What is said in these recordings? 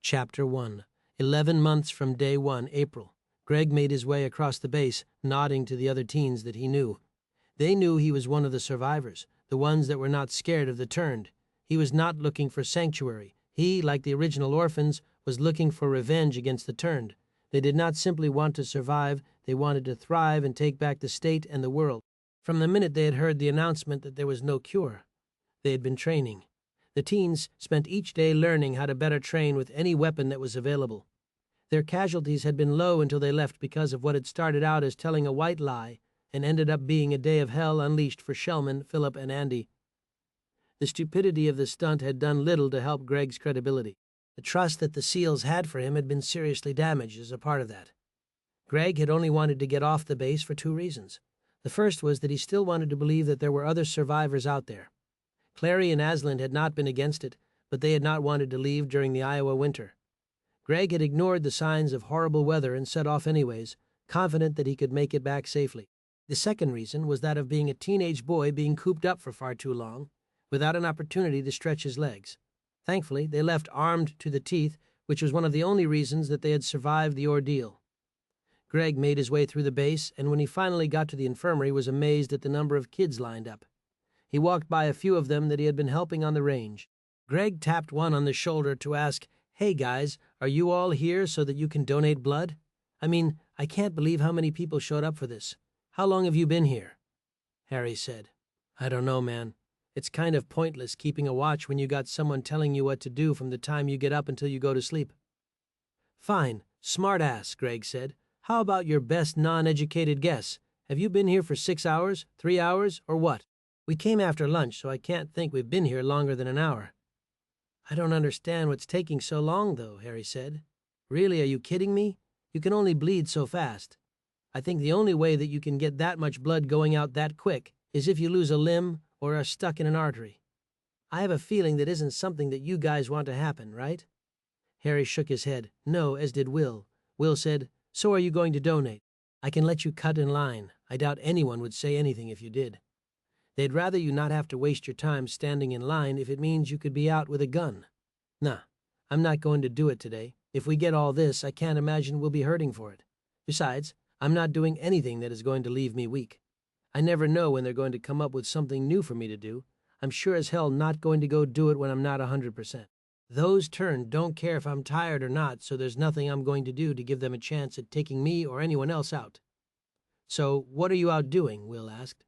Chapter 1. 11 months from day 1, April. Greg made his way across the base, nodding to the other teens that he knew. They knew he was one of the survivors, the ones that were not scared of the turned. He was not looking for sanctuary. He, like the original orphans, was looking for revenge against the turned. They did not simply want to survive, they wanted to thrive and take back the state and the world. From the minute they had heard the announcement that there was no cure, they had been training. The teens spent each day learning how to better train with any weapon that was available. Their casualties had been low until they left because of what had started out as telling a white lie and ended up being a day of hell unleashed for Shellman, Philip, and Andy. The stupidity of the stunt had done little to help Greg's credibility. The trust that the SEALs had for him had been seriously damaged as a part of that. Greg had only wanted to get off the base for 2 reasons. The first was that he still wanted to believe that there were other survivors out there. Clary and Aslan had not been against it, but they had not wanted to leave during the Iowa winter. Greg had ignored the signs of horrible weather and set off anyways, confident that he could make it back safely. The second reason was that of being a teenage boy being cooped up for far too long, without an opportunity to stretch his legs. Thankfully, they left armed to the teeth, which was one of the only reasons that they had survived the ordeal. Greg made his way through the base, and when he finally got to the infirmary, was amazed at the number of kids lined up. He walked by a few of them that he had been helping on the range. Greg tapped one on the shoulder to ask, "Hey guys, are you all here so that you can donate blood? I mean, I can't believe how many people showed up for this. How long have you been here?" Harry said, "I don't know, man. It's kind of pointless keeping a watch when you got someone telling you what to do from the time you get up until you go to sleep." "Fine, smart ass," Greg said. "How about your best non-educated guess? Have you been here for 6 hours, 3 hours, or what? We came after lunch, so I can't think we've been here longer than an hour." "I don't understand what's taking so long, though," Harry said. "Really, are you kidding me? You can only bleed so fast. I think the only way that you can get that much blood going out that quick is if you lose a limb or are stuck in an artery. I have a feeling that isn't something that you guys want to happen, right?" Harry shook his head. "No," as did Will. Will said, "So are you going to donate? I can let you cut in line. I doubt anyone would say anything if you did. They'd rather you not have to waste your time standing in line if it means you could be out with a gun. Nah, I'm not going to do it today. If we get all this, I can't imagine we'll be hurting for it. Besides, I'm not doing anything that is going to leave me weak. I never know when they're going to come up with something new for me to do. I'm sure as hell not going to go do it when I'm not 100%. Those turned don't care if I'm tired or not, so there's nothing I'm going to do to give them a chance at taking me or anyone else out." "So, what are you out doing?" Will asked.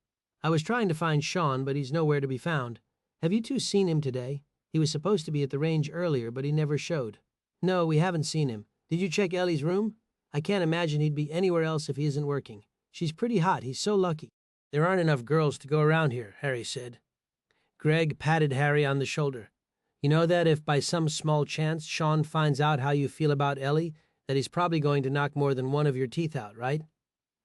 "I was trying to find Shaun, but he's nowhere to be found. Have you two seen him today? He was supposed to be at the range earlier, but he never showed." "No, we haven't seen him. Did you check Ellie's room? I can't imagine he'd be anywhere else if he isn't working. She's pretty hot, he's so lucky." "There aren't enough girls to go around here," Harry said. Greg patted Harry on the shoulder. "You know that if by some small chance Shaun finds out how you feel about Ellie, that he's probably going to knock more than one of your teeth out, right?"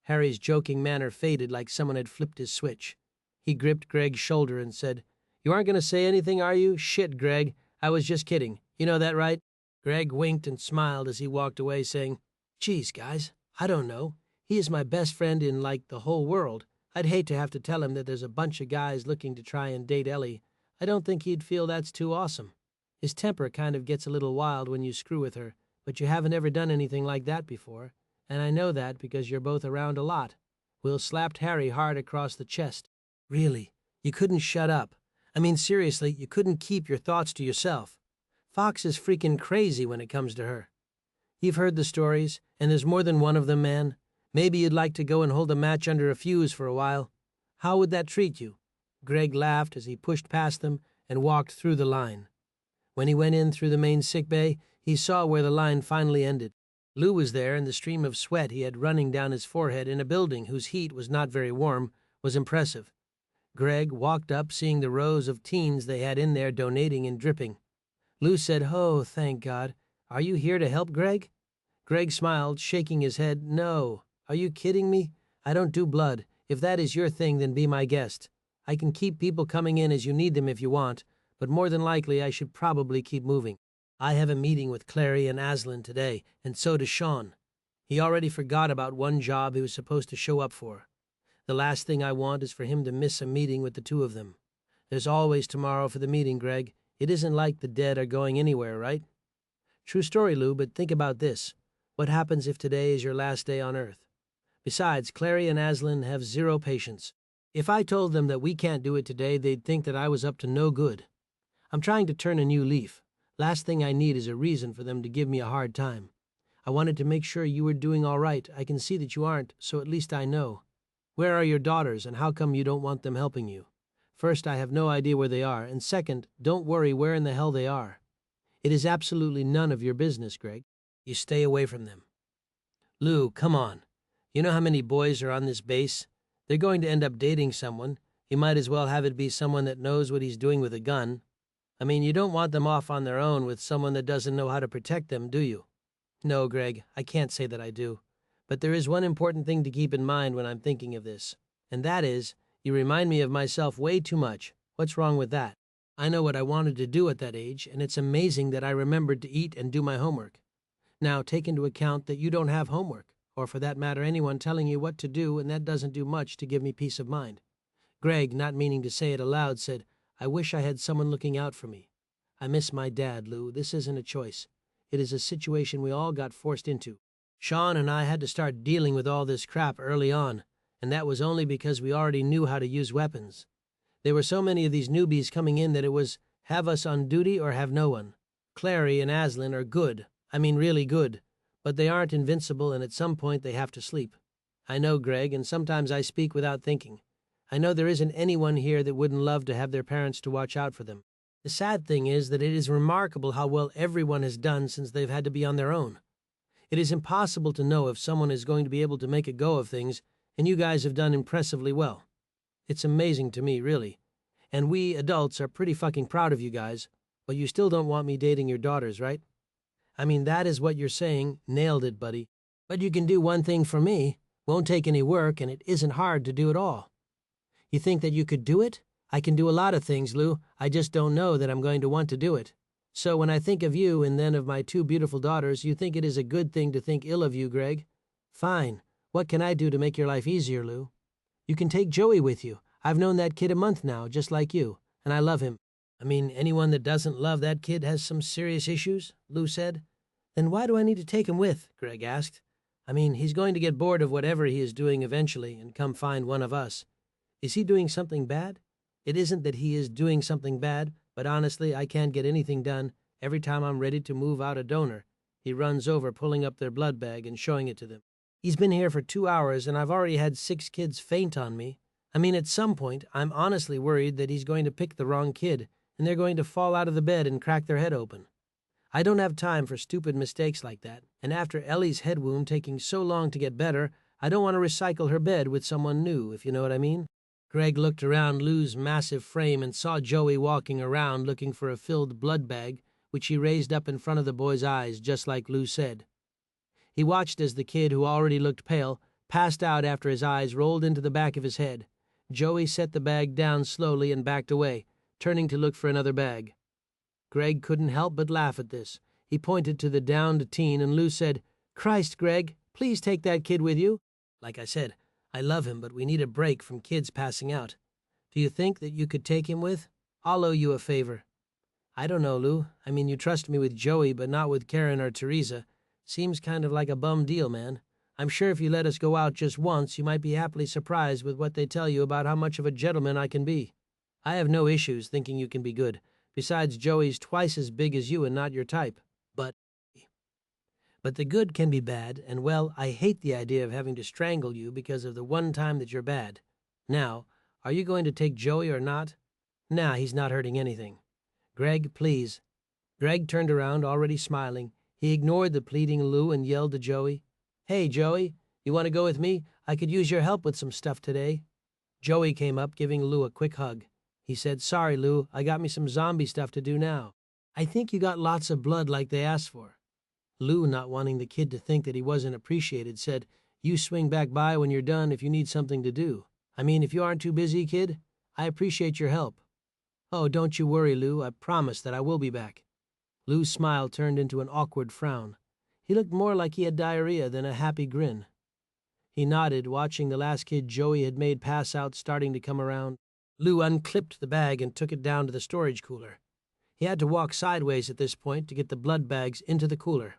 Harry's joking manner faded like someone had flipped his switch. He gripped Greg's shoulder and said, "You aren't going to say anything, are you? Shit, Greg. I was just kidding. You know that, right?" Greg winked and smiled as he walked away, saying, "Geez, guys, I don't know. He is my best friend in, like, the whole world. I'd hate to have to tell him that there's a bunch of guys looking to try and date Ellie. I don't think he'd feel that's too awesome. His temper kind of gets a little wild when you screw with her, but you haven't ever done anything like that before, and I know that because you're both around a lot." Will slapped Harry hard across the chest. "Really, you couldn't shut up. I mean, seriously, you couldn't keep your thoughts to yourself. Fox is freaking crazy when it comes to her. You've heard the stories, and there's more than one of them, man. Maybe you'd like to go and hold a match under a fuse for a while. How would that treat you?" Greg laughed as he pushed past them and walked through the line. When he went in through the main sickbay, he saw where the line finally ended. Lou was there, and the stream of sweat he had running down his forehead in a building whose heat was not very warm was impressive. Greg walked up, seeing the rows of teens they had in there donating and dripping. Lou said, "Oh, thank God. Are you here to help, Greg?" Greg smiled, shaking his head. "No. Are you kidding me? I don't do blood. If that is your thing, then be my guest. I can keep people coming in as you need them if you want, but more than likely I should probably keep moving. I have a meeting with Clary and Aslan today, and so does Shaun. He already forgot about one job he was supposed to show up for. The last thing I want is for him to miss a meeting with the two of them. There's always tomorrow for the meeting, Greg. It isn't like the dead are going anywhere, right?" True story, Lou, but think about this. What happens if today is your last day on Earth? Besides, Clary and Aslan have zero patience. If I told them that we can't do it today, they'd think that I was up to no good. I'm trying to turn a new leaf. Last thing I need is a reason for them to give me a hard time. I wanted to make sure you were doing all right. I can see that you aren't, so at least I know. Where are your daughters, and how come you don't want them helping you? First, I have no idea where they are, and second, don't worry where in the hell they are. It is absolutely none of your business, Greg. You stay away from them. Lou, come on. You know how many boys are on this base? They're going to end up dating someone. You might as well have it be someone that knows what he's doing with a gun. I mean, you don't want them off on their own with someone that doesn't know how to protect them, do you? No, Greg, I can't say that I do. But there is one important thing to keep in mind when I'm thinking of this. And that is, you remind me of myself way too much. What's wrong with that? I know what I wanted to do at that age, and it's amazing that I remembered to eat and do my homework. Now, take into account that you don't have homework, or for that matter anyone telling you what to do, and that doesn't do much to give me peace of mind. Greg, not meaning to say it aloud, said, I wish I had someone looking out for me. I miss my dad, Lou. This isn't a choice. It is a situation we all got forced into. Shaun and I had to start dealing with all this crap early on, and that was only because we already knew how to use weapons. There were so many of these newbies coming in that it was have us on duty or have no one. Clary and Aslan are good. I mean really good. But they aren't invincible, and at some point they have to sleep. I know, Greg, and sometimes I speak without thinking. I know there isn't anyone here that wouldn't love to have their parents to watch out for them. The sad thing is that it is remarkable how well everyone has done since they've had to be on their own. It is impossible to know if someone is going to be able to make a go of things, and you guys have done impressively well. It's amazing to me, really. And we adults are pretty fucking proud of you guys, but you still don't want me dating your daughters, right? I mean, that is what you're saying. Nailed it, buddy. But you can do one thing for me. Won't take any work, and it isn't hard to do it all. You think that you could do it? I can do a lot of things, Lou. I just don't know that I'm going to want to do it. So when I think of you and then of my two beautiful daughters, you think it is a good thing to think ill of you, Greg? Fine. What can I do to make your life easier, Lou? You can take Joey with you. I've known that kid a month now, just like you, and I love him. I mean, anyone that doesn't love that kid has some serious issues, Lou said. Then why do I need to take him with? Greg asked. I mean, he's going to get bored of whatever he is doing eventually and come find one of us. Is he doing something bad? It isn't that he is doing something bad, but honestly, I can't get anything done. Every time I'm ready to move out a donor, he runs over pulling up their blood bag and showing it to them. He's been here for 2 hours, and I've already had 6 kids faint on me. I mean, at some point, I'm honestly worried that he's going to pick the wrong kid, and they're going to fall out of the bed and crack their head open. I don't have time for stupid mistakes like that, and after Ellie's head wound taking so long to get better, I don't want to recycle her bed with someone new, if you know what I mean. Greg looked around Lou's massive frame and saw Joey walking around looking for a filled blood bag, which he raised up in front of the boy's eyes, just like Lou said. He watched as the kid, who already looked pale, passed out after his eyes rolled into the back of his head. Joey set the bag down slowly and backed away, turning to look for another bag. Greg couldn't help but laugh at this. He pointed to the downed teen, and Lou said, Christ, Greg, please take that kid with you. Like I said, I love him, but we need a break from kids passing out. Do you think that you could take him with? I'll owe you a favor. I don't know, Lou. I mean, you trust me with Joey, but not with Karen or Teresa. Seems kind of like a bum deal, man. I'm sure if you let us go out just once, you might be happily surprised with what they tell you about how much of a gentleman I can be. I have no issues thinking you can be good. Besides, Joey's twice as big as you and not your type. But the good can be bad, and well, I hate the idea of having to strangle you because of the one time that you're bad. Now, are you going to take Joey or not? Nah, he's not hurting anything. Greg, please. Greg turned around, already smiling. He ignored the pleading Lou and yelled to Joey, Hey, Joey, you want to go with me? I could use your help with some stuff today. Joey came up, giving Lou a quick hug. He said, Sorry, Lou, I got me some zombie stuff to do now. I think you got lots of blood like they asked for. Lou, not wanting the kid to think that he wasn't appreciated, said, You swing back by when you're done if you need something to do. I mean, if you aren't too busy, kid, I appreciate your help. Oh, don't you worry, Lou. I promise that I will be back. Lou's smile turned into an awkward frown. He looked more like he had diarrhea than a happy grin. He nodded, watching the last kid Joey had made pass out starting to come around. Lou unclipped the bag and took it down to the storage cooler. He had to walk sideways at this point to get the blood bags into the cooler.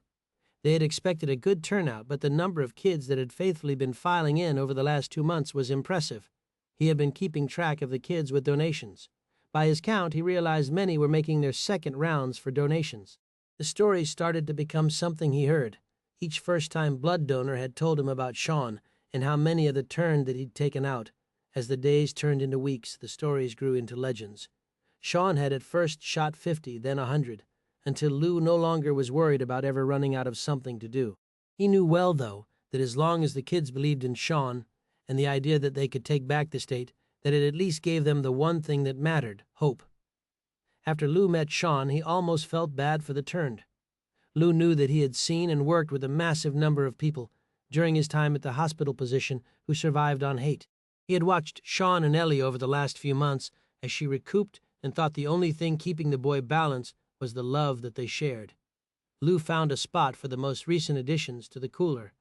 They had expected a good turnout, but the number of kids that had faithfully been filing in over the last 2 months was impressive. He had been keeping track of the kids with donations. By his count, he realized many were making their second rounds for donations. The stories started to become something he heard. Each first-time blood donor had told him about Shaun and how many of the turn that he'd taken out. As the days turned into weeks, the stories grew into legends. Shaun had at first shot 50, then 100, until Lou no longer was worried about ever running out of something to do. He knew well, though, that as long as the kids believed in Shaun and the idea that they could take back the state, that it at least gave them the one thing that mattered, hope. After Lou met Shaun, he almost felt bad for the turned. Lou knew that he had seen and worked with a massive number of people during his time at the hospital position who survived on hate. He had watched Shaun and Ellie over the last few months as she recouped and thought the only thing keeping the boy balanced was the love that they shared. Lou found a spot for the most recent additions to the cooler.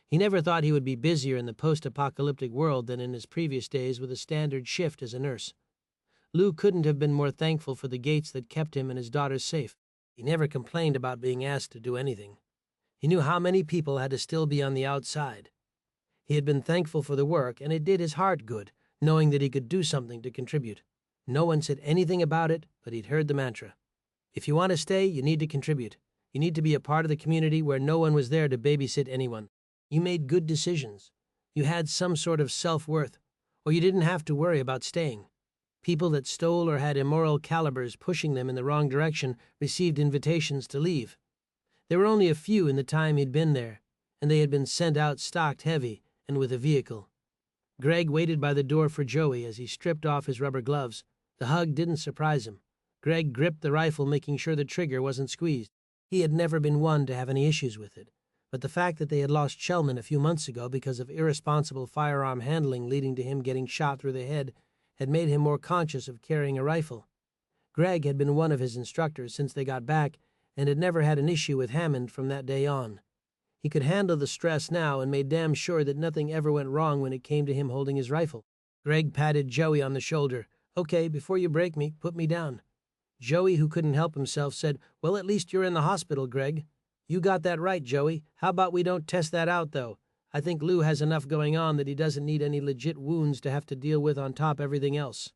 He never thought he would be busier in the post-apocalyptic world than in his previous days with a standard shift as a nurse. Lou couldn't have been more thankful for the gates that kept him and his daughters safe. He never complained about being asked to do anything. He knew how many people had to still be on the outside. He had been thankful for the work, and it did his heart good, knowing that he could do something to contribute. No one said anything about it, but he'd heard the mantra. If you want to stay, you need to contribute. You need to be a part of the community where no one was there to babysit anyone. You made good decisions. You had some sort of self-worth, or you didn't have to worry about staying. People that stole or had immoral calibers pushing them in the wrong direction received invitations to leave. There were only a few in the time he'd been there, and they had been sent out stocked heavy and with a vehicle. Greg waited by the door for Joey as he stripped off his rubber gloves. The hug didn't surprise him. Greg gripped the rifle, making sure the trigger wasn't squeezed. He had never been one to have any issues with it, but the fact that they had lost Shellman a few months ago because of irresponsible firearm handling leading to him getting shot through the head had made him more conscious of carrying a rifle. Greg had been one of his instructors since they got back and had never had an issue with Hammond from that day on. He could handle the stress now and made damn sure that nothing ever went wrong when it came to him holding his rifle. Greg patted Joey on the shoulder. "Okay, before you break me, put me down." Joey, who couldn't help himself, said, "Well, at least you're in the hospital, Greg." "You got that right, Joey. How about we don't test that out, though? I think Lou has enough going on that he doesn't need any legit wounds to have to deal with on top everything else.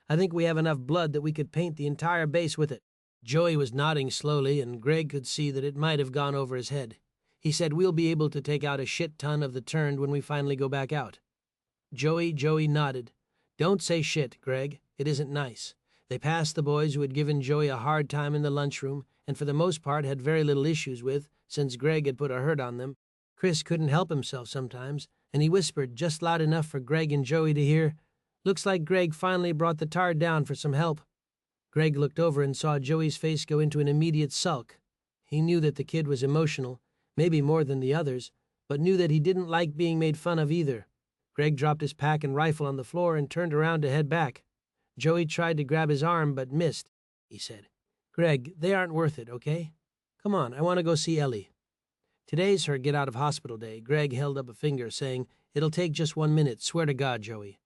I think we have enough blood that we could paint the entire base with it." Joey was nodding slowly, and Greg could see that it might have gone over his head. He said, "We'll be able to take out a shit ton of the turned when we finally go back out." Joey nodded. "Don't say shit, Greg. It isn't nice." They passed the boys who had given Joey a hard time in the lunchroom and for the most part had very little issues with, since Greg had put a hurt on them. Chris couldn't help himself sometimes, and he whispered just loud enough for Greg and Joey to hear, "Looks like Greg finally brought the tar down for some help." Greg looked over and saw Joey's face go into an immediate sulk. He knew that the kid was emotional, maybe more than the others, but knew that he didn't like being made fun of either. Greg dropped his pack and rifle on the floor and turned around to head back. Joey tried to grab his arm but missed. He said, "Greg, they aren't worth it, okay? Come on, I want to go see Ellie." "Today's her get-out-of-hospital day." Greg held up a finger, saying, "It'll take just 1 minute, swear to God, Joey."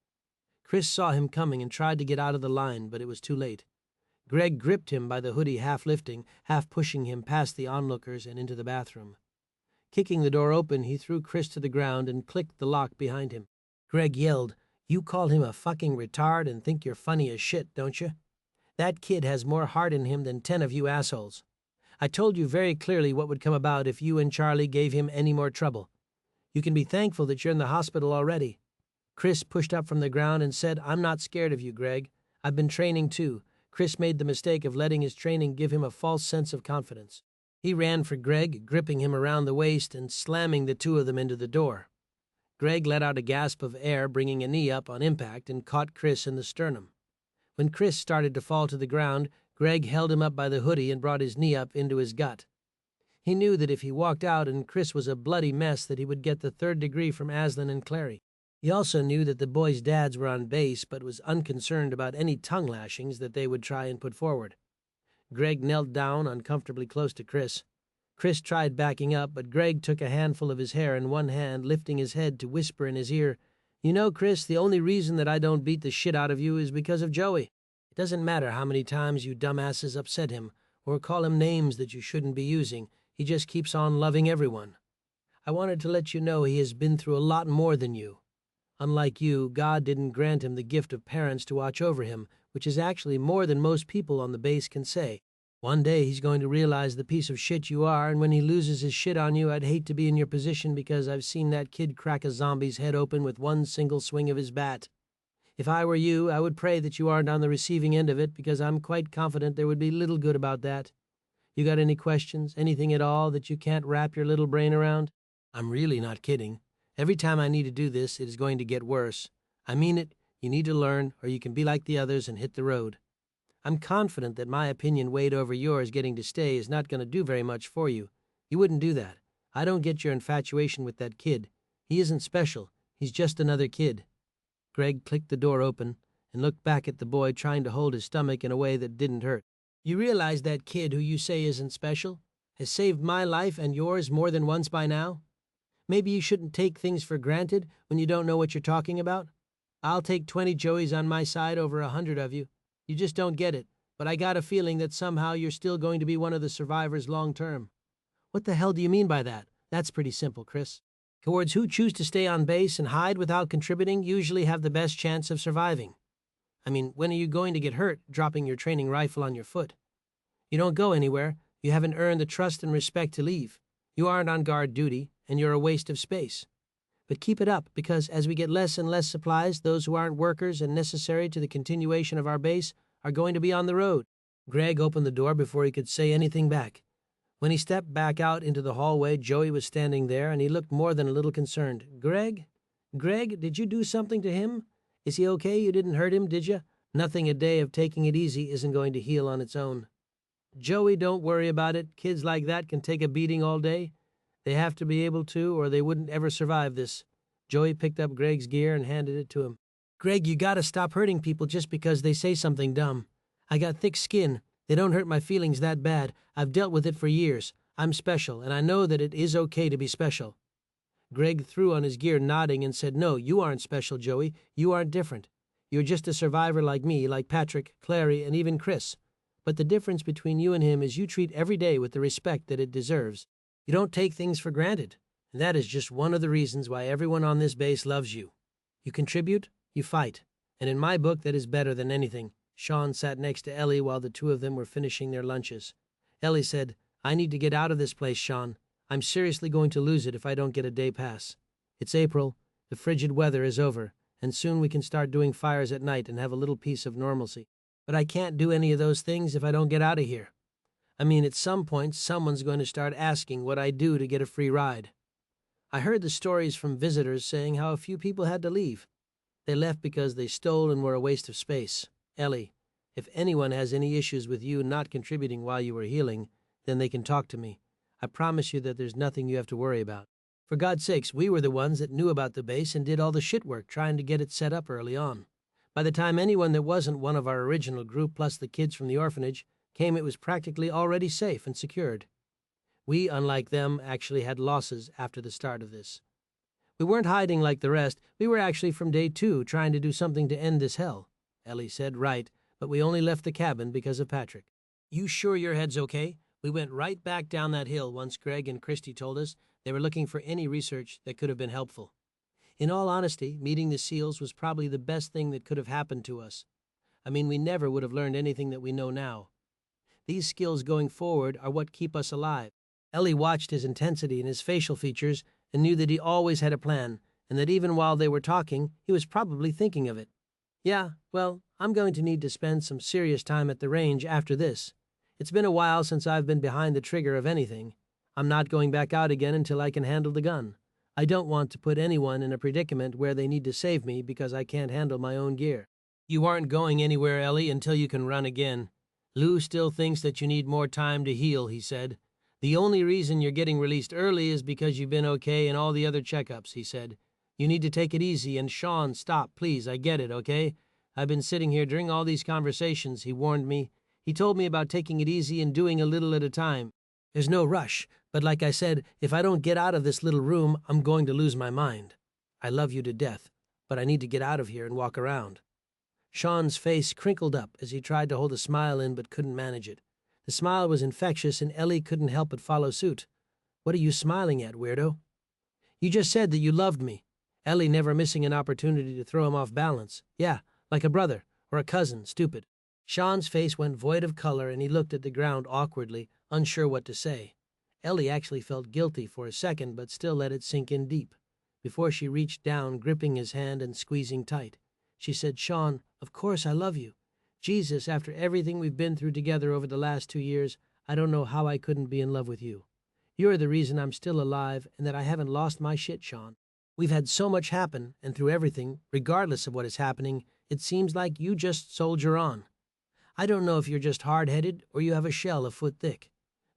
Chris saw him coming and tried to get out of the line, but it was too late. Greg gripped him by the hoodie, half lifting, half pushing him past the onlookers and into the bathroom. Kicking the door open, he threw Chris to the ground and clicked the lock behind him. Greg yelled, "You call him a fucking retard and think you're funny as shit, don't you? That kid has more heart in him than 10 of you assholes. I told you very clearly what would come about if you and Charlie gave him any more trouble. You can be thankful that you're in the hospital already." Chris pushed up from the ground and said, "I'm not scared of you, Greg. I've been training too." Chris made the mistake of letting his training give him a false sense of confidence. He ran for Greg, gripping him around the waist and slamming the two of them into the door. Greg let out a gasp of air, bringing a knee up on impact, and caught Chris in the sternum. When Chris started to fall to the ground, Greg held him up by the hoodie and brought his knee up into his gut. He knew that if he walked out and Chris was a bloody mess that he would get the 3rd degree from Aslan and Clary. He also knew that the boys' dads were on base but was unconcerned about any tongue lashings that they would try and put forward. Greg knelt down uncomfortably close to Chris. Chris tried backing up, but Greg took a handful of his hair in one hand, lifting his head to whisper in his ear, "You know, Chris, the only reason that I don't beat the shit out of you is because of Joey." It doesn't matter how many times you dumbasses upset him or call him names that you shouldn't be using, he just keeps on loving everyone. I wanted to let you know he has been through a lot more than you. Unlike you, God didn't grant him the gift of parents to watch over him, which is actually more than most people on the base can say. One day he's going to realize the piece of shit you are, and when he loses his shit on you, I'd hate to be in your position because I've seen that kid crack a zombie's head open with one single swing of his bat. If I were you, I would pray that you aren't on the receiving end of it, because I'm quite confident there would be little good about that. You got any questions, anything at all that you can't wrap your little brain around? I'm really not kidding. Every time I need to do this, it is going to get worse. I mean it. You need to learn, or you can be like the others and hit the road. I'm confident that my opinion weighed over yours getting to stay is not going to do very much for you. You wouldn't do that. I don't get your infatuation with that kid. He isn't special. He's just another kid. Greg clicked the door open and looked back at the boy, trying to hold his stomach in a way that didn't hurt. You realize that kid who you say isn't special has saved my life and yours more than once by now? Maybe you shouldn't take things for granted when you don't know what you're talking about. I'll take 20 Joeys on my side over 100 of you. You just don't get it, but I got a feeling that somehow you're still going to be one of the survivors long term. What the hell do you mean by that? That's pretty simple, Chris. Cowards who choose to stay on base and hide without contributing usually have the best chance of surviving. I mean, when are you going to get hurt dropping your training rifle on your foot? You don't go anywhere. You haven't earned the trust and respect to leave. You aren't on guard duty, and you're a waste of space. But keep it up, because as we get less and less supplies, those who aren't workers and necessary to the continuation of our base are going to be on the road. Greg opened the door before he could say anything back. When he stepped back out into the hallway, Joey was standing there, and he looked more than a little concerned. Greg? Greg, did you do something to him? Is he okay? You didn't hurt him, did you? Nothing a day of taking it easy isn't going to heal on its own. Joey, don't worry about it. Kids like that can take a beating all day. They have to be able to, or they wouldn't ever survive this. Joey picked up Greg's gear and handed it to him. Greg, you gotta stop hurting people just because they say something dumb. I got thick skin. They don't hurt my feelings that bad. I've dealt with it for years. I'm special, and I know that it is okay to be special. Greg threw on his gear, nodding, and said, No, you aren't special, Joey. You aren't different. You're just a survivor like me, like Patrick, Clary, and even Chris. But the difference between you and him is you treat every day with the respect that it deserves. You don't take things for granted, and that is just one of the reasons why everyone on this base loves you. You contribute, you fight, and in my book that is better than anything. Shaun sat next to Ellie while the two of them were finishing their lunches. Ellie said, I need to get out of this place, Shaun. I'm seriously going to lose it if I don't get a day pass. It's April, the frigid weather is over, and soon we can start doing fires at night and have a little piece of normalcy. But I can't do any of those things if I don't get out of here. I mean, at some point, someone's going to start asking what I do to get a free ride. I heard the stories from visitors saying how a few people had to leave. They left because they stole and were a waste of space. Ellie, if anyone has any issues with you not contributing while you were healing, then they can talk to me. I promise you that there's nothing you have to worry about. For God's sakes, we were the ones that knew about the base and did all the shit work trying to get it set up early on. By the time anyone that wasn't one of our original group plus the kids from the orphanage came, it was practically already safe and secured. We, unlike them, actually had losses after the start of this. We weren't hiding like the rest. We were actually from day 2 trying to do something to end this hell. Ellie said, Right, but we only left the cabin because of Patrick. You sure your head's okay? We went right back down that hill once Greg and Christy told us they were looking for any research that could have been helpful. In all honesty, meeting the SEALs was probably the best thing that could have happened to us. I mean, we never would have learned anything that we know now. These skills going forward are what keep us alive. Ellie watched his intensity and his facial features and knew that he always had a plan, and that even while they were talking, he was probably thinking of it. Yeah, well, I'm going to need to spend some serious time at the range after this. It's been a while since I've been behind the trigger of anything. I'm not going back out again until I can handle the gun. I don't want to put anyone in a predicament where they need to save me because I can't handle my own gear. You aren't going anywhere, Ellie, until you can run again. Lou still thinks that you need more time to heal, he said. The only reason you're getting released early is because you've been okay in all the other checkups, he said. You need to take it easy, and Shaun, stop, please, I get it, okay? I've been sitting here during all these conversations, he warned me. He told me about taking it easy and doing a little at a time. There's no rush, but like I said, if I don't get out of this little room, I'm going to lose my mind. I love you to death, but I need to get out of here and walk around. Shaun's face crinkled up as he tried to hold a smile in but couldn't manage it. The smile was infectious and Ellie couldn't help but follow suit. What are you smiling at, weirdo? You just said that you loved me. Ellie never missing an opportunity to throw him off balance. Yeah, like a brother or a cousin, stupid. Shaun's face went void of color and he looked at the ground awkwardly, unsure what to say. Ellie actually felt guilty for a second but still let it sink in deep. Before she reached down, gripping his hand and squeezing tight, she said, Shaun, of course I love you. Jesus, after everything we've been through together over the last 2 years, I don't know how I couldn't be in love with you. You're the reason I'm still alive and that I haven't lost my shit, Shaun. We've had so much happen, and through everything, regardless of what is happening, it seems like you just soldier on. I don't know if you're just hard-headed or you have a shell a foot thick.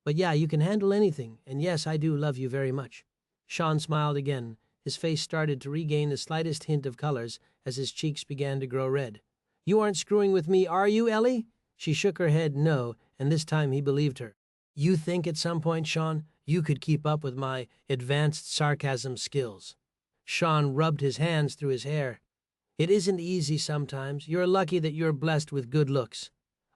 But yeah, you can handle anything, and yes, I do love you very much. Shaun smiled again. His face started to regain the slightest hint of colors as his cheeks began to grow red. You aren't screwing with me, are you, Ellie? She shook her head no, and this time he believed her. You think at some point, Shaun, you could keep up with my advanced sarcasm skills? Shaun rubbed his hands through his hair. It isn't easy sometimes. You're lucky that you're blessed with good looks.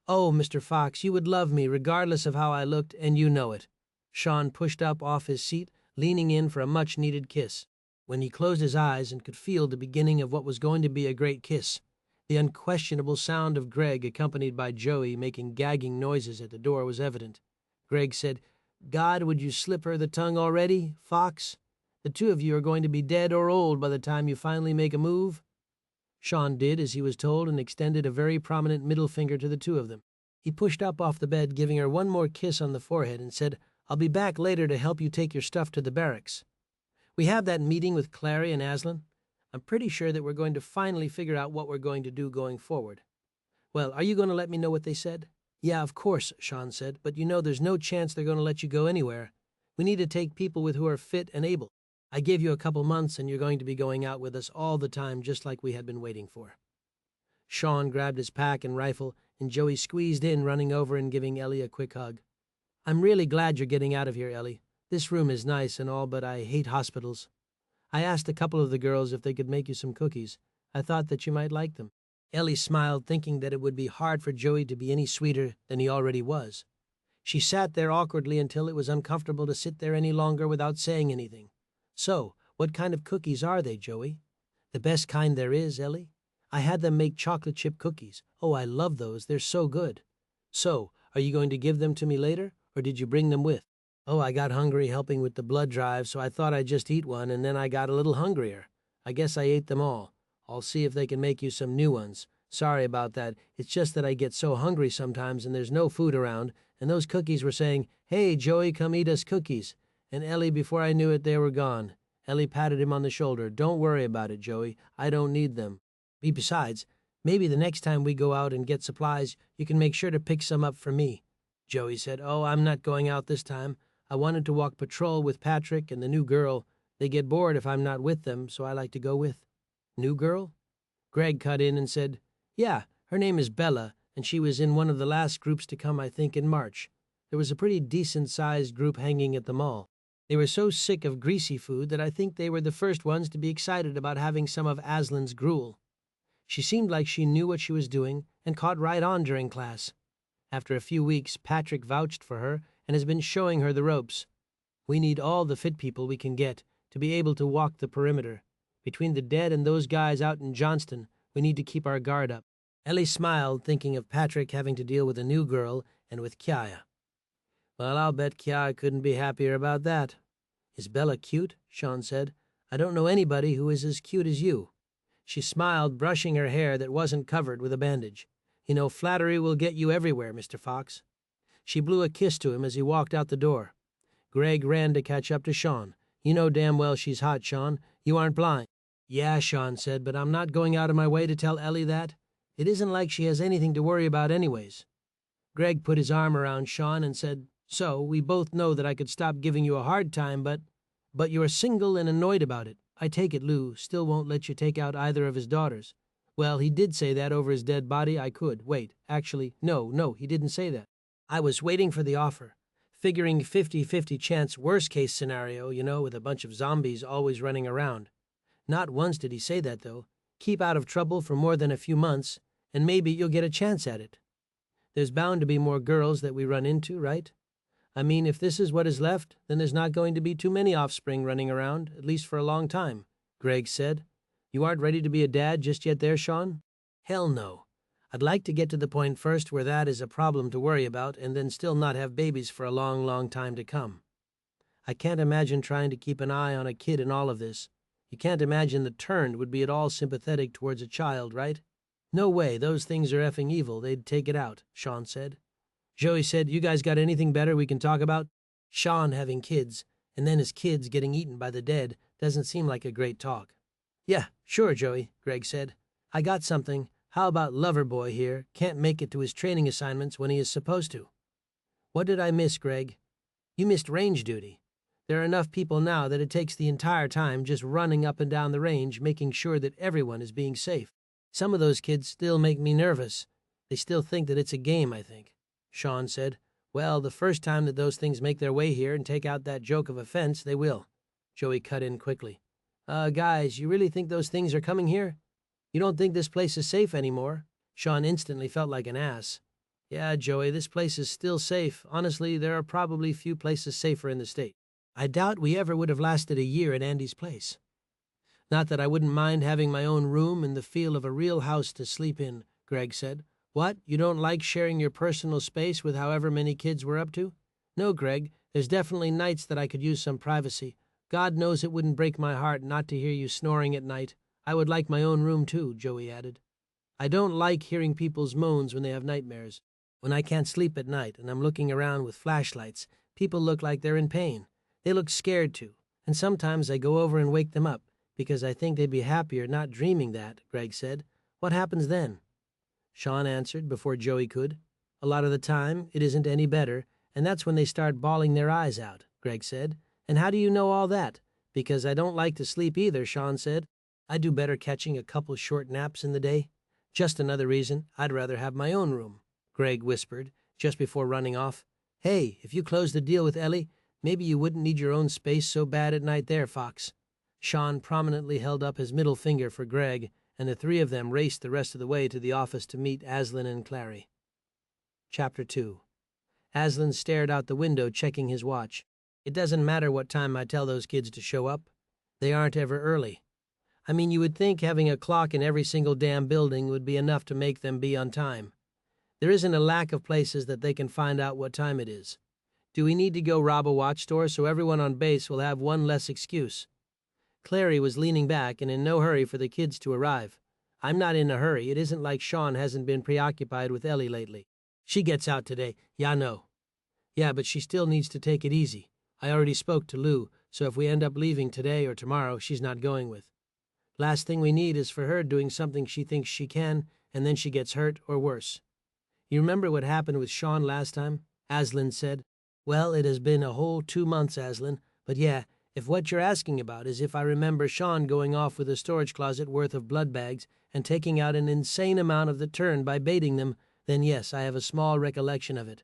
Oh, Mr. Fox, you would love me regardless of how I looked, and you know it. Shaun pushed up off his seat, leaning in for a much-needed kiss. When he closed his eyes and could feel the beginning of what was going to be a great kiss, the unquestionable sound of Greg accompanied by Joey making gagging noises at the door was evident. Greg said, God, would you slip her the tongue already, Fox? The two of you are going to be dead or old by the time you finally make a move. Shaun did as he was told and extended a very prominent middle finger to the two of them. He pushed up off the bed, giving her one more kiss on the forehead, and said, I'll be back later to help you take your stuff to the barracks. We have that meeting with Clary and Aslan. I'm pretty sure that we're going to finally figure out what we're going to do going forward. Well, are you going to let me know what they said? Yeah, of course, Shaun said, but you know there's no chance they're going to let you go anywhere. We need to take people with who are fit and able. I gave you a couple months and you're going to be going out with us all the time just like we had been waiting for. Shaun grabbed his pack and rifle and Joey squeezed in, running over and giving Ellie a quick hug. I'm really glad you're getting out of here, Ellie. This room is nice and all, but I hate hospitals. I asked a couple of the girls if they could make you some cookies. I thought that you might like them. Ellie smiled, thinking that it would be hard for Joey to be any sweeter than he already was. She sat there awkwardly until it was uncomfortable to sit there any longer without saying anything. So, what kind of cookies are they, Joey? The best kind there is, Ellie. I had them make chocolate chip cookies. Oh, I love those. They're so good. So, are you going to give them to me later, or did you bring them with? Oh, I got hungry helping with the blood drive, so I thought I'd just eat one, and then I got a little hungrier. I guess I ate them all. I'll see if they can make you some new ones. Sorry about that. It's just that I get so hungry sometimes and there's no food around, and those cookies were saying, Hey, Joey, come eat us cookies. And Ellie, before I knew it, they were gone. Ellie patted him on the shoulder. Don't worry about it, Joey. I don't need them. Besides, maybe the next time we go out and get supplies, you can make sure to pick some up for me. Joey said, Oh, I'm not going out this time. I wanted to walk patrol with Patrick and the new girl. They get bored if I'm not with them, so I like to go with. New girl? Greg cut in and said, Yeah, her name is Bella, and she was in one of the last groups to come, I think, in March. There was a pretty decent-sized group hanging at the mall. They were so sick of greasy food that I think they were the first ones to be excited about having some of Aslan's gruel. She seemed like she knew what she was doing and caught right on during class. After a few weeks, Patrick vouched for her and has been showing her the ropes. We need all the fit people we can get to be able to walk the perimeter. Between the dead and those guys out in Johnston, we need to keep our guard up. Ellie smiled, thinking of Patrick having to deal with a new girl and with Kiaya. Well, I'll bet Kiaya couldn't be happier about that. Is Bella cute? Shaun said. I don't know anybody who is as cute as you. She smiled, brushing her hair that wasn't covered with a bandage. You know, flattery will get you everywhere, Mr. Fox. She blew a kiss to him as he walked out the door. Greg ran to catch up to Shaun. You know damn well she's hot, Shaun. You aren't blind. Yeah, Shaun said, but I'm not going out of my way to tell Ellie that. It isn't like she has anything to worry about anyways. Greg put his arm around Shaun and said, So, we both know that I could stop giving you a hard time, but you're single and annoyed about it. I take it Lou still won't let you take out either of his daughters. Well, he did say that over his dead body I could. Wait, actually, no, he didn't say that. I was waiting for the offer, figuring 50-50 chance worst-case scenario, you know, with a bunch of zombies always running around. Not once did he say that, though. Keep out of trouble for more than a few months, and maybe you'll get a chance at it. There's bound to be more girls that we run into, right? I mean, if this is what is left, then there's not going to be too many offspring running around, at least for a long time," Greg said. "You aren't ready to be a dad just yet there, Shaun?" "Hell no. I'd like to get to the point first where that is a problem to worry about and then still not have babies for a long, long time to come. I can't imagine trying to keep an eye on a kid in all of this. You can't imagine the Turned would be at all sympathetic towards a child, right?" "No way, those things are effing evil. They'd take it out," Shaun said. Joey said, "You guys got anything better we can talk about?" Shaun having kids, and then his kids getting eaten by the dead, doesn't seem like a great talk. "Yeah, sure, Joey," Greg said. "I got something. How about Loverboy here can't make it to his training assignments when he is supposed to?" "What did I miss, Greg?" "You missed range duty. There are enough people now that it takes the entire time just running up and down the range, making sure that everyone is being safe. Some of those kids still make me nervous. They still think that it's a game, I think," Shaun said. "Well, the first time that those things make their way here and take out that joke of a fence, they will." Joey cut in quickly. Guys, you really think those things are coming here? You don't think this place is safe anymore?" Shaun instantly felt like an ass. "Yeah, Joey, this place is still safe. Honestly, there are probably few places safer in the state. I doubt we ever would have lasted a year at Andy's place. Not that I wouldn't mind having my own room and the feel of a real house to sleep in," Greg said. "What, you don't like sharing your personal space with however many kids we're up to?" "No, Greg, there's definitely nights that I could use some privacy. God knows it wouldn't break my heart not to hear you snoring at night. I would like my own room too," Joey added. "I don't like hearing people's moans when they have nightmares. When I can't sleep at night and I'm looking around with flashlights, people look like they're in pain. They look scared too, and sometimes I go over and wake them up, because I think they'd be happier not dreaming that," Greg said. "What happens then?" Shaun answered before Joey could. "A lot of the time, it isn't any better, and that's when they start bawling their eyes out," Greg said. "And how do you know all that?" "Because I don't like to sleep either," Shaun said. "I do better catching a couple short naps in the day. Just another reason I'd rather have my own room," Greg whispered, just before running off. "Hey, if you close the deal with Ellie, maybe you wouldn't need your own space so bad at night there, Fox." Shaun prominently held up his middle finger for Greg, and the three of them raced the rest of the way to the office to meet Aslan and Clary. Chapter 2. Aslan stared out the window, checking his watch. "It doesn't matter what time I tell those kids to show up. They aren't ever early. I mean, you would think having a clock in every single damn building would be enough to make them be on time. There isn't a lack of places that they can find out what time it is. Do we need to go rob a watch store so everyone on base will have one less excuse?" Clary was leaning back and in no hurry for the kids to arrive. "I'm not in a hurry. It isn't like Shaun hasn't been preoccupied with Ellie lately. She gets out today, yeah, no." "Yeah, but she still needs to take it easy. I already spoke to Lou, so if we end up leaving today or tomorrow, she's not going with. Last thing we need is for her doing something she thinks she can, and then she gets hurt or worse. You remember what happened with Shaun last time?" Aslan said. "Well, it has been a whole 2 months, Aslan, but yeah, if what you're asking about is if I remember Shaun going off with a storage closet worth of blood bags and taking out an insane amount of the Turn by baiting them, then yes, I have a small recollection of it.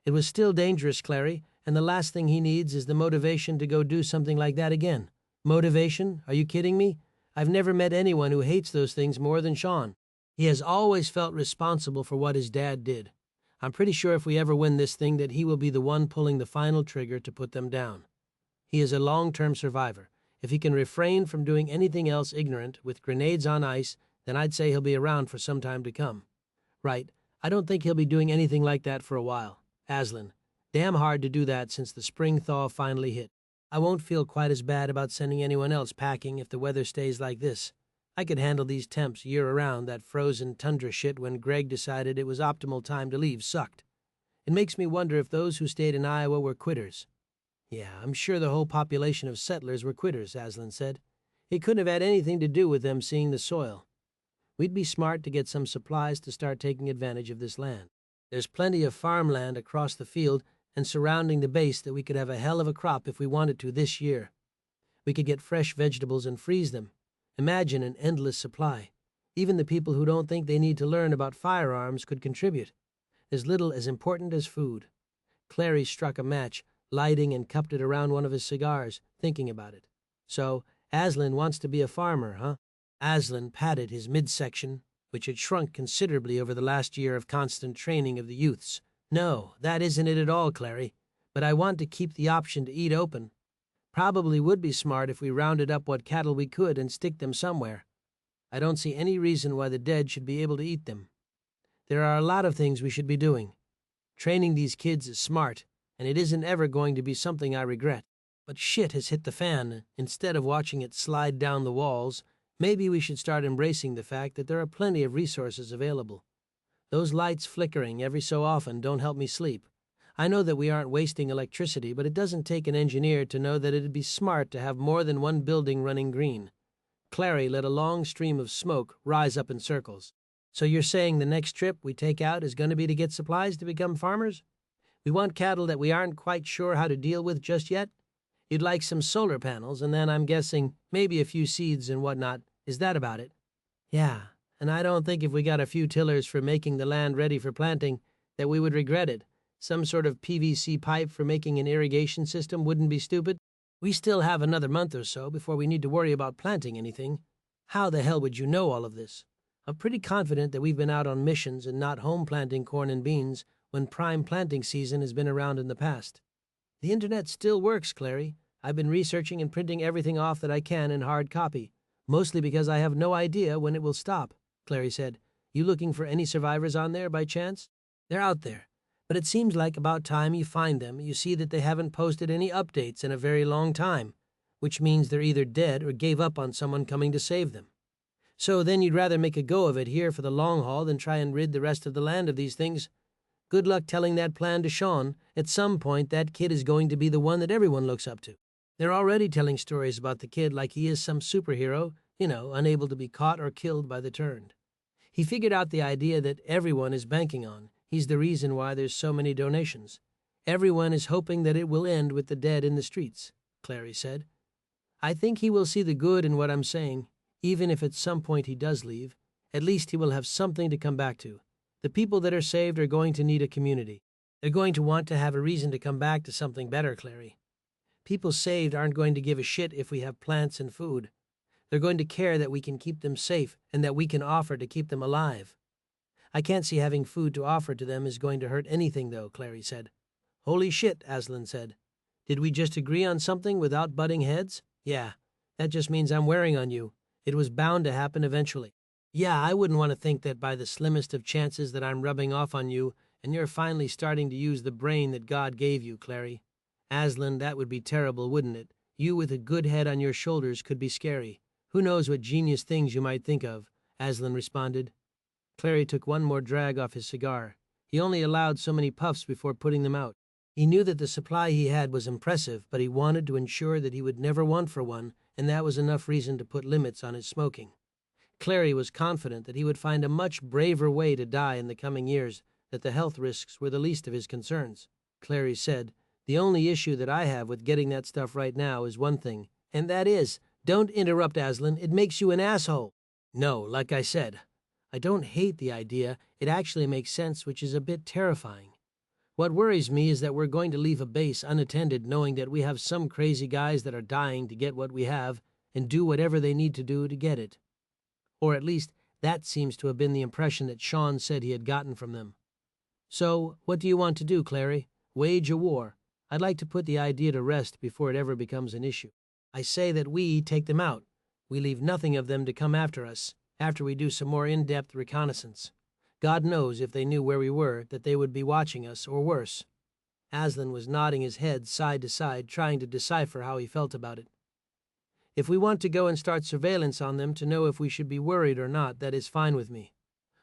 It was still dangerous, Clary, and the last thing he needs is the motivation to go do something like that again." "Motivation? Are you kidding me? I've never met anyone who hates those things more than Shaun. He has always felt responsible for what his dad did. I'm pretty sure if we ever win this thing that he will be the one pulling the final trigger to put them down. He is a long-term survivor. If he can refrain from doing anything else ignorant with grenades on ice, then I'd say he'll be around for some time to come." "Right. I don't think he'll be doing anything like that for a while." Aslan. "Damn hard to do that since the spring thaw finally hit. I won't feel quite as bad about sending anyone else packing if the weather stays like this. I could handle these temps year-around. That frozen tundra shit when Greg decided it was optimal time to leave sucked. It makes me wonder if those who stayed in Iowa were quitters." "Yeah, I'm sure the whole population of settlers were quitters," Aslan said. "It couldn't have had anything to do with them seeing the soil. We'd be smart to get some supplies to start taking advantage of this land. There's plenty of farmland across the field and surrounding the base that we could have a hell of a crop if we wanted to this year. We could get fresh vegetables and freeze them. Imagine an endless supply. Even the people who don't think they need to learn about firearms could contribute. There's little as important as food." Clary struck a match, lighting and cupped it around one of his cigars, thinking about it. "So, Aslan wants to be a farmer, huh?" Aslan patted his midsection. which had shrunk considerably over the last year of constant training of the youths. No, that isn't it at all, Clary. But I want to keep the option to eat open. Probably would be smart if we rounded up what cattle we could and stick them somewhere. I don't see any reason why the dead should be able to eat them. There are a lot of things we should be doing. Training these kids is smart, and it isn't ever going to be something I regret. But shit has hit the fan. Instead of watching it slide down the walls, maybe we should start embracing the fact that there are plenty of resources available. Those lights flickering every so often don't help me sleep. I know that we aren't wasting electricity, but it doesn't take an engineer to know that it'd be smart to have more than one building running green. Clary let a long stream of smoke rise up in circles. So you're saying the next trip we take out is going to be to get supplies to become farmers? We want cattle that we aren't quite sure how to deal with just yet? You'd like some solar panels, and then I'm guessing maybe a few seeds and whatnot. Is that about it? Yeah, and I don't think if we got a few tillers for making the land ready for planting that we would regret it. Some sort of PVC pipe for making an irrigation system wouldn't be stupid. We still have another month or so before we need to worry about planting anything. How the hell would you know all of this? I'm pretty confident that we've been out on missions and not home planting corn and beans when prime planting season has been around in the past. The internet still works, Clary. I've been researching and printing everything off that I can in hard copy, mostly because I have no idea when it will stop, Clary said. You looking for any survivors on there by chance? They're out there. But it seems like about time you find them, you see that they haven't posted any updates in a very long time, which means they're either dead or gave up on someone coming to save them. So then you'd rather make a go of it here for the long haul than try and rid the rest of the land of these things. Good luck telling that plan to Shaun. At some point, that kid is going to be the one that everyone looks up to. They're already telling stories about the kid like he is some superhero, unable to be caught or killed by the turned. He figured out the idea that everyone is banking on. He's the reason why there's so many donations. Everyone is hoping that it will end with the dead in the streets, Clary said. I think he will see the good in what I'm saying, even if at some point he does leave. At least he will have something to come back to. The people that are saved are going to need a community. They're going to want to have a reason to come back to something better, Clary. People saved aren't going to give a shit if we have plants and food. They're going to care that we can keep them safe and that we can offer to keep them alive. I can't see having food to offer to them is going to hurt anything, though, Clary said. Holy shit, Aslan said. Did we just agree on something without butting heads? Yeah, that just means I'm wearing on you. It was bound to happen eventually. Yeah, I wouldn't want to think that by the slimmest of chances that I'm rubbing off on you and you're finally starting to use the brain that God gave you, Clary. Aslan, that would be terrible, wouldn't it? You with a good head on your shoulders could be scary. Who knows what genius things you might think of, Aslan responded. Clary took one more drag off his cigar. He only allowed so many puffs before putting them out. He knew that the supply he had was impressive, but he wanted to ensure that he would never want for one, and that was enough reason to put limits on his smoking. Clary was confident that he would find a much braver way to die in the coming years, that the health risks were the least of his concerns. Clary said, The only issue that I have with getting that stuff right now is one thing, and that is, don't interrupt, Aslan, it makes you an asshole. No, like I said, I don't hate the idea, it actually makes sense, which is a bit terrifying. What worries me is that we're going to leave a base unattended knowing that we have some crazy guys that are dying to get what we have and do whatever they need to do to get it. Or at least, that seems to have been the impression that Shaun said he had gotten from them. So, what do you want to do, Clary? Wage a war. I'd like to put the idea to rest before it ever becomes an issue. I say that we take them out. We leave nothing of them to come after us, after we do some more in-depth reconnaissance. God knows if they knew where we were, that they would be watching us, or worse. Aslan was nodding his head side to side, trying to decipher how he felt about it. If we want to go and start surveillance on them to know if we should be worried or not, that is fine with me.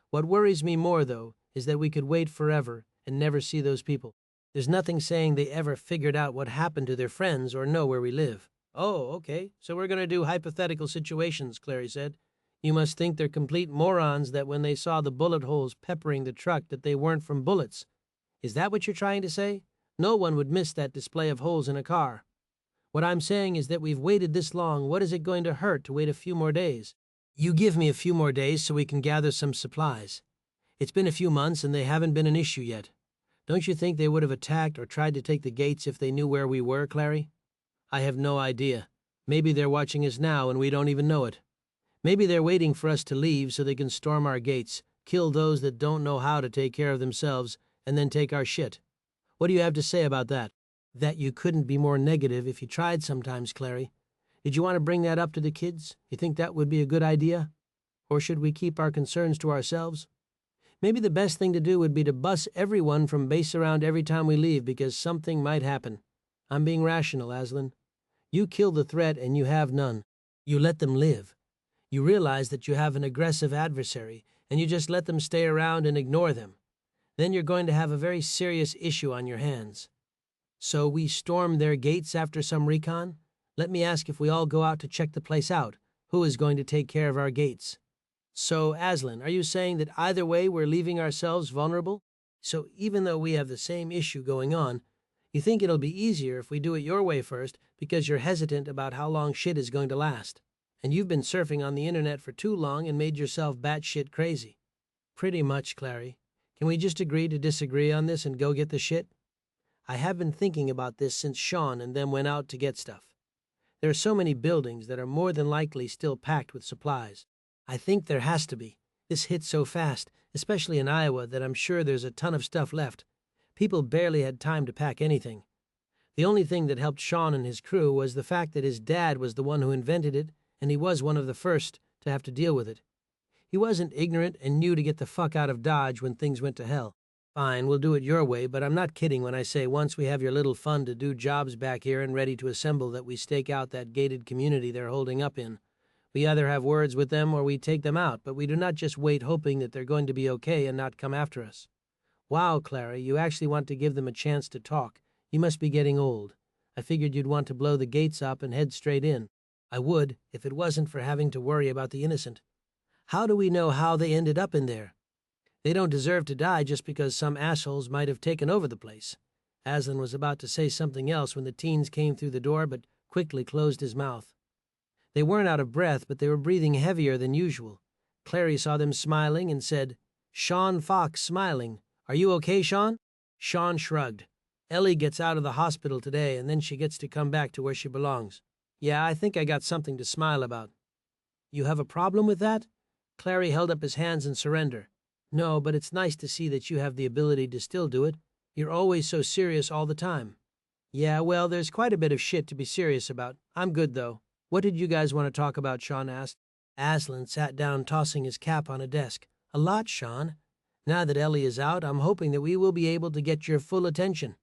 What worries me more, though, is that we could wait forever and never see those people. There's nothing saying they ever figured out what happened to their friends or know where we live. Oh, okay, so we're going to do hypothetical situations, Clary said. You must think they're complete morons that when they saw the bullet holes peppering the truck that they weren't from bullets. Is that what you're trying to say? No one would miss that display of holes in a car. What I'm saying is that we've waited this long. What is it going to hurt to wait a few more days? You give me a few more days so we can gather some supplies. It's been a few months and they haven't been an issue yet. Don't you think they would have attacked or tried to take the gates if they knew where we were, Clary? I have no idea. Maybe they're watching us now and we don't even know it. Maybe they're waiting for us to leave so they can storm our gates, kill those that don't know how to take care of themselves, and then take our shit. What do you have to say about that? That you couldn't be more negative if you tried sometimes, Clary. Did you want to bring that up to the kids? You think that would be a good idea? Or should we keep our concerns to ourselves? Maybe the best thing to do would be to bus everyone from base around every time we leave because something might happen. I'm being rational, Aslan. You kill the threat and you have none. You let them live. You realize that you have an aggressive adversary and you just let them stay around and ignore them. Then you're going to have a very serious issue on your hands. So we storm their gates after some recon? Let me ask, if we all go out to check the place out, who is going to take care of our gates? So, Aslan, are you saying that either way we're leaving ourselves vulnerable? So even though we have the same issue going on, you think it'll be easier if we do it your way first because you're hesitant about how long shit is going to last. And you've been surfing on the internet for too long and made yourself batshit crazy. Pretty much, Clary. Can we just agree to disagree on this and go get the shit? I have been thinking about this since Shaun and them went out to get stuff. There are so many buildings that are more than likely still packed with supplies. I think there has to be. This hit so fast, especially in Iowa, that I'm sure there's a ton of stuff left. People barely had time to pack anything. The only thing that helped Shaun and his crew was the fact that his dad was the one who invented it, and he was one of the first to have to deal with it. He wasn't ignorant and knew to get the fuck out of Dodge when things went to hell. Fine, we'll do it your way, but I'm not kidding when I say once we have your little fund to do jobs back here and ready to assemble that we stake out that gated community they're holding up in. We either have words with them or we take them out, but we do not just wait hoping that they're going to be okay and not come after us. Wow, Clary, you actually want to give them a chance to talk. You must be getting old. I figured you'd want to blow the gates up and head straight in. I would, if it wasn't for having to worry about the innocent. How do we know how they ended up in there? They don't deserve to die just because some assholes might have taken over the place. Aslan was about to say something else when the teens came through the door, but quickly closed his mouth. They weren't out of breath, but they were breathing heavier than usual. Clary saw them smiling and said, "Shaun Fox smiling. Are you okay, Shaun?" Shaun shrugged. "Ellie gets out of the hospital today, and then she gets to come back to where she belongs. Yeah, I think I got something to smile about." "You have a problem with that?" Clary held up his hands in surrender. "No, but it's nice to see that you have the ability to still do it. You're always so serious all the time." "Yeah, well, there's quite a bit of shit to be serious about. I'm good, though." "What did you guys want to talk about?" Shaun asked. Aslan sat down, tossing his cap on a desk. "A lot, Shaun. Now that Ellie is out, I'm hoping that we will be able to get your full attention."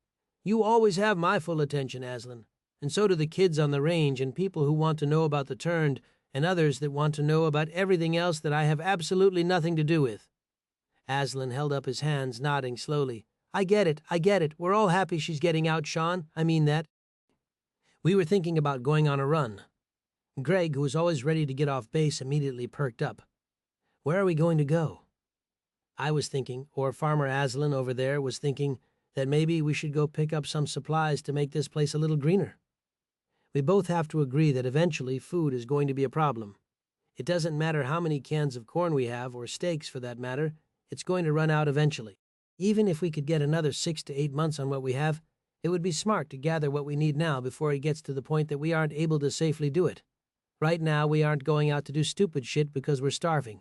"You always have my full attention, Aslan. And so do the kids on the range and people who want to know about the Turned and others that want to know about everything else that I have absolutely nothing to do with." Aslan held up his hands, nodding slowly. I get it. We're all happy she's getting out, Shaun. I mean that. We were thinking about going on a run." Greg, who was always ready to get off base, immediately perked up. "Where are we going to go?" I was thinking, or Farmer Aslan over there was thinking, that maybe we should go pick up some supplies to make this place a little greener. We both have to agree that eventually food is going to be a problem. It doesn't matter how many cans of corn we have, or steaks for that matter, it's going to run out eventually. Even if we could get another 6 to 8 months on what we have, it would be smart to gather what we need now before it gets to the point that we aren't able to safely do it. Right now, we aren't going out to do stupid shit because we're starving.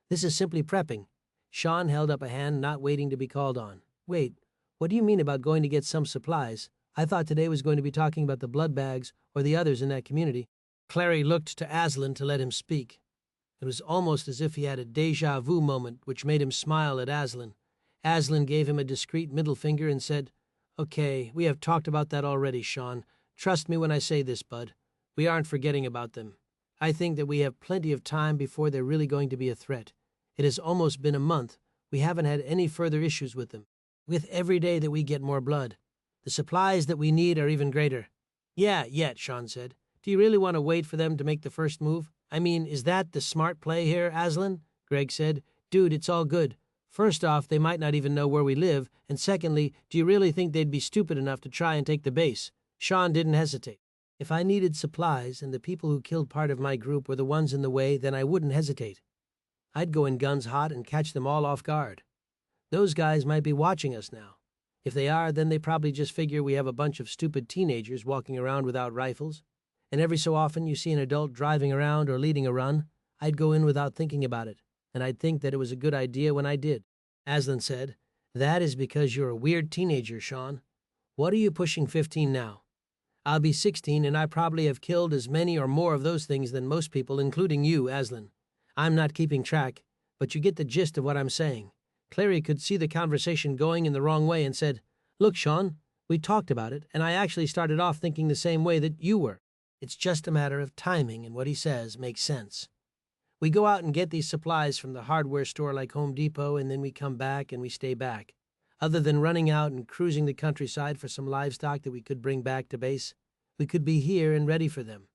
This is simply prepping. Shaun held up a hand, not waiting to be called on. "Wait, what do you mean about going to get some supplies? I thought today was going to be talking about the blood bags or the others in that community." Clary looked to Aslan to let him speak. It was almost as if he had a déjà vu moment, which made him smile at Aslan. Aslan gave him a discreet middle finger and said, "Okay, we have talked about that already, Shaun. Trust me when I say this, bud. We aren't forgetting about them. I think that we have plenty of time before they're really going to be a threat. It has almost been a month. We haven't had any further issues with them. With every day that we get more blood. The supplies that we need are even greater." "Yeah, yet," Shaun said. "Do you really want to wait for them to make the first move? I mean, is that the smart play here, Aslan?" Greg said. "Dude, it's all good. First off, they might not even know where we live, and secondly, do you really think they'd be stupid enough to try and take the base?" Shaun didn't hesitate. "If I needed supplies and the people who killed part of my group were the ones in the way, then I wouldn't hesitate. I'd go in guns hot and catch them all off guard. Those guys might be watching us now. If they are, then they probably just figure we have a bunch of stupid teenagers walking around without rifles. And every so often you see an adult driving around or leading a run. I'd go in without thinking about it, and I'd think that it was a good idea when I did. Aslan said, "That is because you're a weird teenager, Shaun. What are you pushing 15 now? I'll be 16, and I probably have killed as many or more of those things than most people, including you, Aslan. I'm not keeping track, but you get the gist of what I'm saying." Clary could see the conversation going in the wrong way and said, "Look, Shaun, we talked about it, and I actually started off thinking the same way that you were. It's just a matter of timing, and what he says makes sense. We go out and get these supplies from the hardware store like Home Depot, and then we come back and we stay back. Other than running out and cruising the countryside for some livestock that we could bring back to base, we could be here and ready for them.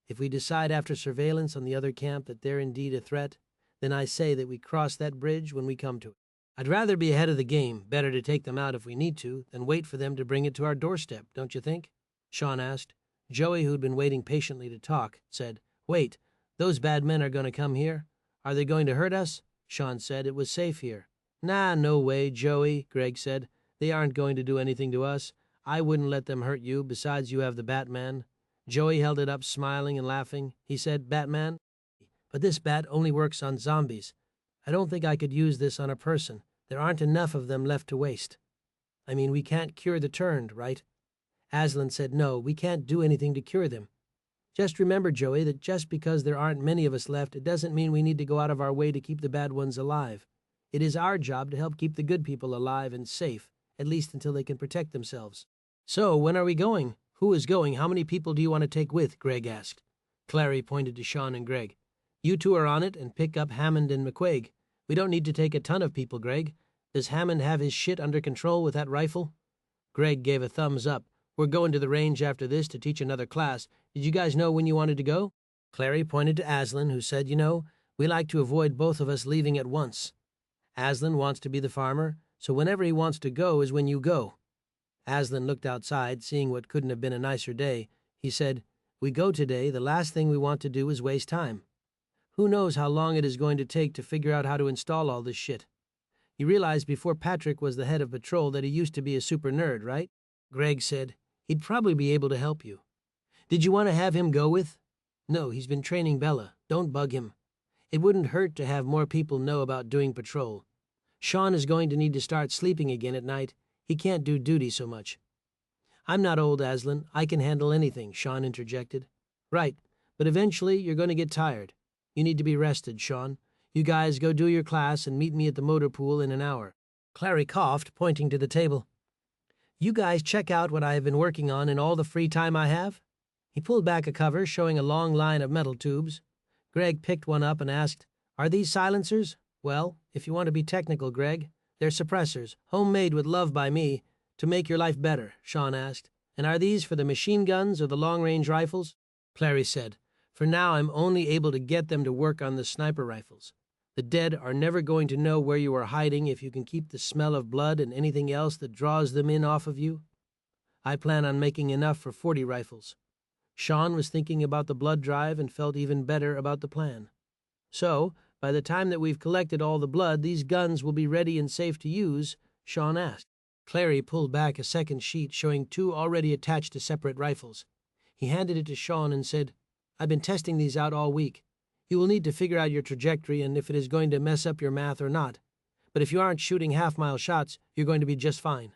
If we decide after surveillance on the other camp that they're indeed a threat, then I say that we cross that bridge when we come to it. I'd rather be ahead of the game, better to take them out if we need to, than wait for them to bring it to our doorstep, don't you think?" Shaun asked. Joey, who'd been waiting patiently to talk, said, "Wait, those bad men are going to come here? Are they going to hurt us?" Shaun said it was safe here. "Nah, no way, Joey," Greg said. "They aren't going to do anything to us. I wouldn't let them hurt you, besides you have the Batman." Joey held it up, smiling and laughing. He said, "Batman? But this bat only works on zombies. I don't think I could use this on a person. There aren't enough of them left to waste. I mean, we can't cure the turned, right?" Aslan said, "No, we can't do anything to cure them. Just remember, Joey, that just because there aren't many of us left, it doesn't mean we need to go out of our way to keep the bad ones alive. It is our job to help keep the good people alive and safe, at least until they can protect themselves." "So, when are we going? Who is going? How many people do you want to take with?" Greg asked. Clary pointed to Shaun and Greg. "You two are on it, and pick up Hammond and McQuaig. We don't need to take a ton of people, Greg. Does Hammond have his shit under control with that rifle?" Greg gave a thumbs up. "We're going to the range after this to teach another class. Did you guys know when you wanted to go?" Clary pointed to Aslan, who said, "We like to avoid both of us leaving at once. Aslan wants to be the farmer, so whenever he wants to go is when you go." Aslan looked outside, seeing what couldn't have been a nicer day. He said, "We go today. The last thing we want to do is waste time. Who knows how long it is going to take to figure out how to install all this shit. You realize before Patrick was the head of patrol that he used to be a super nerd, right?" Greg said, "He'd probably be able to help you. Did you want to have him go with?" "No, he's been training Bella. Don't bug him. It wouldn't hurt to have more people know about doing patrol. Shaun is going to need to start sleeping again at night. He can't do duty so much." "I'm not old, Aslan. I can handle anything," Shaun interjected. "Right, but eventually you're going to get tired. You need to be rested, Shaun. You guys go do your class and meet me at the motor pool in an hour." Clary coughed, pointing to the table. "You guys check out what I have been working on in all the free time I have." He pulled back a cover, showing a long line of metal tubes. Greg picked one up and asked, "Are these silencers?" "Well, if you want to be technical, Greg, they're suppressors, homemade with love by me, to make your life better," Shaun asked. "And are these for the machine guns or the long-range rifles?" Clary said, "For now I'm only able to get them to work on the sniper rifles. The dead are never going to know where you are hiding if you can keep the smell of blood and anything else that draws them in off of you. I plan on making enough for 40 rifles." Shaun was thinking about the blood drive and felt even better about the plan. "So, by the time that we've collected all the blood, these guns will be ready and safe to use?" Shaun asked. Clary pulled back a second sheet showing 2 already attached to separate rifles. He handed it to Shaun and said, "I've been testing these out all week. You will need to figure out your trajectory and if it is going to mess up your math or not. But if you aren't shooting half-mile shots, you're going to be just fine."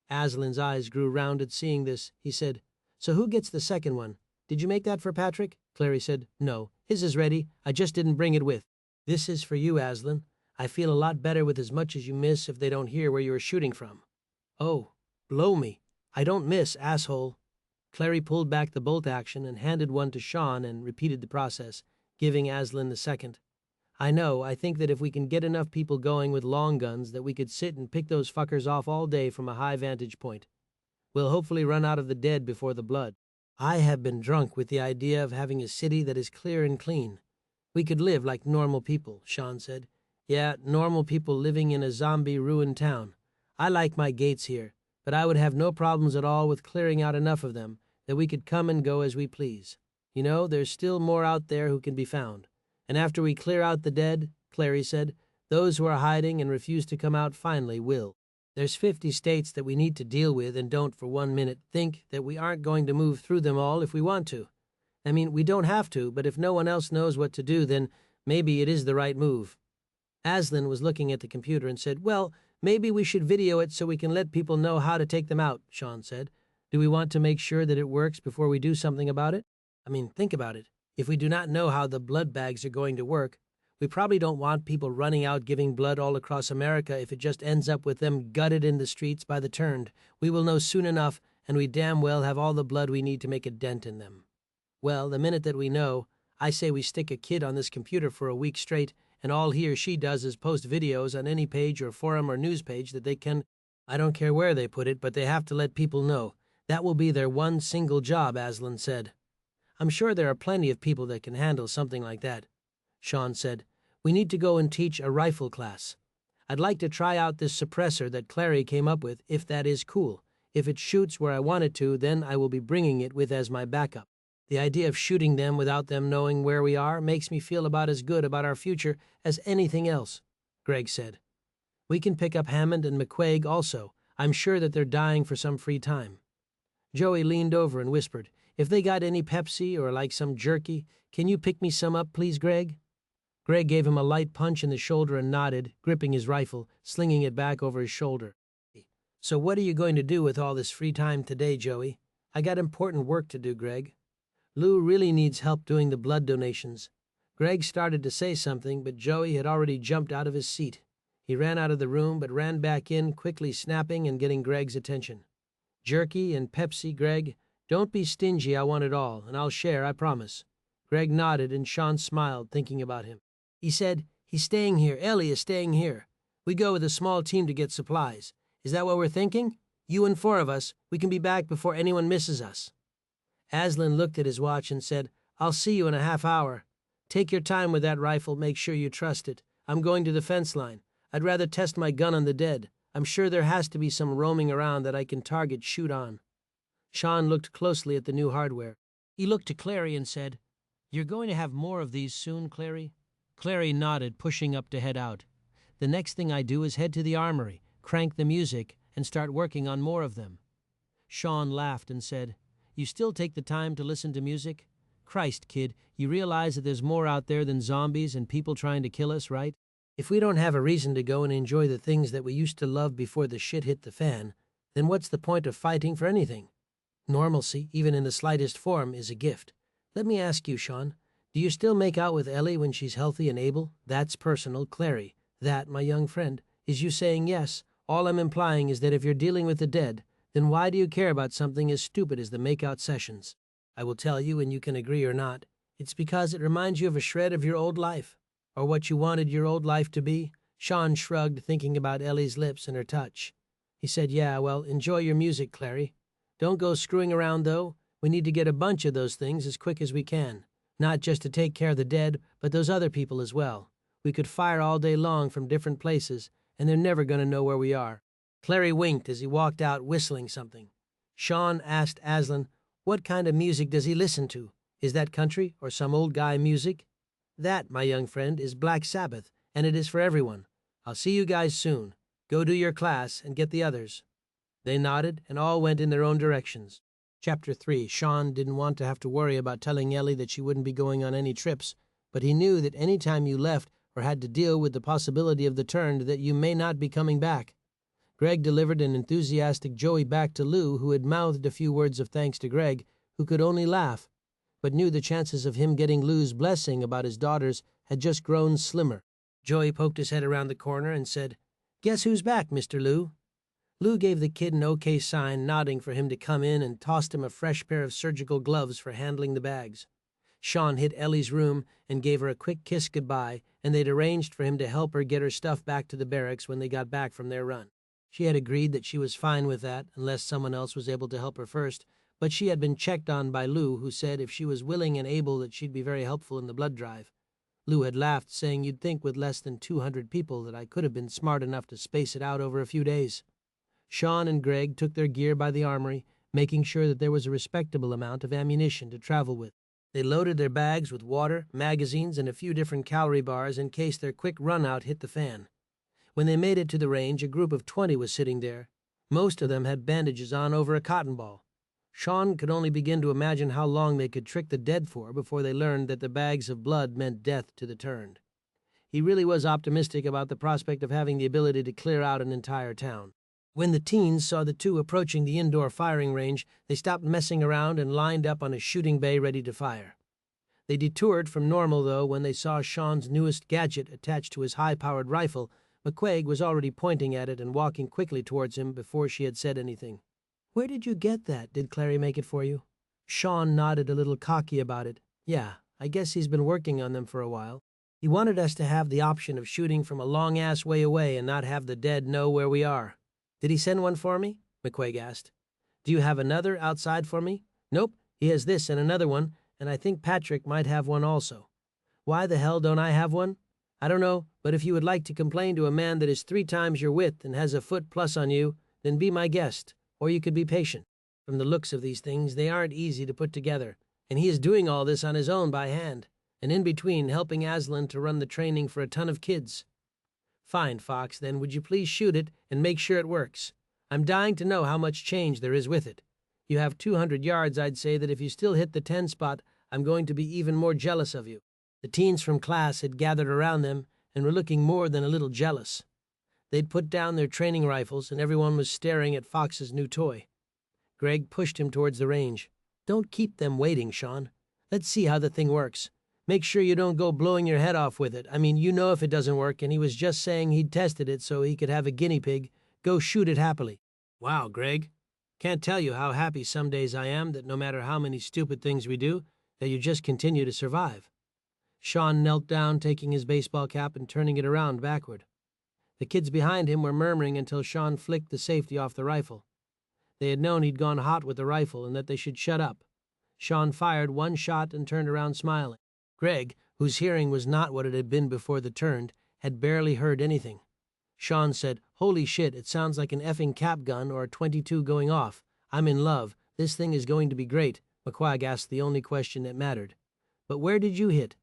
Aslan's eyes grew round at seeing this. He said, "So who gets the second one? Did you make that for Patrick?" Clary said, "No, his is ready. I just didn't bring it with." "This is for you, Aslan. I feel a lot better with as much as you miss if they don't hear where you are shooting from." "Oh, blow me. I don't miss, asshole." Clary pulled back the bolt action and handed one to Shaun and repeated the process, giving Aslan the second. "I know. I think that if we can get enough people going with long guns that we could sit and pick those fuckers off all day from a high vantage point. We'll hopefully run out of the dead before the blood. I have been drunk with the idea of having a city that is clear and clean. We could live like normal people," Shaun said. "Yeah, normal people living in a zombie-ruined town. I like my gates here, but I would have no problems at all with clearing out enough of them that we could come and go as we please. There's still more out there who can be found. And after we clear out the dead," Clary said, "those who are hiding and refuse to come out finally will. There's 50 states that we need to deal with, and don't for 1 minute think that we aren't going to move through them all if we want to. I mean, we don't have to, but if no one else knows what to do, then Maybe it is the right move. Aslan was looking at the computer and said, "Well, maybe we should video it so we can let people know how to take them out," Shaun said. "Do we want to make sure that it works before we do something about it? I mean, think about it. If we do not know how the blood bags are going to work, we probably don't want people running out giving blood all across America if it just ends up with them gutted in the streets by the turned. We will know soon enough, and we damn well have all the blood we need to make a dent in them. Well, the minute that we know, I say we stick a kid on this computer for a week straight, and all he or she does is post videos on any page or forum or news page that they can. I don't care where they put it, but they have to let people know. That will be their one single job," Aslan said. "I'm sure there are plenty of people that can handle something like that." Shaun said, "We need to go and teach a rifle class. I'd like to try out this suppressor that Clary came up with, if that is cool. If it shoots where I want it to, then I will be bringing it with as my backup. The idea of shooting them without them knowing where we are makes me feel about as good about our future as anything else," Greg said. "We can pick up Hammond and McQuaig also. I'm sure that they're dying for some free time." Joey leaned over and whispered, "If they got any Pepsi or like some jerky, can you pick me some up, please, Greg?" Greg gave him a light punch in the shoulder and nodded, gripping his rifle, slinging it back over his shoulder. "So what are you going to do with all this free time today, Joey?" "I got important work to do, Greg. Lou really needs help doing the blood donations." Greg started to say something, but Joey had already jumped out of his seat. He ran out of the room, but ran back in, quickly snapping and getting Greg's attention. "Jerky and Pepsi, Greg. Don't be stingy, I want it all, and I'll share, I promise." Greg nodded, and Shaun smiled, thinking about him. He said, "He's staying here. Ellie is staying here. We go with a small team to get supplies. Is that what we're thinking? You and 4 of us, we can be back before anyone misses us." Aslan looked at his watch and said, "I'll see you in a half hour. Take your time with that rifle, make sure you trust it. I'm going to the fence line. I'd rather test my gun on the dead. I'm sure there has to be some roaming around that I can target shoot on." Shaun looked closely at the new hardware. He looked to Clary and said, "You're going to have more of these soon, Clary?" Clary nodded, pushing up to head out. "The next thing I do is head to the armory, crank the music, and start working on more of them." Shaun laughed and said, "You still take the time to listen to music? Christ, kid, you realize that there's more out there than zombies and people trying to kill us, right? If we don't have a reason to go and enjoy the things that we used to love before the shit hit the fan, then what's the point of fighting for anything? Normalcy, even in the slightest form, is a gift. Let me ask you, Shaun, do you still make out with Ellie when she's healthy and able? That's personal, Clary. That, my young friend, is you saying yes. All I'm implying is that if you're dealing with the dead, then why do you care about something as stupid as the make-out sessions? I will tell you, and you can agree or not, it's because it reminds you of a shred of your old life, or what you wanted your old life to be." Shaun shrugged, thinking about Ellie's lips and her touch. He said, "Yeah, well, enjoy your music, Clary. Don't go screwing around, though. We need to get a bunch of those things as quick as we can. Not just to take care of the dead, but those other people as well. We could fire all day long from different places, and they're never going to know where we are." Clary winked as he walked out, whistling something. Shaun asked Aslan, "What kind of music does he listen to? Is that country or some old guy music?" "That, my young friend, is Black Sabbath, and it is for everyone. I'll see you guys soon. Go do your class and get the others." They nodded, and all went in their own directions. Chapter 3. Shaun didn't want to have to worry about telling Ellie that she wouldn't be going on any trips, but he knew that any time you left or had to deal with the possibility of the turned, that you may not be coming back. Greg delivered an enthusiastic Joey back to Lou, who had mouthed a few words of thanks to Greg, who could only laugh, but knew the chances of him getting Lou's blessing about his daughters had just grown slimmer. Joey poked his head around the corner and said, "Guess who's back, Mr. Lou?" Lou gave the kid an okay sign, nodding for him to come in, and tossed him a fresh pair of surgical gloves for handling the bags. Shaun hit Ellie's room and gave her a quick kiss goodbye, and they'd arranged for him to help her get her stuff back to the barracks when they got back from their run. She had agreed that she was fine with that, unless someone else was able to help her first, but she had been checked on by Lou, who said if she was willing and able that she'd be very helpful in the blood drive. Lou had laughed, saying, "You'd think with less than 200 people that I could have been smart enough to space it out over a few days." Shaun and Greg took their gear by the armory, making sure that there was a respectable amount of ammunition to travel with. They loaded their bags with water, magazines, and a few different calorie bars in case their quick run-out hit the fan. When they made it to the range, a group of 20 was sitting there. Most of them had bandages on over a cotton ball. Shaun could only begin to imagine how long they could trick the dead for before they learned that the bags of blood meant death to the turned. He really was optimistic about the prospect of having the ability to clear out an entire town. When the teens saw the two approaching the indoor firing range, they stopped messing around and lined up on a shooting bay ready to fire. They detoured from normal, though, when they saw Shaun's newest gadget attached to his high-powered rifle. McQuaig was already pointing at it and walking quickly towards him before she had said anything. "Where did you get that? Did Clary make it for you?" Shaun nodded, a little cocky about it. "Yeah, I guess he's been working on them for a while. He wanted us to have the option of shooting from a long-ass way away and not have the dead know where we are." "Did he send one for me?" McQuaig asked. "Do you have another outside for me?" "Nope, he has this and another one, and I think Patrick might have one also." "Why the hell don't I have one?" "I don't know, but if you would like to complain to a man that is 3 times your width and has a foot plus on you, then be my guest, or you could be patient. From the looks of these things, they aren't easy to put together, and he is doing all this on his own by hand, and in between helping Aslan to run the training for a ton of kids." "Fine, Fox, then would you please shoot it and make sure it works? I'm dying to know how much change there is with it. You have 200 yards, I'd say that if you still hit the 10 spot, I'm going to be even more jealous of you." The teens from class had gathered around them and were looking more than a little jealous. They'd put down their training rifles and everyone was staring at Fox's new toy. Greg pushed him towards the range. "Don't keep them waiting, Shaun. Let's see how the thing works. Make sure you don't go blowing your head off with it. I mean, you know if it doesn't work, and he was just saying he'd tested it so he could have a guinea pig. Go shoot it happily." "Wow, Greg. Can't tell you how happy some days I am that no matter how many stupid things we do, that you just continue to survive." Shaun knelt down, taking his baseball cap and turning it around backward. The kids behind him were murmuring until Shaun flicked the safety off the rifle. They had known he'd gone hot with the rifle and that they should shut up. Shaun fired one shot and turned around smiling. Greg, whose hearing was not what it had been before the turned, had barely heard anything. Shaun said, "Holy shit, it sounds like an effing cap gun or a .22 going off. I'm in love. This thing is going to be great." McQuaig asked the only question that mattered. "But where did you hit?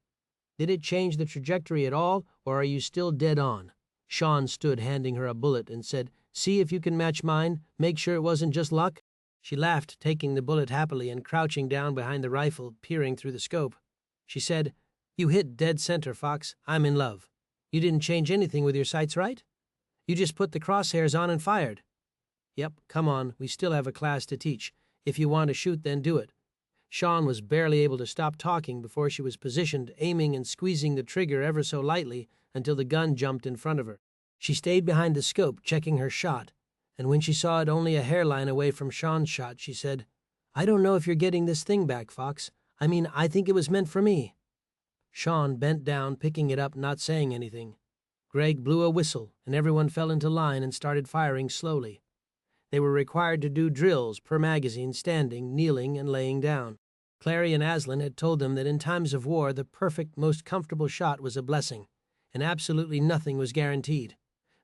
Did it change the trajectory at all, or are you still dead on?" Shaun stood handing her a bullet and said, "See if you can match mine. Make sure it wasn't just luck." She laughed, taking the bullet happily and crouching down behind the rifle, peering through the scope. She said, "You hit dead center, Fox. I'm in love. You didn't change anything with your sights, right? You just put the crosshairs on and fired." "Yep, come on, we still have a class to teach. If you want to shoot, then do it." Shaun was barely able to stop talking before she was positioned, aiming and squeezing the trigger ever so lightly until the gun jumped in front of her. She stayed behind the scope, checking her shot, and when she saw it only a hairline away from Shaun's shot, she said, "I don't know if you're getting this thing back, Fox. I mean, I think it was meant for me." Shaun bent down, picking it up, not saying anything. Greg blew a whistle, and everyone fell into line and started firing slowly. They were required to do drills per magazine, standing, kneeling, and laying down. Clary and Aslan had told them that in times of war, the perfect, most comfortable shot was a blessing, and absolutely nothing was guaranteed.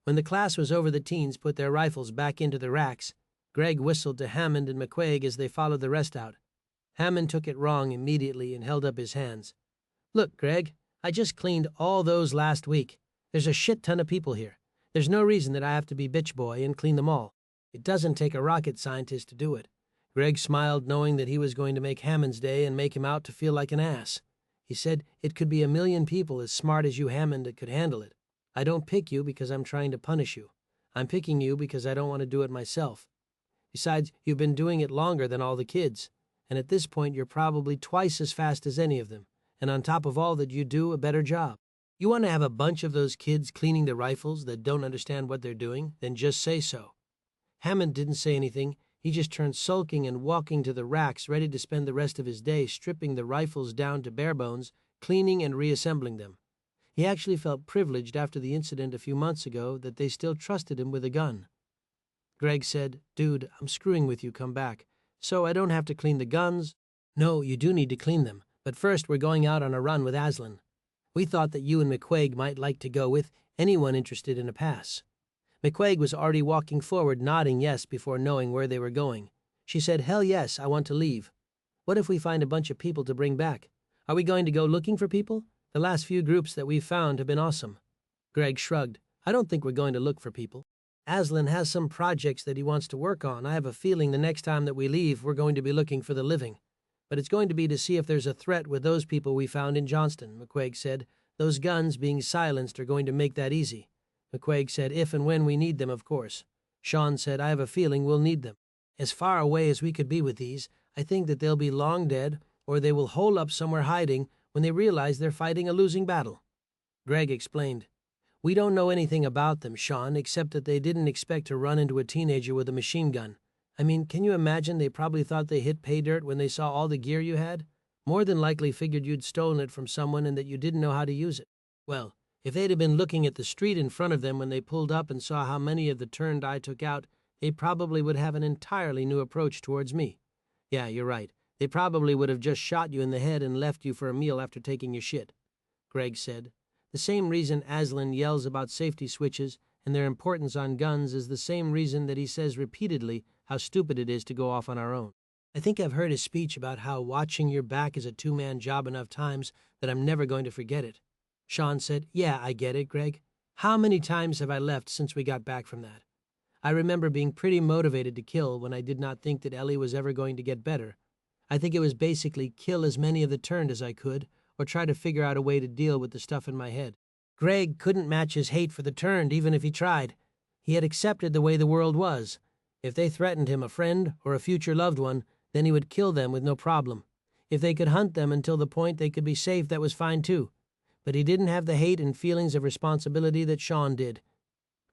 When the class was over, the teens put their rifles back into the racks. Greg whistled to Hammond and McQuaig as they followed the rest out. Hammond took it wrong immediately and held up his hands. "Look, Greg, I just cleaned all those last week. There's a shit ton of people here. There's no reason that I have to be bitch boy and clean them all. It doesn't take a rocket scientist to do it." Greg smiled, knowing that he was going to make Hammond's day and make him out to feel like an ass. He said, "It could be 1,000,000 people as smart as you, Hammond, that could handle it. I don't pick you because I'm trying to punish you. I'm picking you because I don't want to do it myself. Besides, you've been doing it longer than all the kids, and at this point you're probably twice as fast as any of them, and on top of all that you do a better job. You want to have a bunch of those kids cleaning the rifles that don't understand what they're doing, then just say so." Hammond didn't say anything. He just turned sulking and walking to the racks, ready to spend the rest of his day stripping the rifles down to bare bones, cleaning and reassembling them. He actually felt privileged after the incident a few months ago that they still trusted him with a gun. Greg said, "Dude, I'm screwing with you, come back. So I don't have to clean the guns." "No, you do need to clean them, but first we're going out on a run with Aslan. We thought that you and McQuaig might like to go with anyone interested in a pass." McQuaig was already walking forward, nodding yes before knowing where they were going. She said, "Hell yes, I want to leave. What if we find a bunch of people to bring back? Are we going to go looking for people? The last few groups that we've found have been awesome." Greg shrugged. "I don't think we're going to look for people." Aslan has some projects that he wants to work on. I have a feeling the next time that we leave, we're going to be looking for the living. But it's going to be to see if there's a threat with those people we found in Johnston," McQuaig said. "Those guns being silenced are going to make that easy." McQuaig said, "If and when we need them, of course." Shaun said, "I have a feeling we'll need them. As far away as we could be with these, I think that they'll be long dead, or they will hole up somewhere hiding when they realize they're fighting a losing battle." Greg explained, "We don't know anything about them, Shaun, except that they didn't expect to run into a teenager with a machine gun. I mean, can you imagine they probably thought they hit pay dirt when they saw all the gear you had? More than likely figured you'd stolen it from someone and that you didn't know how to use it. Well, if they'd have been looking at the street in front of them when they pulled up and saw how many of the turned I took out, they probably would have an entirely new approach towards me. Yeah, you're right. They probably would have just shot you in the head and left you for a meal after taking your shit," Greg said. "The same reason Aslan yells about safety switches and their importance on guns is the same reason that he says repeatedly how stupid it is to go off on our own. I think I've heard his speech about how watching your back is a two-man job enough times that I'm never going to forget it." Shaun said, "Yeah, I get it, Greg. How many times have I left since we got back from that? I remember being pretty motivated to kill when I did not think that Ellie was ever going to get better. I think it was basically kill as many of the turned as I could, or try to figure out a way to deal with the stuff in my head." Greg couldn't match his hate for the turned even if he tried. He had accepted the way the world was. If they threatened him, a friend or a future loved one, then he would kill them with no problem. If they could hunt them until the point they could be safe, that was fine too. But he didn't have the hate and feelings of responsibility that Shaun did.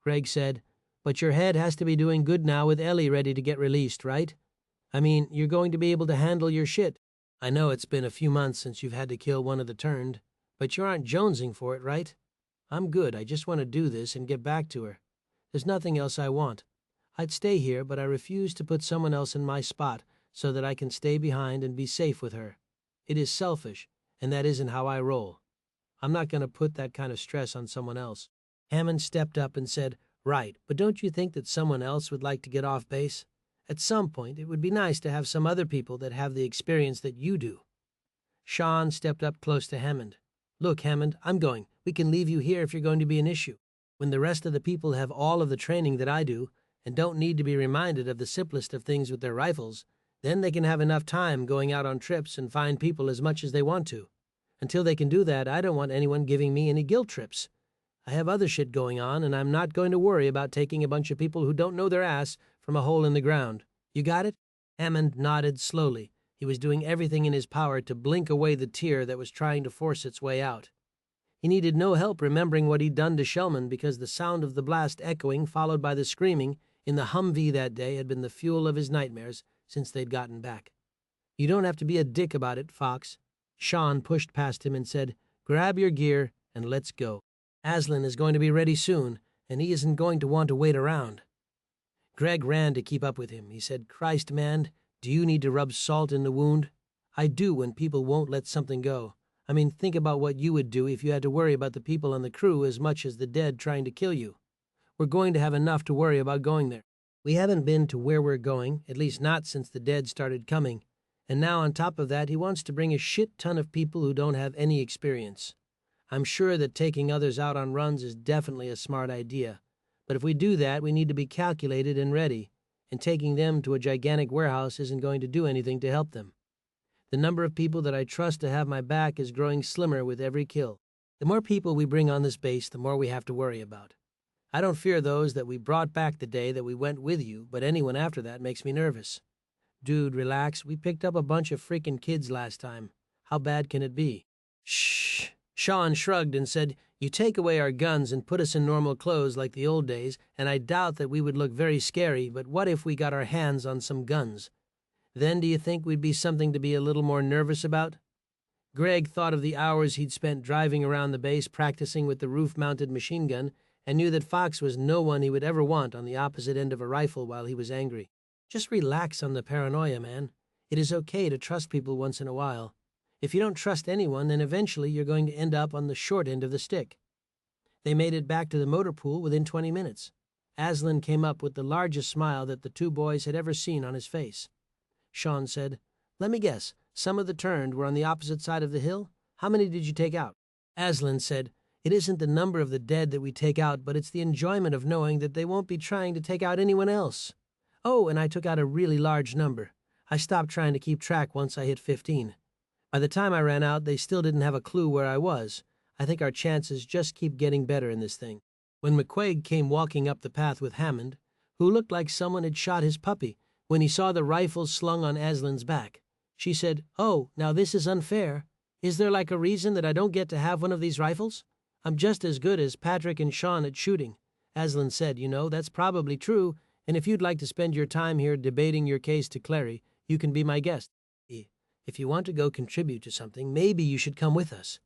Greg said, "But your head has to be doing good now with Ellie ready to get released, right? I mean, you're going to be able to handle your shit. I know it's been a few months since you've had to kill one of the turned, but you aren't jonesing for it, right? I'm good. I just want to do this and get back to her. There's nothing else I want. I'd stay here, but I refuse to put someone else in my spot so that I can stay behind and be safe with her. It is selfish, and that isn't how I roll. I'm not going to put that kind of stress on someone else." Hammond stepped up and said, "Right, but don't you think that someone else would like to get off base? At some point, it would be nice to have some other people that have the experience that you do." Shaun stepped up close to Hammond. "Look, Hammond, I'm going. We can leave you here if you're going to be an issue. When the rest of the people have all of the training that I do, and don't need to be reminded of the simplest of things with their rifles, then they can have enough time going out on trips and find people as much as they want to. Until they can do that, I don't want anyone giving me any guilt trips. I have other shit going on, and I'm not going to worry about taking a bunch of people who don't know their ass from a hole in the ground. You got it?" Hammond nodded slowly. He was doing everything in his power to blink away the tear that was trying to force its way out. He needed no help remembering what he'd done to Shellman, because the sound of the blast echoing, followed by the screaming, in the Humvee that day had been the fuel of his nightmares since they'd gotten back. "You don't have to be a dick about it, Fox." Shaun pushed past him and said, "Grab your gear and let's go. Aslan is going to be ready soon, and he isn't going to want to wait around." Greg ran to keep up with him. He said, "Christ, man, do you need to rub salt in the wound? I do when people won't let something go. I mean, think about what you would do if you had to worry about the people on the crew as much as the dead trying to kill you. We're going to have enough to worry about going there. We haven't been to where we're going, at least not since the dead started coming. And now on top of that, he wants to bring a shit ton of people who don't have any experience. I'm sure that taking others out on runs is definitely a smart idea. But if we do that, we need to be calculated and ready, and taking them to a gigantic warehouse isn't going to do anything to help them. The number of people that I trust to have my back is growing slimmer with every kill. The more people we bring on this base, the more we have to worry about. I don't fear those that we brought back the day that we went with you, but anyone after that makes me nervous. Dude, relax. We picked up a bunch of freaking kids last time. How bad can it be?" "Shh." Shaun shrugged and said, "You take away our guns and put us in normal clothes like the old days, and I doubt that we would look very scary, but what if we got our hands on some guns? Then do you think we'd be something to be a little more nervous about?" Greg thought of the hours he'd spent driving around the base practicing with the roof-mounted machine gun, and knew that Fox was no one he would ever want on the opposite end of a rifle while he was angry. Just relax on the paranoia, man. It is okay to trust people once in a while. If you don't trust anyone, then eventually you're going to end up on the short end of the stick. They made it back to the motor pool within 20 minutes. Aslan came up with the largest smile that the two boys had ever seen on his face. Shaun said, "Let me guess, some of the turned were on the opposite side of the hill? How many did you take out?" Aslan said, It isn't the number of the dead that we take out, but it's the enjoyment of knowing that they won't be trying to take out anyone else. Oh, and I took out a really large number. I stopped trying to keep track once I hit 15. By the time I ran out, they still didn't have a clue where I was. I think our chances just keep getting better in this thing. When McQuaig came walking up the path with Hammond, who looked like someone had shot his puppy, when he saw the rifle slung on Aslan's back, she said, "Oh, now this is unfair. Is there like a reason that I don't get to have one of these rifles? I'm just as good as Patrick and Shaun at shooting." Aslan said, "That's probably true, and if you'd like to spend your time here debating your case to Clary, you can be my guest. If you want to go contribute to something, maybe you should come with us."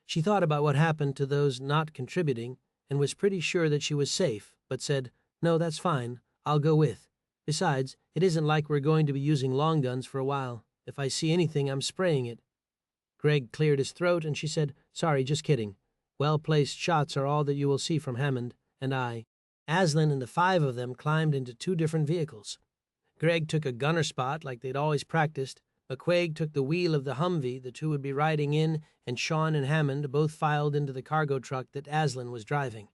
She thought about what happened to those not contributing and was pretty sure that she was safe, but said, "No, that's fine. I'll go with. Besides, it isn't like we're going to be using long guns for a while. If I see anything, I'm spraying it." Greg cleared his throat, and she said, "Sorry, just kidding. Well-placed shots are all that you will see from Hammond and I." Aslan and the 5 of them climbed into 2 different vehicles. Greg took a gunner spot like they'd always practiced. McQuaig took the wheel of the Humvee the 2 would be riding in, and Shaun and Hammond both filed into the cargo truck that Aslan was driving.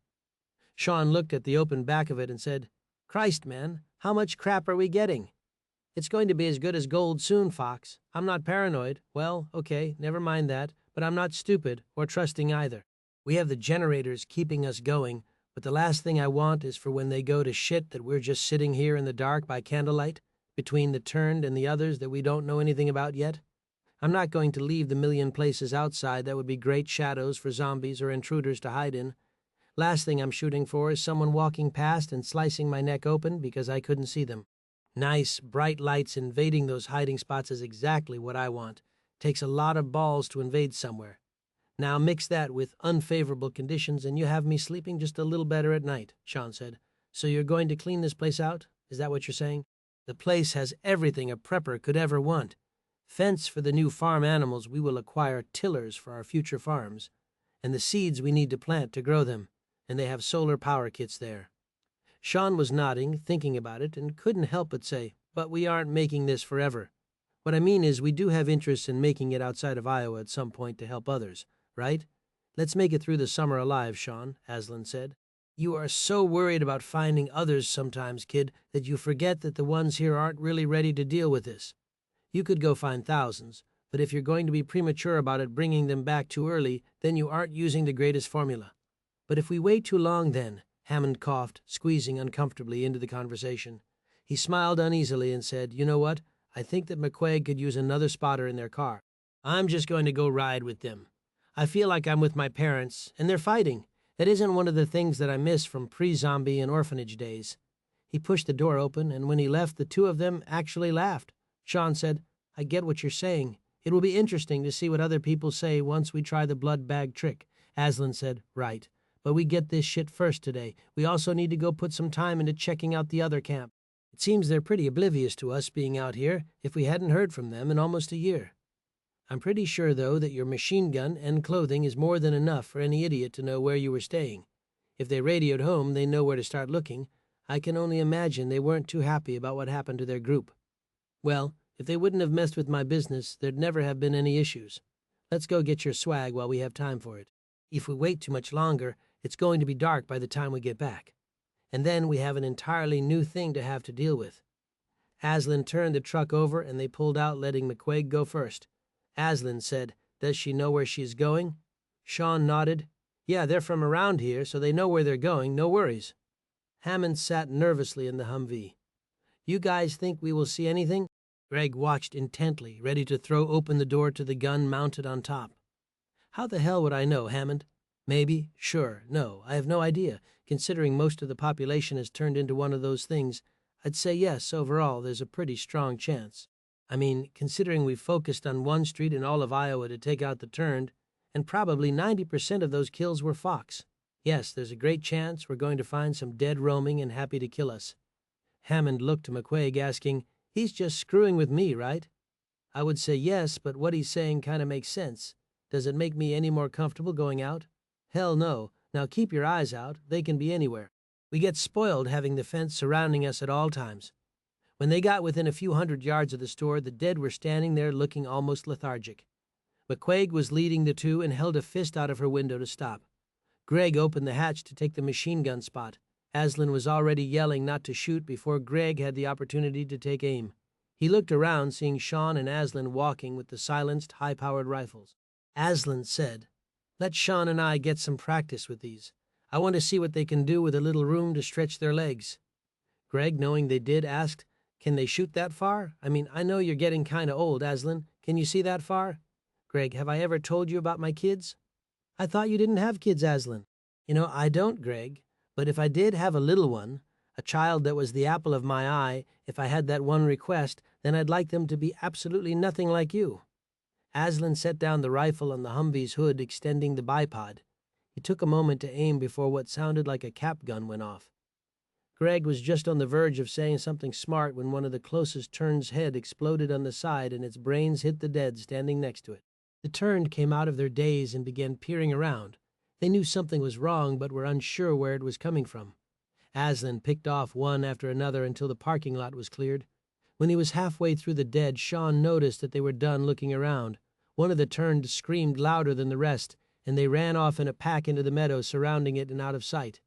Shaun looked at the open back of it and said, "Christ, man, how much crap are we getting?" "It's going to be as good as gold soon, Fox. I'm not paranoid. Well, okay, never mind that, but I'm not stupid or trusting either. We have the generators keeping us going, but the last thing I want is for when they go to shit that we're just sitting here in the dark by candlelight, between the turned and the others that we don't know anything about yet. I'm not going to leave the million places outside that would be great shadows for zombies or intruders to hide in. Last thing I'm shooting for is someone walking past and slicing my neck open because I couldn't see them. Nice, bright lights invading those hiding spots is exactly what I want. Takes a lot of balls to invade somewhere. Now mix that with unfavorable conditions and you have me sleeping just a little better at night," Shaun said. "So you're going to clean this place out? Is that what you're saying? The place has everything a prepper could ever want. Fence for the new farm animals we will acquire, tillers for our future farms, and the seeds we need to plant to grow them, and they have solar power kits there." Shaun was nodding, thinking about it, and couldn't help but say, "But we aren't making this forever. What I mean is we do have interest in making it outside of Iowa at some point to help others. Right? Let's make it through the summer alive, Shaun," Aslan said. "You are so worried about finding others sometimes, kid, that you forget that the ones here aren't really ready to deal with this. You could go find thousands, but if you're going to be premature about it bringing them back too early, then you aren't using the greatest formula. But if we wait too long then," Hammond coughed, squeezing uncomfortably into the conversation. He smiled uneasily and said, "You know what? I think that McQuaig could use another spotter in their car. I'm just going to go ride with them. I feel like I'm with my parents, and they're fighting. That isn't one of the things that I miss from pre-zombie and orphanage days." He pushed the door open, and when he left, the 2 of them actually laughed. Shaun said, "I get what you're saying. It will be interesting to see what other people say once we try the blood bag trick." Aslan said, "Right. But we get this shit first today. We also need to go put some time into checking out the other camp. It seems they're pretty oblivious to us being out here, if we hadn't heard from them in almost a year. I'm pretty sure, though, that your machine gun and clothing is more than enough for any idiot to know where you were staying. If they radioed home, they know where to start looking. I can only imagine they weren't too happy about what happened to their group. Well, if they wouldn't have messed with my business, there'd never have been any issues. Let's go get your swag while we have time for it. If we wait too much longer, it's going to be dark by the time we get back. And then we have an entirely new thing to have to deal with." Aslan turned the truck over and they pulled out, letting McQuaig go first. Aslan said, "Does she know where she's going?" Shaun nodded. "Yeah, they're from around here, so they know where they're going, no worries." Hammond sat nervously in the Humvee. "You guys think we will see anything?" Greg watched intently, ready to throw open the door to the gun mounted on top. "How the hell would I know, Hammond? Maybe, sure, no, I have no idea. Considering most of the population has turned into one of those things, I'd say yes, overall, there's a pretty strong chance. I mean, considering we focused on one street in all of Iowa to take out the turned, and probably 90% of those kills were Fox. Yes, there's a great chance we're going to find some dead roaming and happy to kill us." Hammond looked to McQuaig, asking, "He's just screwing with me, right?" I would say yes, but what he's saying kind of makes sense. Does it make me any more comfortable going out? Hell no. Now keep your eyes out. They can be anywhere. We get spoiled having the fence surrounding us at all times. When they got within a few hundred yards of the store, the dead were standing there looking almost lethargic. McQuaig was leading the 2 and held a fist out of her window to stop. Greg opened the hatch to take the machine gun spot. Aslan was already yelling not to shoot before Greg had the opportunity to take aim. He looked around, seeing Shaun and Aslan walking with the silenced, high-powered rifles. Aslan said, "Let Shaun and I get some practice with these. I want to see what they can do with a little room to stretch their legs." Greg, knowing they did, asked, "Can they shoot that far? I mean, I know you're getting kind of old, Aslan. Can you see that far?" "Greg, have I ever told you about my kids?" "I thought you didn't have kids, Aslan." I don't, Greg. But if I did have a little one, a child that was the apple of my eye, if I had that one request, then I'd like them to be absolutely nothing like you." Aslan set down the rifle on the Humvee's hood, extending the bipod. He took a moment to aim before what sounded like a cap gun went off. Greg was just on the verge of saying something smart when one of the closest Turn's head exploded on the side and its brains hit the dead standing next to it. The Turned came out of their daze and began peering around. They knew something was wrong but were unsure where it was coming from. Aslan picked off one after another until the parking lot was cleared. When he was halfway through the dead, Shaun noticed that they were done looking around. One of the Turned screamed louder than the rest, and they ran off in a pack into the meadow surrounding it and out of sight.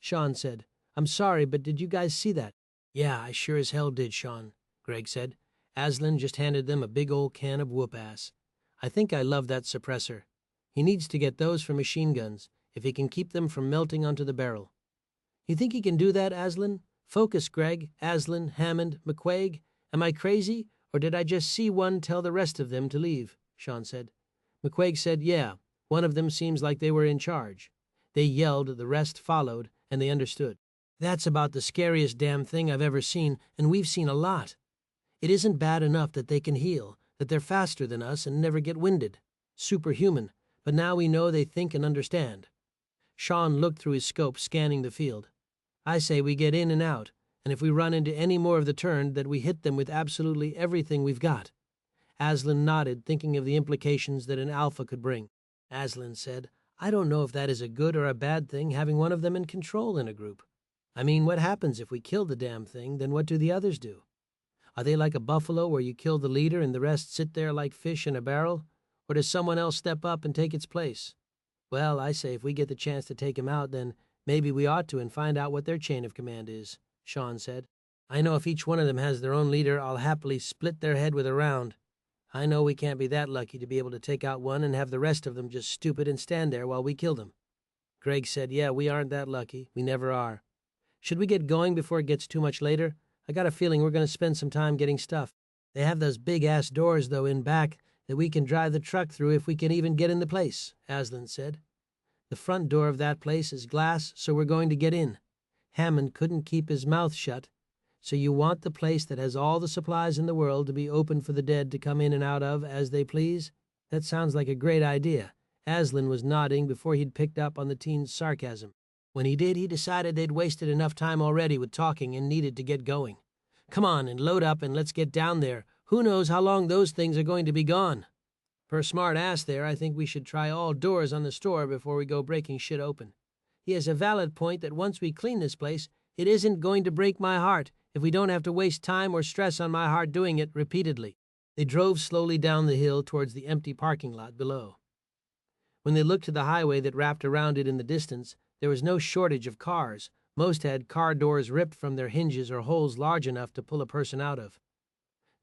Shaun said, "I'm sorry, but did you guys see that?" "Yeah, I sure as hell did, Shaun," Greg said. Aslan just handed them a big old can of whoop-ass. "I think I love that suppressor. He needs to get those for machine guns, if he can keep them from melting onto the barrel." "You think he can do that, Aslan? Focus, Greg, Aslan, Hammond, McQuaig. Am I crazy, or did I just see one tell the rest of them to leave?" Shaun said. McQuaig said, "Yeah, one of them seems like they were in charge." They yelled, the rest followed, and they understood. "That's about the scariest damn thing I've ever seen, and we've seen a lot. It isn't bad enough that they can heal, that they're faster than us and never get winded. Superhuman, but now we know they think and understand." Shaun looked through his scope, scanning the field. "I say we get in and out, and if we run into any more of the Turned, that we hit them with absolutely everything we've got." Aslan nodded, thinking of the implications that an alpha could bring. Aslan said, "I don't know if that is a good or a bad thing, having one of them in control in a group. I mean, what happens if we kill the damn thing, then what do the others do? Are they like a buffalo where you kill the leader and the rest sit there like fish in a barrel? Or does someone else step up and take its place?" "Well, I say if we get the chance to take him out, then maybe we ought to and find out what their chain of command is," Shaun said. "I know if each one of them has their own leader, I'll happily split their head with a round. I know we can't be that lucky to be able to take out one and have the rest of them just stupid and stand there while we kill them." Greg said, "Yeah, we aren't that lucky. We never are. Should we get going before it gets too much later? I got a feeling we're going to spend some time getting stuff. They have those big-ass doors, though, in back that we can drive the truck through if we can even get in the place," Aslan said. "The front door of that place is glass, so we're going to get in." Hammond couldn't keep his mouth shut. "So you want the place that has all the supplies in the world to be open for the dead to come in and out of as they please? That sounds like a great idea." Aslan was nodding before he'd picked up on the teen's sarcasm. When he did, he decided they'd wasted enough time already with talking and needed to get going. "Come on and load up and let's get down there. Who knows how long those things are going to be gone?" "Per smart ass there, I think we should try all doors on the store before we go breaking shit open. He has a valid point that once we clean this place, it isn't going to break my heart if we don't have to waste time or stress on my heart doing it repeatedly." They drove slowly down the hill towards the empty parking lot below. When they looked to the highway that wrapped around it in the distance, there was no shortage of cars. Most had car doors ripped from their hinges or holes large enough to pull a person out of.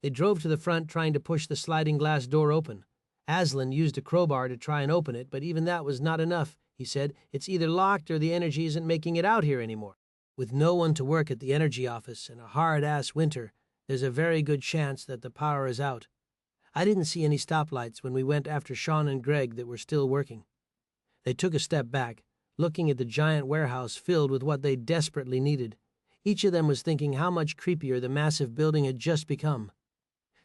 They drove to the front, trying to push the sliding glass door open. Aslan used a crowbar to try and open it, but even that was not enough, he said. "It's either locked or the energy isn't making it out here anymore." With no one to work at the energy office and a hard-ass winter, there's a very good chance that the power is out. I didn't see any stoplights when we went after Shaun and Greg that were still working. They took a step back, looking at the giant warehouse filled with what they desperately needed. Each of them was thinking how much creepier the massive building had just become.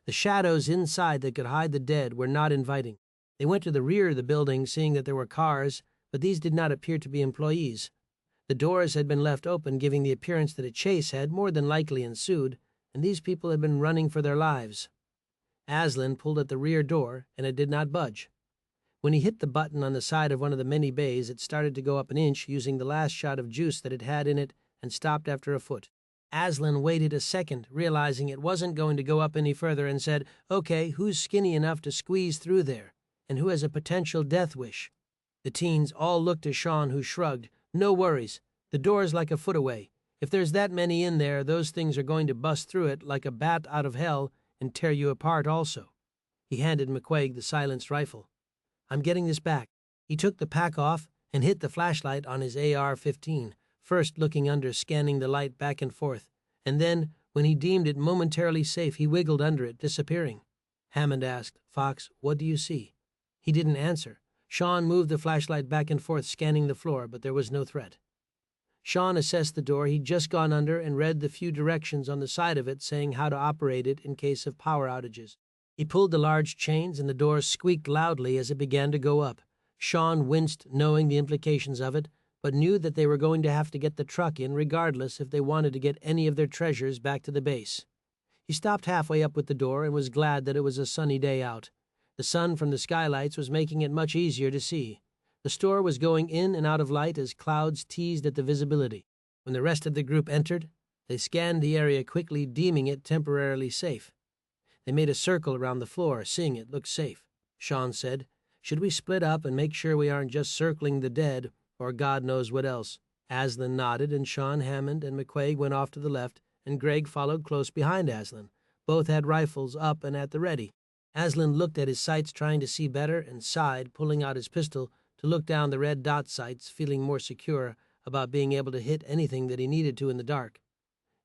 The shadows inside that could hide the dead were not inviting. They went to the rear of the building, seeing that there were cars, but these did not appear to be employees. The doors had been left open, giving the appearance that a chase had more than likely ensued, and these people had been running for their lives. Aslan pulled at the rear door, and it did not budge. When he hit the button on the side of one of the many bays, it started to go up an inch, using the last shot of juice that it had in it, and stopped after a foot. Aslan waited a second, realizing it wasn't going to go up any further, and said, "Okay, who's skinny enough to squeeze through there? And who has a potential death wish?" The teens all looked to Shaun, who shrugged. No worries. The door's like a foot away. If there's that many in there, those things are going to bust through it like a bat out of hell and tear you apart also. He handed McQuaig the silenced rifle. I'm getting this back. He took the pack off and hit the flashlight on his AR-15, first looking under, scanning the light back and forth, and then, when he deemed it momentarily safe, he wiggled under it, disappearing. Hammond asked, Fox, what do you see? He didn't answer. Shaun moved the flashlight back and forth, scanning the floor, but there was no threat. Shaun assessed the door he'd just gone under and read the few directions on the side of it saying how to operate it in case of power outages. He pulled the large chains and the door squeaked loudly as it began to go up. Shaun winced, knowing the implications of it, but knew that they were going to have to get the truck in regardless if they wanted to get any of their treasures back to the base. He stopped halfway up with the door and was glad that it was a sunny day out. The sun from the skylights was making it much easier to see. The store was going in and out of light as clouds teased at the visibility. When the rest of the group entered, they scanned the area quickly, deeming it temporarily safe. They made a circle around the floor, seeing it looked safe. Shaun said, Should we split up and make sure we aren't just circling the dead, or God knows what else? Aslan nodded, and Shaun, Hammond, and McQuaig went off to the left, and Greg followed close behind Aslan. Both had rifles up and at the ready. Aslan looked at his sights, trying to see better, and sighed, pulling out his pistol to look down the red dot sights, feeling more secure about being able to hit anything that he needed to in the dark.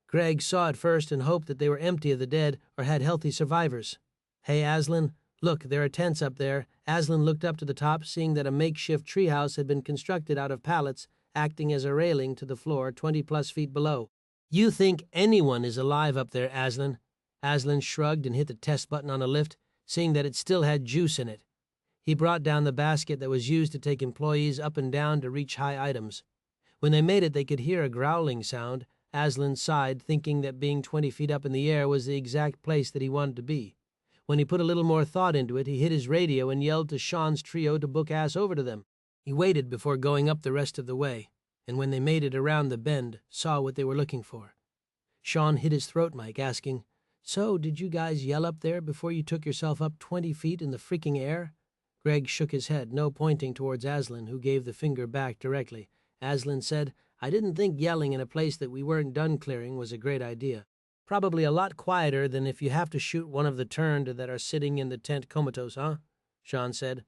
Greg saw it first and hoped that they were empty of the dead or had healthy survivors. Hey, Aslan, look, there are tents up there. Aslan looked up to the top, seeing that a makeshift treehouse had been constructed out of pallets, acting as a railing to the floor 20-plus feet below. You think anyone is alive up there, Aslan? Aslan shrugged and hit the test button on a lift, seeing that it still had juice in it. He brought down the basket that was used to take employees up and down to reach high items. When they made it, they could hear a growling sound. Aslan sighed, thinking that being 20 feet up in the air was the exact place that he wanted to be. When he put a little more thought into it, he hit his radio and yelled to Shaun's trio to book ass over to them. He waited before going up the rest of the way, and when they made it around the bend, saw what they were looking for. Shaun hit his throat mic, asking, So, did you guys yell up there before you took yourself up 20 feet in the freaking air? Greg shook his head, no pointing towards Aslan, who gave the finger back directly. Aslan said, I didn't think yelling in a place that we weren't done clearing was a great idea. Probably a lot quieter than if you have to shoot one of the turned that are sitting in the tent comatose, huh? Shaun said.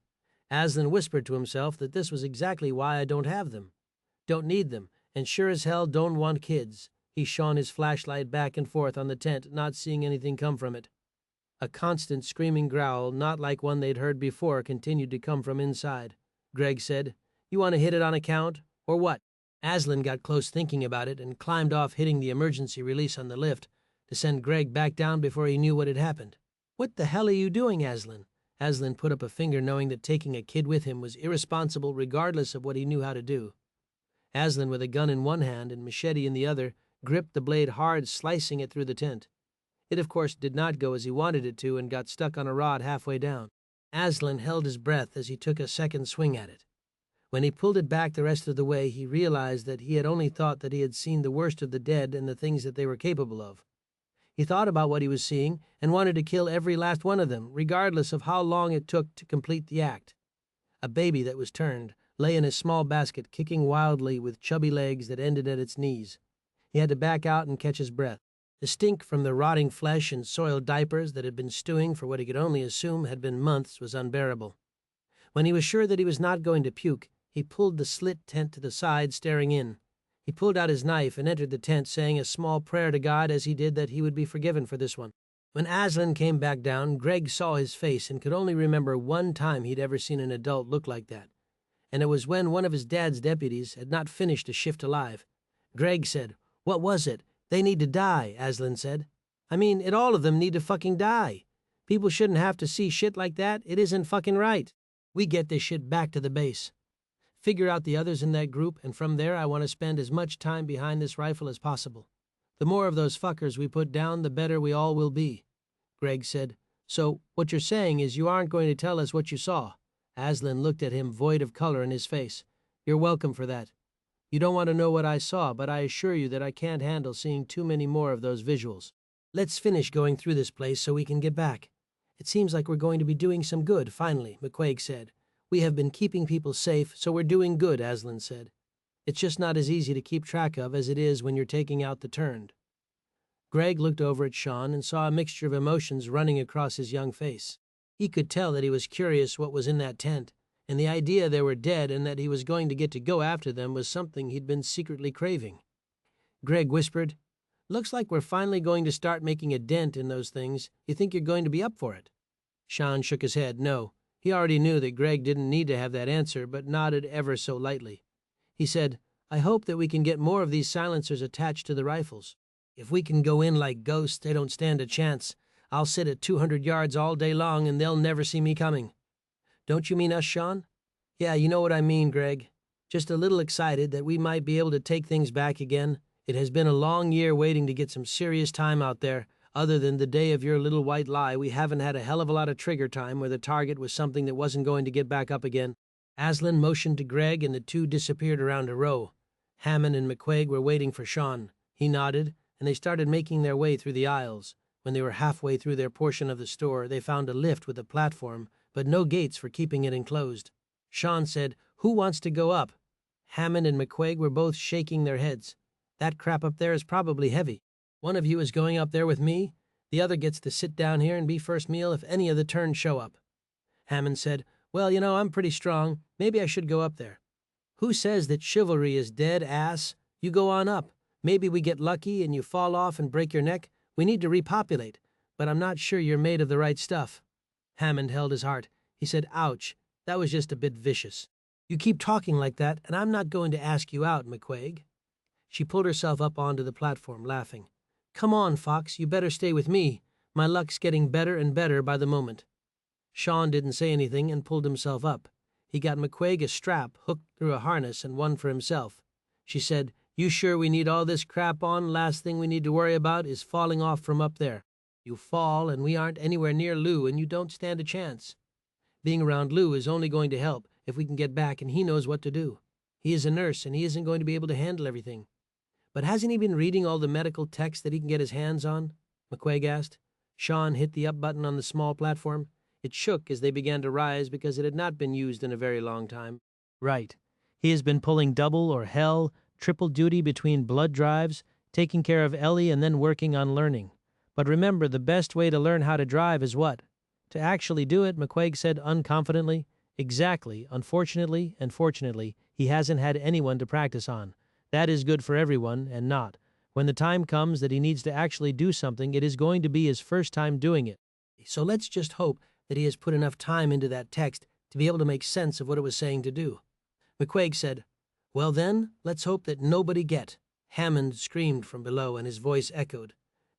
Aslan whispered to himself that this was exactly why I don't have them. Don't need them, and sure as hell don't want kids. He shone his flashlight back and forth on the tent, not seeing anything come from it. A constant screaming growl, not like one they'd heard before, continued to come from inside. Greg said, You want to hit it on account, or what? Aslan got close thinking about it and climbed off, hitting the emergency release on the lift to send Greg back down before he knew what had happened. What the hell are you doing, Aslan? Aslan put up a finger, knowing that taking a kid with him was irresponsible regardless of what he knew how to do. Aslan, with a gun in one hand and machete in the other, gripped the blade hard, slicing it through the tent. It, of course, did not go as he wanted it to and got stuck on a rod halfway down. Aslan held his breath as he took a second swing at it. When he pulled it back the rest of the way, he realized that he had only thought that he had seen the worst of the dead and the things that they were capable of. He thought about what he was seeing and wanted to kill every last one of them, regardless of how long it took to complete the act. A baby that was turned lay in a small basket, kicking wildly with chubby legs that ended at its knees. He had to back out and catch his breath. The stink from the rotting flesh and soiled diapers that had been stewing for what he could only assume had been months was unbearable. When he was sure that he was not going to puke, he pulled the slit tent to the side, staring in. He pulled out his knife and entered the tent, saying a small prayer to God as he did that he would be forgiven for this one. When Aslan came back down, Greg saw his face and could only remember one time he'd ever seen an adult look like that. And it was when one of his dad's deputies had not finished a shift alive. Greg said, What was it? They need to die, Aslan said. I mean, all of them need to fucking die. People shouldn't have to see shit like that. It isn't fucking right. We get this shit back to the base. Figure out the others in that group, and from there I want to spend as much time behind this rifle as possible. The more of those fuckers we put down, the better we all will be. Greg said, So, what you're saying is you aren't going to tell us what you saw? Aslan looked at him, void of color in his face. You're welcome for that. You don't want to know what I saw, but I assure you that I can't handle seeing too many more of those visuals. Let's finish going through this place so we can get back. It seems like we're going to be doing some good, finally, McQuaig said. We have been keeping people safe, so we're doing good, Aslan said. It's just not as easy to keep track of as it is when you're taking out the turned. Greg looked over at Shaun and saw a mixture of emotions running across his young face. He could tell that he was curious what was in that tent, and the idea they were dead and that he was going to get to go after them was something he'd been secretly craving. Greg whispered, "Looks like we're finally going to start making a dent in those things. You think you're going to be up for it?" Shaun shook his head, no. He already knew that Greg didn't need to have that answer, but nodded ever so lightly. He said, "I hope that we can get more of these silencers attached to the rifles. If we can go in like ghosts, they don't stand a chance. I'll sit at 200 yards all day long and they'll never see me coming." "Don't you mean us, Shaun?" "Yeah, you know what I mean, Greg. Just a little excited that we might be able to take things back again. It has been a long year waiting to get some serious time out there. Other than the day of your little white lie, we haven't had a hell of a lot of trigger time where the target was something that wasn't going to get back up again." Aslan motioned to Greg and the two disappeared around a row. Hammond and McQuaig were waiting for Shaun. He nodded, and they started making their way through the aisles. When they were halfway through their portion of the store, they found a lift with a platform, but no gates for keeping it enclosed. Shaun said, "Who wants to go up?" Hammond and McQuaig were both shaking their heads. "That crap up there is probably heavy. One of you is going up there with me. The other gets to sit down here and be first meal if any of the turns show up." Hammond said, "Well, I'm pretty strong. Maybe I should go up there." "Who says that chivalry is dead, ass? You go on up. Maybe we get lucky and you fall off and break your neck. We need to repopulate, but I'm not sure you're made of the right stuff." Hammond held his heart. He said, "Ouch, that was just a bit vicious." "You keep talking like that, and I'm not going to ask you out, McQuaig." She pulled herself up onto the platform, laughing. "Come on, Fox, you better stay with me. My luck's getting better and better by the moment." Shaun didn't say anything and pulled himself up. He got McQuaig a strap hooked through a harness and one for himself. She said, "You sure we need all this crap on? Last thing we need to worry about is falling off from up there. You fall and we aren't anywhere near Lou and you don't stand a chance. Being around Lou is only going to help if we can get back and he knows what to do. He is a nurse and he isn't going to be able to handle everything." "But hasn't he been reading all the medical text that he can get his hands on?" McQuaig asked. Shaun hit the up button on the small platform. It shook as they began to rise because it had not been used in a very long time. "Right. He has been pulling double or hell, triple duty between blood drives, taking care of Ellie and then working on learning. But remember, the best way to learn how to drive is what?" "To actually do it," McQuaig said unconfidently. "Exactly. Unfortunately and fortunately, he hasn't had anyone to practice on. That is good for everyone, and not. When the time comes that he needs to actually do something, it is going to be his first time doing it. So let's just hope that he has put enough time into that text to be able to make sense of what it was saying to do." McQuaig said, "Well then, let's hope that nobody get." Hammond screamed from below and his voice echoed.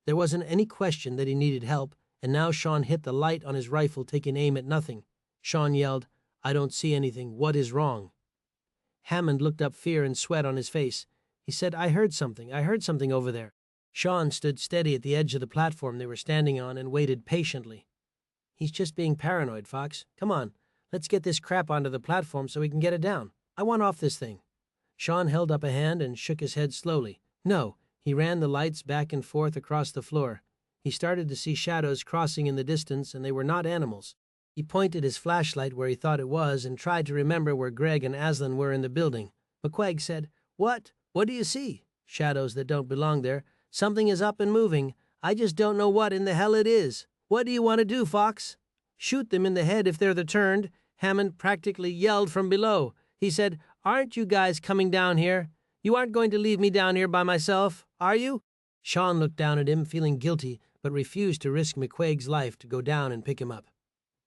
There wasn't any question that he needed help, and now Shaun hit the light on his rifle, taking aim at nothing. Shaun yelled, "I don't see anything. What is wrong?" Hammond looked up, fear and sweat on his face. He said, I heard something over there." Shaun stood steady at the edge of the platform they were standing on and waited patiently. "He's just being paranoid, Fox. Come on, let's get this crap onto the platform so we can get it down. I want off this thing." Shaun held up a hand and shook his head slowly. "No." He ran the lights back and forth across the floor. He started to see shadows crossing in the distance, and they were not animals. He pointed his flashlight where he thought it was and tried to remember where Greg and Aslan were in the building. McQuaig said, "What? What do you see?" "Shadows that don't belong there. Something is up and moving. I just don't know what in the hell it is. What do you want to do, Fox?" "Shoot them in the head if they're the turned," Hammond practically yelled from below. He said, "Aren't you guys coming down here? You aren't going to leave me down here by myself, are you?" Shaun looked down at him, feeling guilty, but refused to risk McQuaig's life to go down and pick him up.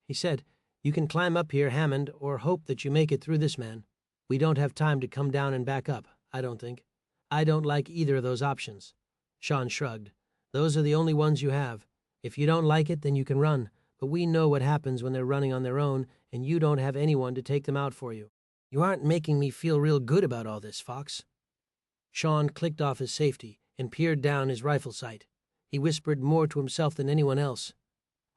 He said, "You can climb up here, Hammond, or hope that you make it through this man. We don't have time to come down and back up, I don't think. I don't like either of those options." Shaun shrugged. "Those are the only ones you have. If you don't like it, then you can run, but we know what happens when they're running on their own, and you don't have anyone to take them out for you. You aren't making me feel real good about all this, Fox." Shaun clicked off his safety and peered down his rifle sight. He whispered more to himself than anyone else.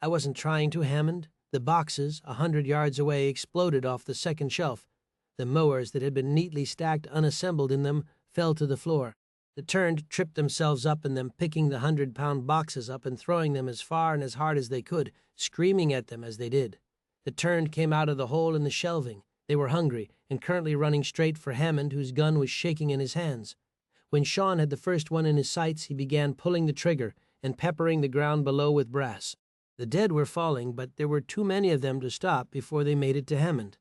"I wasn't trying to, Hammond." The boxes, 100 yards away, exploded off the second shelf. The mowers that had been neatly stacked unassembled in them fell to the floor. The turned tripped themselves up in them, picking the 100-pound boxes up and throwing them as far and as hard as they could, screaming at them as they did. The turned came out of the hole in the shelving. They were hungry and currently running straight for Hammond, whose gun was shaking in his hands. When Shaun had the first one in his sights, he began pulling the trigger and peppering the ground below with brass. The dead were falling, but there were too many of them to stop before they made it to Hammond.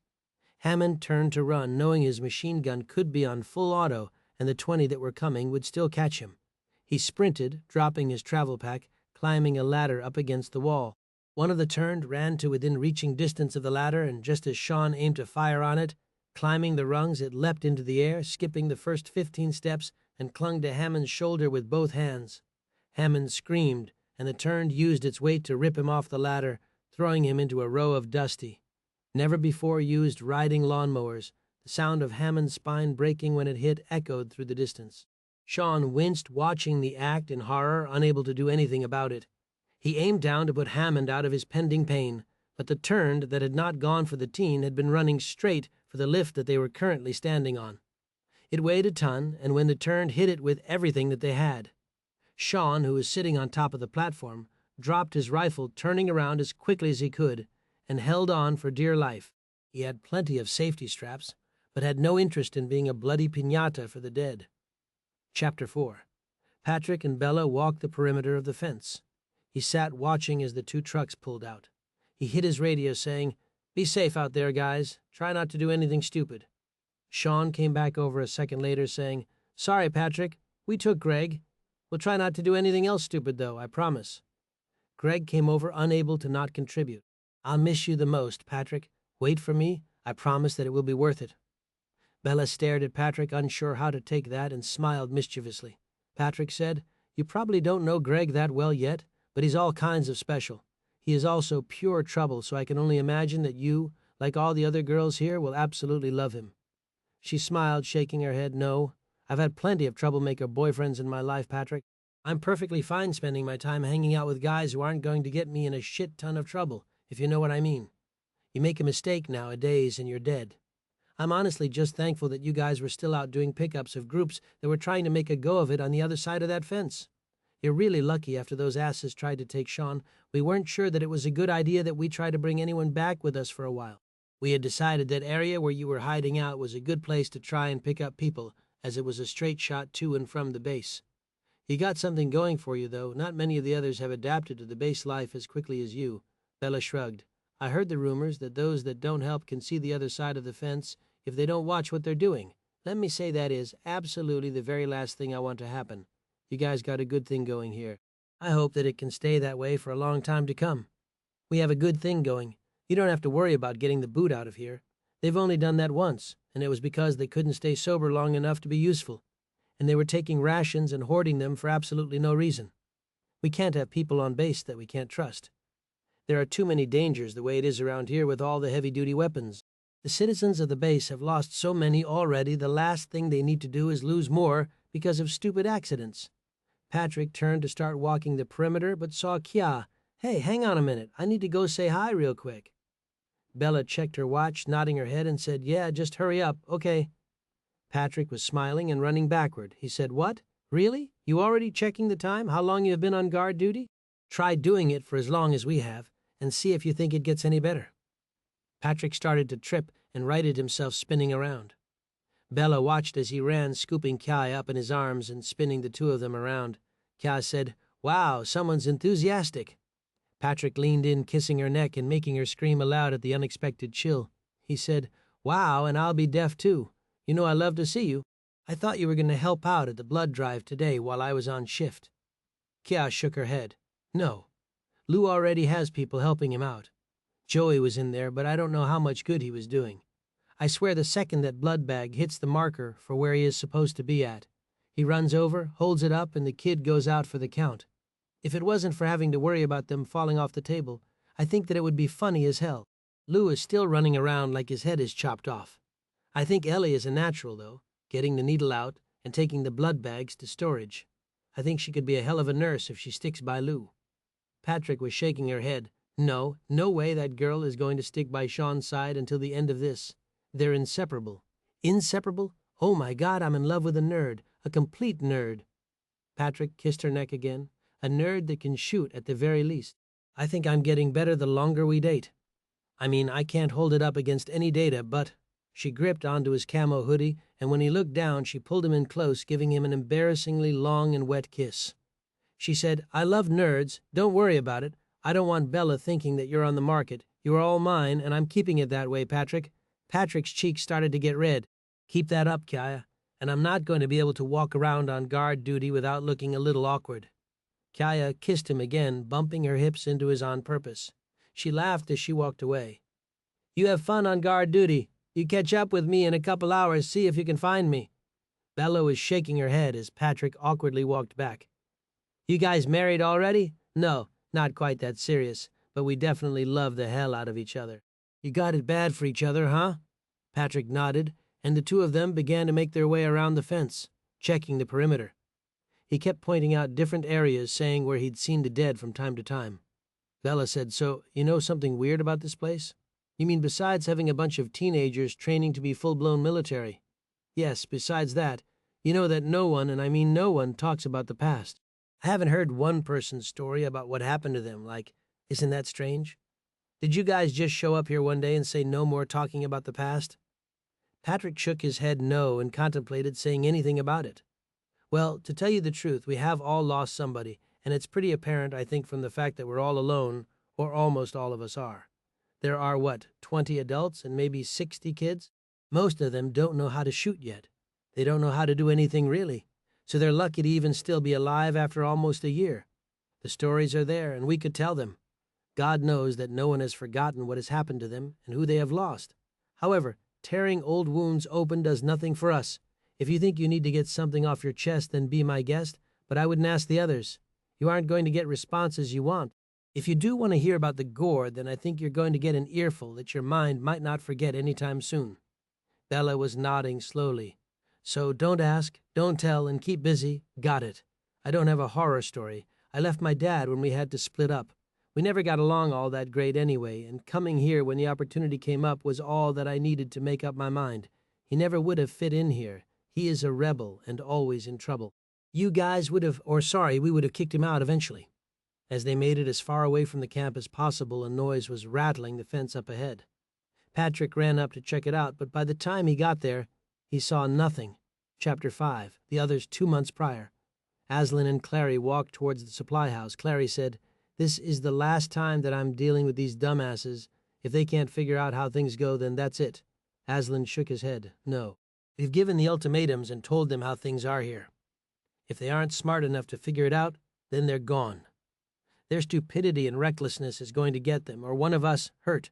Hammond turned to run, knowing his machine gun could be on full auto and the 20 that were coming would still catch him. He sprinted, dropping his travel pack, climbing a ladder up against the wall. One of the turned ran to within reaching distance of the ladder, and just as Shaun aimed to fire on it, climbing the rungs, it leapt into the air, skipping the first 15 steps, and clung to Hammond's shoulder with both hands. Hammond screamed, and the turned used its weight to rip him off the ladder, throwing him into a row of dusty, never before used riding lawnmowers. The sound of Hammond's spine breaking when it hit echoed through the distance. Shaun winced, watching the act in horror, unable to do anything about it. He aimed down to put Hammond out of his pending pain, but the turned that had not gone for the teen had been running straight for the lift that they were currently standing on. It weighed a ton, and when the turned hit it with everything that they had. Shaun, who was sitting on top of the platform, dropped his rifle, turning around as quickly as he could, and held on for dear life. He had plenty of safety straps, but had no interest in being a bloody piñata for the dead. Chapter 4. Patrick and Bella walked the perimeter of the fence. He sat watching as the 2 trucks pulled out. He hit his radio, saying, "Be safe out there, guys. Try not to do anything stupid." Shaun came back over a second later, saying, "Sorry, Patrick. We took Greg. We'll try not to do anything else stupid, though, I promise." Greg came over, unable to not contribute. "I'll miss you the most, Patrick. Wait for me. I promise that it will be worth it." Bella stared at Patrick, unsure how to take that, and smiled mischievously. Patrick said, "You probably don't know Greg that well yet, but he's all kinds of special. He is also pure trouble, so I can only imagine that you, like all the other girls here, will absolutely love him." She smiled, shaking her head. "No, I've had plenty of troublemaker boyfriends in my life, Patrick. I'm perfectly fine spending my time hanging out with guys who aren't going to get me in a shit ton of trouble, if you know what I mean. You make a mistake nowadays and you're dead. I'm honestly just thankful that you guys were still out doing pickups of groups that were trying to make a go of it on the other side of that fence. You're really lucky after those asses tried to take Shaun. We weren't sure that it was a good idea that we try to bring anyone back with us for a while. We had decided that area where you were hiding out was a good place to try and pick up people, as it was a straight shot to and from the base. You got something going for you, though. Not many of the others have adapted to the base life as quickly as you." Bella shrugged. "I heard the rumors that those that don't help can see the other side of the fence if they don't watch what they're doing. Let me say that is absolutely the very last thing I want to happen. You guys got a good thing going here. I hope that it can stay that way for a long time to come. We have a good thing going. You don't have to worry about getting the boot out of here. They've only done that once, and it was because they couldn't stay sober long enough to be useful, and they were taking rations and hoarding them for absolutely no reason. We can't have people on base that we can't trust. There are too many dangers the way it is around here with all the heavy-duty weapons. The citizens of the base have lost so many already, the last thing they need to do is lose more because of stupid accidents." Patrick turned to start walking the perimeter, but saw Kya. "Hey, hang on a minute. I need to go say hi real quick." Bella checked her watch, nodding her head, and said, "Yeah, just hurry up. Okay." Patrick was smiling and running backward. He said, "What? Really? You already checking the time? How long you have been on guard duty? Try doing it for as long as we have, and see if you think it gets any better." Patrick started to trip and righted himself, spinning around. Bella watched as he ran, scooping Kya up in his arms and spinning the 2 of them around. Kya said, "Wow, someone's enthusiastic." Patrick leaned in, kissing her neck and making her scream aloud at the unexpected chill. He said, "Wow, and I'll be deaf too. You know I love to see you. I thought you were going to help out at the blood drive today while I was on shift." Kya shook her head. "No. Lou already has people helping him out. Joey was in there, but I don't know how much good he was doing. I swear the second that blood bag hits the marker for where he is supposed to be at, he runs over, holds it up, and the kid goes out for the count. If it wasn't for having to worry about them falling off the table, I think that it would be funny as hell. Lou is still running around like his head is chopped off. I think Ellie is a natural, though, getting the needle out and taking the blood bags to storage. I think she could be a hell of a nurse if she sticks by Lou." Patrick was shaking her head. "No, no way that girl is going to stick by Shaun's side until the end of this. They're inseparable." "Inseparable? Oh my God, I'm in love with a nerd, a complete nerd." Patrick kissed her neck again. "A nerd that can shoot at the very least. I think I'm getting better the longer we date." I mean, I can't hold it up against any data, but... She gripped onto his camo hoodie, and when he looked down, she pulled him in close, giving him an embarrassingly long and wet kiss. She said, I love nerds. Don't worry about it. I don't want Bella thinking that you're on the market. You are all mine, and I'm keeping it that way, Patrick. Patrick's cheeks started to get red. Keep that up, Kaya. And I'm not going to be able to walk around on guard duty without looking a little awkward. Kaya kissed him again, bumping her hips into his on purpose. She laughed as she walked away. You have fun on guard duty. You catch up with me in a couple hours, see if you can find me. Bella was shaking her head as Patrick awkwardly walked back. You guys married already? No, not quite that serious, but we definitely love the hell out of each other. You got it bad for each other, huh? Patrick nodded, and the two of them began to make their way around the fence, checking the perimeter. He kept pointing out different areas, saying where he'd seen the dead from time to time. Bella said, So, you know something weird about this place? You mean besides having a bunch of teenagers training to be full-blown military? Yes, besides that, you know that no one, and I mean no one, talks about the past. I haven't heard one person's story about what happened to them, like, isn't that strange? Did you guys just show up here one day and say no more talking about the past? Patrick shook his head no and contemplated saying anything about it. Well, to tell you the truth, we have all lost somebody, and it's pretty apparent, I think, from the fact that we're all alone, or almost all of us are. There are, 20 adults and maybe 60 kids? Most of them don't know how to shoot yet. They don't know how to do anything really, so they're lucky to even still be alive after almost a year. The stories are there, and we could tell them. God knows that no one has forgotten what has happened to them and who they have lost. However, tearing old wounds open does nothing for us. If you think you need to get something off your chest, then be my guest, but I wouldn't ask the others. You aren't going to get responses you want. If you do want to hear about the gore, then I think you're going to get an earful that your mind might not forget any time soon. Bella was nodding slowly. So don't ask, don't tell, and keep busy. Got it. I don't have a horror story. I left my dad when we had to split up. We never got along all that great anyway, and coming here when the opportunity came up was all that I needed to make up my mind. He never would have fit in here. He is a rebel and always in trouble. You guys we would have kicked him out eventually. As they made it as far away from the camp as possible, a noise was rattling the fence up ahead. Patrick ran up to check it out, but by the time he got there, he saw nothing. Chapter 5, the others 2 months prior. Aslan and Clary walked towards the supply house. Clary said, This is the last time that I'm dealing with these dumbasses. If they can't figure out how things go, then that's it. Aslan shook his head. No. We've given the ultimatums and told them how things are here. If they aren't smart enough to figure it out, then they're gone. Their stupidity and recklessness is going to get them, or one of us, hurt.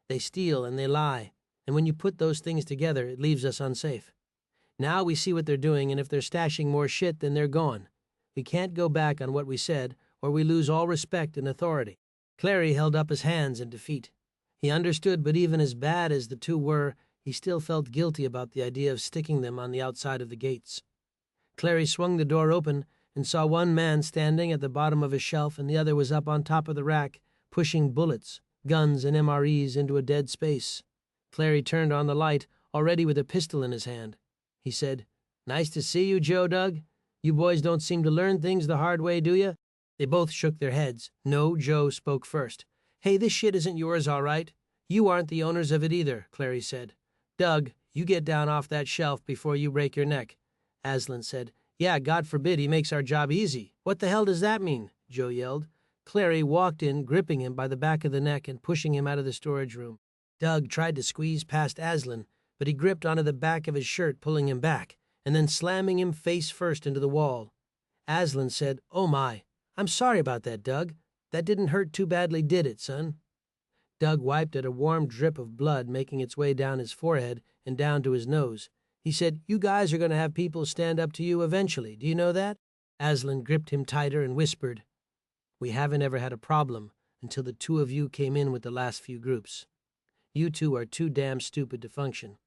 They steal and they lie, and when you put those things together, it leaves us unsafe. Now we see what they're doing, and if they're stashing more shit, then they're gone. We can't go back on what we said, or we lose all respect and authority. Clary held up his hands in defeat. He understood, but even as bad as the two were, he still felt guilty about the idea of sticking them on the outside of the gates. Clary swung the door open and saw one man standing at the bottom of a shelf, and the other was up on top of the rack, pushing bullets, guns, and MREs into a dead space. Clary turned on the light, already with a pistol in his hand. He said, Nice to see you, Joe Doug. You boys don't seem to learn things the hard way, do you? They both shook their heads. No, Joe spoke first. Hey, this shit isn't yours, all right? You aren't the owners of it either, Clary said. Doug, you get down off that shelf before you break your neck. Aslan said, Yeah, God forbid he makes our job easy. What the hell does that mean? Joe yelled. Clary walked in, gripping him by the back of the neck and pushing him out of the storage room. Doug tried to squeeze past Aslan, but he gripped onto the back of his shirt, pulling him back, and then slamming him face first into the wall. Aslan said, Oh my, I'm sorry about that, Doug. That didn't hurt too badly, did it, son? Doug wiped at a warm drip of blood making its way down his forehead and down to his nose. He said, You guys are going to have people stand up to you eventually. Do you know that? Aslan gripped him tighter and whispered, We haven't ever had a problem until the two of you came in with the last few groups. You two are too damn stupid to function.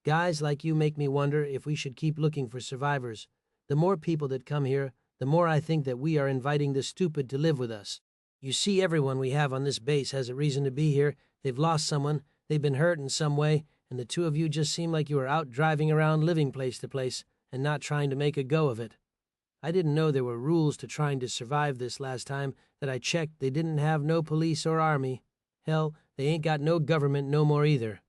Guys like you make me wonder if we should keep looking for survivors. The more people that come here, the more I think that we are inviting the stupid to live with us. You see, everyone we have on this base has a reason to be here. They've lost someone, they've been hurt in some way, and the two of you just seem like you were out driving around living place to place and not trying to make a go of it. I didn't know there were rules to trying to survive this last time that I checked. They didn't have no police or army. Hell, They ain't got no government no more either.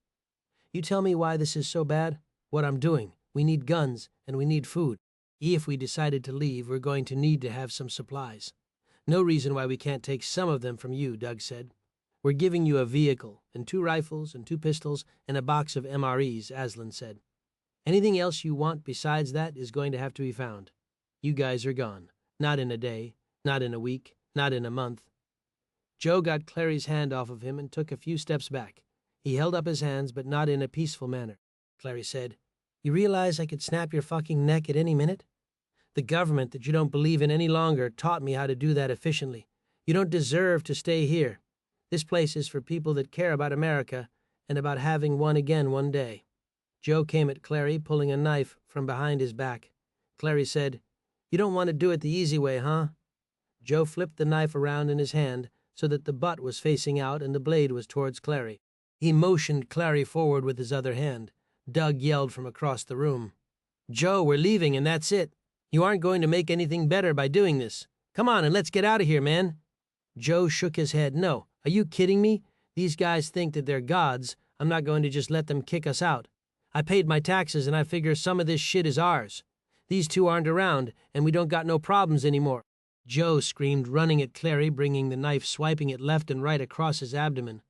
You tell me why this is so bad? What I'm doing. We need guns, and we need food. If we decided to leave, we're going to need to have some supplies. No reason why we can't take some of them from you, Doug said. We're giving you a vehicle, and 2 rifles, and 2 pistols, and a box of MREs, Aslan said. Anything else you want besides that is going to have to be found. You guys are gone. Not in a day, not in a week, not in a month. Joe got Clary's hand off of him and took a few steps back. He held up his hands, but not in a peaceful manner. Clary said, "You realize I could snap your fucking neck at any minute? The government that you don't believe in any longer taught me how to do that efficiently. You don't deserve to stay here. This place is for people that care about America and about having one again one day." Joe came at Clary, pulling a knife from behind his back. Clary said, "You don't want to do it the easy way, huh?" Joe flipped the knife around in his hand so that the butt was facing out and the blade was towards Clary. He motioned Clary forward with his other hand. Doug yelled from across the room, "Joe, we're leaving and that's it. You aren't going to make anything better by doing this. Come on and let's get out of here, man." Joe shook his head. "No, are you kidding me? These guys think that they're gods. I'm not going to just let them kick us out. I paid my taxes and I figure some of this shit is ours. These 2 aren't around and we don't got no problems anymore." Joe screamed, running at Clary, bringing the knife, swiping it left and right across his abdomen.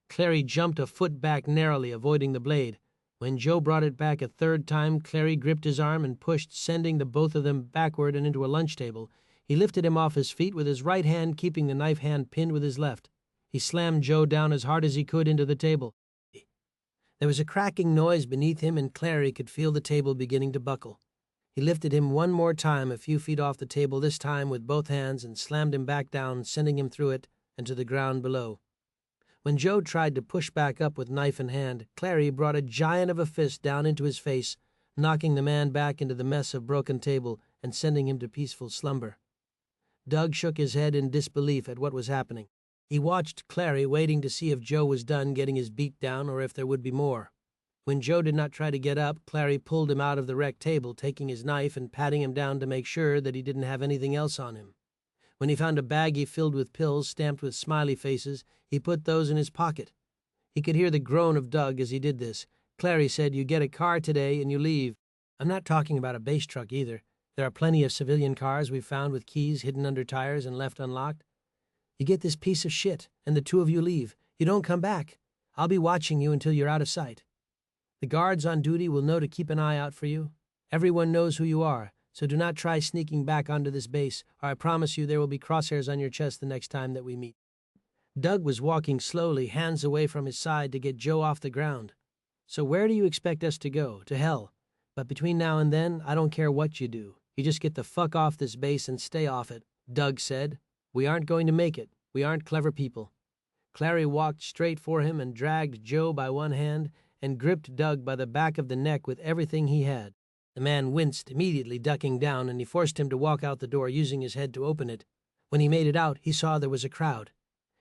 Clary jumped a foot back narrowly, avoiding the blade. When Joe brought it back a 3rd time, Clary gripped his arm and pushed, sending the both of them backward and into a lunch table. He lifted him off his feet with his right hand, keeping the knife hand pinned with his left. He slammed Joe down as hard as he could into the table. There was a cracking noise beneath him, and Clary could feel the table beginning to buckle. He lifted him one more time a few feet off the table, this time with both hands, and slammed him back down, sending him through it and to the ground below. When Joe tried to push back up with knife in hand, Clary brought a giant of a fist down into his face, knocking the man back into the mess of broken table and sending him to peaceful slumber. Doug shook his head in disbelief at what was happening. He watched Clary, waiting to see if Joe was done getting his beat down or if there would be more. When Joe did not try to get up, Clary pulled him out of the wrecked table, taking his knife and patting him down to make sure that he didn't have anything else on him. When he found a baggie filled with pills stamped with smiley faces, he put those in his pocket. He could hear the groan of Doug as he did this. Clary said, "You get a car today and you leave." "I'm not talking about a base truck either. There are plenty of civilian cars we've found with keys hidden under tires and left unlocked. You get this piece of shit, and the 2 of you leave. You don't come back. I'll be watching you until you're out of sight. The guards on duty will know to keep an eye out for you. Everyone knows who you are, so do not try sneaking back onto this base, or I promise you there will be crosshairs on your chest the next time that we meet." Doug was walking slowly, hands away from his side to get Joe off the ground. "So where do you expect us to go? To hell. But between now and then, I don't care what you do. You just get the fuck off this base and stay off it," Doug said. "We aren't going to make it. We aren't clever people." Clary walked straight for him and dragged Joe by one hand and gripped Doug by the back of the neck with everything he had. The man winced, immediately ducking down, and he forced him to walk out the door, using his head to open it. When he made it out, he saw there was a crowd.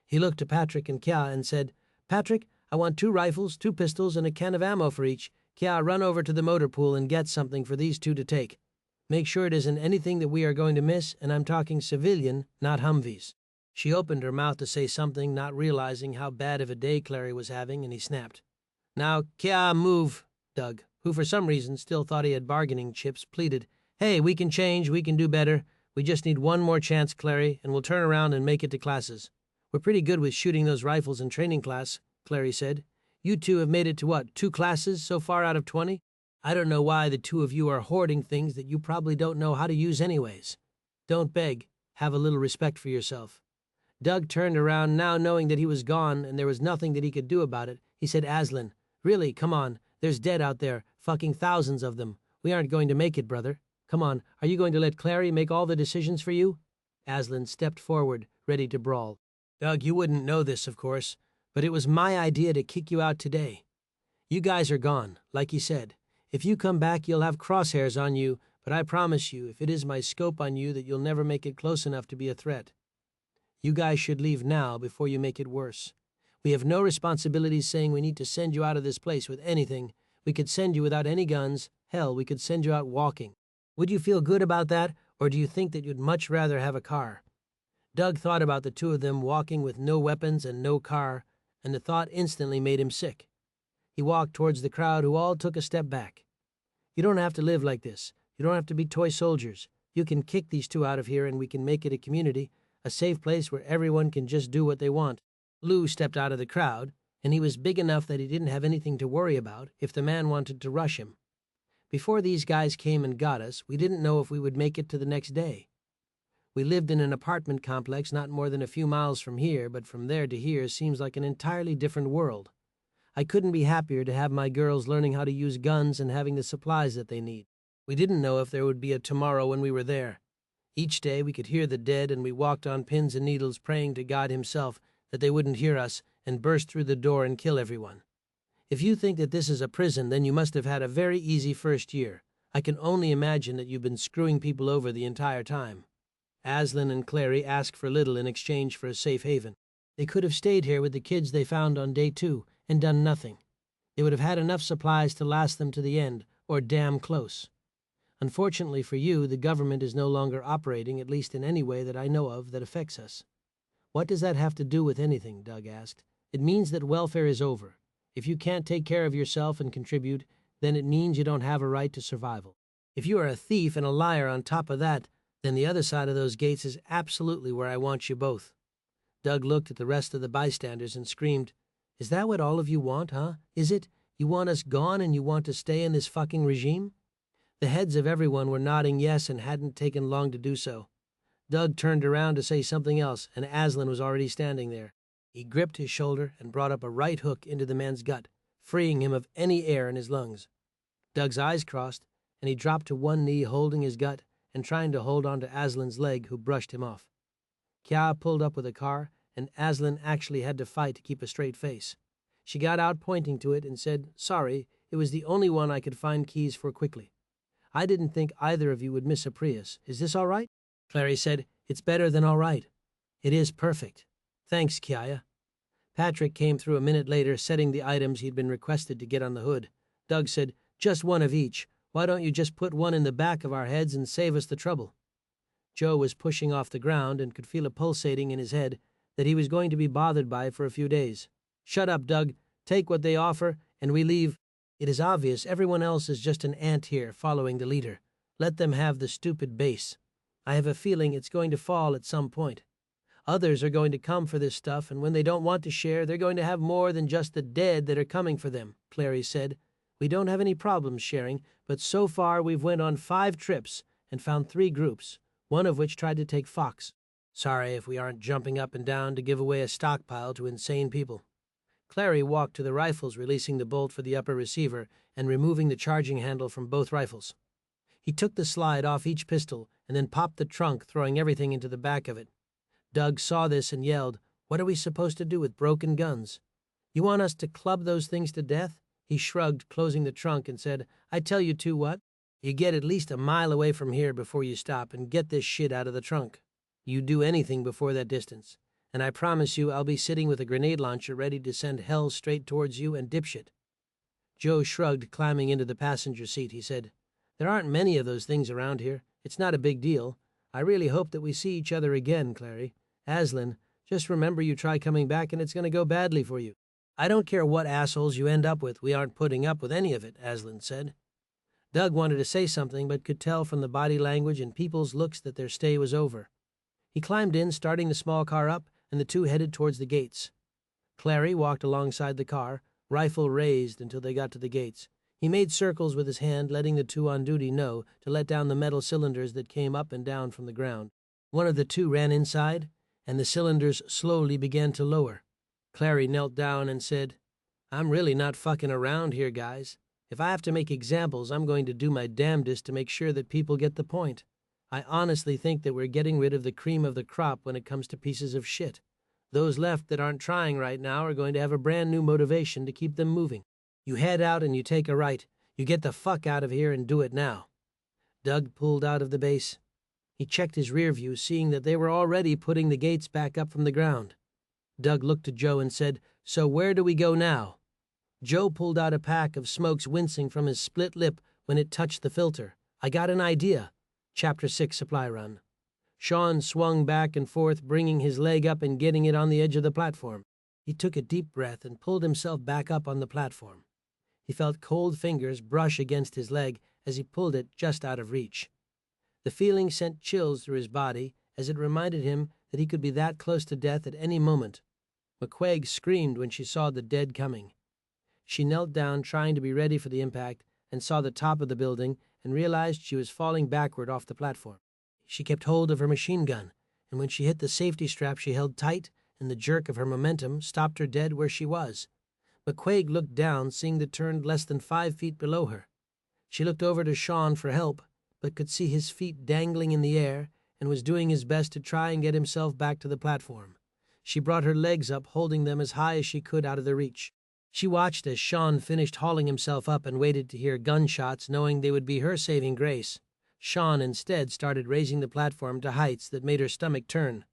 He looked to Patrick and Kya and said, "Patrick, I want 2 rifles, 2 pistols, and a can of ammo for each. Kya, run over to the motor pool and get something for these 2 to take. Make sure it isn't anything that we are going to miss, and I'm talking civilian, not Humvees." She opened her mouth to say something, not realizing how bad of a day Clary was having, and he snapped. "Now, Kya, move," Doug, who for some reason still thought he had bargaining chips, pleaded. "Hey, we can change, we can do better. We just need one more chance, Clary, and we'll turn around and make it to classes. We're pretty good with shooting those rifles in training class," Clary said. "You 2 have made it to what, 2 classes so far out of 20? I don't know why the 2 of you are hoarding things that you probably don't know how to use anyways. Don't beg. Have a little respect for yourself." Doug turned around, now knowing that he was gone and there was nothing that he could do about it. He said, "Aslan, really, come on. There's dead out there, fucking thousands of them. We aren't going to make it, brother. Come on, are you going to let Clary make all the decisions for you?" Aslan stepped forward, ready to brawl. "Doug, you wouldn't know this, of course, but it was my idea to kick you out today. You guys are gone, like you said. If you come back, you'll have crosshairs on you, but I promise you, if it is my scope on you, that you'll never make it close enough to be a threat. You guys should leave now before you make it worse. We have no responsibilities saying we need to send you out of this place with anything. We could send you without any guns. Hell, we could send you out walking. Would you feel good about that, or do you think that you'd much rather have a car?" Doug thought about the 2 of them walking with no weapons and no car, and the thought instantly made him sick. He walked towards the crowd, who all took a step back. "You don't have to live like this. You don't have to be toy soldiers. You can kick these two out of here and we can make it a community, a safe place where everyone can just do what they want." Lou stepped out of the crowd, and he was big enough that he didn't have anything to worry about if the man wanted to rush him. "Before these guys came and got us, we didn't know if we would make it to the next day. We lived in an apartment complex not more than a few miles from here, but from there to here seems like an entirely different world. I couldn't be happier to have my girls learning how to use guns and having the supplies that they need. We didn't know if there would be a tomorrow when we were there. Each day we could hear the dead, and we walked on pins and needles praying to God himself that they wouldn't hear us and burst through the door and kill everyone. If you think that this is a prison, then you must have had a very easy first year. I can only imagine that you've been screwing people over the entire time." Aslan and Clary asked for little in exchange for a safe haven. They could have stayed here with the kids they found on day 2 and done nothing. They would have had enough supplies to last them to the end, or damn close. Unfortunately for you, the government is no longer operating, at least in any way that I know of that affects us." "What does that have to do with anything?" Doug asked. "It means that welfare is over. If you can't take care of yourself and contribute, then it means you don't have a right to survival. If you are a thief and a liar on top of that, then the other side of those gates is absolutely where I want you both." Doug looked at the rest of the bystanders and screamed, "Is that what all of you want, huh? Is it? You want us gone and you want to stay in this fucking regime?" The heads of everyone were nodding yes and hadn't taken long to do so. Doug turned around to say something else, and Aslan was already standing there. He gripped his shoulder and brought up a right hook into the man's gut, freeing him of any air in his lungs. Doug's eyes crossed, and he dropped to one knee, holding his gut and trying to hold on to Aslan's leg, who brushed him off. Kya pulled up with a car, and Aslan actually had to fight to keep a straight face. She got out pointing to it and said, "Sorry, it was the only one I could find keys for quickly. I didn't think either of you would miss a Prius. Is this all right?" Clary said, "It's better than all right. It is perfect. Thanks, Kya." Patrick came through a minute later, setting the items he'd been requested to get on the hood. Doug said, "Just one of each. Why don't you just put one in the back of our heads and save us the trouble?" Joe was pushing off the ground and could feel a pulsating in his head that he was going to be bothered by for a few days. "Shut up, Doug. Take what they offer, and we leave. It is obvious everyone else is just an ant here following the leader. Let them have the stupid base. I have a feeling it's going to fall at some point. Others are going to come for this stuff, and when they don't want to share, they're going to have more than just the dead that are coming for them," Clary said. "We don't have any problems sharing, but so far we've went on 5 trips and found 3 groups, one of which tried to take Fox. Sorry if we aren't jumping up and down to give away a stockpile to insane people." Clary walked to the rifles, releasing the bolt for the upper receiver and removing the charging handle from both rifles. He took the slide off each pistol and then popped the trunk, throwing everything into the back of it. Doug saw this and yelled, "What are we supposed to do with broken guns? You want us to club those things to death?" He shrugged, closing the trunk, and said, "I tell you two what, you get at least a mile away from here before you stop and get this shit out of the trunk. You do anything before that distance, and I promise you I'll be sitting with a grenade launcher ready to send hell straight towards you and dipshit." Joe shrugged, climbing into the passenger seat. He said, "There aren't many of those things around here. It's not a big deal. I really hope that we see each other again, Clary. Aslan, just remember you try coming back and it's going to go badly for you." "I don't care what assholes you end up with. We aren't putting up with any of it," Aslan said. Doug wanted to say something, but could tell from the body language and people's looks that their stay was over. He climbed in, starting the small car up, and the two headed towards the gates. Clary walked alongside the car, rifle raised until they got to the gates. He made circles with his hand, letting the two on duty know to let down the metal cylinders that came up and down from the ground. One of the two ran inside, and the cylinders slowly began to lower. Clary knelt down and said, "I'm really not fucking around here, guys. If I have to make examples, I'm going to do my damnedest to make sure that people get the point. I honestly think that we're getting rid of the cream of the crop when it comes to pieces of shit. Those left that aren't trying right now are going to have a brand new motivation to keep them moving. You head out and you take a right. You get the fuck out of here and do it now." Doug pulled out of the base. He checked his rear view, seeing that they were already putting the gates back up from the ground. Doug looked at Joe and said, "So where do we go now?" Joe pulled out a pack of smokes, wincing from his split lip when it touched the filter. "I got an idea." Chapter 6 Supply Run. Shaun swung back and forth, bringing his leg up and getting it on the edge of the platform. He took a deep breath and pulled himself back up on the platform. He felt cold fingers brush against his leg as he pulled it just out of reach. The feeling sent chills through his body as it reminded him that he could be that close to death at any moment. McQuaig screamed when she saw the dead coming. She knelt down trying to be ready for the impact and saw the top of the building and realized she was falling backward off the platform. She kept hold of her machine gun, and when she hit the safety strap she held tight, and the jerk of her momentum stopped her dead where she was. McQuaig looked down, seeing the turn less than 5 feet below her. She looked over to Shaun for help, but could see his feet dangling in the air and was doing his best to try and get himself back to the platform. She brought her legs up, holding them as high as she could out of their reach. She watched as Shaun finished hauling himself up and waited to hear gunshots, knowing they would be her saving grace. Shaun instead started raising the platform to heights that made her stomach turn.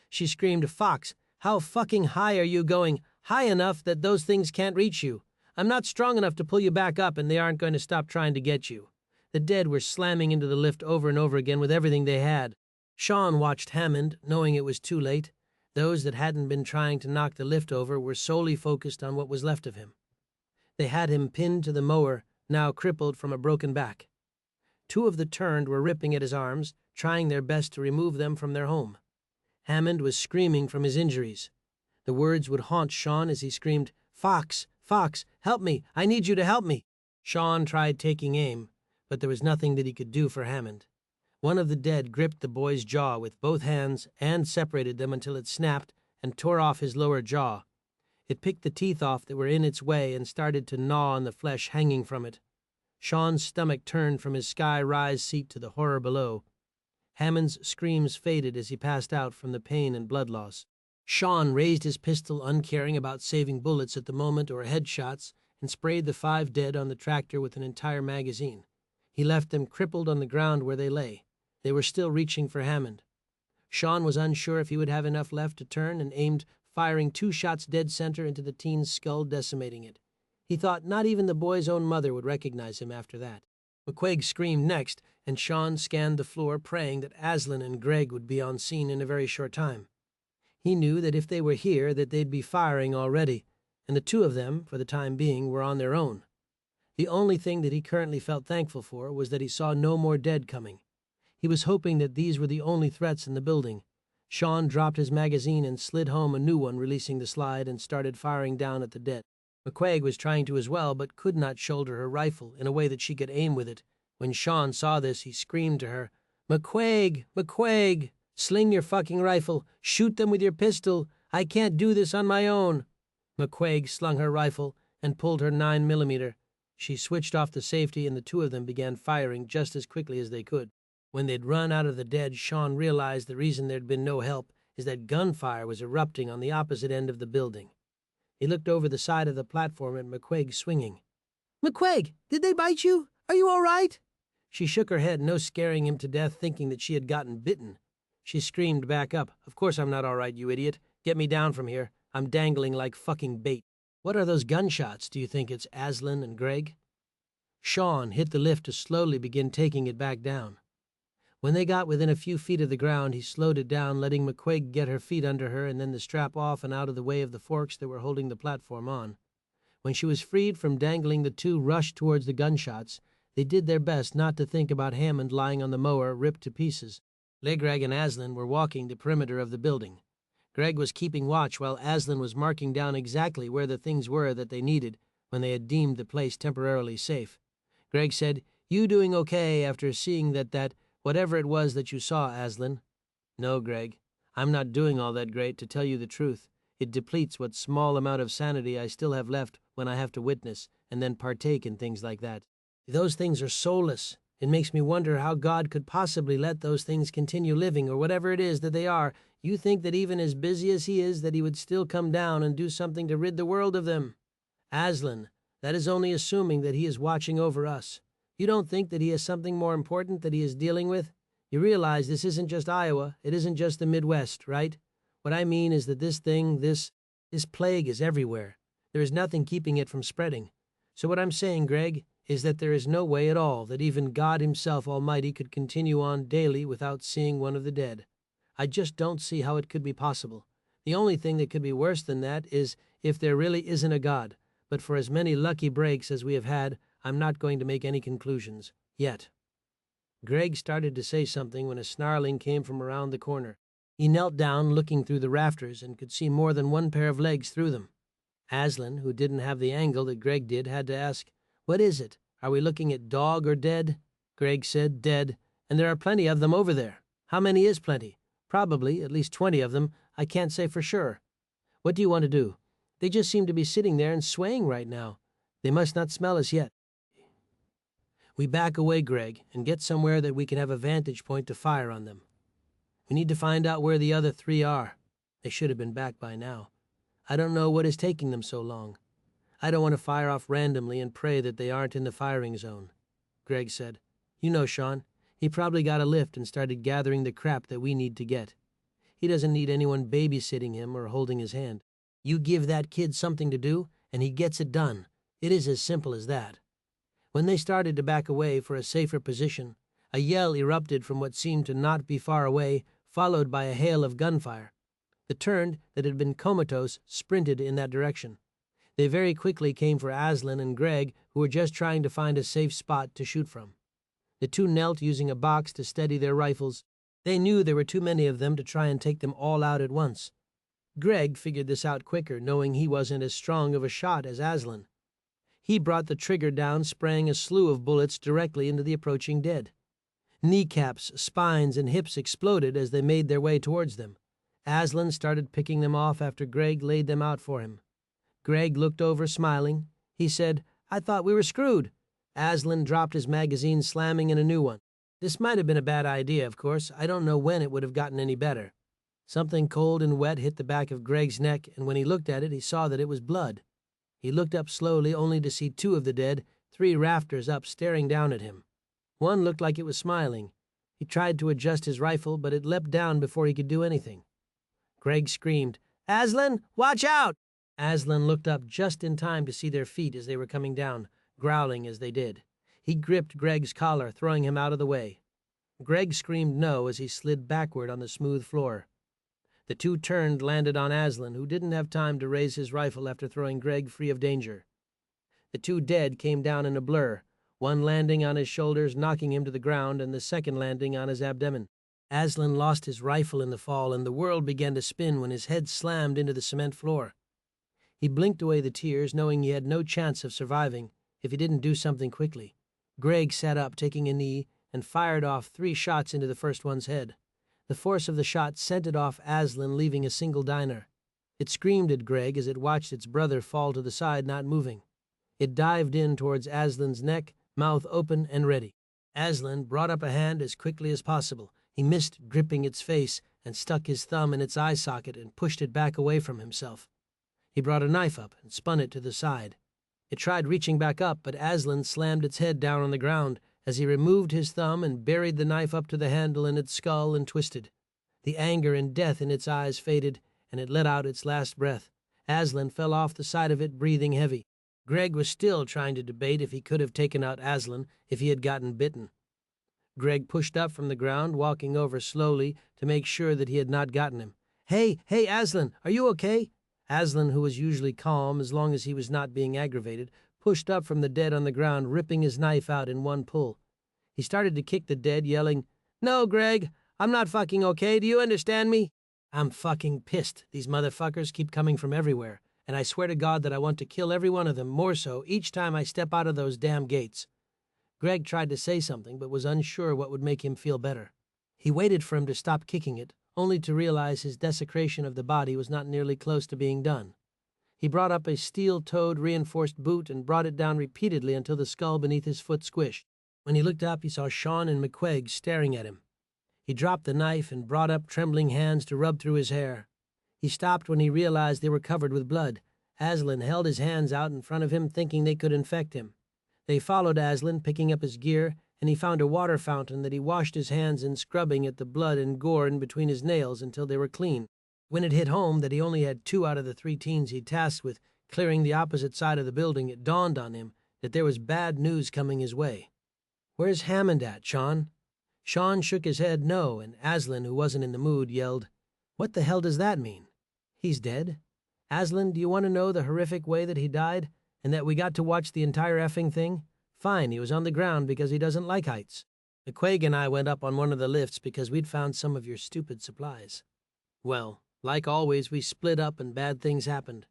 She screamed, "Fox, how fucking high are you going? High enough that those things can't reach you. I'm not strong enough to pull you back up, and they aren't going to stop trying to get you." The dead were slamming into the lift over and over again with everything they had. Shaun watched Hammond, knowing it was too late. Those that hadn't been trying to knock the lift over were solely focused on what was left of him. They had him pinned to the mower, now crippled from a broken back. 2 of the turned were ripping at his arms, trying their best to remove them from their home. Hammond was screaming from his injuries. The words would haunt Shaun as he screamed, "Fox, Fox, help me, I need you to help me." Shaun tried taking aim, but there was nothing that he could do for Hammond. One of the dead gripped the boy's jaw with both hands and separated them until it snapped and tore off his lower jaw. It picked the teeth off that were in its way and started to gnaw on the flesh hanging from it. Shaun's stomach turned from his sky-rise seat to the horror below. Hammond's screams faded as he passed out from the pain and blood loss. Shaun raised his pistol, uncaring about saving bullets at the moment or headshots, and sprayed the 5 dead on the tractor with an entire magazine. He left them crippled on the ground where they lay. They were still reaching for Hammond. Shaun was unsure if he would have enough left to turn and aimed, firing 2 shots dead center into the teen's skull, decimating it. He thought not even the boy's own mother would recognize him after that. McQuaig screamed next, and Shaun scanned the floor, praying that Aslan and Greg would be on scene in a very short time. He knew that if they were here, that they'd be firing already, and the 2 of them, for the time being, were on their own. The only thing that he currently felt thankful for was that he saw no more dead coming. He was hoping that these were the only threats in the building. Shaun dropped his magazine and slid home a new one, releasing the slide, and started firing down at the dead. McQuaig was trying to as well, but could not shoulder her rifle in a way that she could aim with it. When Shaun saw this, he screamed to her, "McQuaig! McQuaig! Sling your fucking rifle! Shoot them with your pistol! I can't do this on my own!" McQuaig slung her rifle and pulled her 9mm. She switched off the safety, and the 2 of them began firing just as quickly as they could. When they'd run out of the dead, Shaun realized the reason there'd been no help is that gunfire was erupting on the opposite end of the building. He looked over the side of the platform at McQuaig swinging. "McQuaig, did they bite you? Are you all right?" She shook her head, no scaring him to death, thinking that she had gotten bitten. She screamed back up, "Of course I'm not all right, you idiot. Get me down from here. I'm dangling like fucking bait." "What are those gunshots? Do you think it's Aslan and Greg?" Shaun hit the lift to slowly begin taking it back down. When they got within a few feet of the ground, he slowed it down, letting McQuaig get her feet under her and then the strap off and out of the way of the forks that were holding the platform on. When she was freed from dangling, the 2 rushed towards the gunshots. They did their best not to think about Hammond lying on the mower, ripped to pieces. Greg and Aslan were walking the perimeter of the building. Greg was keeping watch while Aslan was marking down exactly where the things were that they needed when they had deemed the place temporarily safe. Greg said, "You doing okay after seeing that whatever it was that you saw, Aslan?" "No, Greg. I'm not doing all that great, to tell you the truth. It depletes what small amount of sanity I still have left when I have to witness and then partake in things like that. Those things are soulless. It makes me wonder how God could possibly let those things continue living, or whatever it is that they are. You think that even as busy as he is, that he would still come down and do something to rid the world of them? Aslan, that is only assuming that he is watching over us. You don't think that he has something more important that he is dealing with? You realize this isn't just Iowa, it isn't just the Midwest, right? What I mean is that this plague is everywhere. There is nothing keeping it from spreading. So what I'm saying, Greg, is that there is no way at all that even God himself Almighty could continue on daily without seeing one of the dead. I just don't see how it could be possible. The only thing that could be worse than that is if there really isn't a God, but for as many lucky breaks as we have had, I'm not going to make any conclusions. Yet." Greg started to say something when a snarling came from around the corner. He knelt down, looking through the rafters, and could see more than one pair of legs through them. Aslan, who didn't have the angle that Greg did, had to ask, "What is it? Are we looking at dog or dead?" Greg said, "Dead, and there are plenty of them over there." "How many is plenty?" "Probably, at least 20 of them. I can't say for sure." "What do you want to do?" "They just seem to be sitting there and swaying right now. They must not smell us yet." "We back away, Greg, and get somewhere that we can have a vantage point to fire on them. We need to find out where the other 3 are. They should have been back by now. I don't know what is taking them so long. I don't want to fire off randomly and pray that they aren't in the firing zone." Greg said, "You know Shaun. He probably got a lift and started gathering the crap that we need to get. He doesn't need anyone babysitting him or holding his hand. You give that kid something to do, and he gets it done. It is as simple as that." When they started to back away for a safer position, a yell erupted from what seemed to not be far away, followed by a hail of gunfire. The turned that had been comatose sprinted in that direction. They very quickly came for Aslan and Greg, who were just trying to find a safe spot to shoot from. The 2 knelt using a box to steady their rifles. They knew there were too many of them to try and take them all out at once. Greg figured this out quicker, knowing he wasn't as strong of a shot as Aslan. He brought the trigger down, spraying a slew of bullets directly into the approaching dead. Kneecaps, spines, and hips exploded as they made their way towards them. Aslan started picking them off after Greg laid them out for him. Greg looked over, smiling. He said, "I thought we were screwed." Aslan dropped his magazine, slamming in a new one. "This might have been a bad idea, of course. I don't know when it would have gotten any better." Something cold and wet hit the back of Greg's neck, and when he looked at it, he saw that it was blood. He looked up slowly, only to see 2 of the dead, 3 rafters up, staring down at him. One looked like it was smiling. He tried to adjust his rifle, but it leapt down before he could do anything. Greg screamed, "Aslan, watch out!" Aslan looked up just in time to see their feet as they were coming down, growling as they did. He gripped Greg's collar, throwing him out of the way. Greg screamed no as he slid backward on the smooth floor. The 2 turned, landed on Aslan, who didn't have time to raise his rifle after throwing Greg free of danger. The 2 dead came down in a blur, one landing on his shoulders, knocking him to the ground, and the second landing on his abdomen. Aslan lost his rifle in the fall, and the world began to spin when his head slammed into the cement floor. He blinked away the tears, knowing he had no chance of surviving if he didn't do something quickly. Greg sat up, taking a knee, and fired off 3 shots into the first one's head. The force of the shot sent it off Aslan, leaving a single diner. It screamed at Greg as it watched its brother fall to the side, not moving. It dived in towards Aslan's neck, mouth open and ready. Aslan brought up a hand as quickly as possible. He missed gripping its face and stuck his thumb in its eye socket and pushed it back away from himself. He brought a knife up and spun it to the side. It tried reaching back up, but Aslan slammed its head down on the ground as he removed his thumb and buried the knife up to the handle in its skull and twisted. The anger and death in its eyes faded, and it let out its last breath. Aslan fell off the side of it, breathing heavy. Greg was still trying to debate if he could have taken out Aslan if he had gotten bitten. Greg pushed up from the ground, walking over slowly to make sure that he had not gotten him. Hey, Aslan, are you okay?" Aslan, who was usually calm as long as he was not being aggravated, pushed up from the dead on the ground, ripping his knife out in one pull. He started to kick the dead, yelling, "No, Greg, I'm not fucking okay. Do you understand me? I'm fucking pissed. These motherfuckers keep coming from everywhere, and I swear to God that I want to kill every one of them, more so each time I step out of those damn gates." Greg tried to say something, but was unsure what would make him feel better. He waited for him to stop kicking it, only to realize his desecration of the body was not nearly close to being done. He brought up a steel-toed reinforced boot and brought it down repeatedly until the skull beneath his foot squished. When he looked up, he saw Shaun and McQuaig staring at him. He dropped the knife and brought up trembling hands to rub through his hair. He stopped when he realized they were covered with blood. Aslan held his hands out in front of him, thinking they could infect him. They followed Aslan, picking up his gear, and he found a water fountain that he washed his hands in, scrubbing at the blood and gore in between his nails until they were clean. When it hit home that he only had 2 out of the 3 teens he'd tasked with clearing the opposite side of the building, it dawned on him that there was bad news coming his way. "Where's Hammond at, Shaun?" Shaun shook his head no, and Aslan, who wasn't in the mood, yelled, "What the hell does that mean?" He's dead? Aslan, do you want to know the horrific way that he died, and that we got to watch the entire effing thing? Fine, he was on the ground because he doesn't like heights. McQuaig and I went up on one of the lifts because we'd found some of your stupid supplies. Well, like always, we split up and bad things happened.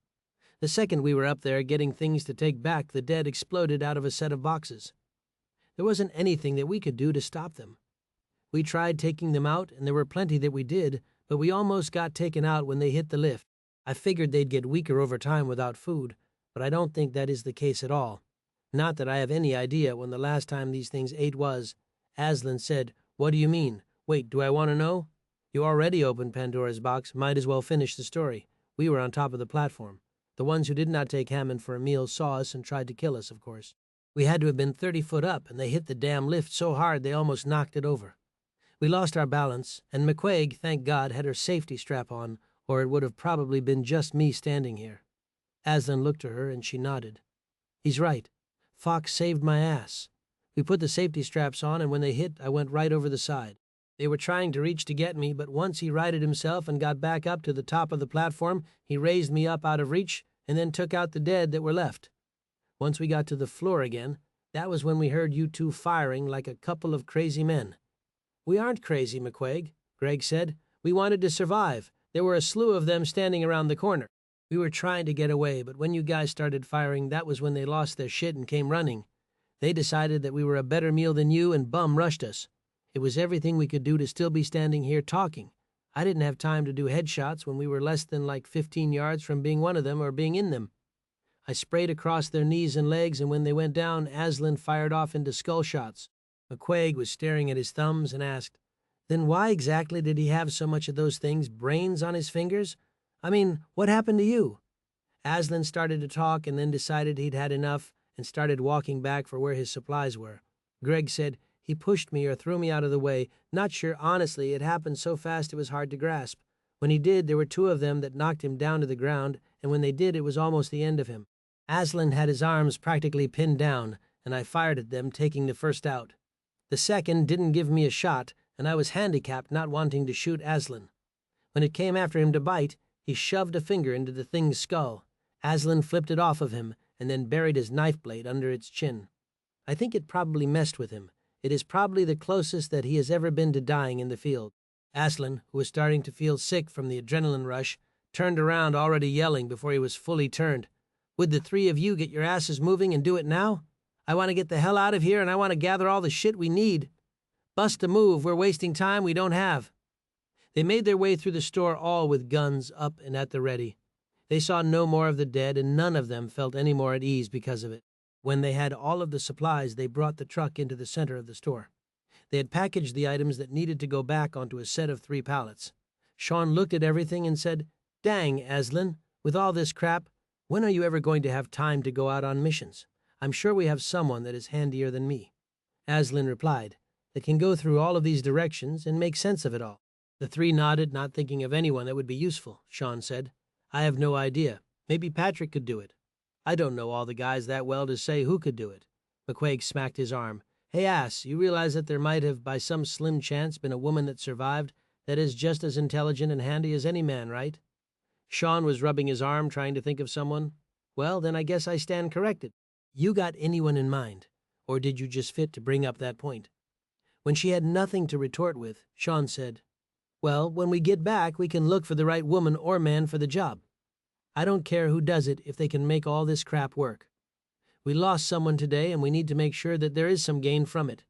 The second we were up there getting things to take back, the dead exploded out of a set of boxes. There wasn't anything that we could do to stop them. We tried taking them out, and there were plenty that we did, but we almost got taken out when they hit the lift. I figured they'd get weaker over time without food, but I don't think that is the case at all. Not that I have any idea when the last time these things ate was. Aslan said, "What do you mean? Wait, do I want to know?" "You already opened Pandora's box. Might as well finish the story. We were on top of the platform. The ones who did not take Hammond for a meal saw us and tried to kill us, of course. We had to have been 30 foot up, and they hit the damn lift so hard they almost knocked it over. We lost our balance, and McQuaig, thank God, had her safety strap on, or it would have probably been just me standing here." Aslan looked at her, and she nodded. "He's right. Fox saved my ass. We put the safety straps on, and when they hit, I went right over the side. They were trying to reach to get me, but once he righted himself and got back up to the top of the platform, he raised me up out of reach and then took out the dead that were left. Once we got to the floor again, that was when we heard you two firing like a couple of crazy men." "We aren't crazy, McQuaig," Greg said. "We wanted to survive. There were a slew of them standing around the corner. We were trying to get away, but when you guys started firing, that was when they lost their shit and came running. They decided that we were a better meal than you and bum rushed us. It was everything we could do to still be standing here talking. I didn't have time to do headshots when we were less than like 15 yards from being one of them or being in them. I sprayed across their knees and legs, and when they went down, Aslan fired off into skull shots." McQuaig was staring at his thumbs and asked, "Then why exactly did he have so much of those things, brains on his fingers? I mean, what happened to you?" Aslan started to talk and then decided he'd had enough and started walking back for where his supplies were. Greg said, "He pushed me or threw me out of the way. Not sure, honestly. It happened so fast it was hard to grasp. When he did, there were two of them that knocked him down to the ground, and when they did, it was almost the end of him. Aslan had his arms practically pinned down, and I fired at them, taking the first out. The second didn't give me a shot, and I was handicapped not wanting to shoot Aslan. When it came after him to bite, he shoved a finger into the thing's skull. Aslan flipped it off of him and then buried his knife blade under its chin. I think it probably messed with him. It is probably the closest that he has ever been to dying in the field." Aslan, who was starting to feel sick from the adrenaline rush, turned around already yelling before he was fully turned. "Would the three of you get your asses moving and do it now? I want to get the hell out of here, and I want to gather all the shit we need. Bust a move. We're wasting time we don't have." They made their way through the store, all with guns up and at the ready. They saw no more of the dead, and none of them felt any more at ease because of it. When they had all of the supplies, they brought the truck into the center of the store. They had packaged the items that needed to go back onto a set of 3 pallets. Shaun looked at everything and said, "Dang, Aslan, with all this crap, when are you ever going to have time to go out on missions? I'm sure we have someone that is handier than me." Aslan replied, "That can go through all of these directions and make sense of it all." The 3 nodded, not thinking of anyone that would be useful. Shaun said, "I have no idea. Maybe Patrick could do it. I don't know all the guys that well to say who could do it." McQuaig smacked his arm. "Hey, ass, you realize that there might have, by some slim chance, been a woman that survived that is just as intelligent and handy as any man, right?" Shaun was rubbing his arm, trying to think of someone. "Well, then I guess I stand corrected. You got anyone in mind, or did you just fit to bring up that point?" When she had nothing to retort with, Shaun said, "Well, when we get back, we can look for the right woman or man for the job. I don't care who does it if they can make all this crap work. We lost someone today, and we need to make sure that there is some gain from it."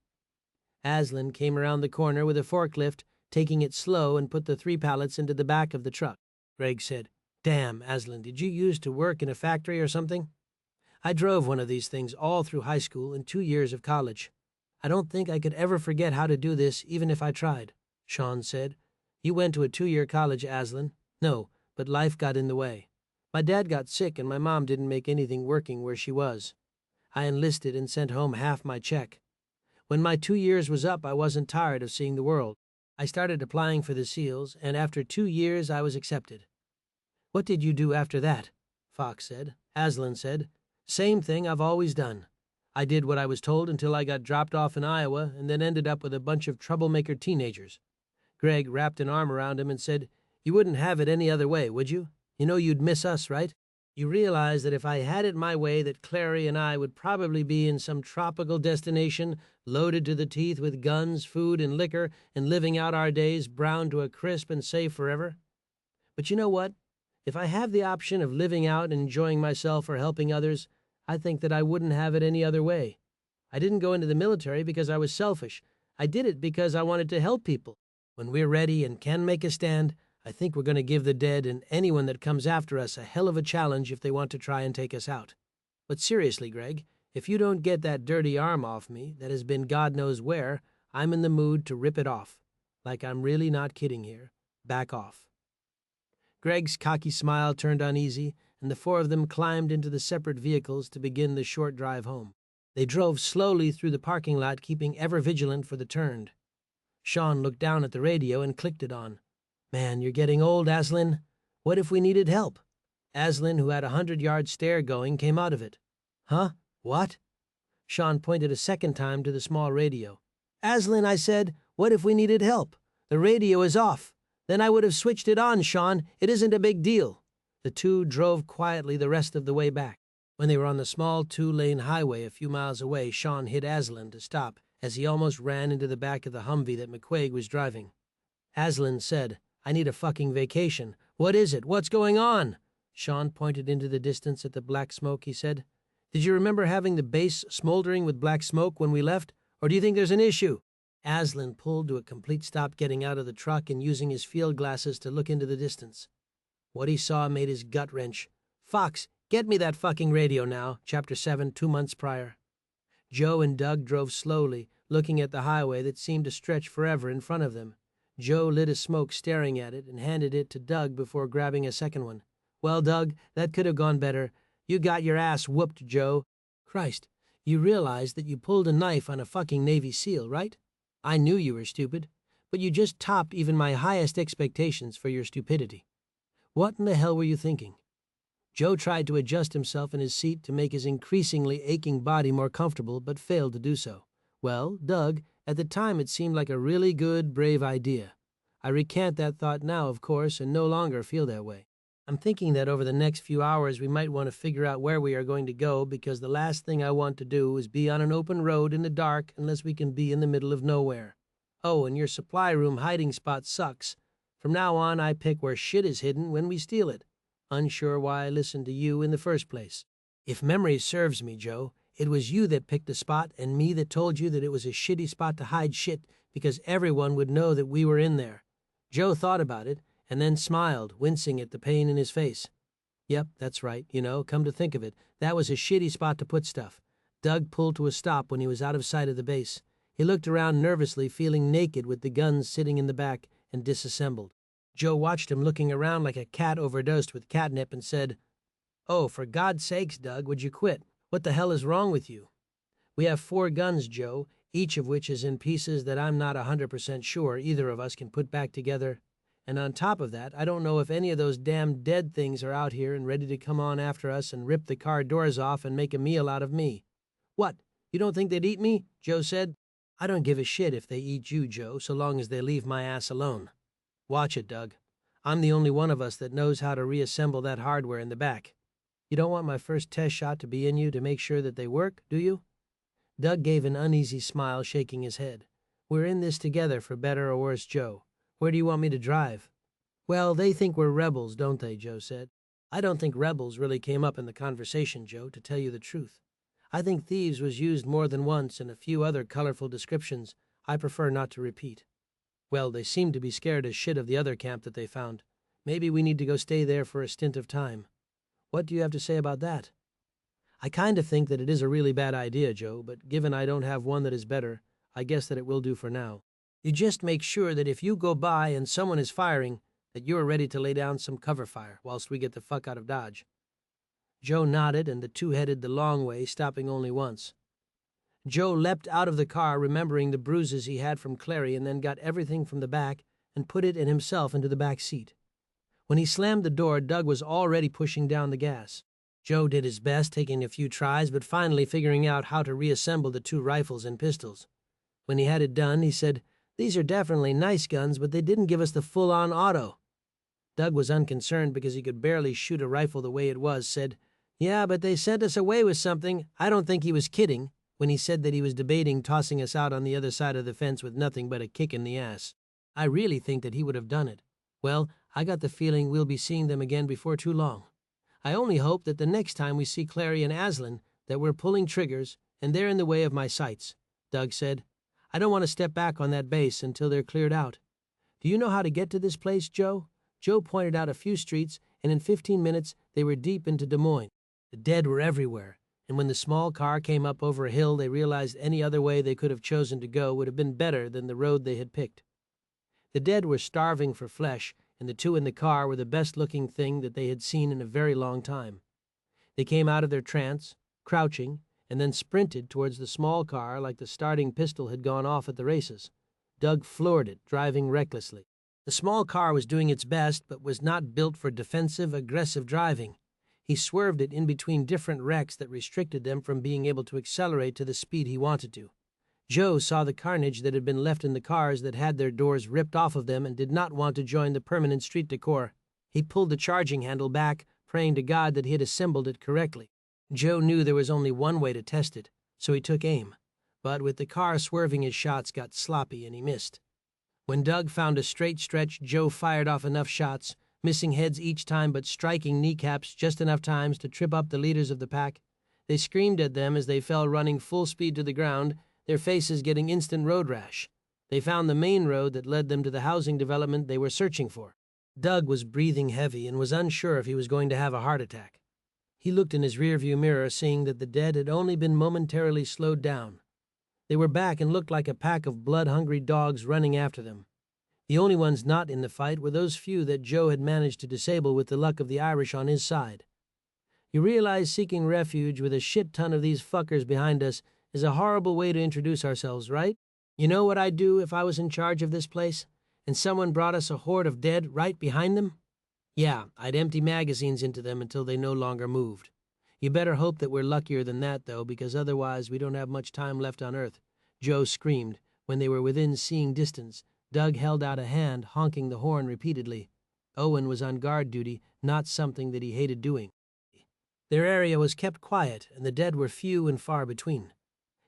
Aslan came around the corner with a forklift, taking it slow, and put the 3 pallets into the back of the truck. Greg said, "Damn, Aslan, did you used to work in a factory or something?" "I drove one of these things all through high school and 2 years of college. I don't think I could ever forget how to do this, even if I tried," Shaun said. "You went to a 2-year college, Aslan." "No, but life got in the way. My dad got sick and my mom didn't make anything working where she was. I enlisted and sent home half my check. When my 2 years was up, I wasn't tired of seeing the world. I started applying for the SEALs, and after 2 years I was accepted." "What did you do after that?" Fox said. Aslan said, "Same thing I've always done. I did what I was told until I got dropped off in Iowa and then ended up with a bunch of troublemaker teenagers." Greg wrapped an arm around him and said, "You wouldn't have it any other way, would you? You know you'd miss us, right? You realize that if I had it my way that Clary and I would probably be in some tropical destination, loaded to the teeth with guns, food, and liquor, and living out our days browned to a crisp and safe forever. But you know what? If I have the option of living out and enjoying myself or helping others, I think that I wouldn't have it any other way. I didn't go into the military because I was selfish. I did it because I wanted to help people. When we're ready and can make a stand, I think we're going to give the dead and anyone that comes after us a hell of a challenge if they want to try and take us out. But seriously, Greg, if you don't get that dirty arm off me that has been God knows where, I'm in the mood to rip it off. Like I'm really not kidding here. Back off. Greg's cocky smile turned uneasy, and the four of them climbed into the separate vehicles to begin the short drive home. They drove slowly through the parking lot, keeping ever vigilant for the turn. Shaun looked down at the radio and clicked it on. Man, you're getting old, Aslan. What if we needed help? Aslan, who had a 100-yard stare going, came out of it. Huh? What? Shaun pointed a second time to the small radio. Aslan, I said, what if we needed help? The radio is off. Then I would have switched it on, Shaun. It isn't a big deal. The two drove quietly the rest of the way back. When they were on the small 2-lane highway a few miles away, Shaun hit Aslan to stop as he almost ran into the back of the Humvee that McQuaig was driving. Aslan said, I need a fucking vacation. What is it? What's going on? Shaun pointed into the distance at the black smoke, he said. Did you remember having the base smoldering with black smoke when we left? Or do you think there's an issue? Aslan pulled to a complete stop, getting out of the truck and using his field glasses to look into the distance. What he saw made his gut wrench. Fox, get me that fucking radio now, Chapter 7, 2 months prior. Joe and Doug drove slowly, looking at the highway that seemed to stretch forever in front of them. Joe lit a smoke staring at it and handed it to Doug before grabbing a second one. Well, Doug, that could have gone better. You got your ass whooped, Joe. Christ, you realize that you pulled a knife on a fucking Navy SEAL, right? I knew you were stupid, but you just topped even my highest expectations for your stupidity. What in the hell were you thinking? Joe tried to adjust himself in his seat to make his increasingly aching body more comfortable, but failed to do so. Well, Doug, at the time it seemed like a really good, brave idea. I recant that thought now, of course, and no longer feel that way. I'm thinking that over the next few hours we might want to figure out where we are going to go, because the last thing I want to do is be on an open road in the dark unless we can be in the middle of nowhere. Oh, and your supply room hiding spot sucks. From now on, I pick where shit is hidden when we steal it. Unsure why I listened to you in the first place. If memory serves me, Joe, it was you that picked the spot and me that told you that it was a shitty spot to hide shit because everyone would know that we were in there. Joe thought about it and then smiled, wincing at the pain in his face. Yep, that's right. Come to think of it, that was a shitty spot to put stuff. Doug pulled to a stop when he was out of sight of the base. He looked around nervously, feeling naked with the guns sitting in the back and disassembled. Joe watched him looking around like a cat overdosed with catnip and said, Oh, for God's sakes, Doug, would you quit? What the hell is wrong with you? We have 4 guns, Joe, each of which is in pieces that I'm not 100% sure either of us can put back together. And on top of that, I don't know if any of those damn dead things are out here and ready to come on after us and rip the car doors off and make a meal out of me. What, you don't think they'd eat me? Joe said. I don't give a shit if they eat you, Joe, so long as they leave my ass alone. Watch it, Doug. I'm the only one of us that knows how to reassemble that hardware in the back. You don't want my first test shot to be in you to make sure that they work, do you? Doug gave an uneasy smile, shaking his head. We're in this together, for better or worse, Joe. Where do you want me to drive? Well, they think we're rebels, don't they, Joe said. I don't think rebels really came up in the conversation, Joe, to tell you the truth. I think thieves was used more than once and a few other colorful descriptions I prefer not to repeat. Well, they seem to be scared as shit of the other camp that they found. Maybe we need to go stay there for a stint of time. What do you have to say about that? I kind of think that it is a really bad idea, Joe, but given I don't have one that is better, I guess that it will do for now. You just make sure that if you go by and someone is firing, that you are ready to lay down some cover fire whilst we get the fuck out of Dodge. Joe nodded, and the two headed the long way, stopping only once. Joe leapt out of the car, remembering the bruises he had from Clary, and then got everything from the back and put it and himself into the back seat. When he slammed the door, Doug was already pushing down the gas. Joe did his best, taking a few tries, but finally figuring out how to reassemble the 2 rifles and pistols. When he had it done, he said, These are definitely nice guns, but they didn't give us the full-on auto. Doug was unconcerned because he could barely shoot a rifle the way it was, said, "Yeah, but they sent us away with something." I don't think he was kidding when he said that he was debating tossing us out on the other side of the fence with nothing but a kick in the ass. I really think that he would have done it. Well, I got the feeling we'll be seeing them again before too long. I only hope that the next time we see Clary and Aslan that we're pulling triggers and they're in the way of my sights," Doug said. "I don't want to step back on that base until they're cleared out. Do you know how to get to this place, Joe?" Joe pointed out a few streets, and in 15 minutes they were deep into Des Moines. The dead were everywhere, and when the small car came up over a hill, they realized any other way they could have chosen to go would have been better than the road they had picked. The dead were starving for flesh, and the two in the car were the best-looking thing that they had seen in a very long time. They came out of their trance, crouching, and then sprinted towards the small car like the starting pistol had gone off at the races. Doug floored it, driving recklessly. The small car was doing its best, but was not built for defensive, aggressive driving. He swerved it in between different wrecks that restricted them from being able to accelerate to the speed he wanted to. Joe saw the carnage that had been left in the cars that had their doors ripped off of them and did not want to join the permanent street decor. He pulled the charging handle back, praying to God that he had assembled it correctly. Joe knew there was only one way to test it, so he took aim. But with the car swerving, his shots got sloppy and he missed. When Doug found a straight stretch, Joe fired off enough shots, missing heads each time but striking kneecaps just enough times to trip up the leaders of the pack. They screamed at them as they fell running full speed to the ground, their faces getting instant road rash. They found the main road that led them to the housing development they were searching for. Doug was breathing heavy and was unsure if he was going to have a heart attack. He looked in his rearview mirror, seeing that the dead had only been momentarily slowed down. They were back and looked like a pack of blood-hungry dogs running after them. The only ones not in the fight were those few that Joe had managed to disable with the luck of the Irish on his side. You realize seeking refuge with a shit ton of these fuckers behind us is a horrible way to introduce ourselves, right? You know what I'd do if I was in charge of this place, and someone brought us a horde of dead right behind them? Yeah, I'd empty magazines into them until they no longer moved. You better hope that we're luckier than that, though, because otherwise we don't have much time left on Earth. Joe screamed. When they were within seeing distance, Doug held out a hand, honking the horn repeatedly. Owen was on guard duty, not something that he hated doing. Their area was kept quiet, and the dead were few and far between.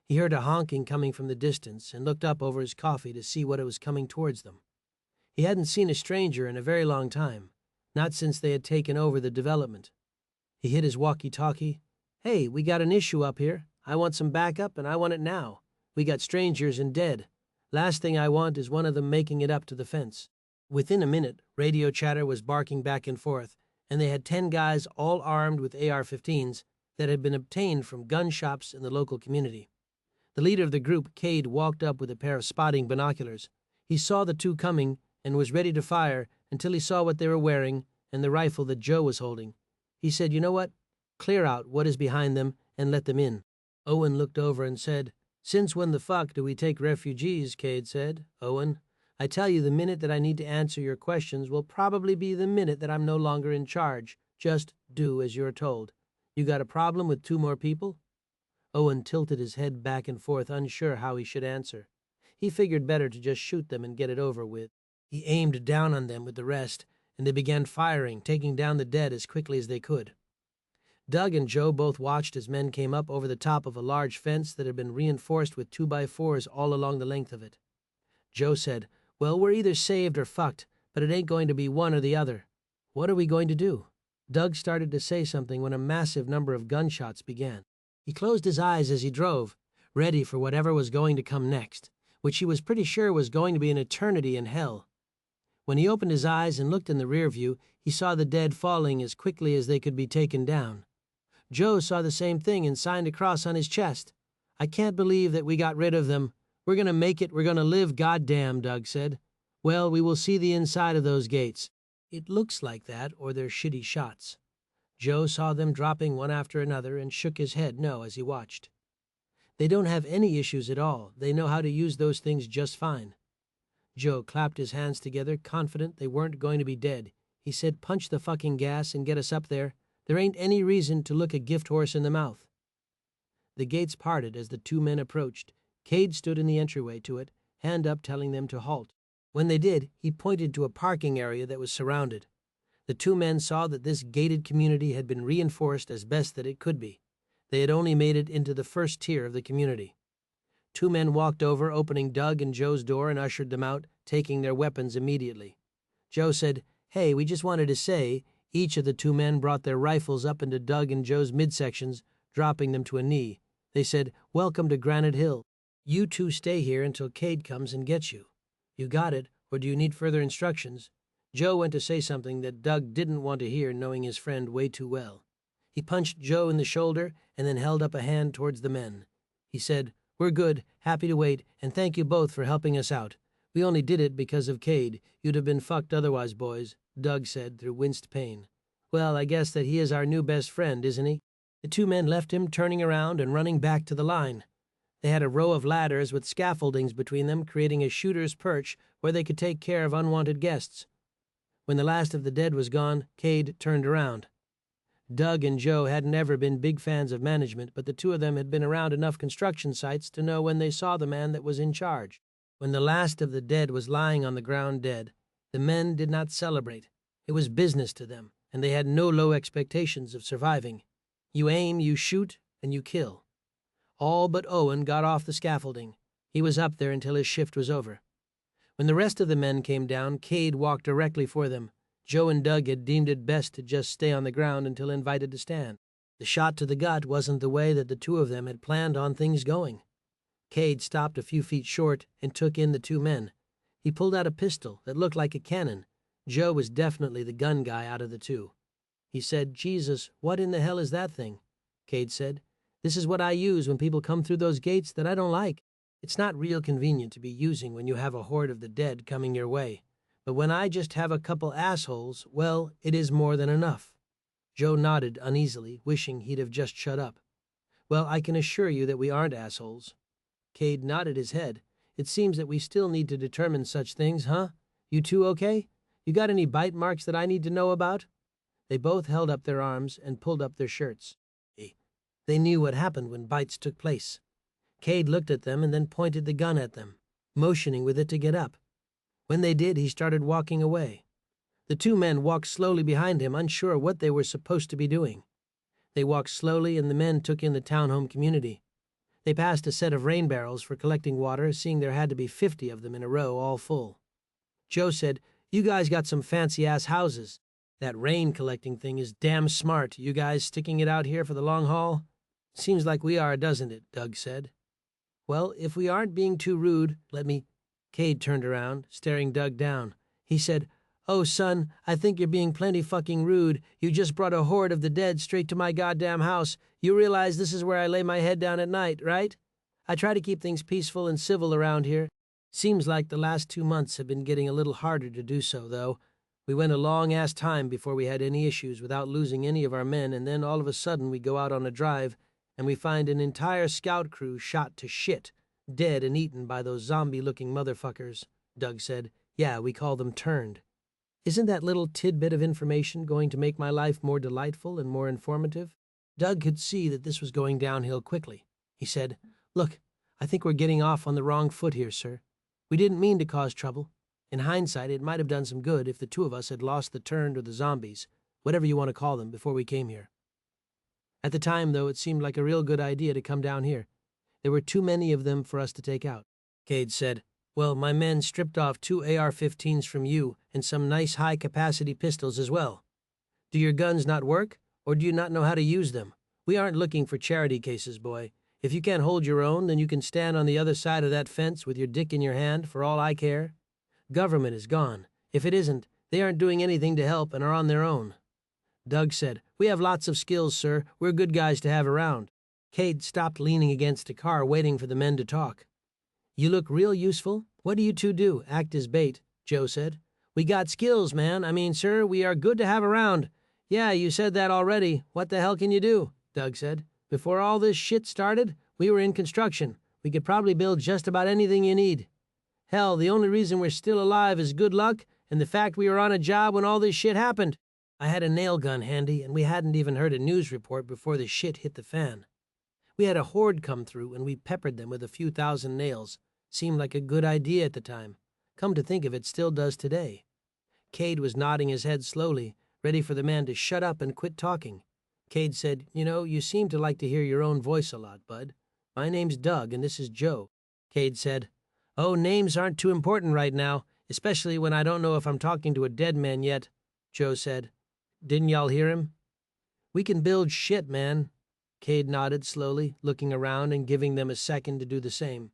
He heard a honking coming from the distance and looked up over his coffee to see what it was coming towards them. He hadn't seen a stranger in a very long time, not since they had taken over the development. He hit his walkie-talkie. "Hey, we got an issue up here. I want some backup, and I want it now. We got strangers and dead. Last thing I want is one of them making it up to the fence." Within a minute, radio chatter was barking back and forth, and they had 10 guys all armed with AR-15s that had been obtained from gun shops in the local community. The leader of the group, Cade, walked up with a pair of spotting binoculars. He saw the two coming and was ready to fire until he saw what they were wearing and the rifle that Joe was holding. He said, "You know what? Clear out what is behind them and let them in." Owen looked over and said, "Since when the fuck do we take refugees?" Cade said. "Owen, I tell you, the minute that I need to answer your questions will probably be the minute that I'm no longer in charge. Just do as you're told. You got a problem with 2 more people?" Owen tilted his head back and forth, unsure how he should answer. He figured better to just shoot them and get it over with. He aimed down on them with the rest, and they began firing, taking down the dead as quickly as they could. Doug and Joe both watched as men came up over the top of a large fence that had been reinforced with 2x4s all along the length of it. Joe said, "Well, we're either saved or fucked, but it ain't going to be one or the other. What are we going to do?" Doug started to say something when a massive number of gunshots began. He closed his eyes as he drove, ready for whatever was going to come next, which he was pretty sure was going to be an eternity in hell. When he opened his eyes and looked in the rear view, he saw the dead falling as quickly as they could be taken down. Joe saw the same thing and signed a cross on his chest. "I can't believe that we got rid of them. We're going to make it. We're going to live, goddamn," Doug said. "Well, we will see the inside of those gates." "It looks like that, or they're shitty shots." Joe saw them dropping one after another and shook his head no as he watched. "They don't have any issues at all. They know how to use those things just fine." Joe clapped his hands together, confident they weren't going to be dead. He said, "Punch the fucking gas and get us up there. There ain't any reason to look a gift horse in the mouth." The gates parted as the 2 men approached. Cade stood in the entryway to it, hand up telling them to halt. When they did, he pointed to a parking area that was surrounded. The two men saw that this gated community had been reinforced as best that it could be. They had only made it into the first tier of the community. Two men walked over, opening Doug and Joe's door, and ushered them out, taking their weapons immediately. Joe said, "Hey, we just wanted to say," each of the two men brought their rifles up into Doug and Joe's midsections, dropping them to a knee. They said, "Welcome to Granite Hill. You two stay here until Cade comes and gets you. You got it, or do you need further instructions?" Joe went to say something that Doug didn't want to hear, knowing his friend way too well. He punched Joe in the shoulder and then held up a hand towards the men. He said, "We're good, happy to wait, and thank you both for helping us out. We only did it because of Cade. You'd have been fucked otherwise, boys," Doug said through winced pain. "Well, I guess that he is our new best friend, isn't he?" The two men left him, turning around and running back to the line. They had a row of ladders with scaffoldings between them, creating a shooter's perch where they could take care of unwanted guests. When the last of the dead was gone, Cade turned around. Doug and Joe hadn't ever been big fans of management, but the two of them had been around enough construction sites to know when they saw the man that was in charge. When the last of the dead was lying on the ground dead, the men did not celebrate. It was business to them, and they had no low expectations of surviving. You aim, you shoot, and you kill. All but Owen got off the scaffolding. He was up there until his shift was over. When the rest of the men came down, Cade walked directly for them. Joe and Doug had deemed it best to just stay on the ground until invited to stand. The shot to the gut wasn't the way that the two of them had planned on things going. Cade stopped a few feet short and took in the two men. He pulled out a pistol that looked like a cannon. Joe was definitely the gun guy out of the two. He said, "Jesus, what in the hell is that thing?" Cade said, "This is what I use when people come through those gates that I don't like. It's not real convenient to be using when you have a horde of the dead coming your way. But when I just have a couple assholes, well, it is more than enough." Joe nodded uneasily, wishing he'd have just shut up. "Well, I can assure you that we aren't assholes." Cade nodded his head. "It seems that we still need to determine such things, huh? You two okay? You got any bite marks that I need to know about?" They both held up their arms and pulled up their shirts. They knew what happened when bites took place. Cade looked at them and then pointed the gun at them, motioning with it to get up. When they did, he started walking away. The two men walked slowly behind him, unsure what they were supposed to be doing. They walked slowly, and the men took in the townhome community. They passed a set of rain barrels for collecting water, seeing there had to be 50 of them in a row, all full. Joe said, "You guys got some fancy-ass houses. That rain collecting thing is damn smart. You guys sticking it out here for the long haul?" "Seems like we are, doesn't it?" Doug said. "Well, if we aren't being too rude, let me—" Cade turned around, staring Doug down. He said, "Oh, son, I think you're being plenty fucking rude. You just brought a horde of the dead straight to my goddamn house. You realize this is where I lay my head down at night, right? I try to keep things peaceful and civil around here. Seems like the last 2 months have been getting a little harder to do so, though. We went a long-ass time before we had any issues without losing any of our men, and then all of a sudden we go out on a drive, and we find an entire scout crew shot to shit, dead and eaten by those zombie-looking motherfuckers," Doug said. "Yeah, we call them turned. Isn't that little tidbit of information going to make my life more delightful and more informative?" Doug could see that this was going downhill quickly. He said, "Look, I think we're getting off on the wrong foot here, sir. We didn't mean to cause trouble. In hindsight, it might have done some good if the two of us had lost the turned or the zombies, whatever you want to call them, before we came here. At the time, though, it seemed like a real good idea to come down here. There were too many of them for us to take out." Cade said, "Well, my men stripped off 2 AR-15s from you and some nice high-capacity pistols as well. Do your guns not work, or do you not know how to use them? We aren't looking for charity cases, boy. If you can't hold your own, then you can stand on the other side of that fence with your dick in your hand, for all I care. Government is gone. If it isn't, they aren't doing anything to help and are on their own." Doug said, "We have lots of skills, sir. We're good guys to have around." Cade stopped leaning against a car, waiting for the men to talk. "You look real useful. What do you two do? Act as bait," Joe said. "We got skills, man. I mean, sir, we are good to have around." "Yeah, you said that already. What the hell can you do?" Doug said. "Before all this shit started, we were in construction. We could probably build just about anything you need. Hell, the only reason we're still alive is good luck and the fact we were on a job when all this shit happened. I had a nail gun handy, and we hadn't even heard a news report before the shit hit the fan. We had a horde come through, and we peppered them with a few thousand nails. Seemed like a good idea at the time. Come to think of it, still does today." Cade was nodding his head slowly, ready for the man to shut up and quit talking. Cade said, "You know, you seem to like to hear your own voice a lot, bud. My name's Doug, and this is Joe." Cade said, "Oh, names aren't too important right now, especially when I don't know if I'm talking to a dead man yet." Joe said, "Didn't y'all hear him?" "We can build shit, man." Cade nodded slowly, looking around and giving them a second to do the same.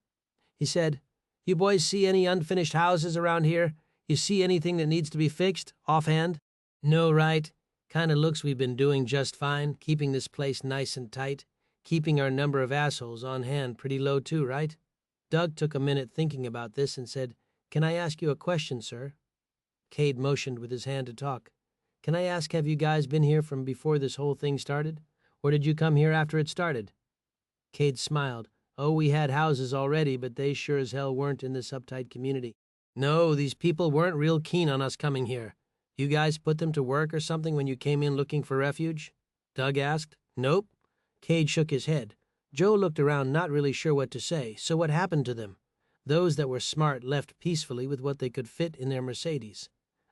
He said, "You boys see any unfinished houses around here? You see anything that needs to be fixed, offhand?" "No, right? Kinda looks we've been doing just fine, keeping this place nice and tight, keeping our number of assholes on hand pretty low too, right?" Doug took a minute thinking about this and said, "Can I ask you a question, sir?" Cade motioned with his hand to talk. "Can I ask, have you guys been here from before this whole thing started? Or did you come here after it started?" Cade smiled. "Oh, we had houses already, but they sure as hell weren't in this uptight community. No, these people weren't real keen on us coming here. You guys put them to work or something when you came in looking for refuge?" Doug asked. "Nope." Cade shook his head. Joe looked around not really sure what to say. So what happened to them? Those that were smart left peacefully with what they could fit in their Mercedes.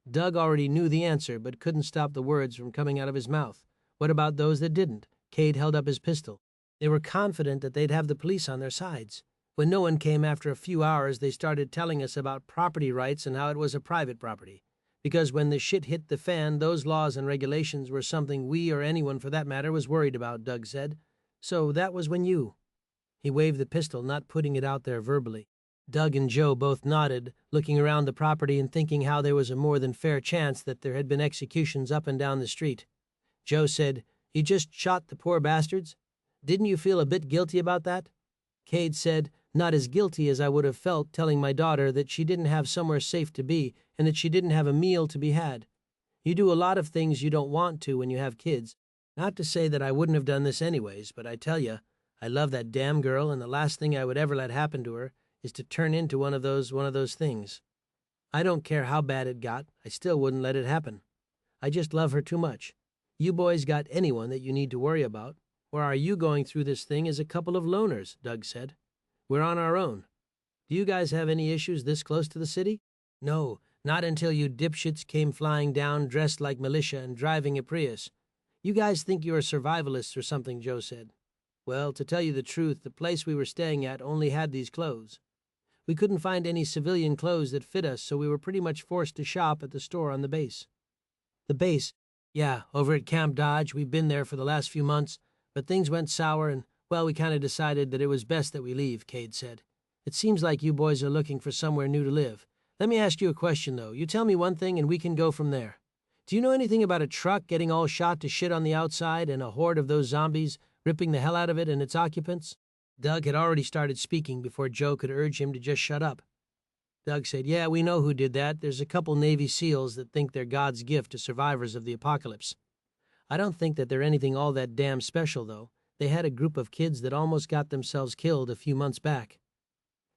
Doug already knew the answer but couldn't stop the words from coming out of his mouth. What about those that didn't? Cade held up his pistol. They were confident that they'd have the police on their sides. When no one came after a few hours, they started telling us about property rights and how it was a private property. Because when the shit hit the fan, those laws and regulations were something we or anyone for that matter was worried about, Doug said. So that was when you... He waved the pistol, not putting it out there verbally. Doug and Joe both nodded, looking around the property and thinking how there was a more than fair chance that there had been executions up and down the street. Joe said, "You just shot the poor bastards? Didn't you feel a bit guilty about that?" Cade said, "Not as guilty as I would have felt telling my daughter that she didn't have somewhere safe to be and that she didn't have a meal to be had. You do a lot of things you don't want to when you have kids. Not to say that I wouldn't have done this anyways, but I tell you, I love that damn girl, and the last thing I would ever let happen to her is to turn into one of those things. I don't care how bad it got, I still wouldn't let it happen. I just love her too much. You boys got anyone that you need to worry about? Or are you going through this thing as a couple of loners?" Doug said. "We're on our own. Do you guys have any issues this close to the city?" "No, not until you dipshits came flying down dressed like militia and driving a Prius. You guys think you're survivalists or something," Joe said. "Well, to tell you the truth, the place we were staying at only had these clothes. We couldn't find any civilian clothes that fit us, so we were pretty much forced to shop at the store on the base." "The base? Yeah, over at Camp Dodge. We've been there for the last few months, but things went sour and, well, we kind of decided that it was best that we leave," Cade said. "It seems like you boys are looking for somewhere new to live. Let me ask you a question, though. You tell me one thing and we can go from there. Do you know anything about a truck getting all shot to shit on the outside and a horde of those zombies ripping the hell out of it and its occupants?" Doug had already started speaking before Joe could urge him to just shut up. Doug said, "Yeah, we know who did that. There's a couple Navy SEALs that think they're God's gift to survivors of the apocalypse. I don't think that they're anything all that damn special, though. They had a group of kids that almost got themselves killed a few months back.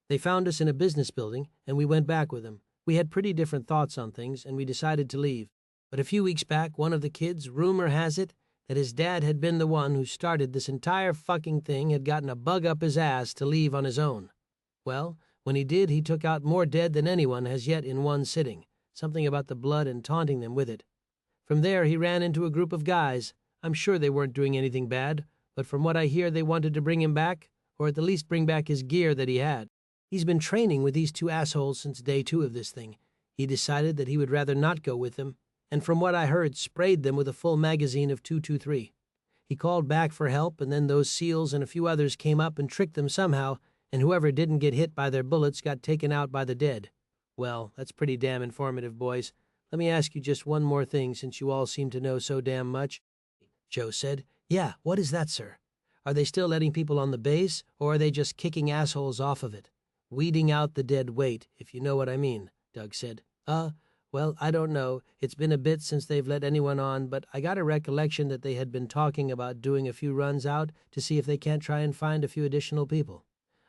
They found us in a business building, and we went back with them. We had pretty different thoughts on things, and we decided to leave. But a few weeks back, one of the kids, rumor has it, that his dad had been the one who started this entire fucking thing, had gotten a bug up his ass to leave on his own. Well, when he did, he took out more dead than anyone has yet in one sitting, something about the blood and taunting them with it. From there, he ran into a group of guys. I'm sure they weren't doing anything bad, but from what I hear, they wanted to bring him back, or at the least bring back his gear that he had. He's been training with these two assholes since day 2 of this thing. He decided that he would rather not go with them, and from what I heard, sprayed them with a full magazine of .223. He called back for help, and then those SEALs and a few others came up and tricked them somehow, and whoever didn't get hit by their bullets got taken out by the dead. Well, that's pretty damn informative, boys. Let me ask you just one more thing, since you all seem to know so damn much." Joe said, "Yeah, what is that, sir? Are they still letting people on the base, or are they just kicking assholes off of it? Weeding out the dead weight, if you know what I mean," Doug said. Well, I don't know. It's been a bit since they've let anyone on, but I got a recollection that they had been talking about doing a few runs out to see if they can't try and find a few additional people.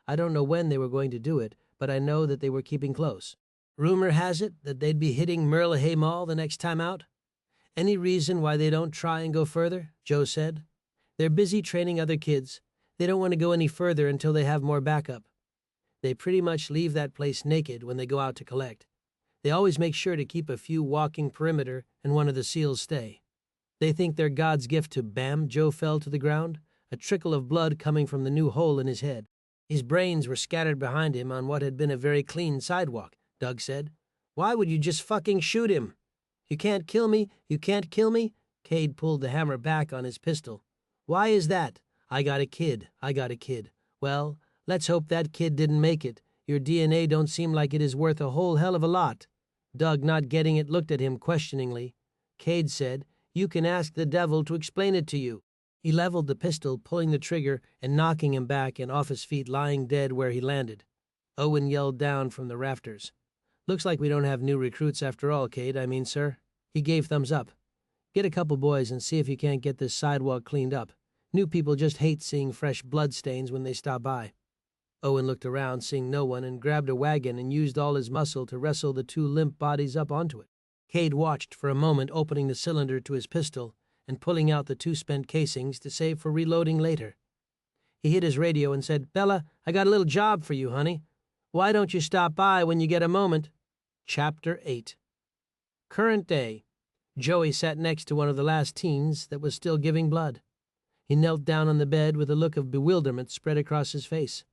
I don't know when they were going to do it, but I know that they were keeping close. Rumor has it that they'd be hitting Merlehay Mall the next time out. Any reason why they don't try and go further?" Joe said. "They're busy training other kids. They don't want to go any further until they have more backup. They pretty much leave that place naked when they go out to collect. They always make sure to keep a few walking perimeter and one of the seals stay. They think they're God's gift to Bam. Joe fell to the ground, a trickle of blood coming from the new hole in his head. His brains were scattered behind him on what had been a very clean sidewalk, Doug said. Why would you just fucking shoot him? You can't kill me, you can't kill me? Cade pulled the hammer back on his pistol. Why is that? I got a kid. Well, let's hope that kid didn't make it. Your DNA don't seem like it is worth a whole hell of a lot. Doug, not getting it, looked at him questioningly. Cade said, You can ask the devil to explain it to you. He leveled the pistol, pulling the trigger and knocking him back and off his feet, lying dead where he landed. Owen yelled down from the rafters. Looks like we don't have new recruits after all, Cade, sir. He gave thumbs up. Get a couple boys and see if you can't get this sidewalk cleaned up. New people just hate seeing fresh blood stains when they stop by. Owen looked around, seeing no one, and grabbed a wagon and used all his muscle to wrestle the two limp bodies up onto it. Cade watched for a moment, opening the cylinder to his pistol and pulling out the two spent casings to save for reloading later. He hit his radio and said, Bella, I got a little job for you, honey. Why don't you stop by when you get a moment? Chapter 8. Current day. Joey sat next to one of the last teens that was still giving blood. He knelt down on the bed with a look of bewilderment spread across his face.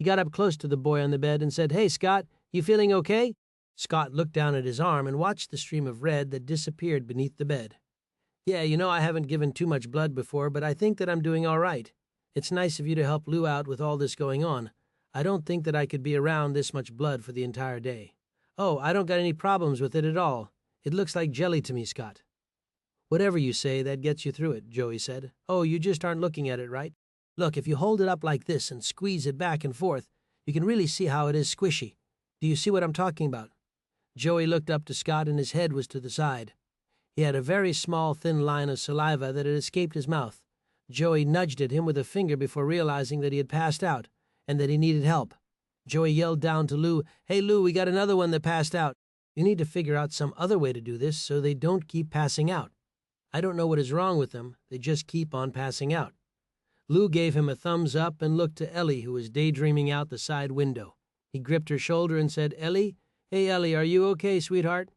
He got up close to the boy on the bed and said, Hey, Scott, you feeling okay? Scott looked down at his arm and watched the stream of red that disappeared beneath the bed. Yeah, I haven't given too much blood before, but I think that I'm doing all right. It's nice of you to help Lou out with all this going on. I don't think that I could be around this much blood for the entire day. Oh, I don't got any problems with it at all. It looks like jelly to me, Scott. Whatever you say, that gets you through it, Joey said. Oh, you just aren't looking at it right. Look, if you hold it up like this and squeeze it back and forth, you can really see how it is squishy. Do you see what I'm talking about? Joey looked up to Scott and his head was to the side. He had a very small, thin line of saliva that had escaped his mouth. Joey nudged at him with a finger before realizing that he had passed out and that he needed help. Joey yelled down to Lou, Hey, Lou, we got another one that passed out. You need to figure out some other way to do this so they don't keep passing out. I don't know what is wrong with them. They just keep on passing out. Lou gave him a thumbs up and looked to Ellie, who was daydreaming out the side window. He gripped her shoulder and said, Ellie? Hey, Ellie, are you okay, sweetheart?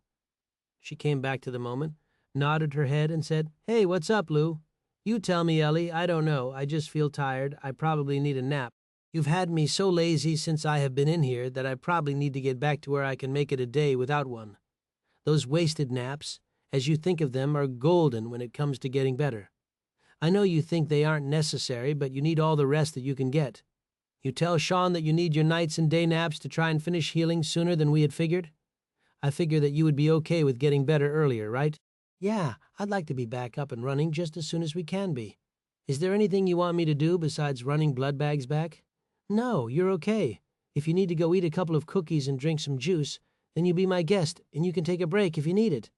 She came back to the moment, nodded her head, and said, Hey, what's up, Lou? You tell me, Ellie. I don't know. I just feel tired. I probably need a nap. You've had me so lazy since I have been in here that I probably need to get back to where I can make it a day without one. Those wasted naps, as you think of them, are golden when it comes to getting better. I know you think they aren't necessary, but you need all the rest that you can get. You tell Shaun that you need your nights and day naps to try and finish healing sooner than we had figured? I figure that you would be okay with getting better earlier, right? Yeah, I'd like to be back up and running just as soon as we can be. Is there anything you want me to do besides running blood bags back? No, you're okay. If you need to go eat a couple of cookies and drink some juice, then you be my guest, and you can take a break if you need it.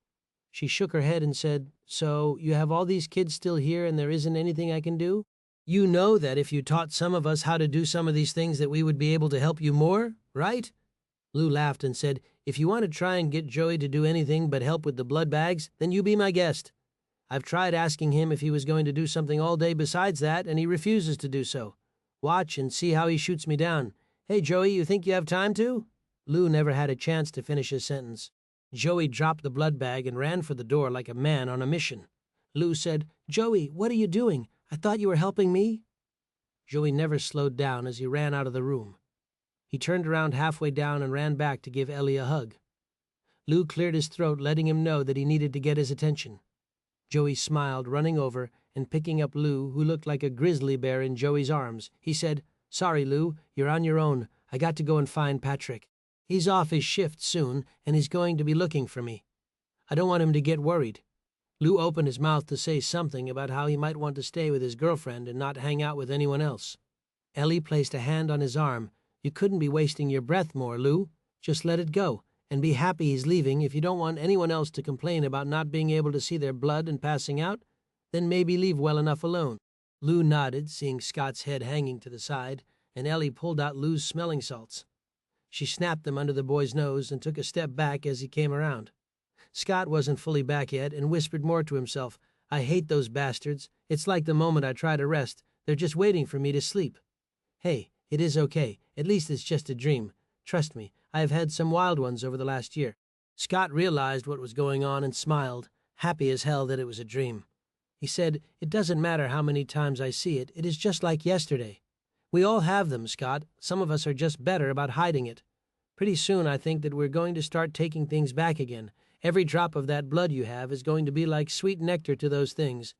She shook her head and said, So, you have all these kids still here and there isn't anything I can do? You know that if you taught some of us how to do some of these things that we would be able to help you more, right? Lou laughed and said, If you want to try and get Joey to do anything but help with the blood bags, then you be my guest. I've tried asking him if he was going to do something all day besides that, and he refuses to do so. Watch and see how he shoots me down. Hey, Joey, you think you have time to? Lou never had a chance to finish his sentence. Joey dropped the blood bag and ran for the door like a man on a mission. Lou said, Joey, what are you doing? I thought you were helping me. Joey never slowed down as he ran out of the room. He turned around halfway down and ran back to give Ellie a hug. Lou cleared his throat, letting him know that he needed to get his attention. Joey smiled, running over and picking up Lou, who looked like a grizzly bear in Joey's arms. He said, Sorry, Lou, you're on your own. I got to go and find Patrick. He's off his shift soon, and he's going to be looking for me. I don't want him to get worried. Lou opened his mouth to say something about how he might want to stay with his girlfriend and not hang out with anyone else. Ellie placed a hand on his arm. You couldn't be wasting your breath more, Lou. Just let it go, and be happy he's leaving. If you don't want anyone else to complain about not being able to see their blood and passing out, then maybe leave well enough alone. Lou nodded, seeing Scott's head hanging to the side, and Ellie pulled out Lou's smelling salts. She snapped them under the boy's nose and took a step back as he came around. Scott wasn't fully back yet and whispered more to himself, I hate those bastards. It's like the moment I try to rest. They're just waiting for me to sleep. Hey, it is okay. At least it's just a dream. Trust me, I have had some wild ones over the last year. Scott realized what was going on and smiled. happy as hell that it was a dream. He said, "It doesn't matter how many times I see it, it is just like yesterday. We all have them, Scott. Some of us are just better about hiding it. Pretty soon I think that we're going to start taking things back again. Every drop of that blood you have is going to be like sweet nectar to those things.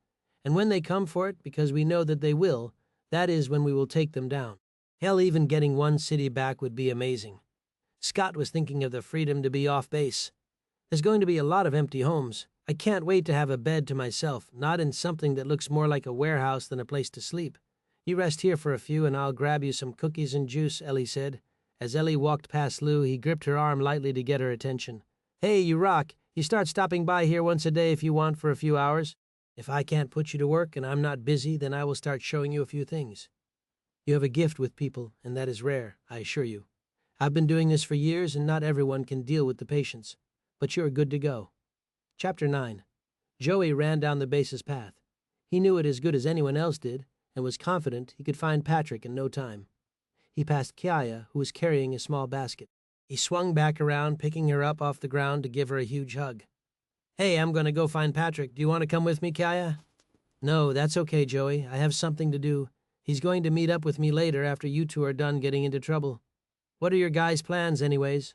And when they come for it, because we know that they will, that is when we will take them down. Hell, even getting one city back would be amazing." Scott was thinking of the freedom to be off base. "There's going to be a lot of empty homes. I can't wait to have a bed to myself, not in something that looks more like a warehouse than a place to sleep. You rest here for a few and I'll grab you some cookies and juice," Ellie said. As Ellie walked past Lou, he gripped her arm lightly to get her attention. "Hey, you rock. You start stopping by here once a day if you want for a few hours. If I can't put you to work and I'm not busy, then I will start showing you a few things. You have a gift with people, and that is rare, I assure you. I've been doing this for years, and not everyone can deal with the patience. But you're good to go." Chapter 9. Joey ran down the base's path. He knew it as good as anyone else did, and was confident he could find Patrick in no time. He passed Kiaya, who was carrying a small basket. He swung back around, picking her up off the ground to give her a huge hug. "Hey, I'm going to go find Patrick. Do you want to come with me, Kiaya?" "No, that's okay, Joey. I have something to do. He's going to meet up with me later after you two are done getting into trouble. What are your guys' plans, anyways?"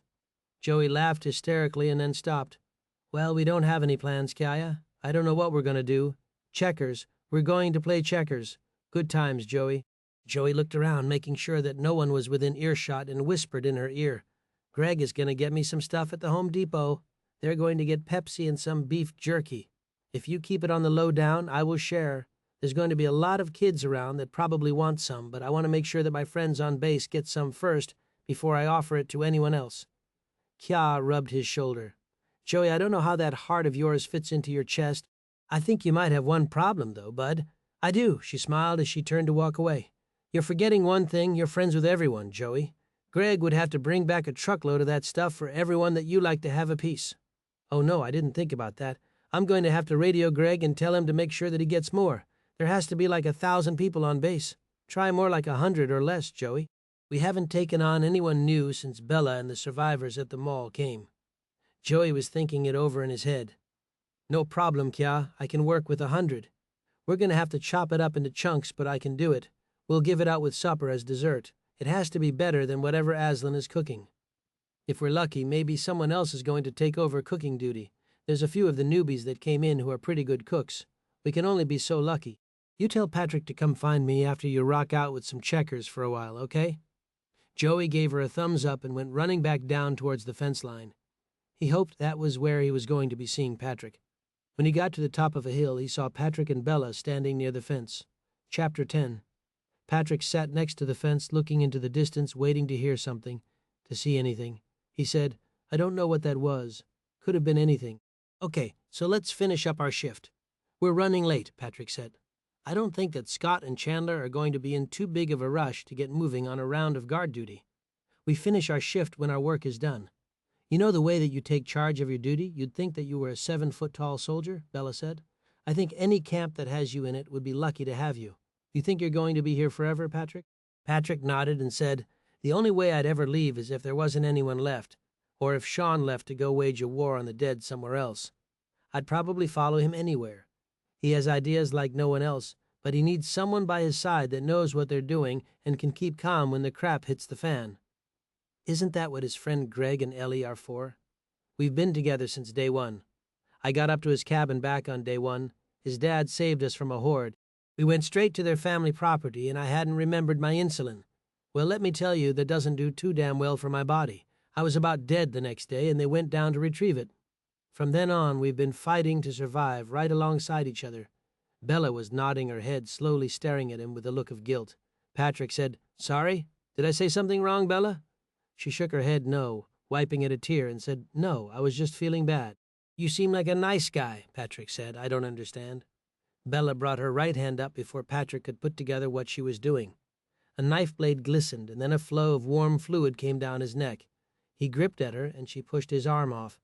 Joey laughed hysterically and then stopped. "Well, we don't have any plans, Kiaya. I don't know what we're going to do. Checkers. We're going to play checkers. Good times, Joey." Joey looked around, making sure that no one was within earshot, and whispered in her ear, "Greg is going to get me some stuff at the Home Depot. They're going to get Pepsi and some beef jerky. If you keep it on the low down, I will share. There's going to be a lot of kids around that probably want some, but I want to make sure that my friends on base get some first before I offer it to anyone else." Kya rubbed his shoulder. "Joey, I don't know how that heart of yours fits into your chest. I think you might have one problem, though, bud." "I do," she smiled as she turned to walk away. "You're forgetting one thing. You're friends with everyone, Joey. Greg would have to bring back a truckload of that stuff for everyone that you like to have a piece." "Oh, no, I didn't think about that. I'm going to have to radio Greg and tell him to make sure that he gets more. There has to be like 1,000 people on base. Try more like 100 or less, Joey. We haven't taken on anyone new since Bella and the survivors at the mall came." Joey was thinking it over in his head. "No problem, Kya. I can work with 100. We're going to have to chop it up into chunks, but I can do it. We'll give it out with supper as dessert. It has to be better than whatever Aslan is cooking. If we're lucky, maybe someone else is going to take over cooking duty. There's a few of the newbies that came in who are pretty good cooks. We can only be so lucky. You tell Patrick to come find me after you rock out with some checkers for a while, okay?" Joey gave her a thumbs up and went running back down towards the fence line. He hoped that was where he was going to be seeing Patrick. When he got to the top of a hill, he saw Patrick and Bella standing near the fence. Chapter 10. Patrick sat next to the fence, looking into the distance, waiting to hear something, to see anything. He said, "I don't know what that was. Could have been anything." "Okay, so let's finish up our shift." "We're running late," Patrick said. "I don't think that Scott and Chandler are going to be in too big of a rush to get moving on a round of guard duty. We finish our shift when our work is done. You know the way that you take charge of your duty? You'd think that you were a 7-foot-tall soldier," Bella said. "I think any camp that has you in it would be lucky to have you. You think you're going to be here forever, Patrick?" Patrick nodded and said, "The only way I'd ever leave is if there wasn't anyone left, or if Shaun left to go wage a war on the dead somewhere else. I'd probably follow him anywhere. He has ideas like no one else, but he needs someone by his side that knows what they're doing and can keep calm when the crap hits the fan. Isn't that what his friend Greg and Ellie are for? We've been together since day one. I got up to his cabin back on day one. His dad saved us from a horde. We went straight to their family property, and I hadn't remembered my insulin. Well, let me tell you, that doesn't do too damn well for my body. I was about dead the next day, and they went down to retrieve it. From then on, we've been fighting to survive right alongside each other." Bella was nodding her head, slowly staring at him with a look of guilt. Patrick said, "Sorry? Did I say something wrong, Bella?" She shook her head no, wiping at a tear, and said, "No, I was just feeling bad." "You seem like a nice guy," Patrick said. "I don't understand." Bella brought her right hand up before Patrick could put together what she was doing. A knife blade glistened, and then a flow of warm fluid came down his neck. He gripped at her, and she pushed his arm off.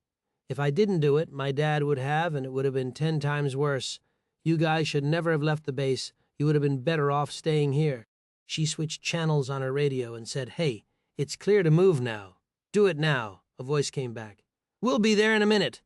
"If I didn't do it, my dad would have, and it would have been 10 times worse. You guys should never have left the base. You would have been better off staying here." She switched channels on her radio and said, "Hey, it's clear to move now. Do it now," a voice came back. "We'll be there in a minute."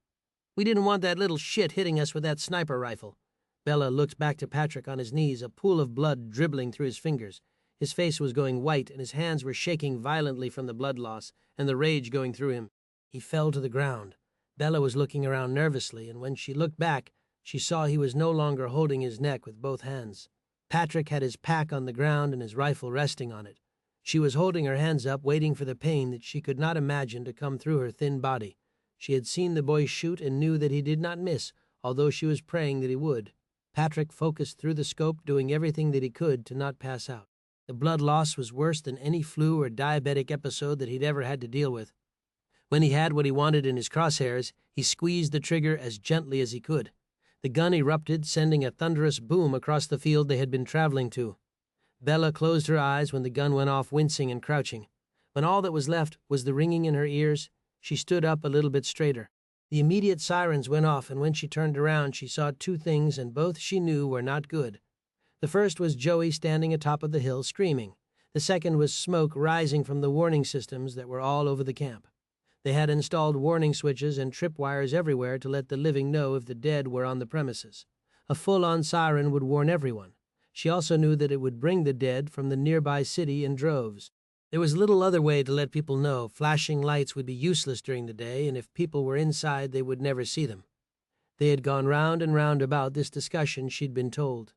We didn't want that little shit hitting us with that sniper rifle. Bella looked back to Patrick on his knees, a pool of blood dribbling through his fingers. His face was going white, and his hands were shaking violently from the blood loss and the rage going through him. He fell to the ground. Bella was looking around nervously, and when she looked back, she saw he was no longer holding his neck with both hands. Patrick had his pack on the ground and his rifle resting on it. She was holding her hands up, waiting for the pain that she could not imagine to come through her thin body. She had seen the boy shoot and knew that he did not miss, although she was praying that he would. Patrick focused through the scope, doing everything that he could to not pass out. The blood loss was worse than any flu or diabetic episode that he'd ever had to deal with. When he had what he wanted in his crosshairs, he squeezed the trigger as gently as he could. The gun erupted, sending a thunderous boom across the field they had been traveling to. Bella closed her eyes when the gun went off, wincing and crouching. When all that was left was the ringing in her ears, she stood up a little bit straighter. The immediate sirens went off, and when she turned around, she saw two things, and both she knew were not good. The first was Joey standing atop of the hill screaming. The second was smoke rising from the warning systems that were all over the camp. They had installed warning switches and tripwires everywhere to let the living know if the dead were on the premises. A full-on siren would warn everyone. She also knew that it would bring the dead from the nearby city in droves. There was little other way to let people know. Flashing lights would be useless during the day, and if people were inside, they would never see them. They had gone round and round about this discussion, she'd been told.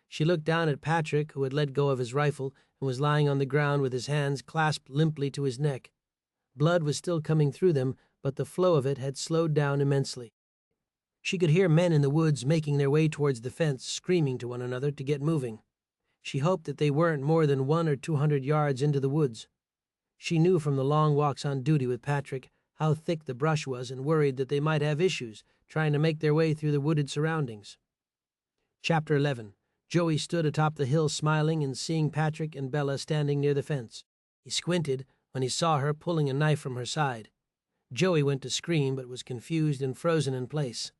She looked down at Patrick, who had let go of his rifle and was lying on the ground with his hands clasped limply to his neck. Blood was still coming through them, but the flow of it had slowed down immensely. She could hear men in the woods making their way towards the fence, screaming to one another to get moving. She hoped that they weren't more than 100 or 200 yards into the woods. She knew from the long walks on duty with Patrick how thick the brush was and worried that they might have issues trying to make their way through the wooded surroundings. Chapter 11. Joey stood atop the hill smiling and seeing Patrick and Bella standing near the fence. He squinted when he saw her pulling a knife from her side. Joey went to scream but was confused and frozen in place.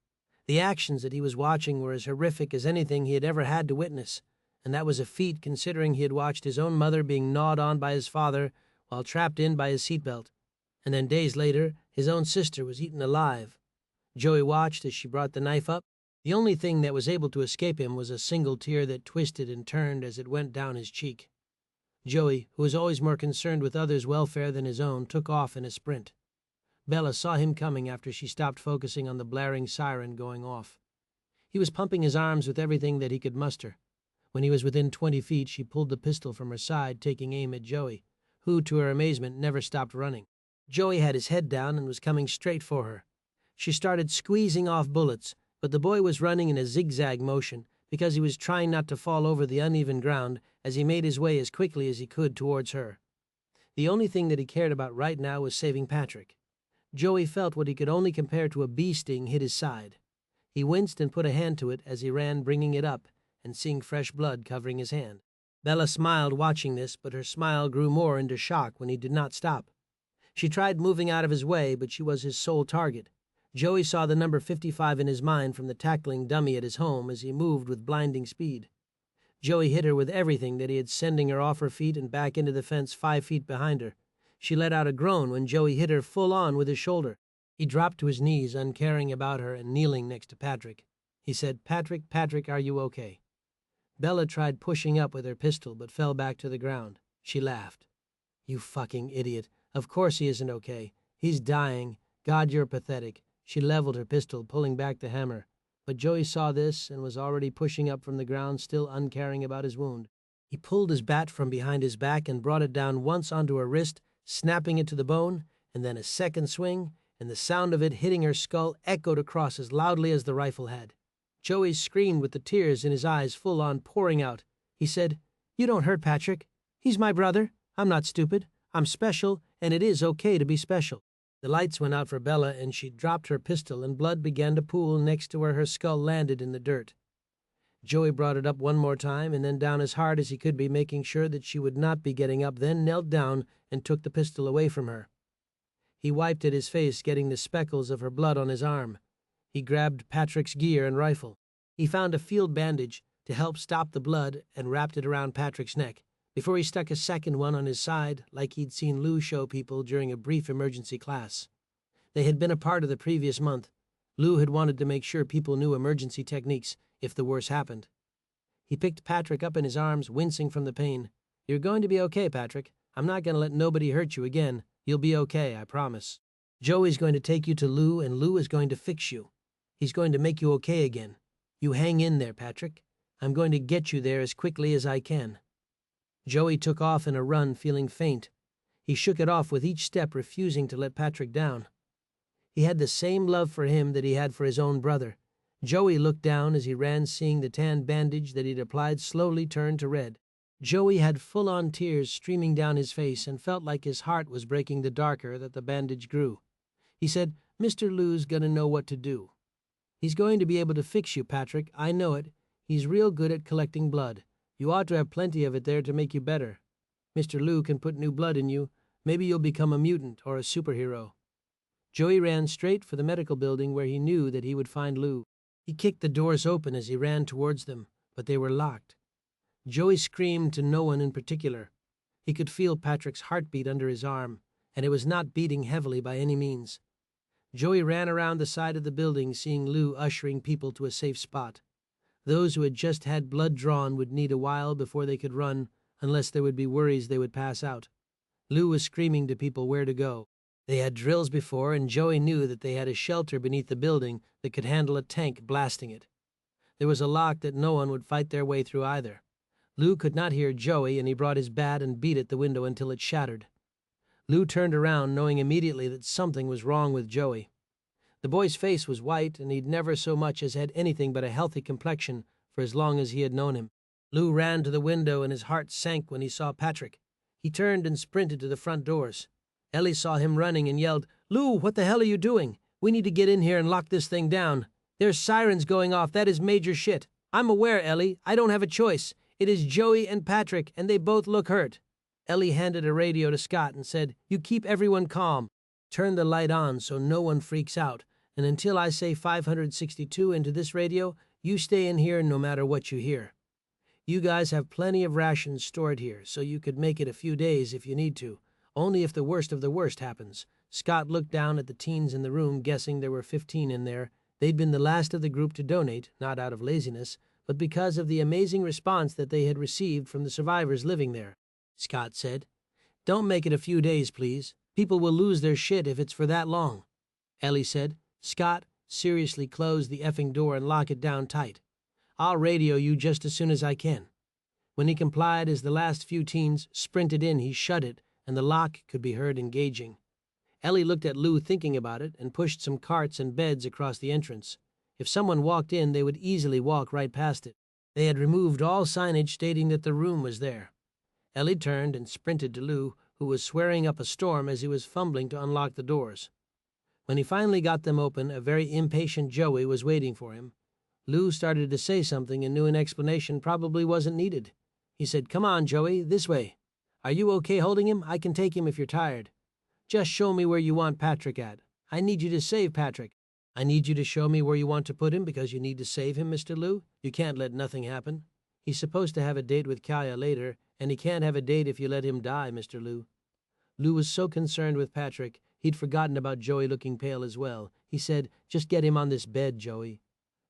The actions that he was watching were as horrific as anything he had ever had to witness, and that was a feat considering he had watched his own mother being gnawed on by his father while trapped in by his seatbelt, and then days later his own sister was eaten alive. Joey watched as she brought the knife up. The only thing that was able to escape him was a single tear that twisted and turned as it went down his cheek. Joey, who was always more concerned with others' welfare than his own, took off in a sprint. Bella saw him coming after she stopped focusing on the blaring siren going off. He was pumping his arms with everything that he could muster. When he was within 20 feet, she pulled the pistol from her side, taking aim at Joey, who, to her amazement, never stopped running. Joey had his head down and was coming straight for her. She started squeezing off bullets, but the boy was running in a zigzag motion because he was trying not to fall over the uneven ground as he made his way as quickly as he could towards her. The only thing that he cared about right now was saving Patrick. Joey felt what he could only compare to a bee sting hit his side. He winced and put a hand to it as he ran, bringing it up and seeing fresh blood covering his hand. Bella smiled watching this, but her smile grew more into shock when he did not stop. She tried moving out of his way, but she was his sole target. Joey saw the number 55 in his mind from the tackling dummy at his home as he moved with blinding speed. Joey hit her with everything that he had, sending her off her feet and back into the fence 5 feet behind her. She let out a groan when Joey hit her full on with his shoulder. He dropped to his knees, uncaring about her and kneeling next to Patrick. He said, "Patrick, Patrick, are you okay?" Bella tried pushing up with her pistol but fell back to the ground. She laughed. "You fucking idiot. Of course he isn't okay. He's dying. God, you're pathetic." She leveled her pistol, pulling back the hammer. But Joey saw this and was already pushing up from the ground, still uncaring about his wound. He pulled his bat from behind his back and brought it down once onto her wrist, snapping it to the bone, and then a second swing, and the sound of it hitting her skull echoed across as loudly as the rifle had. Joey screamed with the tears in his eyes full on pouring out. He said, "You don't hurt Patrick. He's my brother. I'm not stupid. I'm special, and it is okay to be special." The lights went out for Bella, and she dropped her pistol, and blood began to pool next to where her skull landed in the dirt. Joey brought it up one more time, and then down as hard as he could be, making sure that she would not be getting up, then knelt down and took the pistol away from her. He wiped at his face, getting the speckles of her blood on his arm. He grabbed Patrick's gear and rifle. He found a field bandage to help stop the blood and wrapped it around Patrick's neck, before he stuck a second one on his side like he'd seen Lou show people during a brief emergency class. They had been apart of the previous month. Lou had wanted to make sure people knew emergency techniques if the worst happened. He picked Patrick up in his arms, wincing from the pain. "You're going to be okay, Patrick. I'm not going to let nobody hurt you again. You'll be okay, I promise. Joey's going to take you to Lou, and Lou is going to fix you. He's going to make you okay again. You hang in there, Patrick. I'm going to get you there as quickly as I can." Joey took off in a run, feeling faint. He shook it off with each step, refusing to let Patrick down. He had the same love for him that he had for his own brother. Joey looked down as he ran, seeing the tan bandage that he'd applied slowly turn to red. Joey had full-on tears streaming down his face and felt like his heart was breaking the darker that the bandage grew. He said, "Mr. Lou's gonna know what to do. He's going to be able to fix you, Patrick. I know it. He's real good at collecting blood. You ought to have plenty of it there to make you better. Mr. Lou can put new blood in you. Maybe you'll become a mutant or a superhero." Joey ran straight for the medical building where he knew that he would find Lou. He kicked the doors open as he ran towards them, but they were locked. Joey screamed to no one in particular. He could feel Patrick's heartbeat under his arm, and it was not beating heavily by any means. Joey ran around the side of the building, seeing Lou ushering people to a safe spot. Those who had just had blood drawn would need a while before they could run, unless there would be worries they would pass out. Lou was screaming to people where to go. They had drills before, and Joey knew that they had a shelter beneath the building that could handle a tank blasting it. There was a lock that no one would fight their way through either. Lou could not hear Joey, and he brought his bat and beat at the window until it shattered. Lou turned around, knowing immediately that something was wrong with Joey. The boy's face was white, and he'd never so much as had anything but a healthy complexion for as long as he had known him. Lou ran to the window, and his heart sank when he saw Patrick. He turned and sprinted to the front doors. Ellie saw him running and yelled, "Lou, what the hell are you doing? We need to get in here and lock this thing down. There's sirens going off. That is major shit. I'm aware, Ellie. I don't have a choice. It is Joey and Patrick, and they both look hurt." Ellie handed a radio to Scott and said, "You keep everyone calm. Turn the light on so no one freaks out, and until I say 562 into this radio, you stay in here no matter what you hear. You guys have plenty of rations stored here, so you could make it a few days if you need to, only if the worst of the worst happens." Scott looked down at the teens in the room, guessing there were 15 in there. They'd been the last of the group to donate, not out of laziness, but because of the amazing response that they had received from the survivors living there. Scott said, "Don't make it a few days, please. People will lose their shit if it's for that long." Ellie said, "Scott, seriously close the effing door and lock it down tight. I'll radio you just as soon as I can." When he complied, as the last few teens sprinted in, he shut it, and the lock could be heard engaging. Ellie looked at Lou, thinking about it, and pushed some carts and beds across the entrance. If someone walked in, they would easily walk right past it. They had removed all signage stating that the room was there. Ellie turned and sprinted to Lou, who was swearing up a storm as he was fumbling to unlock the doors. When he finally got them open, a very impatient Joey was waiting for him. Lou started to say something and knew an explanation probably wasn't needed. He said, "Come on, Joey, this way. Are you okay holding him? I can take him if you're tired. Just show me where you want Patrick at. I need you to save Patrick." "I need you to show me where you want to put him because you need to save him, Mr. Lou. You can't let nothing happen. He's supposed to have a date with Kaya later, and he can't have a date if you let him die, Mr. Lou." Lou was so concerned with Patrick, he'd forgotten about Joey looking pale as well. He said, "Just get him on this bed, Joey."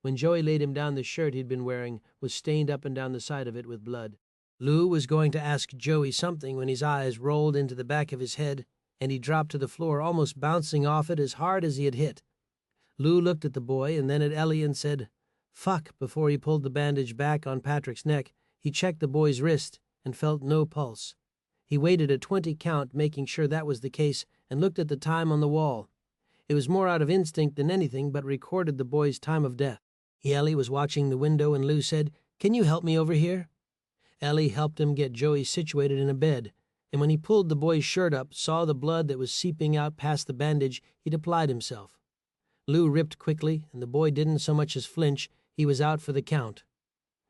When Joey laid him down, the shirt he'd been wearing was stained up and down the side of it with blood. Lou was going to ask Joey something when his eyes rolled into the back of his head, and he dropped to the floor, almost bouncing off it as hard as he had hit. Lou looked at the boy and then at Ellie and said, "Fuck," before he pulled the bandage back on Patrick's neck. He checked the boy's wrist and felt no pulse. He waited a 20 count, making sure that was the case, and looked at the time on the wall. It was more out of instinct than anything, but recorded the boy's time of death. Ellie was watching the window, and Lou said, "Can you help me over here?" Ellie helped him get Joey situated in a bed, and when he pulled the boy's shirt up, saw the blood that was seeping out past the bandage he'd applied himself. Lou ripped quickly, and the boy didn't so much as flinch. He was out for the count.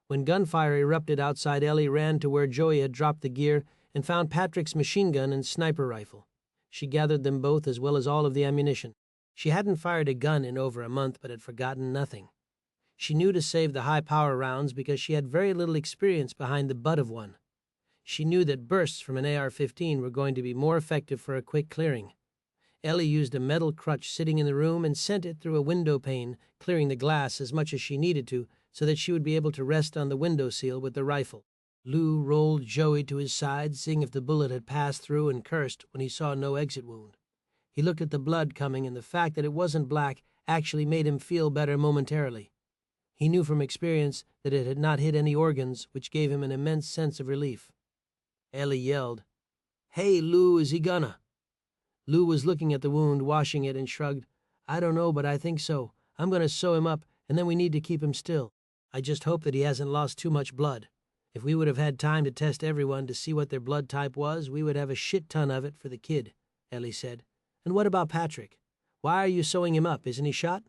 When gunfire erupted outside, Ellie ran to where Joey had dropped the gear and found Patrick's machine gun and sniper rifle. She gathered them both as well as all of the ammunition. She hadn't fired a gun in over a month, but had forgotten nothing. She knew to save the high-power rounds because she had very little experience behind the butt of one. She knew that bursts from an AR-15 were going to be more effective for a quick clearing. Ellie used a metal crutch sitting in the room and sent it through a window pane, clearing the glass as much as she needed to so that she would be able to rest on the windowsill with the rifle. Lou rolled Joey to his side, seeing if the bullet had passed through, and cursed when he saw no exit wound. He looked at the blood coming, and the fact that it wasn't black actually made him feel better momentarily. He knew from experience that it had not hit any organs, which gave him an immense sense of relief. Ellie yelled, "Hey, Lou, is he gonna?" Lou was looking at the wound, washing it, and shrugged. "I don't know, but I think so. I'm going to sew him up, and then we need to keep him still. I just hope that he hasn't lost too much blood. If we would have had time to test everyone to see what their blood type was, we would have a shit ton of it for the kid," Ellie said. "And what about Patrick? Why are you sewing him up? Isn't he shot?"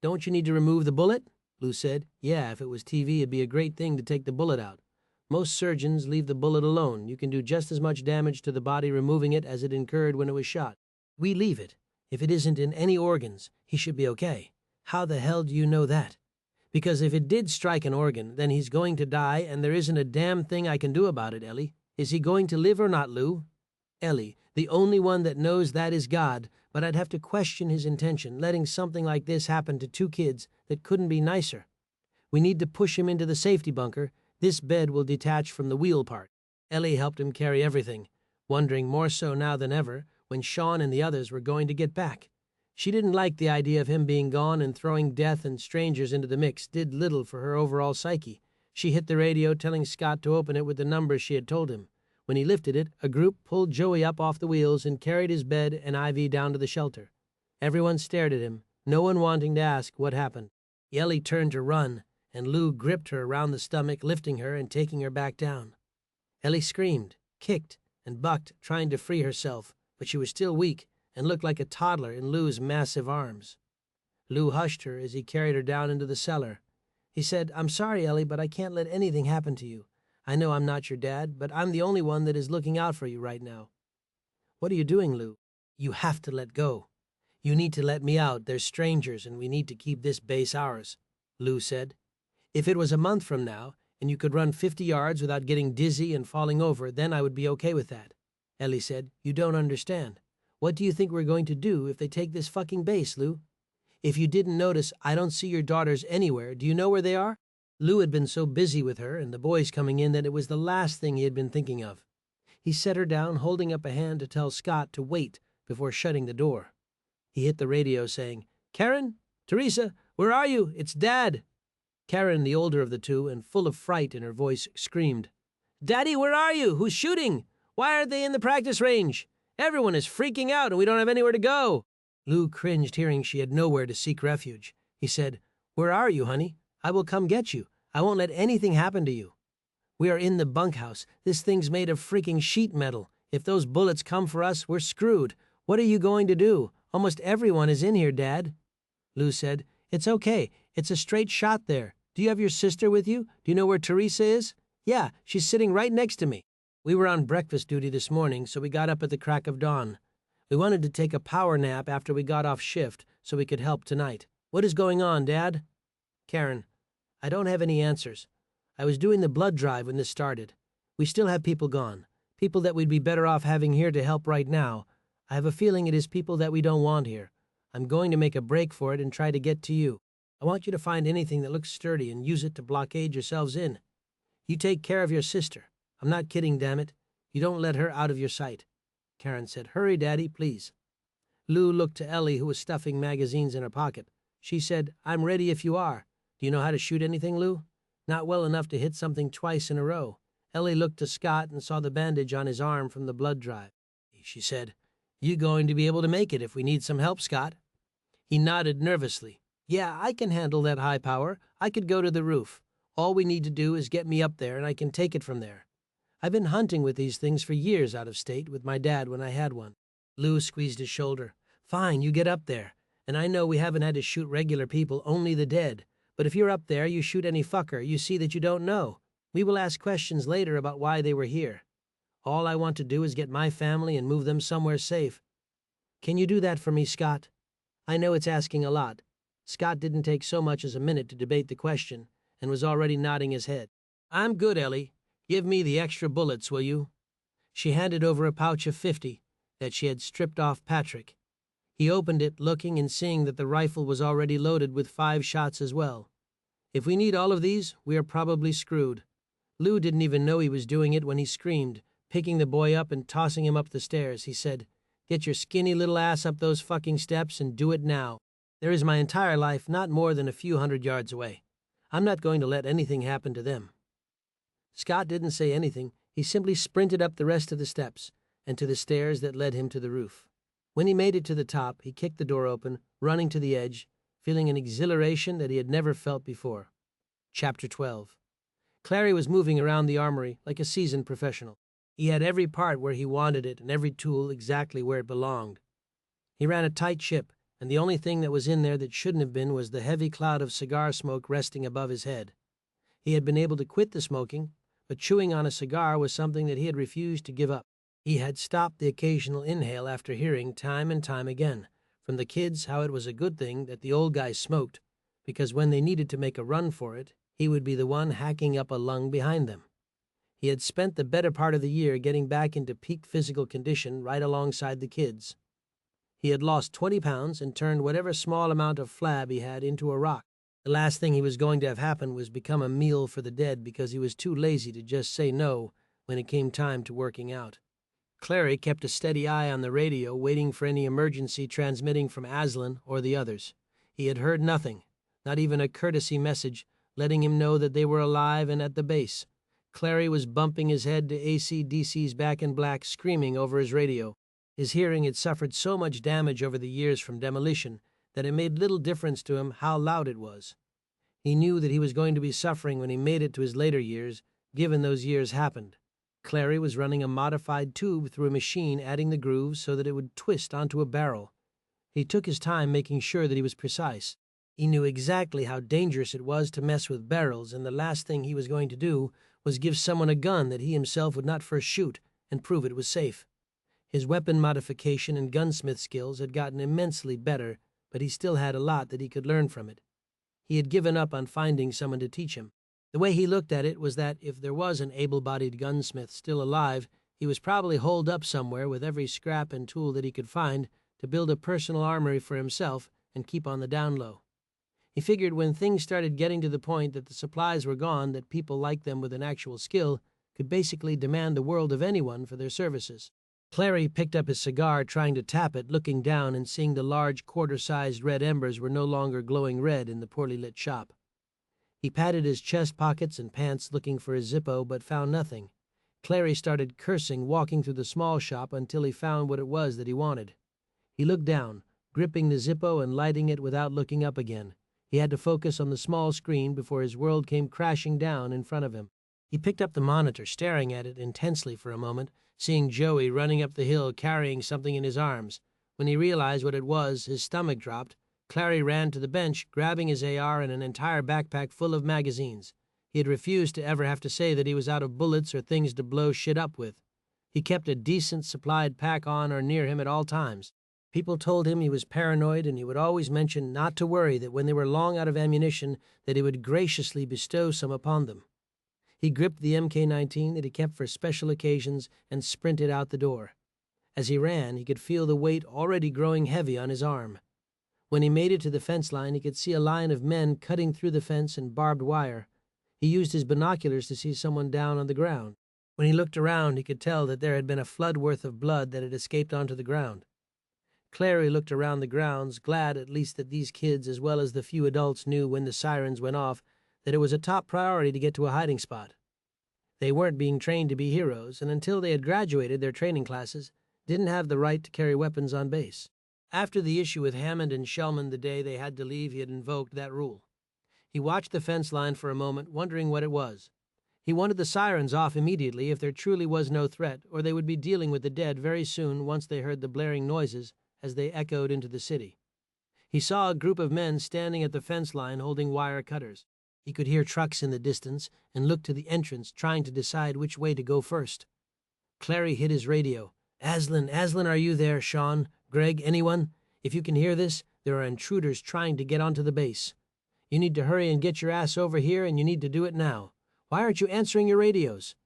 "Don't you need to remove the bullet?" Lou said. "Yeah, if it was TV, it'd be a great thing to take the bullet out. Most surgeons leave the bullet alone. You can do just as much damage to the body removing it as it incurred when it was shot. We leave it. If it isn't in any organs, he should be okay." "How the hell do you know that?" "Because if it did strike an organ, then he's going to die, and there isn't a damn thing I can do about it, Ellie. Is he going to live or not, Lou?" "Ellie, the only one that knows that is God, but I'd have to question his intention, letting something like this happen to two kids that couldn't be nicer. We need to push him into the safety bunker. This bed will detach from the wheel part." Ellie helped him carry everything, wondering more so now than ever when Shaun and the others were going to get back. She didn't like the idea of him being gone, and throwing death and strangers into the mix did little for her overall psyche. She hit the radio, telling Scott to open it with the number she had told him. When he lifted it, a group pulled Joey up off the wheels and carried his bed and IV down to the shelter. Everyone stared at him, no one wanting to ask what happened. Ellie turned to run, and Lou gripped her around the stomach, lifting her and taking her back down. Ellie screamed, kicked, and bucked, trying to free herself, but she was still weak and looked like a toddler in Lou's massive arms. Lou hushed her as he carried her down into the cellar. He said, "I'm sorry, Ellie, but I can't let anything happen to you. I know I'm not your dad, but I'm the only one that is looking out for you right now." "What are you doing, Lou?" "You have to let go. You need to let me out. There's strangers, and we need to keep this base ours," Lou said. "If it was a month from now, and you could run 50 yards without getting dizzy and falling over, then I would be okay with that." Ellie said, "You don't understand. What do you think we're going to do if they take this fucking base, Lou? If you didn't notice, I don't see your daughters anywhere. Do you know where they are?" Lou had been so busy with her and the boys coming in that it was the last thing he had been thinking of. He set her down, holding up a hand to tell Scott to wait before shutting the door. He hit the radio, saying, "Karen? Teresa? Where are you? It's Dad." Karen, the older of the two, and full of fright in her voice, screamed, "Daddy, where are you? Who's shooting? Why aren't they in the practice range? Everyone is freaking out and we don't have anywhere to go." Lou cringed, hearing she had nowhere to seek refuge. He said, "Where are you, honey? I will come get you. I won't let anything happen to you. We are in the bunkhouse. This thing's made of freaking sheet metal. If those bullets come for us, we're screwed. What are you going to do? Almost everyone is in here, Dad." Lou said, "It's okay. It's a straight shot there. Do you have your sister with you? Do you know where Teresa is?" "Yeah, she's sitting right next to me. We were on breakfast duty this morning, so we got up at the crack of dawn. We wanted to take a power nap after we got off shift so we could help tonight. What is going on, Dad?" Karen, "I don't have any answers. I was doing the blood drive when this started. We still have people gone. People that we'd be better off having here to help right now. I have a feeling it is people that we don't want here. I'm going to make a break for it and try to get to you. I want you to find anything that looks sturdy and use it to blockade yourselves in. You take care of your sister. I'm not kidding, damn it. You don't let her out of your sight." Karen said, "Hurry, Daddy, please." Lou looked to Ellie, who was stuffing magazines in her pocket. She said, "I'm ready if you are. Do you know how to shoot anything, Lou?" "Not well enough to hit something twice in a row." Ellie looked to Scott and saw the bandage on his arm from the blood drive. She said, "You going to be able to make it if we need some help, Scott?" He nodded nervously. "Yeah, I can handle that high power. I could go to the roof. All we need to do is get me up there and I can take it from there. I've been hunting with these things for years out of state with my dad when I had one." Lou squeezed his shoulder. "Fine, you get up there. And I know we haven't had to shoot regular people, only the dead. But if you're up there, you shoot any fucker you see that you don't know. We will ask questions later about why they were here. All I want to do is get my family and move them somewhere safe. Can you do that for me, Scott?" I know it's asking a lot. Scott didn't take so much as a minute to debate the question and was already nodding his head. "I'm good, Ellie. Give me the extra bullets, will you?" She handed over a pouch of 50 that she had stripped off Patrick. He opened it, looking and seeing that the rifle was already loaded with 5 shots as well. "If we need all of these, we are probably screwed." Lou didn't even know he was doing it when he screamed, picking the boy up and tossing him up the stairs. He said, "Get your skinny little ass up those fucking steps and do it now. There is my entire life not more than a few hundred yards away. I'm not going to let anything happen to them." Scott didn't say anything. He simply sprinted up the rest of the steps and to the stairs that led him to the roof. When he made it to the top, he kicked the door open, running to the edge, feeling an exhilaration that he had never felt before. Chapter 12. Clary was moving around the armory like a seasoned professional. He had every part where he wanted it and every tool exactly where it belonged. He ran a tight ship, and the only thing that was in there that shouldn't have been was the heavy cloud of cigar smoke resting above his head. He had been able to quit the smoking, but chewing on a cigar was something that he had refused to give up. He had stopped the occasional inhale after hearing time and time again from the kids how it was a good thing that the old guy smoked, because when they needed to make a run for it, he would be the one hacking up a lung behind them. He had spent the better part of the year getting back into peak physical condition right alongside the kids. He had lost 20 pounds and turned whatever small amount of flab he had into a rock. The last thing he was going to have happen was become a meal for the dead because he was too lazy to just say no when it came time to working out. Clary kept a steady eye on the radio, waiting for any emergency transmitting from Aslan or the others. He had heard nothing, not even a courtesy message, letting him know that they were alive and at the base. Clary was bumping his head to AC/DC's Back in Black, screaming over his radio. His hearing had suffered so much damage over the years from demolition that it made little difference to him how loud it was. He knew that he was going to be suffering when he made it to his later years, given those years happened. Clary was running a modified tube through a machine, adding the grooves so that it would twist onto a barrel. He took his time making sure that he was precise. He knew exactly how dangerous it was to mess with barrels, and the last thing he was going to do was give someone a gun that he himself would not first shoot and prove it was safe. His weapon modification and gunsmith skills had gotten immensely better, but he still had a lot that he could learn from it. He had given up on finding someone to teach him. The way he looked at it was that if there was an able-bodied gunsmith still alive, he was probably holed up somewhere with every scrap and tool that he could find to build a personal armory for himself and keep on the down low. He figured when things started getting to the point that the supplies were gone, that people like them with an actual skill could basically demand the world of anyone for their services. Clary picked up his cigar, trying to tap it, looking down and seeing the large quarter-sized red embers were no longer glowing red in the poorly lit shop. He patted his chest pockets and pants looking for his Zippo, but found nothing. Clary started cursing, walking through the small shop until he found what it was that he wanted. He looked down, gripping the Zippo and lighting it without looking up again. He had to focus on the small screen before his world came crashing down in front of him. He picked up the monitor, staring at it intensely for a moment, seeing Joey running up the hill carrying something in his arms. When he realized what it was, his stomach dropped. Clary ran to the bench, grabbing his AR and an entire backpack full of magazines. He had refused to ever have to say that he was out of bullets or things to blow shit up with. He kept a decent supplied pack on or near him at all times. People told him he was paranoid, and he would always mention not to worry that when they were long out of ammunition that he would graciously bestow some upon them. He gripped the MK-19 that he kept for special occasions and sprinted out the door. As he ran, he could feel the weight already growing heavy on his arm. When he made it to the fence line, he could see a line of men cutting through the fence and barbed wire. He used his binoculars to see someone down on the ground. When he looked around, he could tell that there had been a flood worth of blood that had escaped onto the ground. Clary looked around the grounds, glad at least that these kids, as well as the few adults, knew when the sirens went off that it was a top priority to get to a hiding spot. They weren't being trained to be heroes, and until they had graduated their training classes, didn't have the right to carry weapons on base. After the issue with Hammond and Shellman the day they had to leave, he had invoked that rule. He watched the fence line for a moment, wondering what it was. He wanted the sirens off immediately if there truly was no threat, or they would be dealing with the dead very soon once they heard the blaring noises as they echoed into the city. He saw a group of men standing at the fence line holding wire cutters. He could hear trucks in the distance and looked to the entrance, trying to decide which way to go first. Clary hit his radio. Aslan, are you there? Shaun? Greg, anyone? If you can hear this, there are intruders trying to get onto the base. You need to hurry and get your ass over here, and you need to do it now. Why aren't you answering your radios?"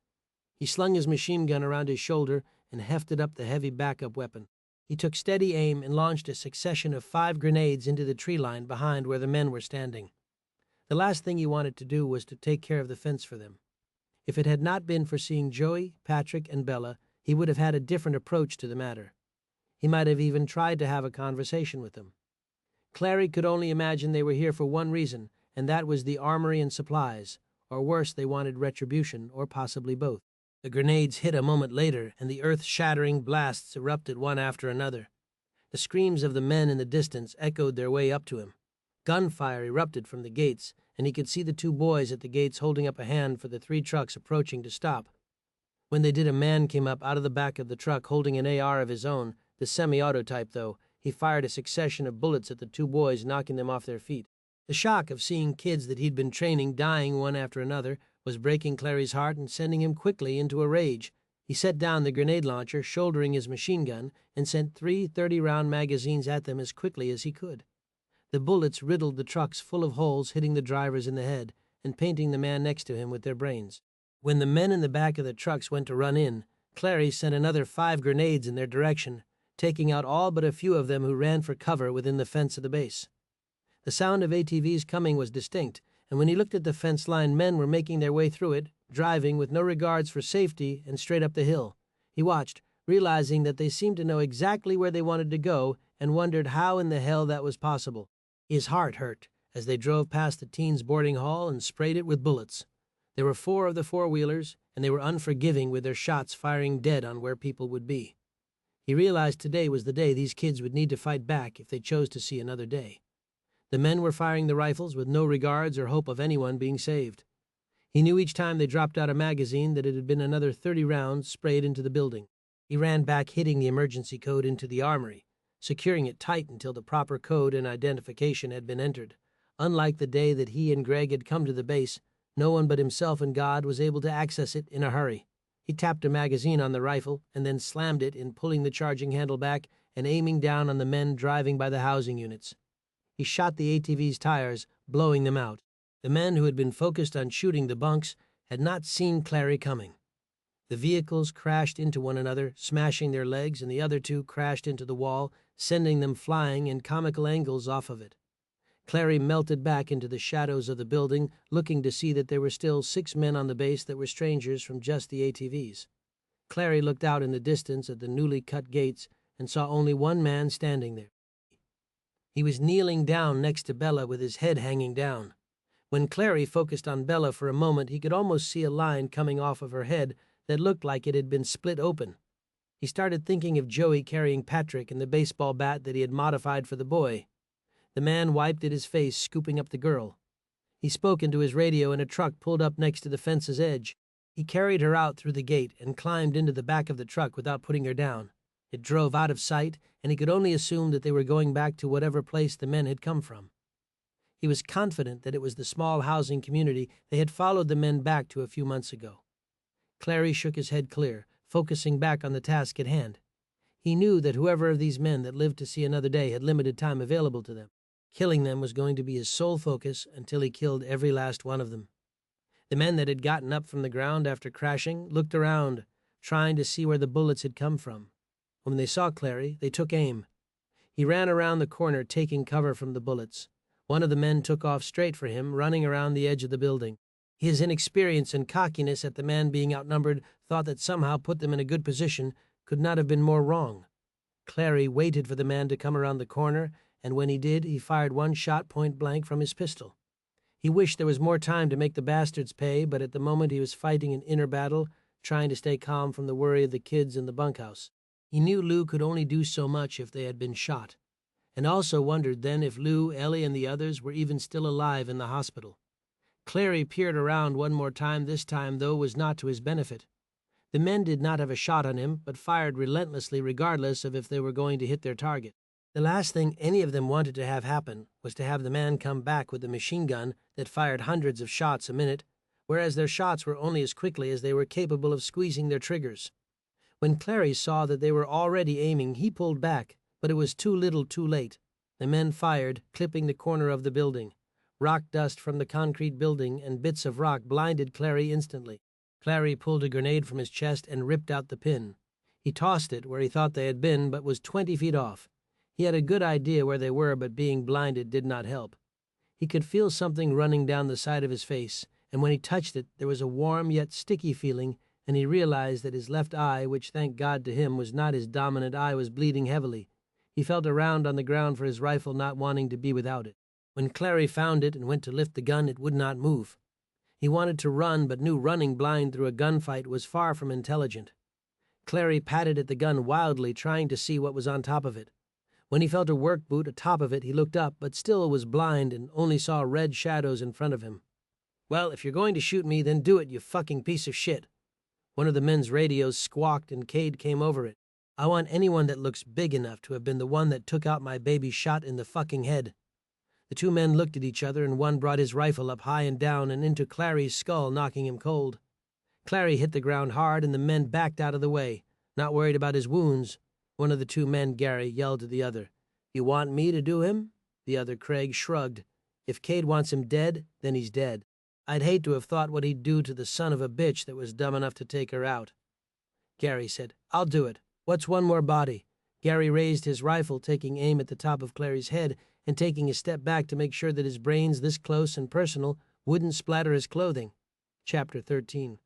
He slung his machine gun around his shoulder and hefted up the heavy backup weapon. He took steady aim and launched a succession of 5 grenades into the tree line behind where the men were standing. The last thing he wanted to do was to take care of the fence for them. If it had not been for seeing Joey, Patrick, and Bella, he would have had a different approach to the matter. He might have even tried to have a conversation with them. Clary could only imagine they were here for one reason, and that was the armory and supplies, or worse, they wanted retribution, or possibly both. The grenades hit a moment later, and the earth-shattering blasts erupted one after another. The screams of the men in the distance echoed their way up to him. Gunfire erupted from the gates, and he could see the 2 boys at the gates holding up a hand for the 3 trucks approaching to stop. When they did, a man came up out of the back of the truck holding an AR of his own, the semi-auto type though. He fired a succession of bullets at the 2 boys, knocking them off their feet. The shock of seeing kids that he'd been training dying one after another was breaking Clary's heart and sending him quickly into a rage. He set down the grenade launcher, shouldering his machine gun, and sent 3 30-round magazines at them as quickly as he could. The bullets riddled the trucks full of holes, hitting the drivers in the head and painting the man next to him with their brains. When the men in the back of the trucks went to run in, Clary sent another 5 grenades in their direction, taking out all but a few of them who ran for cover within the fence of the base. The sound of ATVs coming was distinct, and when he looked at the fence line, men were making their way through it, driving with no regards for safety and straight up the hill. He watched, realizing that they seemed to know exactly where they wanted to go, and wondered how in the hell that was possible. His heart hurt as they drove past the teens' boarding hall and sprayed it with bullets. There were 4 of the 4-wheelers, and they were unforgiving with their shots firing dead on where people would be. He realized today was the day these kids would need to fight back if they chose to see another day. The men were firing the rifles with no regards or hope of anyone being saved. He knew each time they dropped out a magazine that it had been another 30 rounds sprayed into the building. He ran back, hitting the emergency code into the armory, securing it tight until the proper code and identification had been entered. Unlike the day that he and Greg had come to the base, no one but himself and God was able to access it in a hurry. He tapped a magazine on the rifle and then slammed it in, pulling the charging handle back and aiming down on the men driving by the housing units. He shot the ATV's tires, blowing them out. The men who had been focused on shooting the bunks had not seen Clary coming. The vehicles crashed into one another, smashing their legs, and the other 2 crashed into the wall, sending them flying in comical angles off of it. Clary melted back into the shadows of the building, looking to see that there were still 6 men on the base that were strangers from just the ATVs. Clary looked out in the distance at the newly cut gates and saw only one man standing there. He was kneeling down next to Bella with his head hanging down. When Clary focused on Bella for a moment, he could almost see a line coming off of her head that looked like it had been split open. He started thinking of Joey carrying Patrick and the baseball bat that he had modified for the boy. The man wiped at his face, scooping up the girl. He spoke into his radio, and a truck pulled up next to the fence's edge. He carried her out through the gate and climbed into the back of the truck without putting her down. It drove out of sight, and he could only assume that they were going back to whatever place the men had come from. He was confident that it was the small housing community they had followed the men back to a few months ago. Clary shook his head clear, focusing back on the task at hand. He knew that whoever of these men that lived to see another day had limited time available to them. Killing them was going to be his sole focus until he killed every last one of them. The men that had gotten up from the ground after crashing looked around, trying to see where the bullets had come from. When they saw Clary, they took aim. He ran around the corner, taking cover from the bullets. One of the men took off straight for him, running around the edge of the building. His inexperience and cockiness at the man being outnumbered thought that somehow put them in a good position could not have been more wrong. Clary waited for the man to come around the corner, and when he did, he fired one shot point blank from his pistol. He wished there was more time to make the bastards pay, but at the moment he was fighting an inner battle, trying to stay calm from the worry of the kids in the bunkhouse. He knew Lou could only do so much if they had been shot, and also wondered then if Lou, Ellie, and the others were even still alive in the hospital. Clary peered around one more time. This time, though, was not to his benefit. The men did not have a shot on him, but fired relentlessly regardless of if they were going to hit their target. The last thing any of them wanted to have happen was to have the man come back with a machine gun that fired hundreds of shots a minute, whereas their shots were only as quickly as they were capable of squeezing their triggers. When Clary saw that they were already aiming, he pulled back, but it was too little too late. The men fired, clipping the corner of the building. Rock dust from the concrete building and bits of rock blinded Clary instantly. Clary pulled a grenade from his chest and ripped out the pin. He tossed it where he thought they had been, but was 20 feet off. He had a good idea where they were, but being blinded did not help. He could feel something running down the side of his face, and when he touched it, there was a warm yet sticky feeling, and he realized that his left eye, which thank God to him was not his dominant eye, was bleeding heavily. He felt around on the ground for his rifle, not wanting to be without it. When Clary found it and went to lift the gun, it would not move. He wanted to run, but knew running blind through a gunfight was far from intelligent. Clary patted at the gun wildly, trying to see what was on top of it. When he felt a work boot atop of it, he looked up, but still was blind and only saw red shadows in front of him. "Well, if you're going to shoot me, then do it, you fucking piece of shit." One of the men's radios squawked and Cade came over it. "I want anyone that looks big enough to have been the one that took out my baby shot in the fucking head." The two men looked at each other, and one brought his rifle up high and down and into Clary's skull, knocking him cold. Clary hit the ground hard, and the men backed out of the way, not worried about his wounds. One of the two men, Gary, yelled to the other, "You want me to do him?" The other, Craig, shrugged. "If Cade wants him dead, then he's dead. I'd hate to have thought what he'd do to the son of a bitch that was dumb enough to take her out." Gary said, "I'll do it. What's one more body?" Gary raised his rifle, taking aim at the top of Clary's head and taking a step back to make sure that his brains, this close and personal, wouldn't splatter his clothing. Chapter 13.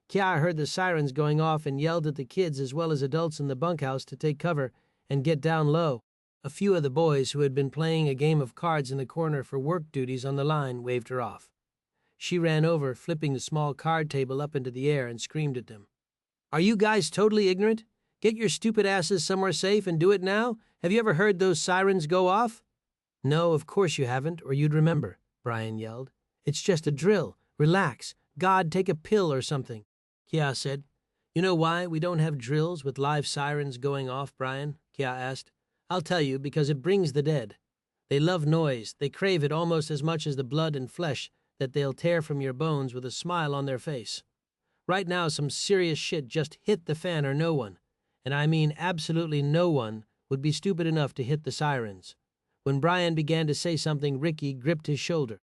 Kia heard the sirens going off and yelled at the kids as well as adults in the bunkhouse to take cover and get down low. A few of the boys who had been playing a game of cards in the corner for work duties on the line waved her off. She ran over, flipping the small card table up into the air, and screamed at them. "Are you guys totally ignorant? Get your stupid asses somewhere safe and do it now? Have you ever heard those sirens go off?" "No, of course you haven't, or you'd remember," Brian yelled. "It's just a drill. Relax. God, take a pill or something." Kia said. "You know why we don't have drills with live sirens going off, Brian?" Kia asked. "I'll tell you, because it brings the dead. They love noise. They crave it almost as much as the blood and flesh that they'll tear from your bones with a smile on their face. Right now, some serious shit just hit the fan or no one, and I mean absolutely no one, would be stupid enough to hit the sirens." When Brian began to say something, Ricky gripped his shoulder.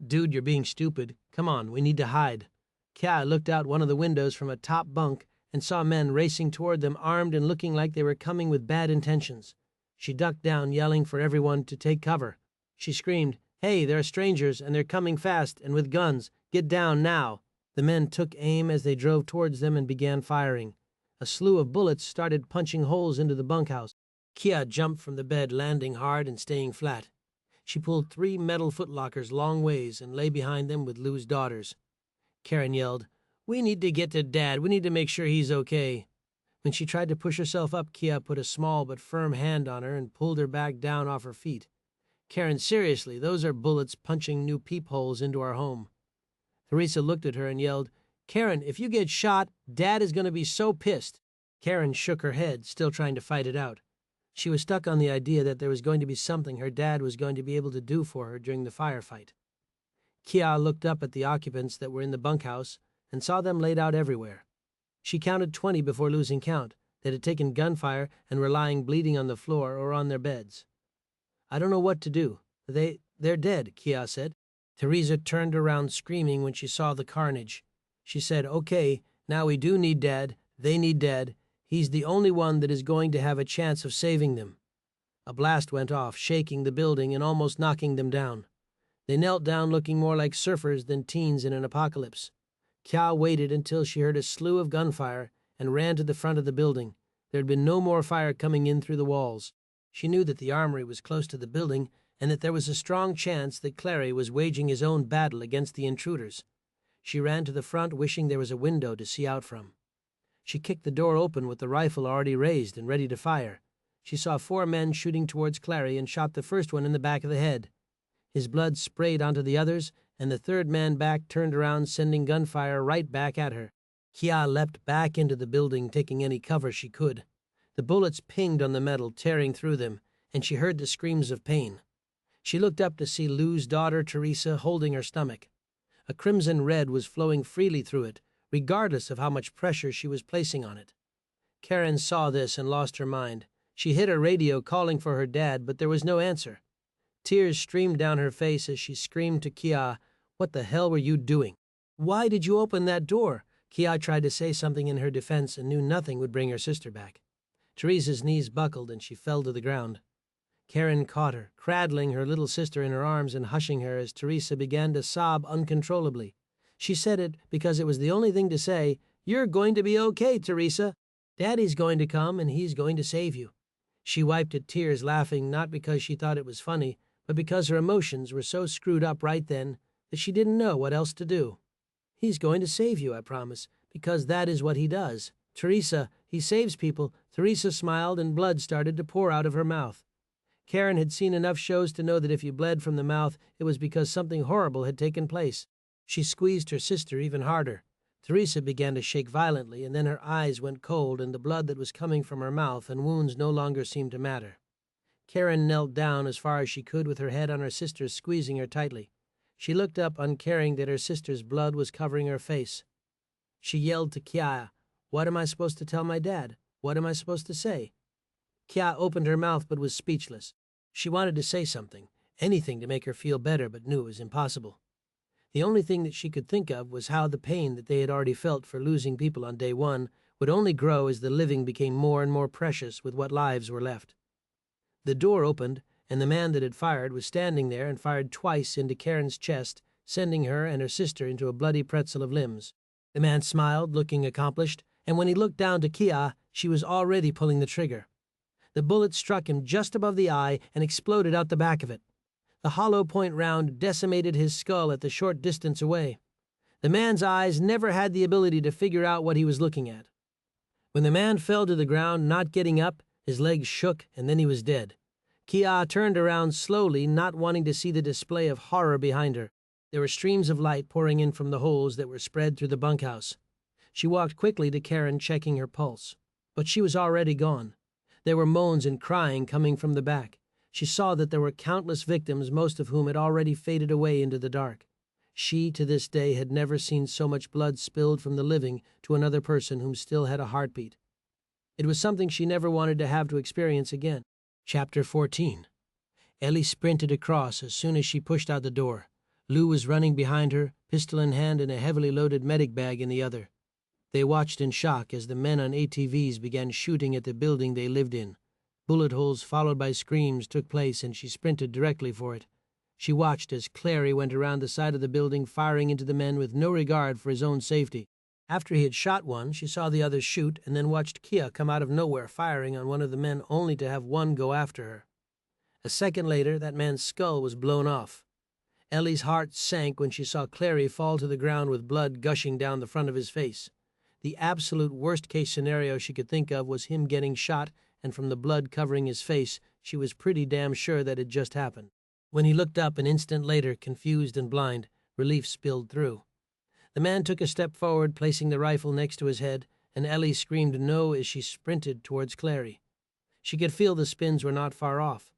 "Dude, you're being stupid. Come on, we need to hide." Kia looked out one of the windows from a top bunk and saw men racing toward them, armed and looking like they were coming with bad intentions. She ducked down, yelling for everyone to take cover. She screamed, "Hey, there are strangers, and they're coming fast and with guns. Get down now." The men took aim as they drove towards them and began firing. A slew of bullets started punching holes into the bunkhouse. Kia jumped from the bed, landing hard and staying flat. She pulled 3 metal footlockers long ways and lay behind them with Lou's daughters. Karen yelled, "We need to get to Dad. We need to make sure he's okay." When she tried to push herself up, Kia put a small but firm hand on her and pulled her back down off her feet. "Karen, seriously, those are bullets punching new peepholes into our home." Teresa looked at her and yelled, "Karen, if you get shot, Dad is going to be so pissed." Karen shook her head, still trying to fight it out. She was stuck on the idea that there was going to be something her dad was going to be able to do for her during the firefight. Kia looked up at the occupants that were in the bunkhouse and saw them laid out everywhere. She counted 20 before losing count, that had taken gunfire and were lying bleeding on the floor or on their beds. "I don't know what to do. They're dead," Kia said. Teresa turned around screaming when she saw the carnage. She said, "Okay, now we do need Dad. They need Dad. He's the only one that is going to have a chance of saving them." A blast went off, shaking the building and almost knocking them down. They knelt down looking more like surfers than teens in an apocalypse. Kia waited until she heard a slew of gunfire and ran to the front of the building. There had been no more fire coming in through the walls. She knew that the armory was close to the building and that there was a strong chance that Clary was waging his own battle against the intruders. She ran to the front, wishing there was a window to see out from. She kicked the door open with the rifle already raised and ready to fire. She saw 4 men shooting towards Clary and shot the first one in the back of the head. His blood sprayed onto the others, and the third man back turned around, sending gunfire right back at her. Kia leapt back into the building, taking any cover she could. The bullets pinged on the metal, tearing through them, and she heard the screams of pain. She looked up to see Lou's daughter, Teresa, holding her stomach. A crimson red was flowing freely through it, regardless of how much pressure she was placing on it. Karen saw this and lost her mind. She hit her radio calling for her dad, but there was no answer. Tears streamed down her face as she screamed to Kia, "What the hell were you doing? Why did you open that door? Kia tried to say something in her defense and knew nothing would bring her sister back. Teresa's knees buckled and she fell to the ground. Karen caught her, cradling her little sister in her arms and hushing her as Teresa began to sob uncontrollably. She said it because it was the only thing to say. "You're going to be okay, Teresa. Daddy's going to come and he's going to save you." She wiped at tears, laughing not because she thought it was funny, but because her emotions were so screwed up right then that she didn't know what else to do. "He's going to save you, I promise, because that is what he does. Teresa, he saves people." Teresa smiled and blood started to pour out of her mouth. Karen had seen enough shows to know that if you bled from the mouth, it was because something horrible had taken place. She squeezed her sister even harder. Teresa began to shake violently, and then her eyes went cold, and the blood that was coming from her mouth and wounds no longer seemed to matter. Karen knelt down as far as she could with her head on her sister, squeezing her tightly. She looked up, uncaring that her sister's blood was covering her face. She yelled to Kia, "What am I supposed to tell my dad? What am I supposed to say?" Kia opened her mouth but was speechless. She wanted to say something, anything to make her feel better, but knew it was impossible. The only thing that she could think of was how the pain that they had already felt for losing people on day one would only grow as the living became more and more precious with what lives were left. The door opened, and the man that had fired was standing there and fired twice into Karen's chest, sending her and her sister into a bloody pretzel of limbs. The man smiled, looking accomplished, and when he looked down to Kia, she was already pulling the trigger. The bullet struck him just above the eye and exploded out the back of it. The hollow point round decimated his skull at the short distance away. The man's eyes never had the ability to figure out what he was looking at. When the man fell to the ground, not getting up, his legs shook, and then he was dead. Kia turned around slowly, not wanting to see the display of horror behind her. There were streams of light pouring in from the holes that were spread through the bunkhouse. She walked quickly to Karen, checking her pulse. But she was already gone. There were moans and crying coming from the back. She saw that there were countless victims, most of whom had already faded away into the dark. She, to this day, had never seen so much blood spilled from the living to another person whom still had a heartbeat. It was something she never wanted to have to experience again. Chapter 14. Ellie sprinted across as soon as she pushed out the door. Lou was running behind her, pistol in hand and a heavily loaded medic bag in the other. They watched in shock as the men on ATVs began shooting at the building they lived in. Bullet holes followed by screams took place, and she sprinted directly for it. She watched as Clary went around the side of the building, firing into the men with no regard for his own safety. After he had shot one, she saw the others shoot, and then watched Kia come out of nowhere, firing on one of the men only to have one go after her. A second later, that man's skull was blown off. Ellie's heart sank when she saw Clary fall to the ground with blood gushing down the front of his face. The absolute worst-case scenario she could think of was him getting shot, and from the blood covering his face, she was pretty damn sure that had just happened. When he looked up an instant later, confused and blind, relief spilled through. The man took a step forward, placing the rifle next to his head, and Ellie screamed no as she sprinted towards Clary. She could feel the spins were not far off.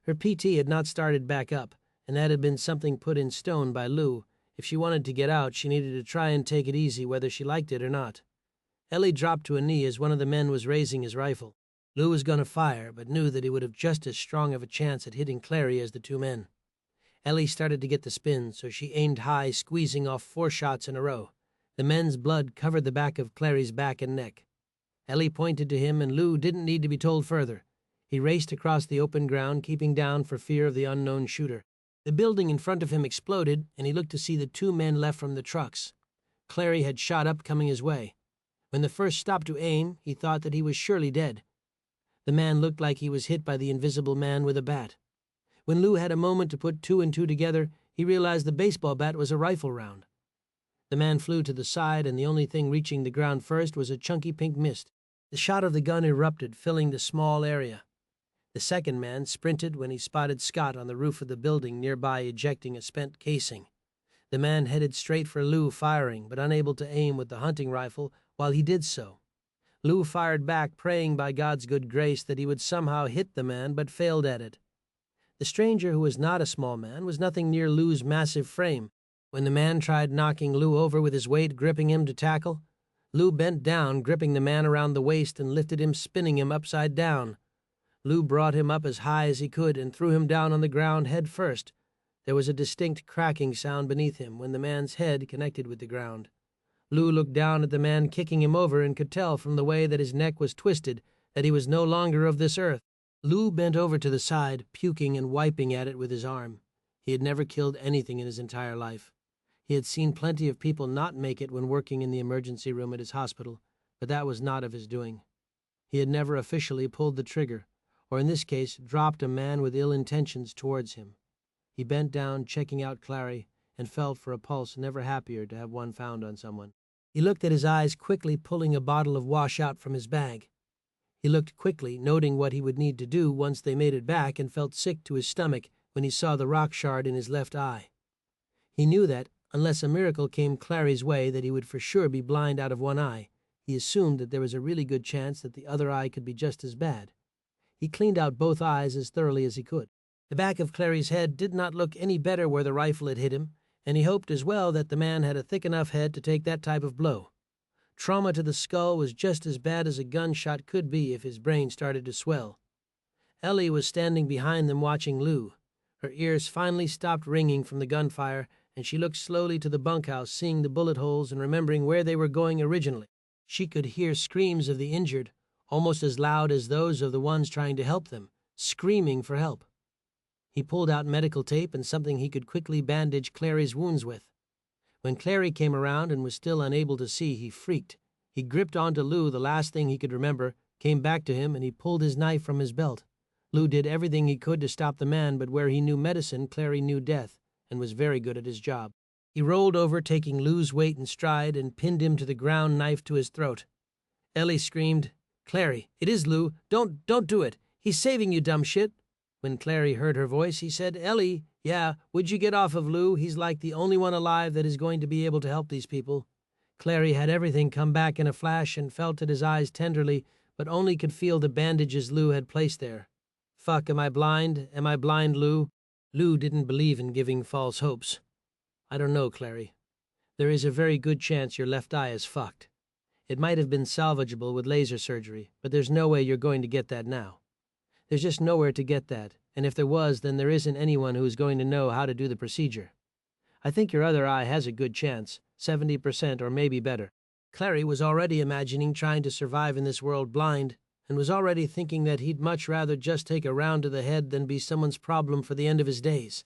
Her PT had not started back up, and that had been something put in stone by Lou. If she wanted to get out, she needed to try and take it easy whether she liked it or not. Ellie dropped to a knee as one of the men was raising his rifle. Lou was going to fire, but knew that he would have just as strong of a chance at hitting Clary as the two men. Ellie started to get the spin, so she aimed high, squeezing off 4 shots in a row. The men's blood covered the back of Clary's back and neck. Ellie pointed to him, and Lou didn't need to be told further. He raced across the open ground, keeping down for fear of the unknown shooter. The building in front of him exploded, and he looked to see the 2 men left from the trucks. Clary had shot up coming his way. When the first stopped to aim, he thought that he was surely dead. The man looked like he was hit by the invisible man with a bat. When Lou had a moment to put 2 and 2 together, he realized the baseball bat was a rifle round. The man flew to the side, and the only thing reaching the ground first was a chunky pink mist. The shot of the gun erupted, filling the small area. The second man sprinted when he spotted Scott on the roof of the building nearby, ejecting a spent casing. The man headed straight for Lou, firing, but unable to aim with the hunting rifle while he did so. Lou fired back, praying by God's good grace that he would somehow hit the man, but failed at it. The stranger, who was not a small man, was nothing near Lou's massive frame. When the man tried knocking Lou over with his weight gripping him to tackle, Lou bent down, gripping the man around the waist, and lifted him, spinning him upside down. Lou brought him up as high as he could and threw him down on the ground head first. There was a distinct cracking sound beneath him when the man's head connected with the ground. Lou looked down at the man kicking him over and could tell from the way that his neck was twisted that he was no longer of this earth. Lou bent over to the side, puking and wiping at it with his arm. He had never killed anything in his entire life. He had seen plenty of people not make it when working in the emergency room at his hospital, but that was not of his doing. He had never officially pulled the trigger, or in this case, dropped a man with ill intentions towards him. He bent down, checking out Clary, and felt for a pulse never happier to have one found on someone. He looked at his eyes, quickly pulling a bottle of wash out from his bag. He looked quickly, noting what he would need to do once they made it back, and felt sick to his stomach when he saw the rock shard in his left eye. He knew that, unless a miracle came Clary's way that he would for sure be blind out of one eye, he assumed that there was a really good chance that the other eye could be just as bad. He cleaned out both eyes as thoroughly as he could. The back of Clary's head did not look any better where the rifle had hit him, and he hoped as well that the man had a thick enough head to take that type of blow. Trauma to the skull was just as bad as a gunshot could be if his brain started to swell. Ellie was standing behind them watching Lou. Her ears finally stopped ringing from the gunfire, and she looked slowly to the bunkhouse, seeing the bullet holes and remembering where they were going originally. She could hear screams of the injured, almost as loud as those of the ones trying to help them, screaming for help. He pulled out medical tape and something he could quickly bandage Clary's wounds with. When Clary came around and was still unable to see, he freaked. He gripped onto Lou, the last thing he could remember, came back to him, and he pulled his knife from his belt. Lou did everything he could to stop the man, but where he knew medicine, Clary knew death, and was very good at his job. He rolled over, taking Lou's weight in stride, and pinned him to the ground, knife to his throat. Ellie screamed, "Clary, it is Lou. Don't do it. He's saving you, dumb shit." When Clary heard her voice, he said, "Ellie, yeah, would you get off of Lou? He's like the only one alive that is going to be able to help these people." Clary had everything come back in a flash and felt at his eyes tenderly, but only could feel the bandages Lou had placed there. "Fuck, am I blind? Am I blind, Lou?" Lou didn't believe in giving false hopes. "I don't know, Clary. There is a very good chance your left eye is fucked. It might have been salvageable with laser surgery, but there's no way you're going to get that now. There's just nowhere to get that, and if there was, then there isn't anyone who's going to know how to do the procedure. I think your other eye has a good chance, 70% or maybe better." Clary was already imagining trying to survive in this world blind, and was already thinking that he'd much rather just take a round to the head than be someone's problem for the end of his days.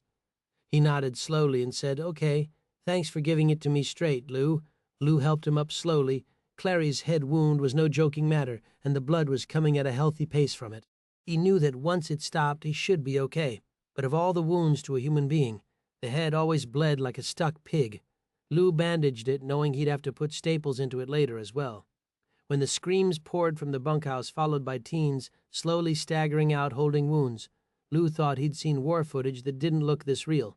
He nodded slowly and said, "Okay, thanks for giving it to me straight, Lou." Lou helped him up slowly. Clary's head wound was no joking matter, and the blood was coming at a healthy pace from it. He knew that once it stopped, he should be okay, but of all the wounds to a human being, the head always bled like a stuck pig. Lou bandaged it, knowing he'd have to put staples into it later as well. When the screams poured from the bunkhouse, followed by teens slowly staggering out holding wounds, Lou thought he'd seen war footage that didn't look this real.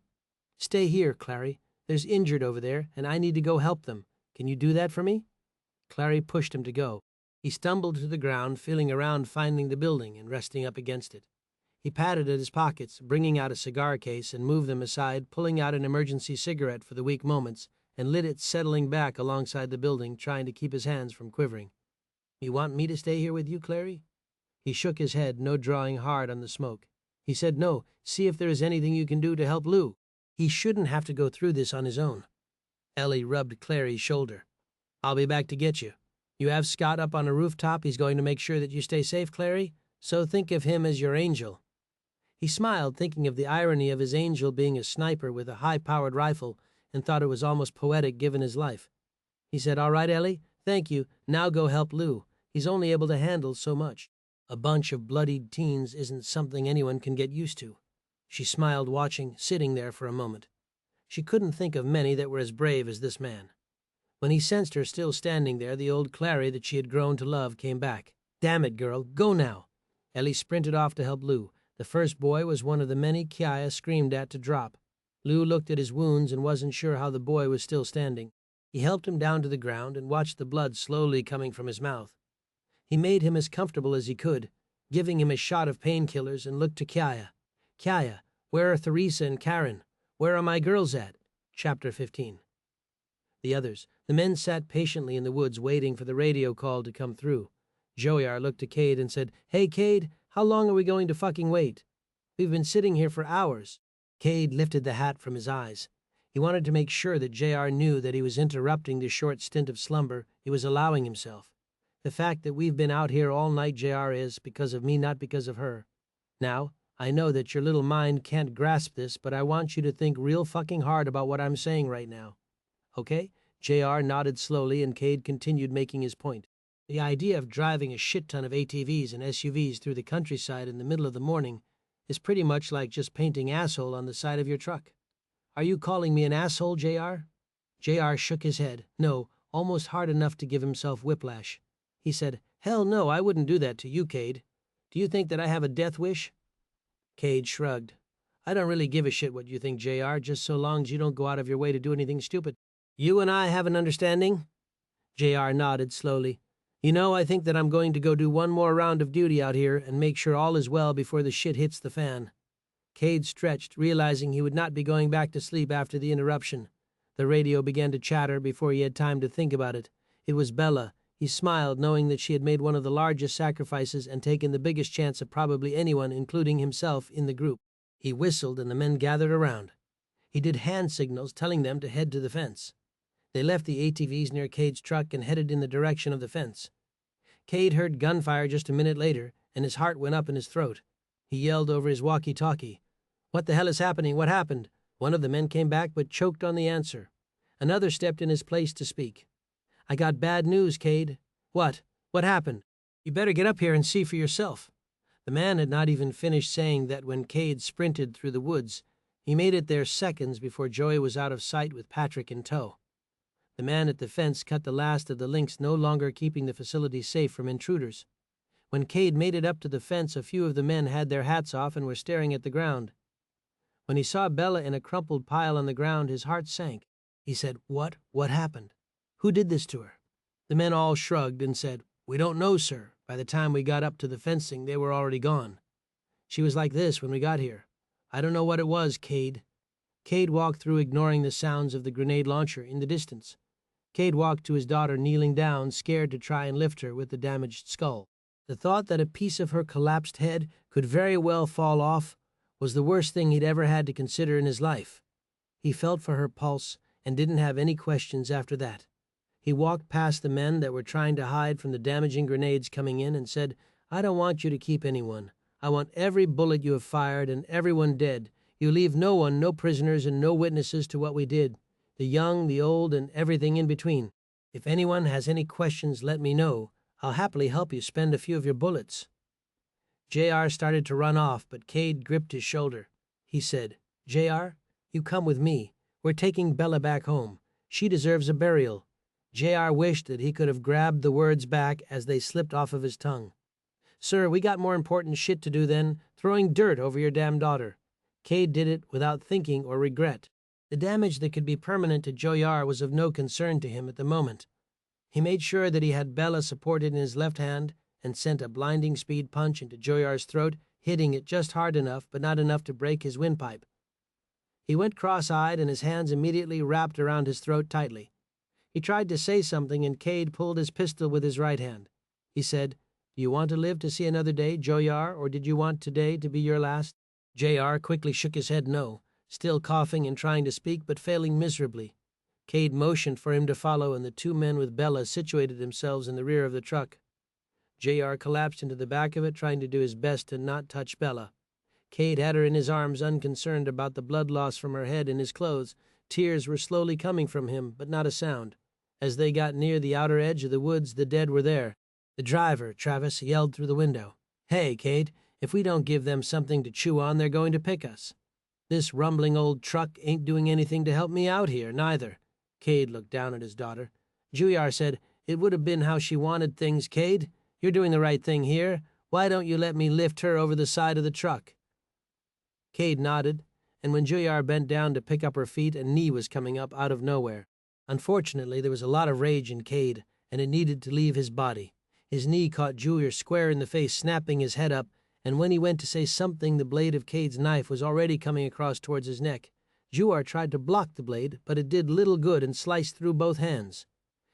"Stay here, Clary. There's injured over there, and I need to go help them. Can you do that for me?" Clary pushed him to go. He stumbled to the ground, feeling around, finding the building and resting up against it. He patted at his pockets, bringing out a cigar case, and moved them aside, pulling out an emergency cigarette for the weak moments, and lit it, settling back alongside the building, trying to keep his hands from quivering. "You want me to stay here with you, Clary?" He shook his head, no drawing hard on the smoke. He said, "No, see if there is anything you can do to help Lou. He shouldn't have to go through this on his own." Ellie rubbed Clary's shoulder. "I'll be back to get you. You have Scott up on a rooftop. He's going to make sure that you stay safe, Clary, so think of him as your angel." He smiled, thinking of the irony of his angel being a sniper with a high-powered rifle, and thought it was almost poetic given his life. He said, "All right, Ellie, thank you. Now go help Lou. He's only able to handle so much. A bunch of bloodied teens isn't something anyone can get used to." She smiled, watching, sitting there for a moment. She couldn't think of many that were as brave as this man. When he sensed her still standing there, the old Clary that she had grown to love came back. "Damn it, girl, go now." Ellie sprinted off to help Lou. The first boy was one of the many Kiaya screamed at to drop. Lou looked at his wounds and wasn't sure how the boy was still standing. He helped him down to the ground and watched the blood slowly coming from his mouth. He made him as comfortable as he could, giving him a shot of painkillers, and looked to Kiaya. "Kiaya, where are Theresa and Karen? Where are my girls at?" Chapter 15. The others, the men, sat patiently in the woods waiting for the radio call to come through. Joeyar looked to Cade and said, "Hey, Cade, how long are we going to fucking wait? We've been sitting here for hours." Cade lifted the hat from his eyes. He wanted to make sure that JR knew that he was interrupting the short stint of slumber he was allowing himself. The fact that we've been out here all night, JR, is because of me, not because of her. Now, I know that your little mind can't grasp this, but I want you to think real fucking hard about what I'm saying right now. Okay? JR nodded slowly, and Cade continued making his point. The idea of driving a shit ton of ATVs and SUVs through the countryside in the middle of the morning is pretty much like just painting asshole on the side of your truck. Are you calling me an asshole, JR? JR shook his head, no, almost hard enough to give himself whiplash. He said, "Hell no, I wouldn't do that to you, Cade. Do you think that I have a death wish?" Cade shrugged. "I don't really give a shit what you think, JR, just so long as you don't go out of your way to do anything stupid. You and I have an understanding?" JR nodded slowly. "You know, I think that I'm going to go do one more round of duty out here and make sure all is well before the shit hits the fan." Cade stretched, realizing he would not be going back to sleep after the interruption. The radio began to chatter before he had time to think about it. It was Bella. He smiled, knowing that she had made one of the largest sacrifices and taken the biggest chance of probably anyone, including himself, in the group. He whistled, and the men gathered around. He did hand signals, telling them to head to the fence. They left the ATVs near Cade's truck and headed in the direction of the fence. Cade heard gunfire just a minute later, and his heart went up in his throat. He yelled over his walkie-talkie, "What the hell is happening? What happened?" One of the men came back but choked on the answer. Another stepped in his place to speak. "I got bad news, Cade." "What? What happened?" "You better get up here and see for yourself." The man had not even finished saying that when Cade sprinted through the woods. He made it there seconds before Joey was out of sight with Patrick in tow. The man at the fence cut the last of the links, no longer keeping the facility safe from intruders. When Cade made it up to the fence, a few of the men had their hats off and were staring at the ground. When he saw Bella in a crumpled pile on the ground, his heart sank. He said, "What? What happened? Who did this to her?" The men all shrugged and said, "We don't know, sir. By the time we got up to the fencing, they were already gone. She was like this when we got here. I don't know what it was, Cade." Cade walked through, ignoring the sounds of the grenade launcher in the distance. Cade walked to his daughter, kneeling down, scared to try and lift her with the damaged skull. The thought that a piece of her collapsed head could very well fall off was the worst thing he'd ever had to consider in his life. He felt for her pulse and didn't have any questions after that. He walked past the men that were trying to hide from the damaging grenades coming in and said, "I don't want you to keep anyone. I want every bullet you have fired and everyone dead. You leave no one, no prisoners, and no witnesses to what we did. The young, the old, and everything in between. If anyone has any questions, let me know. I'll happily help you spend a few of your bullets." JR started to run off, but Cade gripped his shoulder. He said, "JR, you come with me. We're taking Bella back home. She deserves a burial." JR wished that he could have grabbed the words back as they slipped off of his tongue. "Sir, we got more important shit to do than throwing dirt over your damn daughter." Cade did it without thinking or regret. The damage that could be permanent to JR was of no concern to him at the moment. He made sure that he had Bella supported in his left hand and sent a blinding speed punch into JR's throat, hitting it just hard enough but not enough to break his windpipe. He went cross-eyed, and his hands immediately wrapped around his throat tightly. He tried to say something, and Cade pulled his pistol with his right hand. He said, "Do you want to live to see another day, JR, or did you want today to be your last?" JR quickly shook his head no, still coughing and trying to speak but failing miserably. Cade motioned for him to follow, and the two men with Bella situated themselves in the rear of the truck. JR collapsed into the back of it, trying to do his best to not touch Bella. Cade had her in his arms, unconcerned about the blood loss from her head and his clothes. Tears were slowly coming from him, but not a sound. As they got near the outer edge of the woods, the dead were there. The driver, Travis, yelled through the window, "Hey, Cade, if we don't give them something to chew on, they're going to pick us. This rumbling old truck ain't doing anything to help me out here, neither." Cade looked down at his daughter. JR said, "It would have been how she wanted things, Cade. You're doing the right thing here. Why don't you let me lift her over the side of the truck?" Cade nodded, and when JR bent down to pick up her feet, a knee was coming up out of nowhere. Unfortunately, there was a lot of rage in Cade, and it needed to leave his body. His knee caught JR square in the face, snapping his head up, and when he went to say something, the blade of Cade's knife was already coming across towards his neck. JR tried to block the blade, but it did little good and sliced through both hands.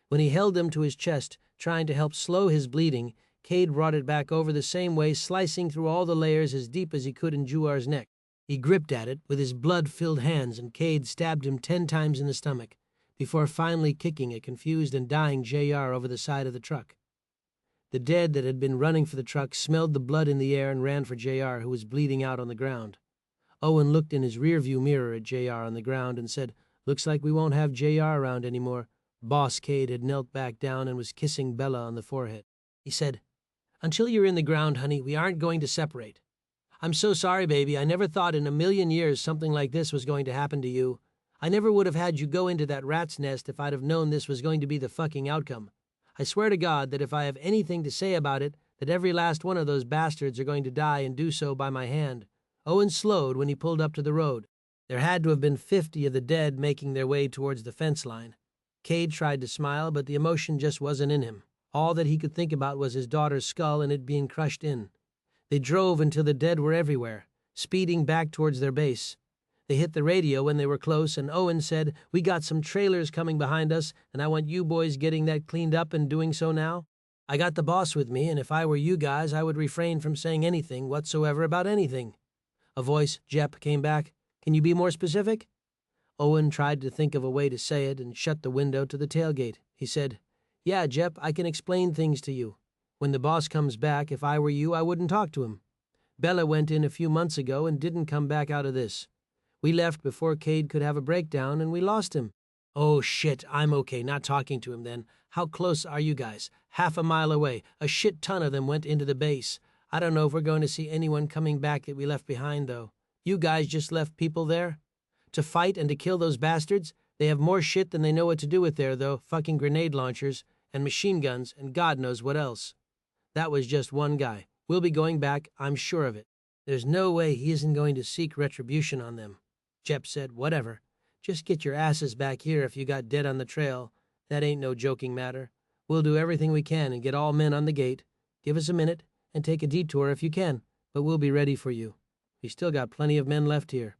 When he held them to his chest, trying to help slow his bleeding, Cade brought it back over the same way, slicing through all the layers as deep as he could in JR's neck. He gripped at it with his blood-filled hands, and Cade stabbed him 10 times in the stomach, before finally kicking a confused and dying JR over the side of the truck. The dead that had been running for the truck smelled the blood in the air and ran for JR, who was bleeding out on the ground. Owen looked in his rearview mirror at JR on the ground and said, "Looks like we won't have JR around anymore." Boss Cade had knelt back down and was kissing Bella on the forehead. He said, "Until you're in the ground, honey, we aren't going to separate. I'm so sorry, baby. I never thought in a million years something like this was going to happen to you. I never would have had you go into that rat's nest if I'd have known this was going to be the fucking outcome. I swear to God that if I have anything to say about it, that every last one of those bastards are going to die and do so by my hand." Owen slowed when he pulled up to the road. There had to have been 50 of the dead making their way towards the fence line. Cade tried to smile, but the emotion just wasn't in him. All that he could think about was his daughter's skull and it being crushed in. They drove until the dead were everywhere, speeding back towards their base. They hit the radio when they were close, and Owen said, "We got some trailers coming behind us, and I want you boys getting that cleaned up and doing so now. I got the boss with me, and if I were you guys, I would refrain from saying anything whatsoever about anything." A voice, Jep, came back. "Can you be more specific?" Owen tried to think of a way to say it and shut the window to the tailgate. He said, "Yeah, Jep, I can explain things to you. When the boss comes back, if I were you, I wouldn't talk to him. Bella went in a few months ago and didn't come back out of this. We left before Cade could have a breakdown, and we lost him." "Oh, shit, I'm okay, not talking to him then. How close are you guys?" "Half a mile away. A shit ton of them went into the base. I don't know if we're going to see anyone coming back that we left behind, though." "You guys just left people there?" "To fight and to kill those bastards? They have more shit than they know what to do with there, though. Fucking grenade launchers, and machine guns, and God knows what else." "That was just one guy. We'll be going back, I'm sure of it." "There's no way he isn't going to seek retribution on them." Jep said, "Whatever. Just get your asses back here if you got dead on the trail. That ain't no joking matter. We'll do everything we can and get all men on the gate. Give us a minute, and take a detour if you can, but we'll be ready for you. We still got plenty of men left here."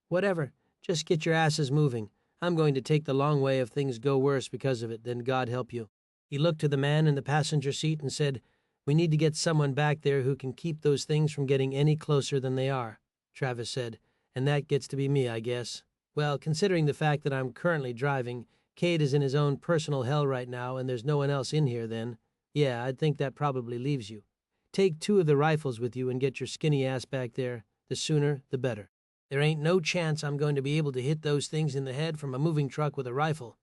"Whatever. Just get your asses moving. I'm going to take the long way if things go worse because of it, then God help you." He looked to the man in the passenger seat and said, "We need to get someone back there who can keep those things from getting any closer than they are." Travis said, "And that gets to be me, I guess." "Well, considering the fact that I'm currently driving, Cade is in his own personal hell right now and there's no one else in here then. Yeah, I'd think that probably leaves you. Take 2 of the rifles with you and get your skinny ass back there. The sooner, the better. There ain't no chance I'm going to be able to hit those things in the head from a moving truck with a rifle."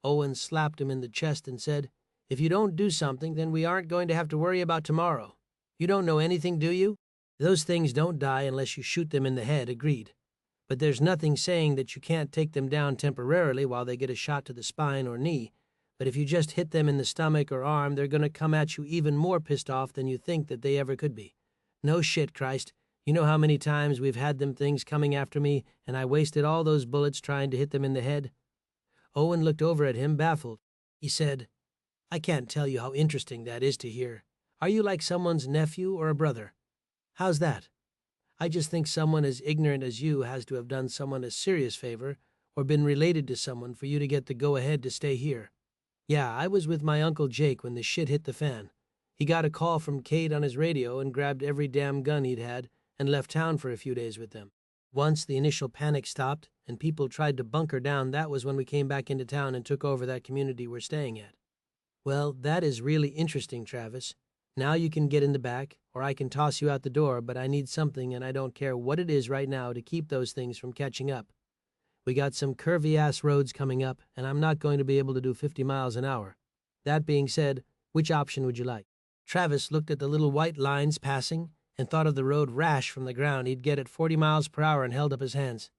Owen slapped him in the chest and said, "If you don't do something, then we aren't going to have to worry about tomorrow. You don't know anything, do you? Those things don't die unless you shoot them in the head, agreed. But there's nothing saying that you can't take them down temporarily while they get a shot to the spine or knee. But if you just hit them in the stomach or arm, they're going to come at you even more pissed off than you think that they ever could be. No shit, Christ. You know how many times we've had them things coming after me, and I wasted all those bullets trying to hit them in the head?" Owen looked over at him, baffled. He said, "I can't tell you how interesting that is to hear. Are you like someone's nephew or a brother?" "How's that?" "I just think someone as ignorant as you has to have done someone a serious favor or been related to someone for you to get the go-ahead to stay here. Yeah, I was with my Uncle Jake when the shit hit the fan. He got a call from Cade on his radio and grabbed every damn gun he'd had and left town for a few days with them. Once the initial panic stopped and people tried to bunker down, that was when we came back into town and took over that community we're staying at." "Well, that is really interesting, Travis. Now you can get in the back, or I can toss you out the door, but I need something, and I don't care what it is right now, to keep those things from catching up. We got some curvy-ass roads coming up, and I'm not going to be able to do 50 miles an hour. That being said, which option would you like?" Travis looked at the little white lines passing and thought of the road rash from the ground he'd get at 40 miles per hour and held up his hands.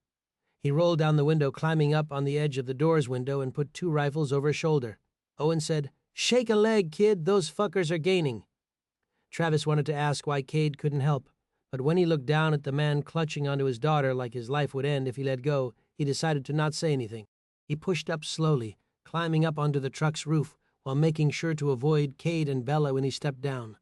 He rolled down the window, climbing up on the edge of the door's window, and put 2 rifles over his shoulder. Owen said, "Shake a leg, kid, those fuckers are gaining." Travis wanted to ask why Cade couldn't help, but when he looked down at the man clutching onto his daughter like his life would end if he let go, he decided to not say anything. He pushed up slowly, climbing up onto the truck's roof while making sure to avoid Cade and Bella when he stepped down.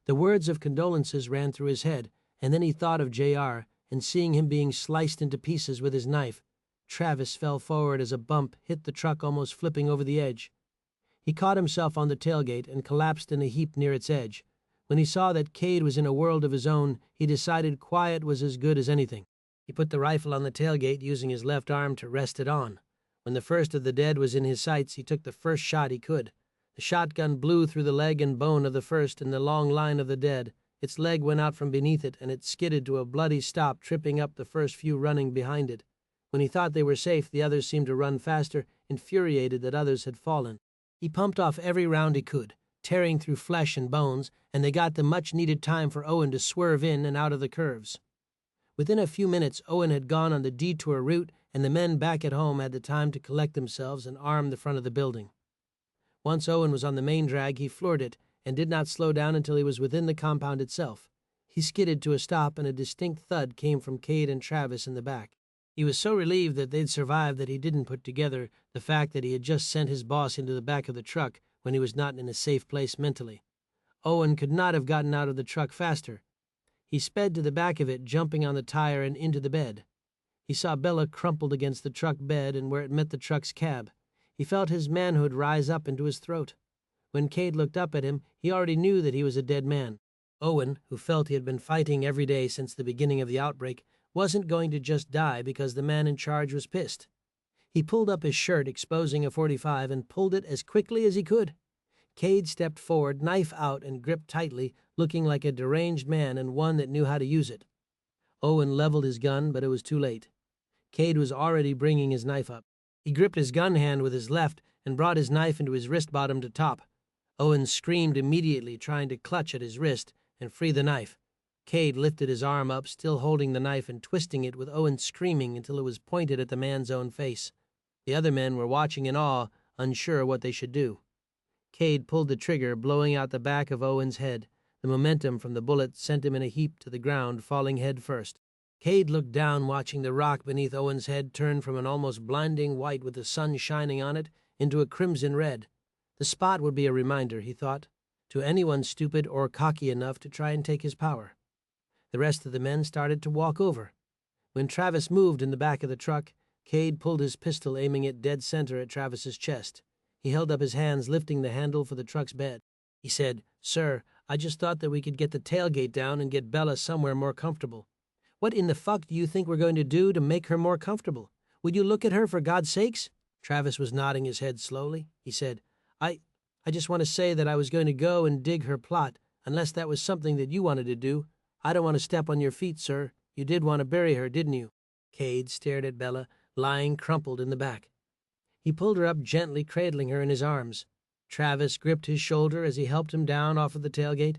The words of condolences ran through his head, and then he thought of JR and seeing him being sliced into pieces with his knife. Travis fell forward as a bump hit the truck, almost flipping over the edge. He caught himself on the tailgate and collapsed in a heap near its edge, When he saw that Cade was in a world of his own, he decided quiet was as good as anything. He put the rifle on the tailgate, using his left arm to rest it on. When the first of the dead was in his sights, he took the first shot he could. The shotgun blew through the leg and bone of the first in the long line of the dead. Its leg went out from beneath it, and it skidded to a bloody stop, tripping up the first few running behind it. When he thought they were safe, the others seemed to run faster, infuriated that others had fallen. He pumped off every round he could, tearing through flesh and bones, and they got the much-needed time for Owen to swerve in and out of the curves. Within a few minutes, Owen had gone on the detour route, and the men back at home had the time to collect themselves and arm the front of the building. Once Owen was on the main drag, he floored it, and did not slow down until he was within the compound itself. He skidded to a stop, and a distinct thud came from Cade and Travis in the back. He was so relieved that they'd survived that he didn't put together the fact that he had just sent his boss into the back of the truck when he was not in a safe place mentally. Owen could not have gotten out of the truck faster. He sped to the back of it, jumping on the tire and into the bed. He saw Bella crumpled against the truck bed and where it met the truck's cab. He felt his manhood rise up into his throat. When Cade looked up at him, he already knew that he was a dead man. Owen, who felt he had been fighting every day since the beginning of the outbreak, wasn't going to just die because the man in charge was pissed. He pulled up his shirt, exposing a .45, and pulled it as quickly as he could. Cade stepped forward, knife out, and gripped tightly, looking like a deranged man and one that knew how to use it. Owen leveled his gun, but it was too late. Cade was already bringing his knife up. He gripped his gun hand with his left and brought his knife into his wrist bottom to top. Owen screamed immediately, trying to clutch at his wrist and free the knife. Cade lifted his arm up, still holding the knife and twisting it, with Owen screaming until it was pointed at the man's own face. The other men were watching in awe, unsure what they should do. Cade pulled the trigger, blowing out the back of Owen's head. The momentum from the bullet sent him in a heap to the ground, falling head first. Cade looked down, watching the rock beneath Owen's head turn from an almost blinding white with the sun shining on it into a crimson red. The spot would be a reminder, he thought, to anyone stupid or cocky enough to try and take his power. The rest of the men started to walk over. When Travis moved in the back of the truck, Cade pulled his pistol, aiming it dead center at Travis's chest. He held up his hands, lifting the handle for the truck's bed. He said, "Sir, I just thought that we could get the tailgate down and get Bella somewhere more comfortable." "What in the fuck do you think we're going to do to make her more comfortable? Would you look at her, for God's sakes?" Travis was nodding his head slowly. He said, I just want to say that I was going to go and dig her plot, unless that was something that you wanted to do. I don't want to step on your feet, sir. You did want to bury her, didn't you?" Cade stared at Bella, lying crumpled in the back. He pulled her up gently, cradling her in his arms. Travis gripped his shoulder as he helped him down off of the tailgate.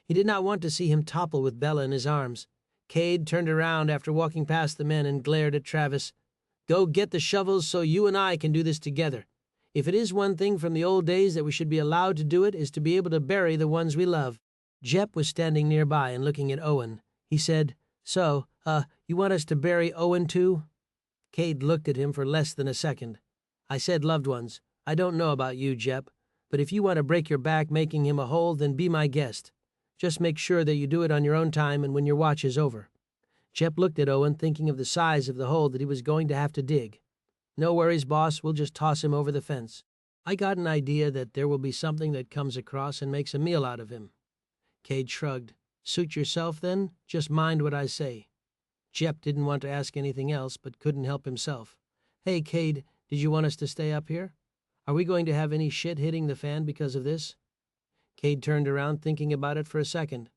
He did not want to see him topple with Bella in his arms. Cade turned around after walking past the men and glared at Travis. "Go get the shovels so you and I can do this together. If it is one thing from the old days that we should be allowed to do, it is to be able to bury the ones we love." Jep was standing nearby and looking at Owen. He said, "So, you want us to bury Owen too?" Cade looked at him for less than a second. "I said loved ones. I don't know about you, Jep, but if you want to break your back making him a hole, then be my guest. Just make sure that you do it on your own time and when your watch is over." Jep looked at Owen, thinking of the size of the hole that he was going to have to dig. "No worries, boss. We'll just toss him over the fence. I got an idea that there will be something that comes across and makes a meal out of him." Cade shrugged. "Suit yourself, then. Just mind what I say." Jep didn't want to ask anything else, but couldn't help himself. "Hey, Cade, did you want us to stay up here? Are we going to have any shit hitting the fan because of this?" Cade turned around, thinking about it for a second.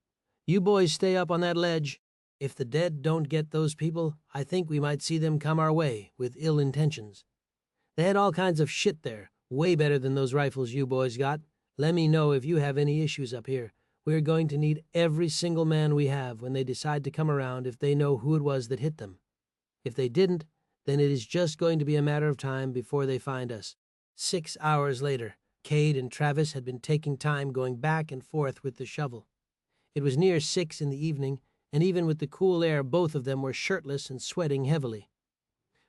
"You boys stay up on that ledge. If the dead don't get those people, I think we might see them come our way with ill intentions. They had all kinds of shit there, way better than those rifles you boys got. Let me know if you have any issues up here. We're going to need every single man we have when they decide to come around, if they know who it was that hit them. If they didn't, then it is just going to be a matter of time before they find us." 6 hours later, Cade and Travis had been taking time going back and forth with the shovel. It was near 6 in the evening, and even with the cool air, both of them were shirtless and sweating heavily.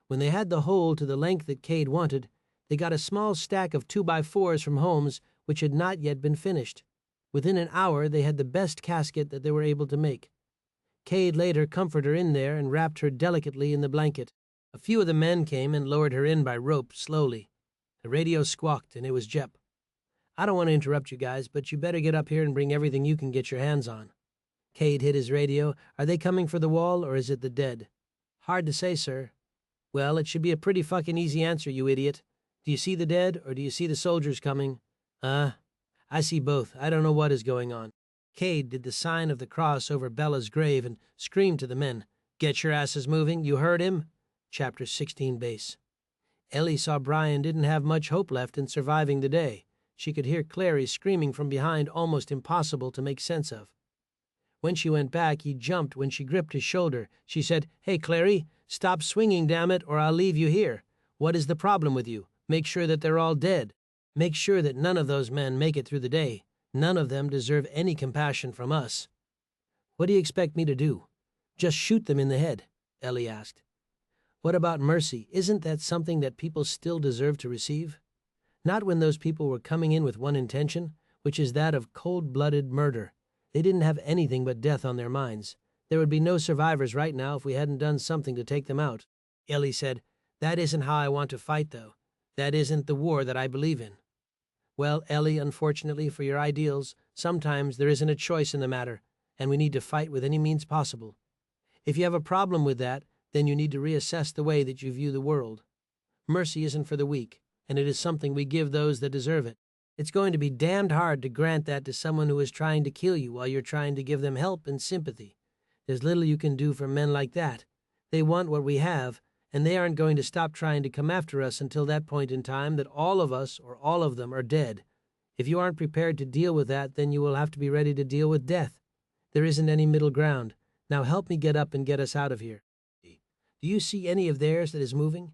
When they had the hole to the length that Cade wanted, they got a small stack of 2x4s from Holmes, which had not yet been finished. Within an hour, they had the best casket that they were able to make. Cade laid her comforter in there and wrapped her delicately in the blanket. A few of the men came and lowered her in by rope slowly. The radio squawked, and it was Jep. I don't want to interrupt you guys, but you better get up here and bring everything you can get your hands on. Cade hit his radio. Are they coming for the wall, or is it the dead? Hard to say, sir. Well, it should be a pretty fucking easy answer, you idiot. Do you see the dead, or do you see the soldiers coming? I see both. I don't know what is going on. Cade did the sign of the cross over Bella's grave and screamed to the men, "Get your asses moving, you heard him?" Chapter 16 base. Ellie saw Brian didn't have much hope left in surviving the day. She could hear Clary screaming from behind, almost impossible to make sense of. When she went back, he jumped when she gripped his shoulder. She said, "Hey, Clary, stop swinging, damn it, or I'll leave you here. What is the problem with you? Make sure that they're all dead. Make sure that none of those men make it through the day. None of them deserve any compassion from us." "What do you expect me to do? Just shoot them in the head?" Ellie asked. "What about mercy? Isn't that something that people still deserve to receive? Not when those people were coming in with one intention, which is that of cold-blooded murder. They didn't have anything but death on their minds. There would be no survivors right now if we hadn't done something to take them out." Ellie said, "That isn't how I want to fight, though. That isn't the war that I believe in." "Well, Ellie, unfortunately for your ideals, sometimes there isn't a choice in the matter, and we need to fight with any means possible. If you have a problem with that, then you need to reassess the way that you view the world. Mercy isn't for the weak, and it is something we give those that deserve it. It's going to be damned hard to grant that to someone who is trying to kill you while you're trying to give them help and sympathy. There's little you can do for men like that. They want what we have, and they aren't going to stop trying to come after us until that point in time that all of us or all of them are dead. If you aren't prepared to deal with that, then you will have to be ready to deal with death. There isn't any middle ground. Now help me get up and get us out of here." "Do you see any of theirs that is moving?"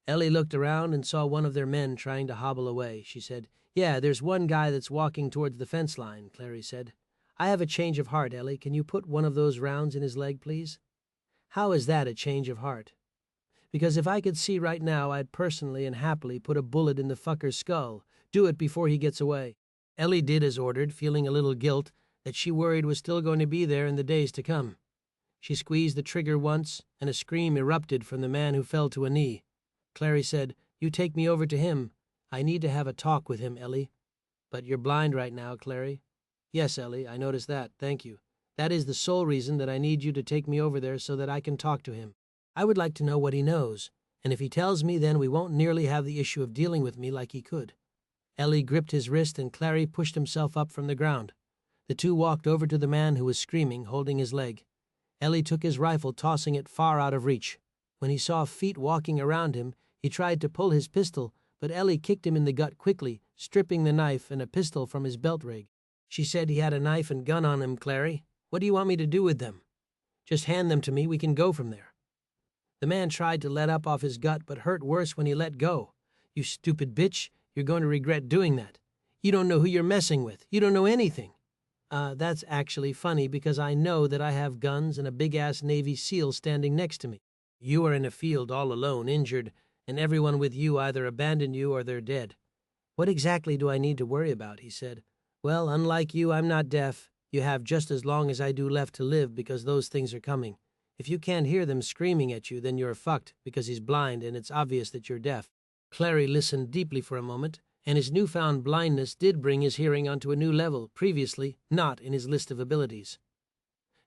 Ellie looked around and saw one of their men trying to hobble away. She said, "Yeah, there's one guy that's walking towards the fence line," Clary said. "I have a change of heart, Ellie. Can you put one of those rounds in his leg, please?" "How is that a change of heart?" "Because if I could see right now, I'd personally and happily put a bullet in the fucker's skull. Do it before he gets away." Ellie did as ordered, feeling a little guilt that she worried was still going to be there in the days to come. She squeezed the trigger once, and a scream erupted from the man who fell to a knee. Clary said, "You take me over to him. I need to have a talk with him, Ellie." "But you're blind right now, Clary." "Yes, Ellie, I noticed that. Thank you. That is the sole reason that I need you to take me over there so that I can talk to him. I would like to know what he knows, and if he tells me, then we won't nearly have the issue of dealing with me like he could." Ellie gripped his wrist, and Clary pushed himself up from the ground. The two walked over to the man who was screaming, holding his leg. Ellie took his rifle, tossing it far out of reach. When he saw feet walking around him, he tried to pull his pistol, but Ellie kicked him in the gut quickly, stripping the knife and a pistol from his belt rig. She said, "He had a knife and gun on him, Clary. What do you want me to do with them?" "Just hand them to me. We can go from there." The man tried to let up off his gut, but hurt worse when he let go. "You stupid bitch. You're going to regret doing that. You don't know who you're messing with. You don't know anything." That's actually funny because I know that I have guns and a big-ass Navy SEAL standing next to me. You are in a field all alone, injured, and everyone with you either abandoned you or they're dead. What exactly do I need to worry about?" he said. "Well, unlike you, I'm not deaf. You have just as long as I do left to live because those things are coming. If you can't hear them screaming at you, then you're fucked because he's blind and it's obvious that you're deaf." Clary listened deeply for a moment, and his newfound blindness did bring his hearing onto a new level, previously not in his list of abilities.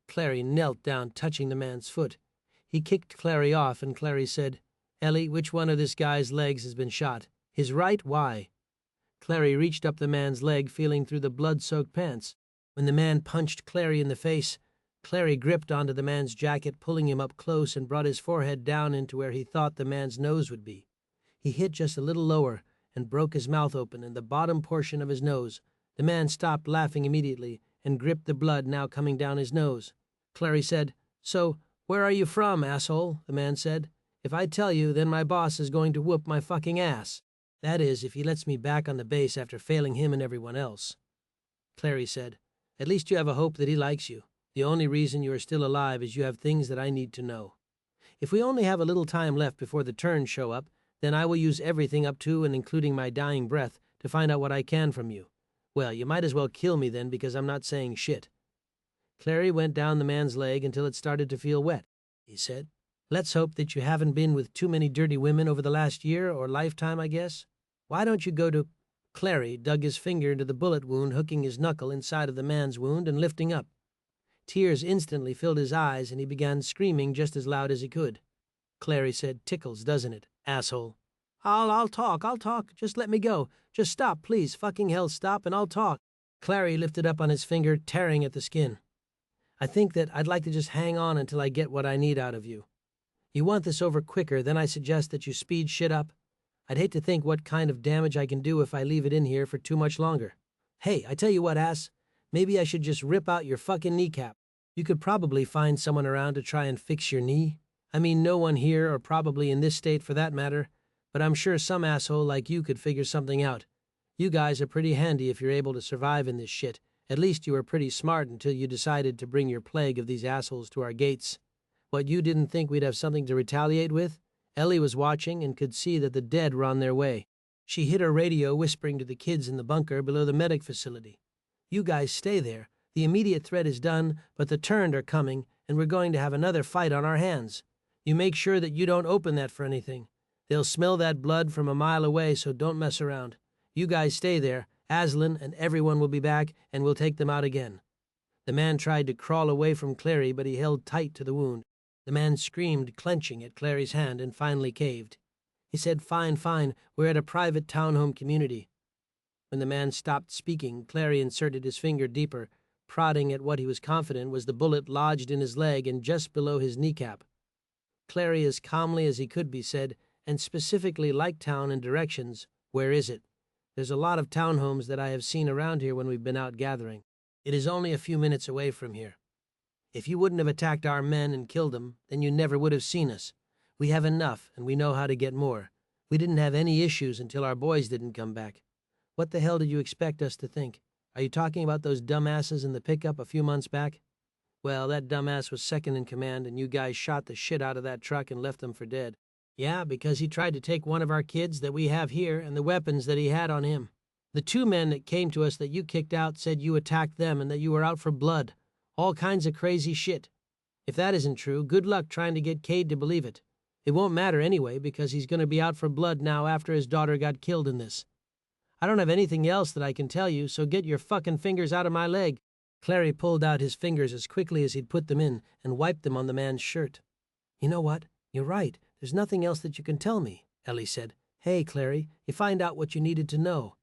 Clary knelt down, touching the man's foot. He kicked Clary off, and Clary said, "Ellie, which one of this guy's legs has been shot? His right? Why?" Clary reached up the man's leg, feeling through the blood-soaked pants. When the man punched Clary in the face, Clary gripped onto the man's jacket, pulling him up close, and brought his forehead down into where he thought the man's nose would be. He hit just a little lower and broke his mouth open and the bottom portion of his nose. The man stopped laughing immediately and gripped the blood now coming down his nose. Clary said, "So, where are you from, asshole?" the man said. "If I tell you, then my boss is going to whoop my fucking ass. That is, if he lets me back on the base after failing him and everyone else." Clary said, "At least you have a hope that he likes you. The only reason you are still alive is you have things that I need to know. If we only have a little time left before the turns show up, then I will use everything up to and including my dying breath to find out what I can from you. Well, you might as well kill me then because I'm not saying shit." Clary went down the man's leg until it started to feel wet. He said, "Let's hope that you haven't been with too many dirty women over the last year or lifetime, I guess. Why don't you go to—" Clary dug his finger into the bullet wound, hooking his knuckle inside of the man's wound and lifting up. Tears instantly filled his eyes, and he began screaming just as loud as he could. Clary said, "Tickles, doesn't it, asshole?" I'll talk. Just let me go. Just stop, please. Fucking hell, stop, and I'll talk." Clary lifted up on his finger, tearing at the skin. "I think that I'd like to just hang on until I get what I need out of you. You want this over quicker, then I suggest that you speed shit up. I'd hate to think what kind of damage I can do if I leave it in here for too much longer. Hey, I tell you what, ass. Maybe I should just rip out your fucking kneecap. You could probably find someone around to try and fix your knee. I mean, no one here, or probably in this state for that matter, but I'm sure some asshole like you could figure something out. You guys are pretty handy if you're able to survive in this shit. At least you were pretty smart until you decided to bring your plague of these assholes to our gates. What, you didn't think we'd have something to retaliate with?" Ellie was watching and could see that the dead were on their way. She hit her radio, whispering to the kids in the bunker below the medic facility. "You guys stay there. The immediate threat is done, but the turned are coming, and we're going to have another fight on our hands. You make sure that you don't open that for anything. They'll smell that blood from a mile away, so don't mess around. You guys stay there. Aslan and everyone will be back, and we'll take them out again." The man tried to crawl away from Clary, but he held tight to the wound. The man screamed, clenching at Clary's hand, and finally caved. He said, Fine, we're at a private townhome community." When the man stopped speaking, Clary inserted his finger deeper, prodding at what he was confident was the bullet lodged in his leg and just below his kneecap. Clary, as calmly as he could be, said, "And specifically like town and directions, where is it? There's a lot of townhomes that I have seen around here when we've been out gathering. It is only a few minutes away from here. If you wouldn't have attacked our men and killed them, then you never would have seen us. We have enough, and we know how to get more. We didn't have any issues until our boys didn't come back. What the hell did you expect us to think? Are you talking about those dumbasses in the pickup a few months back? Well, that dumbass was second in command, and you guys shot the shit out of that truck and left them for dead. Yeah, because he tried to take one of our kids that we have here and the weapons that he had on him. The two men that came to us that you kicked out said you attacked them and that you were out for blood. All kinds of crazy shit. If that isn't true, good luck trying to get Cade to believe it. It won't matter anyway, because he's going to be out for blood now after his daughter got killed in this. I don't have anything else that I can tell you, so get your fucking fingers out of my leg." Clary pulled out his fingers as quickly as he'd put them in and wiped them on the man's shirt. "You know what? You're right. There's nothing else that you can tell me," Ellie said. "Hey, Clary, you find out what you needed to know."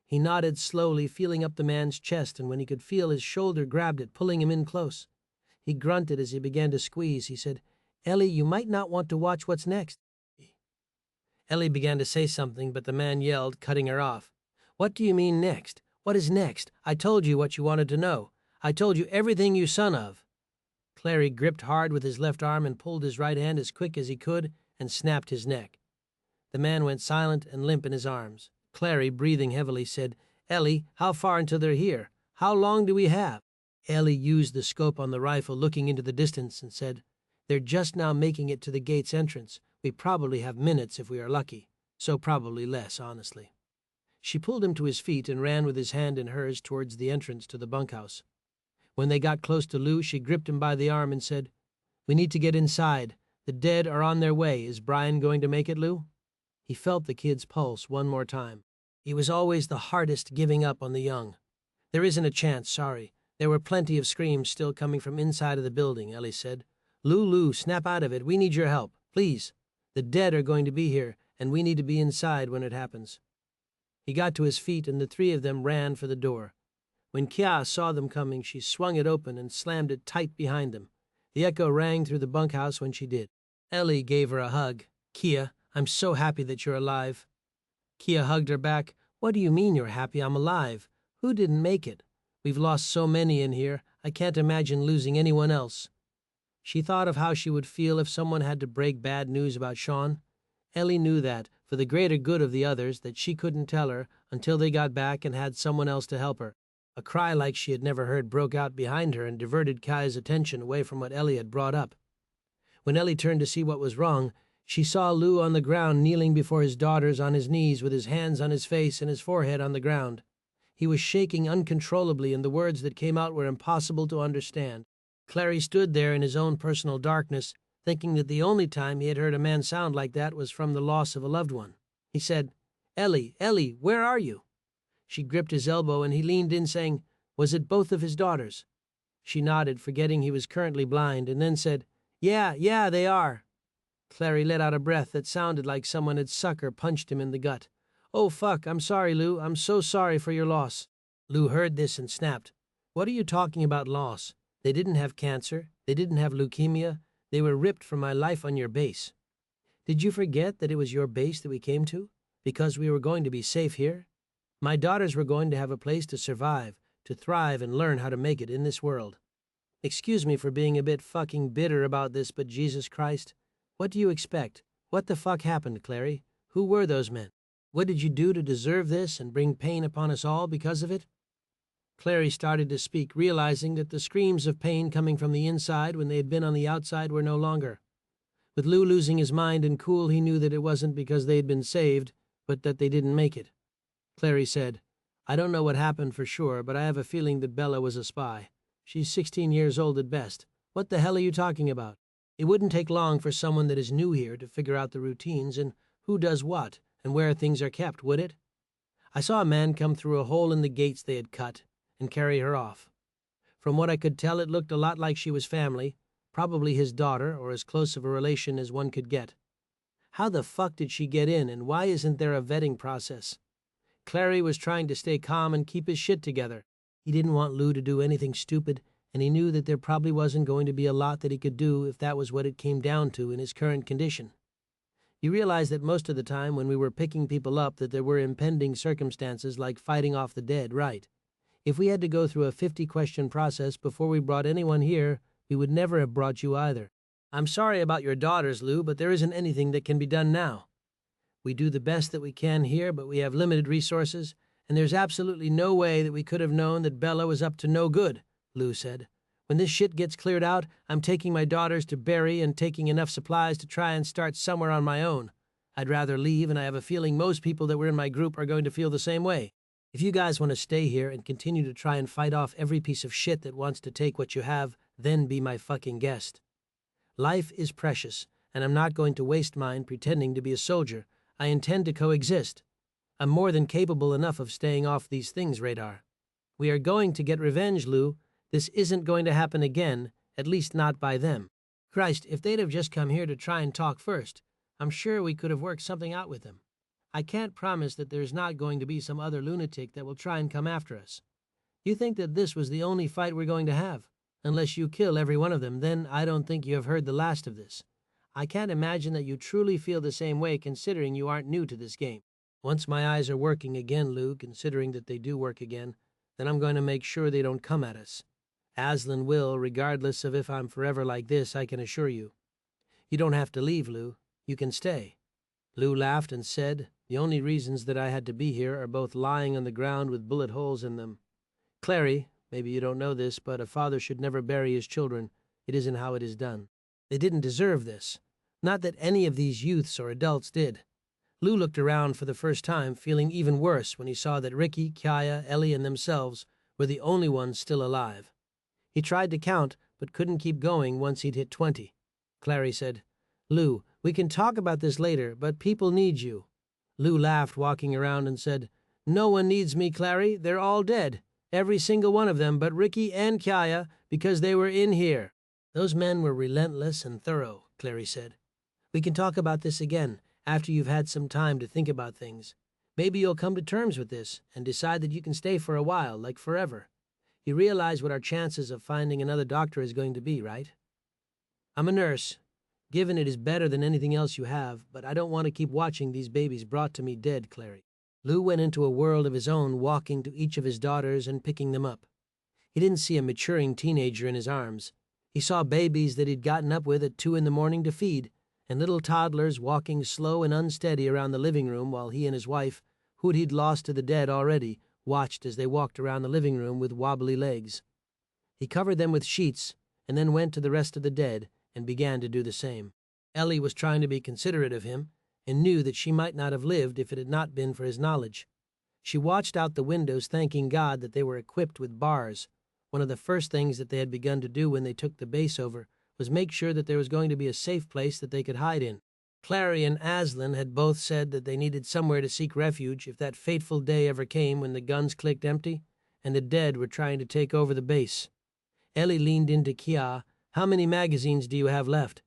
He nodded slowly, feeling up the man's chest, and when he could feel his shoulder grabbed it, pulling him in close. He grunted as he began to squeeze. He said, "Ellie, you might not want to watch what's next." Ellie began to say something, but the man yelled, cutting her off. "What do you mean next? What is next? I told you what you wanted to know. I told you everything, you son of." Clary gripped hard with his left arm and pulled his right hand as quick as he could and snapped his neck. The man went silent and limp in his arms. Clary, breathing heavily, said, "Ellie, how far until they're here? How long do we have?" Ellie used the scope on the rifle, looking into the distance, and said, "They're just now making it to the gate's entrance. We probably have minutes if we are lucky. So probably less, honestly." She pulled him to his feet and ran with his hand in hers towards the entrance to the bunkhouse. When they got close to Lou, she gripped him by the arm and said, "We need to get inside. The dead are on their way. Is Brian going to make it, Lou?" He felt the kid's pulse one more time. He was always the hardest giving up on the young. "There isn't a chance, sorry. There were plenty of screams still coming from inside of the building," Ellie said. Lou, snap out of it. We need your help. Please. The dead are going to be here, and we need to be inside when it happens." He got to his feet, and the three of them ran for the door. When Kia saw them coming, she swung it open and slammed it tight behind them. The echo rang through the bunkhouse when she did. Ellie gave her a hug. "Kia, I'm so happy that you're alive." Kia hugged her back. "What do you mean you're happy I'm alive? Who didn't make it? We've lost so many in here, I can't imagine losing anyone else." She thought of how she would feel if someone had to break bad news about Shaun. Ellie knew that, for the greater good of the others, that she couldn't tell her until they got back and had someone else to help her. A cry like she had never heard broke out behind her and diverted Kai's attention away from what Ellie had brought up. When Ellie turned to see what was wrong, she saw Lou on the ground kneeling before his daughters on his knees with his hands on his face and his forehead on the ground. He was shaking uncontrollably, and the words that came out were impossible to understand. Clary stood there in his own personal darkness, thinking that the only time he had heard a man sound like that was from the loss of a loved one. He said, Ellie, where are you?" She gripped his elbow and he leaned in saying, "Was it both of his daughters?" She nodded, forgetting he was currently blind, and then said, Yeah, they are." Clary let out a breath that sounded like someone had sucker punched him in the gut. "Oh, fuck, I'm sorry, Lou. I'm so sorry for your loss." Lou heard this and snapped. "What are you talking about loss? They didn't have cancer. They didn't have leukemia. They were ripped from my life on your base. Did you forget that it was your base that we came to? Because we were going to be safe here? My daughters were going to have a place to survive, to thrive and learn how to make it in this world. Excuse me for being a bit fucking bitter about this, but Jesus Christ. What do you expect? What the fuck happened, Clary? Who were those men? What did you do to deserve this and bring pain upon us all because of it?" Clary started to speak, realizing that the screams of pain coming from the inside when they had been on the outside were no longer. With Lou losing his mind and cool, he knew that it wasn't because they had been saved, but that they didn't make it. Clary said, "I don't know what happened for sure, but I have a feeling that Bella was a spy. She's 16 years old at best. What the hell are you talking about? It wouldn't take long for someone that is new here to figure out the routines and who does what and where things are kept, would it? I saw a man come through a hole in the gates they had cut and carry her off. From what I could tell, it looked a lot like she was family, probably his daughter or as close of a relation as one could get. How the fuck did she get in, and why isn't there a vetting process?" Clary was trying to stay calm and keep his shit together. He didn't want Lou to do anything stupid, and he knew that there probably wasn't going to be a lot that he could do if that was what it came down to in his current condition. You realize that most of the time when we were picking people up that there were impending circumstances like fighting off the dead, right? If we had to go through a 50-question process before we brought anyone here, we would never have brought you either. I'm sorry about your daughters, Lou, but there isn't anything that can be done now. We do the best that we can here, but we have limited resources, and there's absolutely no way that we could have known that Bella was up to no good," Lou said. "When this shit gets cleared out, I'm taking my daughters to bury and taking enough supplies to try and start somewhere on my own. I'd rather leave, and I have a feeling most people that were in my group are going to feel the same way. If you guys want to stay here and continue to try and fight off every piece of shit that wants to take what you have, then be my fucking guest. Life is precious, and I'm not going to waste mine pretending to be a soldier. I intend to coexist. I'm more than capable enough of staying off these things' radar. We are going to get revenge, Lou. This isn't going to happen again, at least not by them. Christ, if they'd have just come here to try and talk first, I'm sure we could have worked something out with them. I can't promise that there's not going to be some other lunatic that will try and come after us. You think that this was the only fight we're going to have? Unless you kill every one of them, then I don't think you have heard the last of this. I can't imagine that you truly feel the same way considering you aren't new to this game. Once my eyes are working again, Lou, considering that they do work again, then I'm going to make sure they don't come at us. Aslan will, regardless of if I'm forever like this, I can assure you. You don't have to leave, Lou. You can stay." Lou laughed and said, "The only reasons that I had to be here are both lying on the ground with bullet holes in them. Clary, maybe you don't know this, but a father should never bury his children. It isn't how it is done. They didn't deserve this. Not that any of these youths or adults did." Lou looked around for the first time, feeling even worse when he saw that Ricky, Kaya, Ellie, and themselves were the only ones still alive. He tried to count, but couldn't keep going once he'd hit 20. Clary said, "Lou, we can talk about this later, but people need you." Lou laughed, walking around, and said, "No one needs me, Clary. They're all dead. Every single one of them but Ricky and Kaya, because they were in here." "Those men were relentless and thorough," Clary said. "We can talk about this again, after you've had some time to think about things. Maybe you'll come to terms with this and decide that you can stay for a while, like forever. You realize what our chances of finding another doctor is going to be, right?" "I'm a nurse. Given it is better than anything else you have, but I don't want to keep watching these babies brought to me dead, Clary." Lou went into a world of his own, walking to each of his daughters and picking them up. He didn't see a maturing teenager in his arms. He saw babies that he'd gotten up with at 2 in the morning to feed, and little toddlers walking slow and unsteady around the living room while he and his wife, who he'd lost to the dead already, watched as they walked around the living room with wobbly legs. He covered them with sheets and then went to the rest of the dead and began to do the same. Ellie was trying to be considerate of him and knew that she might not have lived if it had not been for his knowledge. She watched out the windows, thanking God that they were equipped with bars. One of the first things that they had begun to do when they took the base over was make sure that there was going to be a safe place that they could hide in. Clary and Aslan had both said that they needed somewhere to seek refuge if that fateful day ever came when the guns clicked empty and the dead were trying to take over the base. Ellie leaned into Kia. "How many magazines do you have left?"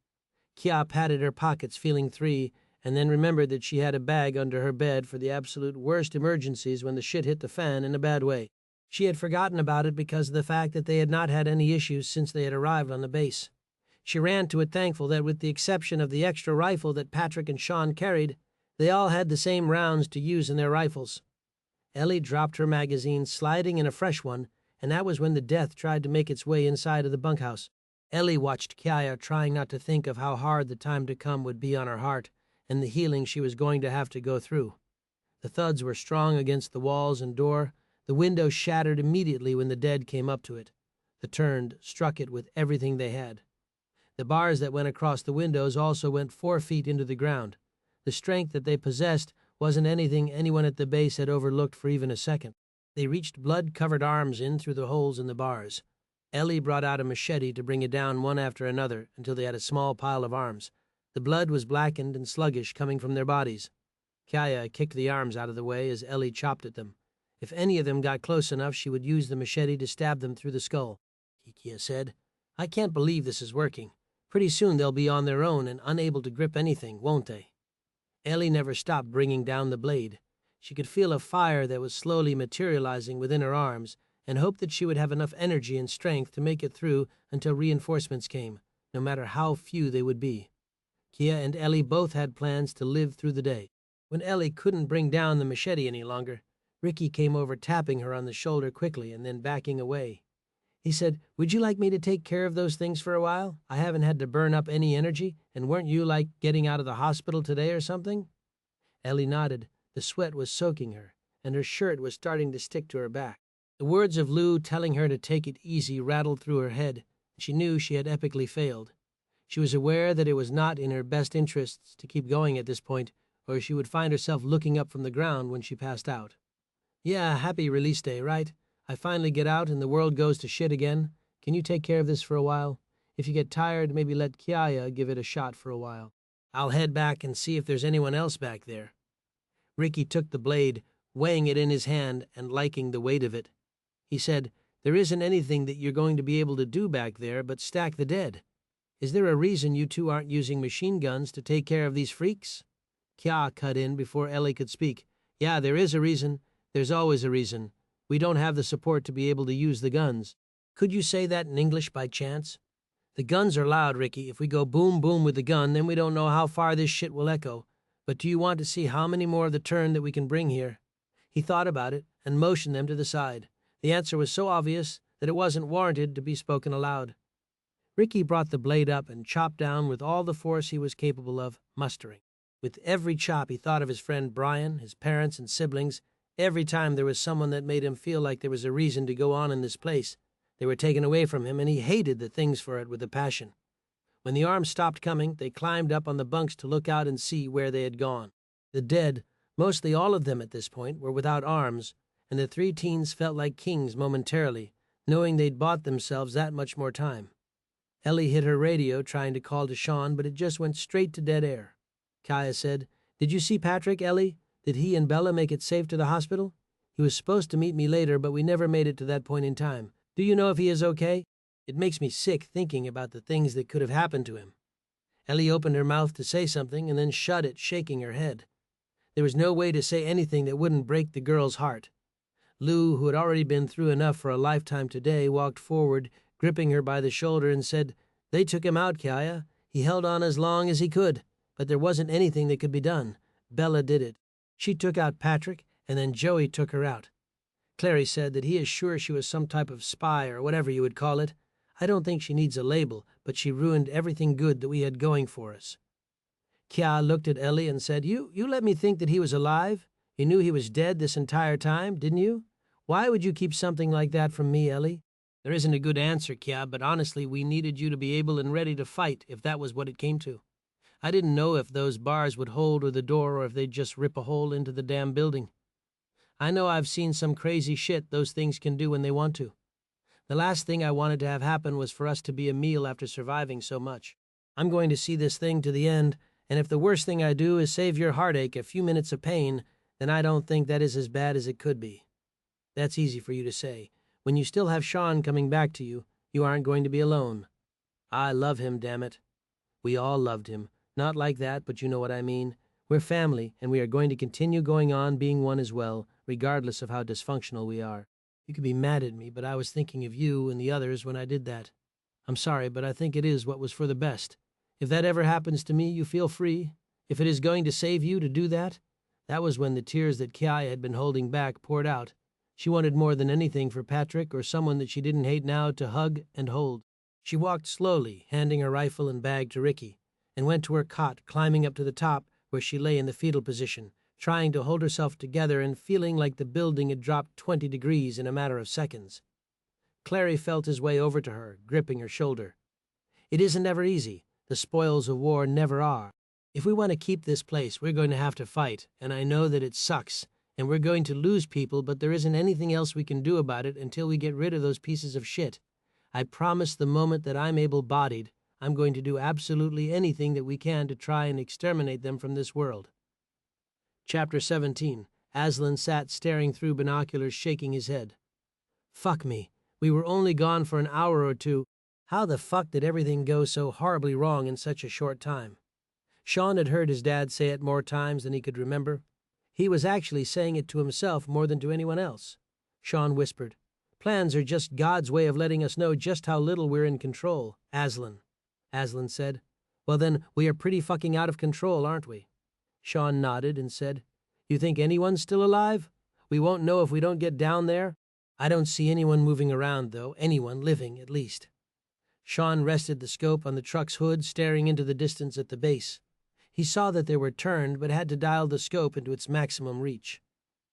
Kia patted her pockets, feeling 3, and then remembered that she had a bag under her bed for the absolute worst emergencies when the shit hit the fan in a bad way. She had forgotten about it because of the fact that they had not had any issues since they had arrived on the base. She ran to it thankful that with the exception of the extra rifle that Patrick and Shaun carried, they all had the same rounds to use in their rifles. Ellie dropped her magazine, sliding in a fresh one, and that was when the death tried to make its way inside of the bunkhouse. Ellie watched Kaya, trying not to think of how hard the time to come would be on her heart and the healing she was going to have to go through. The thuds were strong against the walls and door. The window shattered immediately when the dead came up to it. The turned struck it with everything they had. The bars that went across the windows also went 4 feet into the ground. The strength that they possessed wasn't anything anyone at the base had overlooked for even a second. They reached blood-covered arms in through the holes in the bars. Ellie brought out a machete to bring it down one after another until they had a small pile of arms. The blood was blackened and sluggish coming from their bodies. Kaya kicked the arms out of the way as Ellie chopped at them. If any of them got close enough, she would use the machete to stab them through the skull. Kia said, "I can't believe this is working. Pretty soon they'll be on their own and unable to grip anything, won't they?" Ellie never stopped bringing down the blade. She could feel a fire that was slowly materializing within her arms and hoped that she would have enough energy and strength to make it through until reinforcements came, no matter how few they would be. Kia and Ellie both had plans to live through the day. When Ellie couldn't bring down the machete any longer, Ricky came over, tapping her on the shoulder quickly and then backing away. He said, "Would you like me to take care of those things for a while? I haven't had to burn up any energy, and weren't you like getting out of the hospital today or something?" Ellie nodded. The sweat was soaking her, and her shirt was starting to stick to her back. The words of Lou telling her to take it easy rattled through her head, and she knew she had epically failed. She was aware that it was not in her best interests to keep going at this point, or she would find herself looking up from the ground when she passed out. "Yeah, happy release day, right? I finally get out and the world goes to shit again. Can you take care of this for a while? If you get tired, maybe let Kiaya give it a shot for a while. I'll head back and see if there's anyone else back there." Ricky took the blade, weighing it in his hand and liking the weight of it. He said, "There isn't anything that you're going to be able to do back there but stack the dead. Is there a reason you two aren't using machine guns to take care of these freaks?" Kya cut in before Ellie could speak. "Yeah, there is a reason. There's always a reason. We don't have the support to be able to use the guns." "Could you say that in English by chance?" "The guns are loud, Ricky. If we go boom boom with the gun, then we don't know how far this shit will echo. But do you want to see how many more of the turn that we can bring here?" He thought about it and motioned them to the side. The answer was so obvious that it wasn't warranted to be spoken aloud. Ricky brought the blade up and chopped down with all the force he was capable of mustering. With every chop he thought of his friend Brian, his parents and siblings. Every time there was someone that made him feel like there was a reason to go on in this place, they were taken away from him, and he hated the things for it with a passion. When the arms stopped coming, they climbed up on the bunks to look out and see where they had gone. The dead, mostly all of them at this point, were without arms, and the 3 teens felt like kings momentarily, knowing they'd bought themselves that much more time. Ellie hit her radio trying to call to Shaun, but it just went straight to dead air. Kaya said, "Did you see Patrick, Ellie? Did he and Bella make it safe to the hospital? He was supposed to meet me later, but we never made it to that point in time. Do you know if he is okay? It makes me sick thinking about the things that could have happened to him." Ellie opened her mouth to say something and then shut it, shaking her head. There was no way to say anything that wouldn't break the girl's heart. Lou, who had already been through enough for a lifetime today, walked forward, gripping her by the shoulder and said, "They took him out, Kaya. He held on as long as he could, but there wasn't anything that could be done. Bella did it. She took out Patrick, and then Joey took her out. Clary said that he is sure she was some type of spy or whatever you would call it. I don't think she needs a label, but she ruined everything good that we had going for us." Kya looked at Ellie and said, You let me think that he was alive? You knew he was dead this entire time, didn't you? Why would you keep something like that from me, Ellie?" "There isn't a good answer, Kya, but honestly, we needed you to be able and ready to fight if that was what it came to. I didn't know if those bars would hold or the door or if they'd just rip a hole into the damn building. I know I've seen some crazy shit those things can do when they want to. The last thing I wanted to have happen was for us to be a meal after surviving so much. I'm going to see this thing to the end, And if the worst thing I do is save your heartache a few minutes of pain, then I don't think that is as bad as it could be. That's easy for you to say. When you still have Shaun coming back to you, you aren't going to be alone. I love him, damn it. We all loved him. Not like that, but you know what I mean. We're family, and we are going to continue going on being one as well, regardless of how dysfunctional we are. You could be mad at me, but I was thinking of you and the others when I did that. I'm sorry, but I think it is what was for the best. If that ever happens to me, you feel free. If it is going to save you to do that. That was when the tears that Kiai had been holding back poured out. She wanted more than anything for Patrick or someone that she didn't hate now to hug and hold. She walked slowly, handing her rifle and bag to Ricky, and went to her cot, climbing up to the top where she lay in the fetal position, trying to hold herself together and feeling like the building had dropped 20 degrees in a matter of seconds. Clary felt his way over to her, gripping her shoulder. It isn't ever easy. The spoils of war never are. If we want to keep this place, we're going to have to fight, and I know that it sucks, and we're going to lose people, but there isn't anything else we can do about it until we get rid of those pieces of shit. I promise the moment that I'm able-bodied, I'm going to do absolutely anything that we can to try and exterminate them from this world. Chapter 17. Aslan sat staring through binoculars, shaking his head. Fuck me. We were only gone for an hour or two. How the fuck did everything go so horribly wrong in such a short time? Shaun had heard his dad say it more times than he could remember. He was actually saying it to himself more than to anyone else. Shaun whispered, "Plans are just God's way of letting us know just how little we're in control, Aslan." Aslan said, "Well then, we are pretty fucking out of control, aren't we?" Shaun nodded and said, "You think anyone's still alive? We won't know if we don't get down there." "I don't see anyone moving around, though, anyone living, at least." Shaun rested the scope on the truck's hood, staring into the distance at the base. He saw that they were turned, but had to dial the scope into its maximum reach.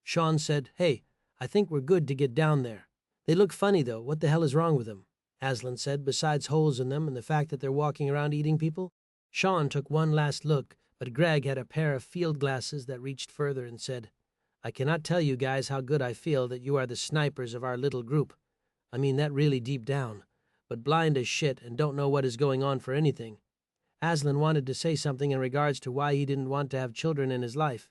Shaun said, "Hey, I think we're good to get down there. They look funny, though. What the hell is wrong with them?" Aslan said, "besides holes in them and the fact that they're walking around eating people." Shaun took one last look, but Greg had a pair of field glasses that reached further and said, "I cannot tell you guys how good I feel that you are the snipers of our little group. I mean that really deep down, but blind as shit and don't know what is going on for anything." Aslan wanted to say something in regards to why he didn't want to have children in his life,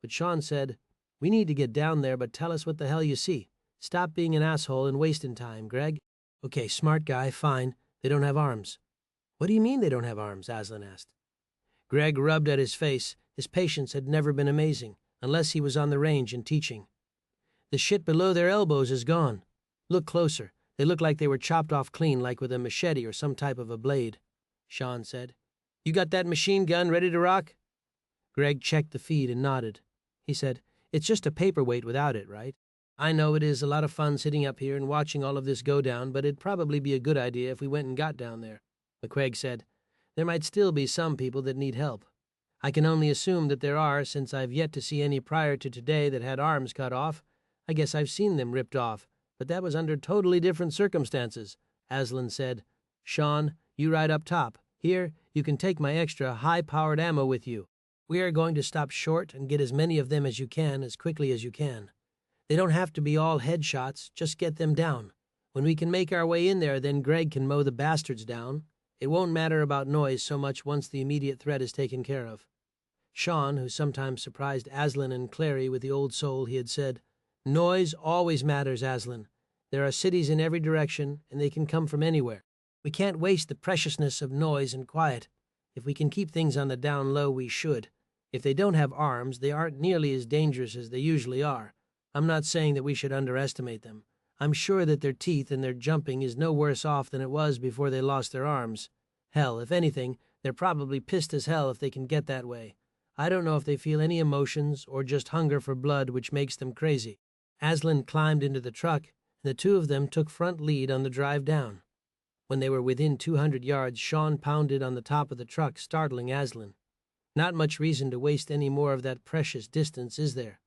but Shaun said, "We need to get down there, but tell us what the hell you see. Stop being an asshole and wasting time, Greg." "Okay, smart guy, fine. They don't have arms." "What do you mean they don't have arms?" Aslan asked. Greg rubbed at his face. His patience had never been amazing, unless he was on the range and teaching. "The shit below their elbows is gone. Look closer. They look like they were chopped off clean, like with a machete or some type of a blade," Shaun said. "You got that machine gun ready to rock?" Greg checked the feed and nodded. He said, "It's just a paperweight without it, right? I know it is a lot of fun sitting up here and watching all of this go down, but it'd probably be a good idea if we went and got down there." McQuaig said, "There might still be some people that need help. I can only assume that there are, since I've yet to see any prior to today that had arms cut off. I guess I've seen them ripped off, but that was under totally different circumstances." Aslan said, "Shaun, you ride up top. Here, you can take my extra high-powered ammo with you. We are going to stop short and get as many of them as you can as quickly as you can. They don't have to be all headshots, just get them down. When we can make our way in there, then Greg can mow the bastards down. It won't matter about noise so much once the immediate threat is taken care of." Shaun, who sometimes surprised Aslan and Clary with the old soul he had said, "Noise always matters, Aslan. There are cities in every direction, and they can come from anywhere. We can't waste the preciousness of noise and quiet. If we can keep things on the down low, we should. If they don't have arms, they aren't nearly as dangerous as they usually are. I'm not saying that we should underestimate them. I'm sure that their teeth and their jumping is no worse off than it was before they lost their arms. Hell, if anything, they're probably pissed as hell if they can get that way. I don't know if they feel any emotions or just hunger for blood which makes them crazy." Aslan climbed into the truck, and the two of them took front lead on the drive down. When they were within 200 yards, Shaun pounded on the top of the truck, startling Aslan. "Not much reason to waste any more of that precious distance, is there?"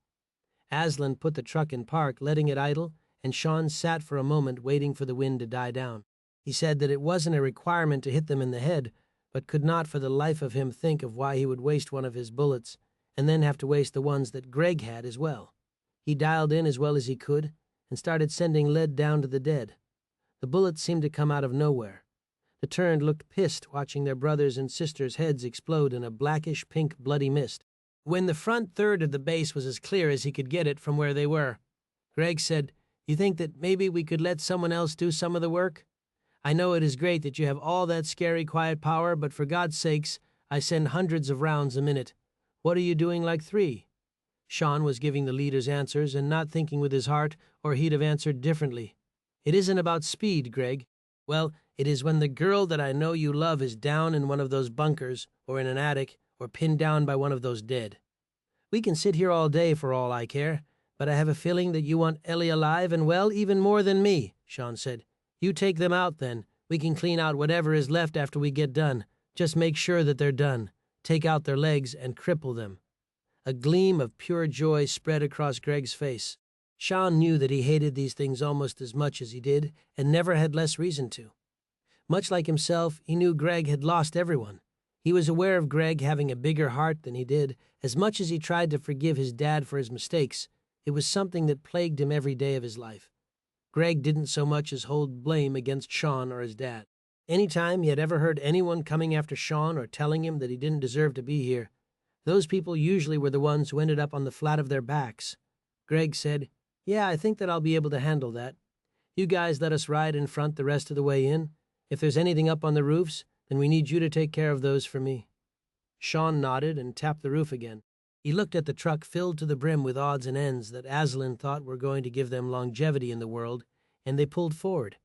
Aslan put the truck in park, letting it idle, and Shaun sat for a moment waiting for the wind to die down. He said that it wasn't a requirement to hit them in the head, but could not for the life of him think of why he would waste one of his bullets, and then have to waste the ones that Greg had as well. He dialed in as well as he could, and started sending lead down to the dead. The bullets seemed to come out of nowhere. The turned looked pissed, watching their brothers' and sisters' heads explode in a blackish-pink bloody mist. When the front third of the base was as clear as he could get it from where they were, Greg said, "You think that maybe we could let someone else do some of the work? I know it is great that you have all that scary quiet power, but for God's sakes, I send hundreds of rounds a minute. What are you doing like 3? Shaun was giving the leader's answers and not thinking with his heart, or he'd have answered differently. "It isn't about speed, Greg. Well, it is when the girl that I know you love is down in one of those bunkers, or in an attic, or pinned down by one of those dead. We can sit here all day for all I care, but I have a feeling that you want Ellie alive and well even more than me," Shaun said. "You take them out then. We can clean out whatever is left after we get done. Just make sure that they're done. Take out their legs and cripple them." A gleam of pure joy spread across Greg's face. Shaun knew that he hated these things almost as much as he did, and never had less reason to. Much like himself, he knew Greg had lost everyone. He was aware of Greg having a bigger heart than he did. As much as he tried to forgive his dad for his mistakes, it was something that plagued him every day of his life. Greg didn't so much as hold blame against Shaun or his dad. Any time he had ever heard anyone coming after Shaun or telling him that he didn't deserve to be here, those people usually were the ones who ended up on the flat of their backs. Greg said, "Yeah, I think that I'll be able to handle that. You guys let us ride in front the rest of the way in. If there's anything up on the roofs, then we need you to take care of those for me." Shaun nodded and tapped the roof again. He looked at the truck filled to the brim with odds and ends that Aslan thought were going to give them longevity in the world, and they pulled forward.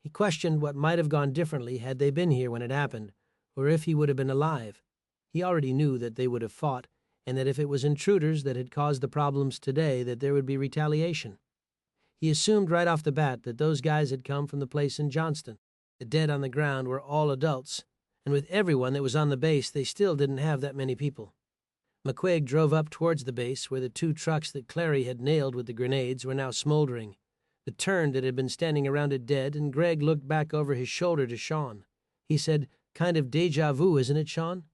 He questioned what might have gone differently had they been here when it happened, or if he would have been alive. He already knew that they would have fought, and that if it was intruders that had caused the problems today, that there would be retaliation. He assumed right off the bat that those guys had come from the place in Johnston. The dead on the ground were all adults, and with everyone that was on the base, they still didn't have that many people. McQuaig drove up towards the base, where the 2 trucks that Clary had nailed with the grenades were now smoldering. The turn that had been standing around it dead, and Greg looked back over his shoulder to Shaun. He said, "Kind of déjà vu, isn't it, Shaun?"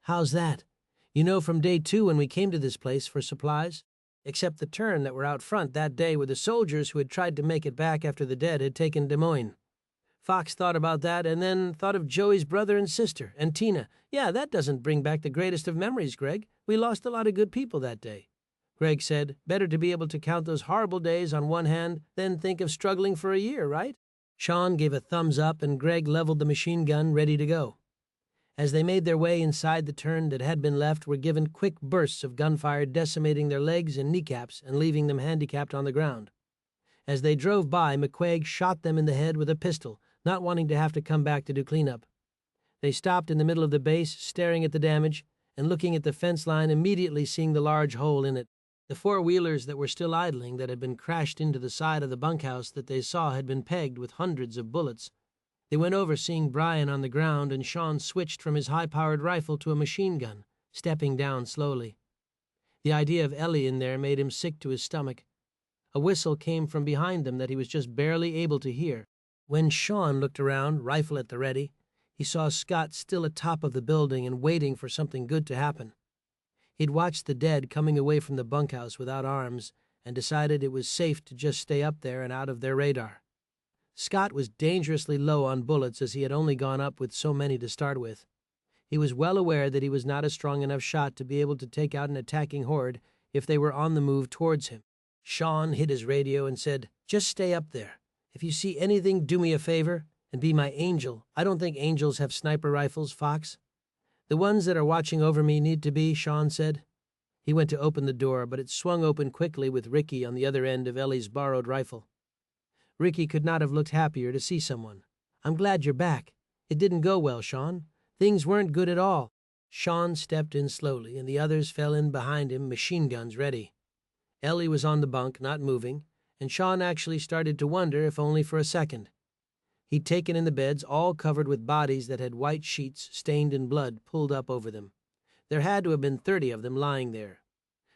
"How's that?" "You know, from day 2 when we came to this place for supplies, except the turn that were out front that day were the soldiers who had tried to make it back after the dead had taken Des Moines. Fox thought about that and then thought of Joey's brother and sister, and Tina. Yeah, that doesn't bring back the greatest of memories, Greg. We lost a lot of good people that day." Greg said, "Better to be able to count those horrible days on one hand than think of struggling for a year, right?" Shaun gave a thumbs up and Greg leveled the machine gun, ready to go. As they made their way inside, the turn that had been left were given quick bursts of gunfire, decimating their legs and kneecaps and leaving them handicapped on the ground. As they drove by, McQuaig shot them in the head with a pistol, not wanting to have to come back to do cleanup. They stopped in the middle of the base, staring at the damage, and looking at the fence line, immediately seeing the large hole in it. The 4-wheelers that were still idling, that had been crashed into the side of the bunkhouse that they saw, had been pegged with hundreds of bullets. They went over, seeing Brian on the ground, and Shaun switched from his high-powered rifle to a machine gun, stepping down slowly. The idea of Ellie in there made him sick to his stomach. A whistle came from behind them that he was just barely able to hear. When Shaun looked around, rifle at the ready, he saw Scott still atop of the building and waiting for something good to happen. He'd watched the dead coming away from the bunkhouse without arms and decided it was safe to just stay up there and out of their radar. Scott was dangerously low on bullets, as he had only gone up with so many to start with. He was well aware that he was not a strong enough shot to be able to take out an attacking horde if they were on the move towards him. Shaun hit his radio and said, "Just stay up there. If you see anything, do me a favor and be my angel. I don't think angels have sniper rifles, Fox." "The ones that are watching over me need to be," Shaun said. He went to open the door, but it swung open quickly with Ricky on the other end of Ellie's borrowed rifle. Ricky could not have looked happier to see someone. "I'm glad you're back. It didn't go well, Shaun. Things weren't good at all." Shaun stepped in slowly, and the others fell in behind him, machine guns ready. Ellie was on the bunk, not moving, and Shaun actually started to wonder if only for a second. He'd taken in the beds, all covered with bodies that had white sheets stained in blood pulled up over them. There had to have been 30 of them lying there.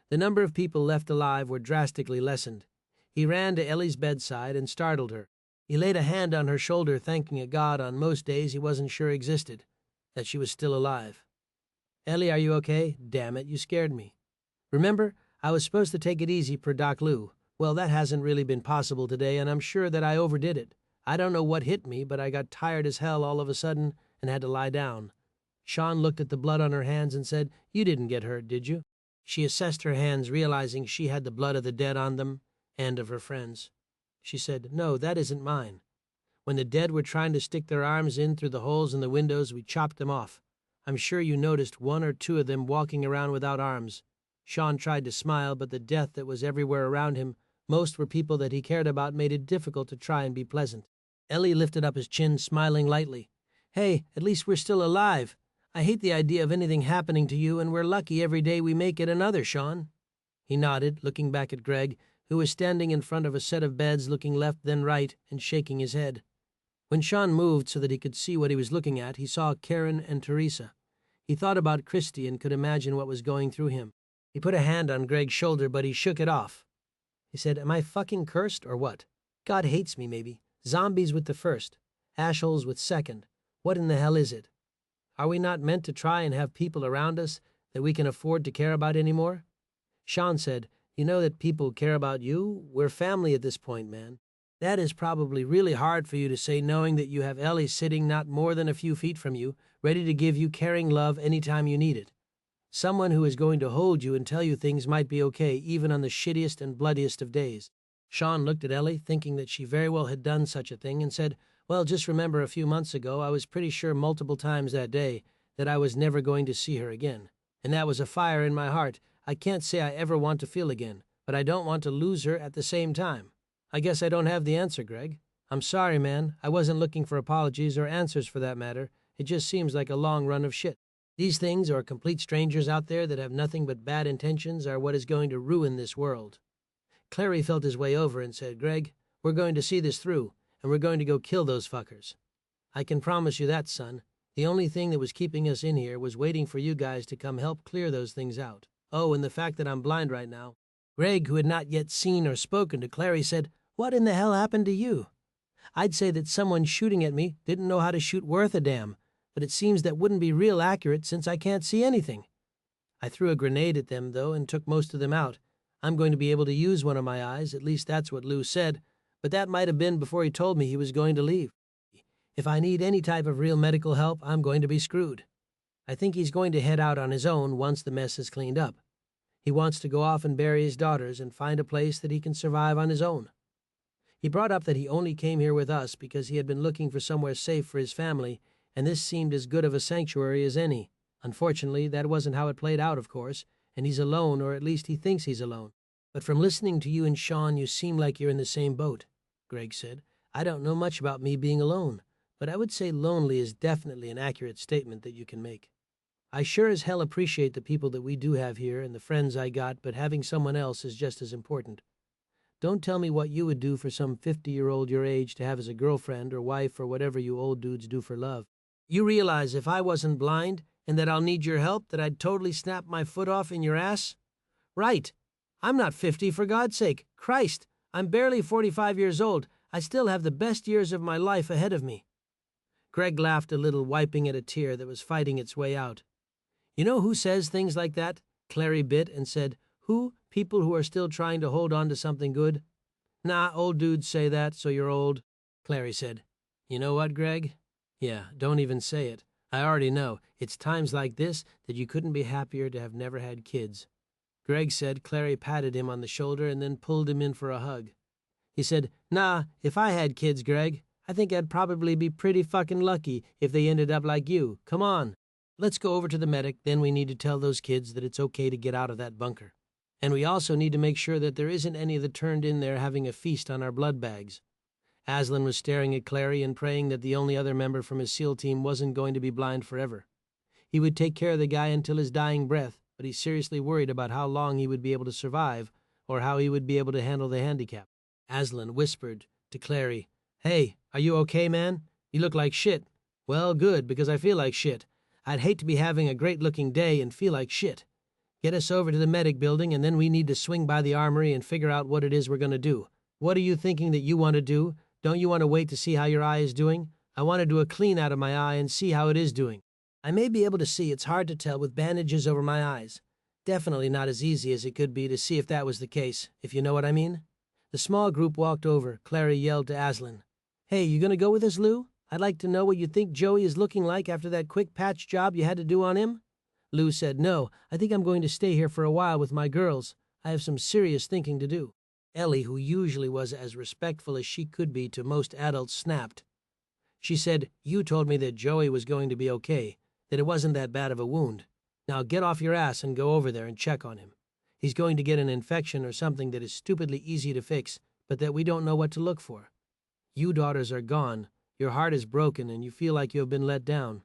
The number of people left alive were drastically lessened. He ran to Ellie's bedside and startled her. He laid a hand on her shoulder, thanking a God on most days he wasn't sure existed, that she was still alive. "Ellie, are you okay? Damn it, you scared me. Remember, I was supposed to take it easy per Doc Lou. Well, that hasn't really been possible today, and I'm sure that I overdid it. I don't know what hit me, but I got tired as hell all of a sudden and had to lie down. Shaun looked at the blood on her hands and said, "You didn't get hurt, did you?" She assessed her hands, realizing she had the blood of the dead on them and of her friends. She said, "No, that isn't mine. When the dead were trying to stick their arms in through the holes in the windows, we chopped them off. I'm sure you noticed one or two of them walking around without arms." Shaun tried to smile, but the death that was everywhere around him, most were people that he cared about, made it difficult to try and be pleasant. Ellie lifted up his chin, smiling lightly. "Hey, at least we're still alive. I hate the idea of anything happening to you, and we're lucky every day we make it another, Shaun." He nodded, looking back at Greg, who was standing in front of a set of beds, looking left then right and shaking his head. When Shaun moved so that he could see what he was looking at, he saw Karen and Teresa. He thought about Christy and could imagine what was going through him. He put a hand on Greg's shoulder, but he shook it off. He said, "Am I fucking cursed or what? God hates me, maybe. Zombies with the first. Ashholes with second. What in the hell is it? Are we not meant to try and have people around us that we can afford to care about anymore?" Shaun said, "You know that people care about you? We're family at this point, man. That is probably really hard for you to say, knowing that you have Ellie sitting not more than a few feet from you, ready to give you caring love anytime you need it. Someone who is going to hold you and tell you things might be okay, even on the shittiest and bloodiest of days." Shaun looked at Ellie, thinking that she very well had done such a thing, and said, "Well, just remember a few months ago I was pretty sure multiple times that day that I was never going to see her again. And that was a fire in my heart I can't say I ever want to feel again, but I don't want to lose her at the same time. I guess I don't have the answer, Greg. I'm sorry, man. I wasn't looking for apologies or answers for that matter. It just seems like a long run of shit. These things or complete strangers out there that have nothing but bad intentions are what is going to ruin this world." Clary felt his way over and said, "Greg, we're going to see this through, and we're going to go kill those fuckers. I can promise you that, son. The only thing that was keeping us in here was waiting for you guys to come help clear those things out. Oh, and the fact that I'm blind right now." Greg, who had not yet seen or spoken to Clary, said, "What in the hell happened to you?" "I'd say that someone shooting at me didn't know how to shoot worth a damn, but it seems that wouldn't be real accurate since I can't see anything. I threw a grenade at them, though, and took most of them out. I'm going to be able to use one of my eyes, at least that's what Lou said, but that might have been before he told me he was going to leave. If I need any type of real medical help, I'm going to be screwed. I think he's going to head out on his own once the mess is cleaned up. He wants to go off and bury his daughters and find a place that he can survive on his own. He brought up that he only came here with us because he had been looking for somewhere safe for his family, and this seemed as good of a sanctuary as any. Unfortunately, that wasn't how it played out, of course, and he's alone, or at least he thinks he's alone. But from listening to you and Shaun, you seem like you're in the same boat," Greg said. "I don't know much about me being alone, but I would say lonely is definitely an accurate statement that you can make. I sure as hell appreciate the people that we do have here and the friends I got, but having someone else is just as important. Don't tell me what you would do for some 50-year-old your age to have as a girlfriend or wife or whatever you old dudes do for love. You realize if I wasn't blind and that I'll need your help, that I'd totally snap my foot off in your ass? Right. I'm not 50, for God's sake. Christ, I'm barely 45 years old. I still have the best years of my life ahead of me." Greg laughed a little, wiping at a tear that was fighting its way out. "You know who says things like that?" Clary bit and said, "Who? People who are still trying to hold on to something good?" "Nah, old dudes say that, so you're old." Clary said, "You know what, Greg? Yeah, don't even say it. I already know. It's times like this that you couldn't be happier to have never had kids." Greg said. Clary patted him on the shoulder and then pulled him in for a hug. He said, "Nah, if I had kids, Greg, I think I'd probably be pretty fucking lucky if they ended up like you. Come on. Let's go over to the medic, then we need to tell those kids that it's okay to get out of that bunker. And we also need to make sure that there isn't any that turned in there having a feast on our blood bags." Aslan was staring at Clary and praying that the only other member from his SEAL team wasn't going to be blind forever. He would take care of the guy until his dying breath, but he seriously worried about how long he would be able to survive or how he would be able to handle the handicap. Aslan whispered to Clary, "Hey, are you okay, man? You look like shit." "Well, good, because I feel like shit. I'd hate to be having a great-looking day and feel like shit. Get us over to the medic building, and then we need to swing by the armory and figure out what it is we're going to do. What are you thinking that you want to do? Don't you want to wait to see how your eye is doing? I want to do a clean out of my eye and see how it is doing. I may be able to see, it's hard to tell with bandages over my eyes. Definitely not as easy as it could be to see if that was the case, if you know what I mean." The small group walked over. Clary yelled to Aslan, Hey, you gonna go with us, Lou? I'd like to know what you think Joey is looking like after that quick patch job you had to do on him." Lou said, "No, I think I'm going to stay here for a while with my girls. I have some serious thinking to do." Ellie, who usually was as respectful as she could be to most adults, snapped. She said, "You told me that Joey was going to be okay, that it wasn't that bad of a wound. Now get off your ass and go over there and check on him. He's going to get an infection or something that is stupidly easy to fix, but that we don't know what to look for. You daughters are gone, your heart is broken, and you feel like you have been let down.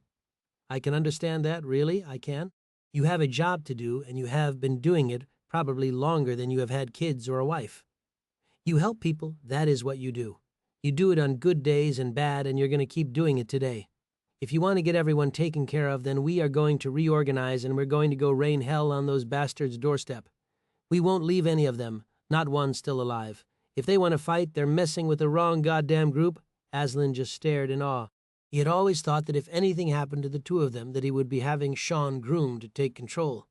I can understand that, really, I can. You have a job to do, and you have been doing it probably longer than you have had kids or a wife. You help people, that is what you do. You do it on good days and bad, and you're going to keep doing it today. If you want to get everyone taken care of, then we are going to reorganize and we're going to go rain hell on those bastards' doorstep. We won't leave any of them, not one still alive. If they want to fight, they're messing with the wrong goddamn group." Aslan just stared in awe. He had always thought that if anything happened to the two of them, that he would be having Shaun groomed to take control.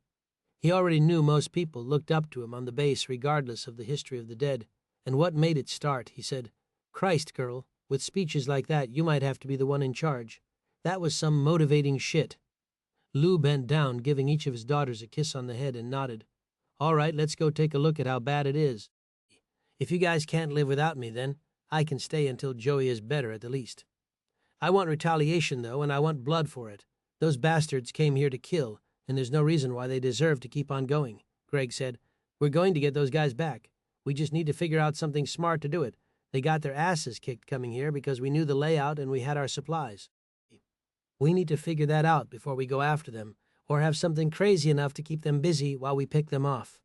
He already knew most people looked up to him on the base regardless of the history of the dead. And what made it start, he said. "Christ, girl, with speeches like that, you might have to be the one in charge. That was some motivating shit." Lou bent down, giving each of his daughters a kiss on the head, and nodded. "All right, let's go take a look at how bad it is. If you guys can't live without me, then I can stay until Joey is better at the least. I want retaliation, though, and I want blood for it. Those bastards came here to kill, and there's no reason why they deserve to keep on going," Greg said. "We're going to get those guys back. We just need to figure out something smart to do it. They got their asses kicked coming here because we knew the layout and we had our supplies. We need to figure that out before we go after them, or have something crazy enough to keep them busy while we pick them off."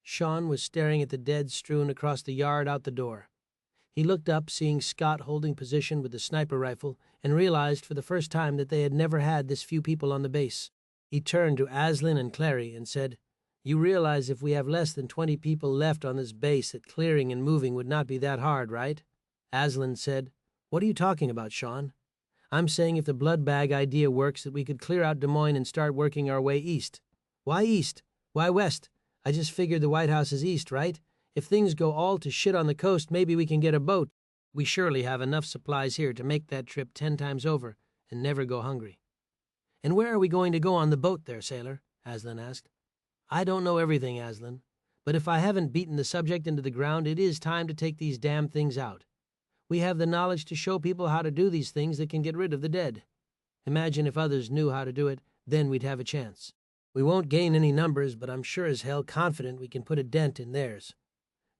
Shaun was staring at the dead strewn across the yard out the door. He looked up, seeing Scott holding position with the sniper rifle, and realized for the first time that they had never had this few people on the base. He turned to Aslan and Clary and said, "You realize if we have less than 20 people left on this base that clearing and moving would not be that hard, right?" Aslan said, "What are you talking about, Shaun?" "I'm saying if the blood bag idea works, that we could clear out Des Moines and start working our way east." "Why east? Why west? I just figured the White House is east, right? If things go all to shit on the coast, maybe we can get a boat. We surely have enough supplies here to make that trip 10 times over and never go hungry." "And where are we going to go on the boat there, sailor?" Aslan asked. "I don't know everything, Aslan, but if I haven't beaten the subject into the ground, it is time to take these damn things out. We have the knowledge to show people how to do these things that can get rid of the dead. Imagine if others knew how to do it, then we'd have a chance. We won't gain any numbers, but I'm sure as hell confident we can put a dent in theirs."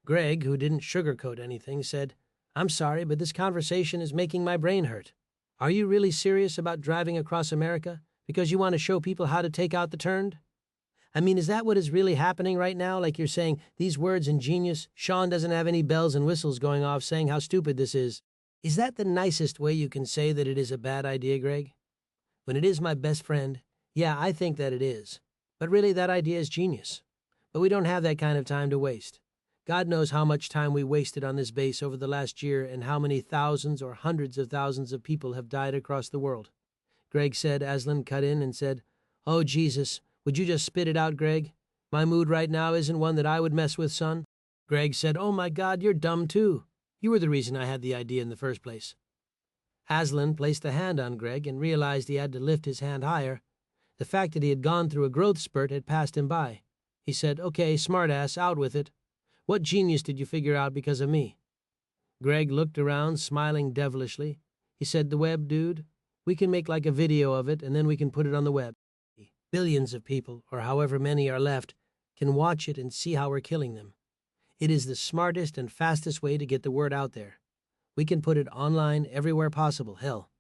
Greg, who didn't sugarcoat anything, said, "I'm sorry, but this conversation is making my brain hurt. Are you really serious about driving across America because you want to show people how to take out the turned? I mean, is that what is really happening right now? Like you're saying, these words ingenious, Shaun doesn't have any bells and whistles going off saying how stupid this is. Is that the nicest way you can say that it is a bad idea, Greg? When it is my best friend, yeah, I think that it is. But really, that idea is genius. But we don't have that kind of time to waste. God knows how much time we wasted on this base over the last year and how many thousands or hundreds of thousands of people have died across the world." Greg said. Aslan cut in and said, "Oh, Jesus, would you just spit it out, Greg? My mood right now isn't one that I would mess with, son." Greg said, "Oh my God, you're dumb too. You were the reason I had the idea in the first place." Aslan placed a hand on Greg and realized he had to lift his hand higher. The fact that he had gone through a growth spurt had passed him by. He said, "Okay, smartass, out with it. What genius did you figure out because of me?" Greg looked around, smiling devilishly. He said, "The web, dude. We can make like a video of it, and then we can put it on the web. Billions of people, or however many are left, can watch it and see how we're killing them. It is the smartest and fastest way to get the word out there. We can put it online everywhere possible, hell.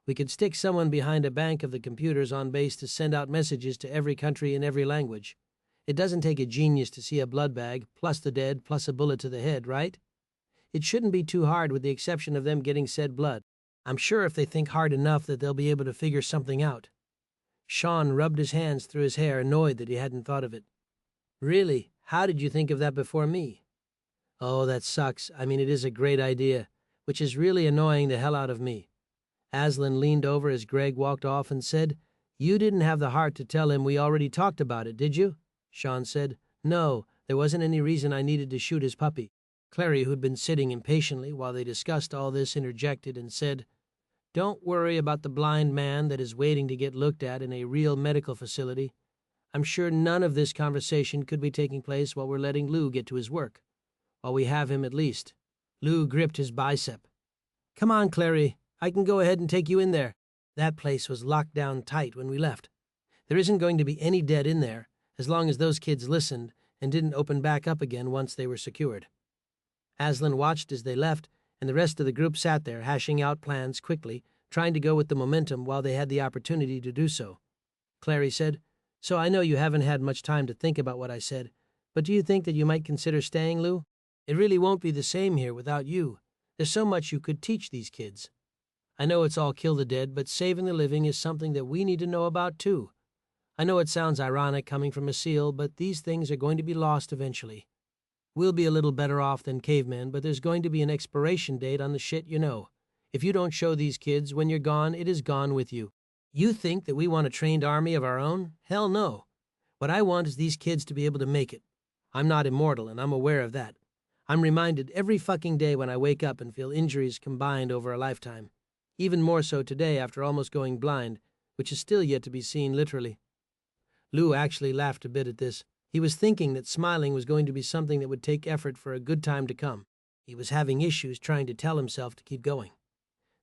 We could stick someone behind a bank of the computers on base to send out messages to every country in every language. It doesn't take a genius to see a blood bag, plus the dead, plus a bullet to the head, right? It shouldn't be too hard with the exception of them getting said blood. I'm sure if they think hard enough that they'll be able to figure something out." Shaun rubbed his hands through his hair, annoyed that he hadn't thought of it. "Really? How did you think of that before me?" "Oh, that sucks. I mean, it is a great idea, which is really annoying the hell out of me." Aslan leaned over as Greg walked off and said, "You didn't have the heart to tell him we already talked about it, did you?" Shaun said, "No, there wasn't any reason I needed to shoot his puppy." Clary, who'd been sitting impatiently while they discussed all this, interjected and said, "Don't worry about the blind man that is waiting to get looked at in a real medical facility. I'm sure none of this conversation could be taking place while we're letting Lou get to his work. While we have him, at least." Lou gripped his bicep. "Come on, Clary. I can go ahead and take you in there. That place was locked down tight when we left. There isn't going to be any dead in there, as long as those kids listened and didn't open back up again once they were secured." Aslan watched as they left, and the rest of the group sat there, hashing out plans quickly, trying to go with the momentum while they had the opportunity to do so. Clary said, "So I know you haven't had much time to think about what I said, but do you think that you might consider staying, Lou? It really won't be the same here without you. There's so much you could teach these kids. I know it's all kill the dead, but saving the living is something that we need to know about too. I know it sounds ironic coming from a SEAL, but these things are going to be lost eventually. We'll be a little better off than cavemen, but there's going to be an expiration date on the shit you know. If you don't show these kids when you're gone, it is gone with you. You think that we want a trained army of our own? Hell no. What I want is these kids to be able to make it. I'm not immortal, and I'm aware of that. I'm reminded every fucking day when I wake up and feel injuries combined over a lifetime. Even more so today after almost going blind, which is still yet to be seen literally." Lou actually laughed a bit at this. He was thinking that smiling was going to be something that would take effort for a good time to come. He was having issues trying to tell himself to keep going.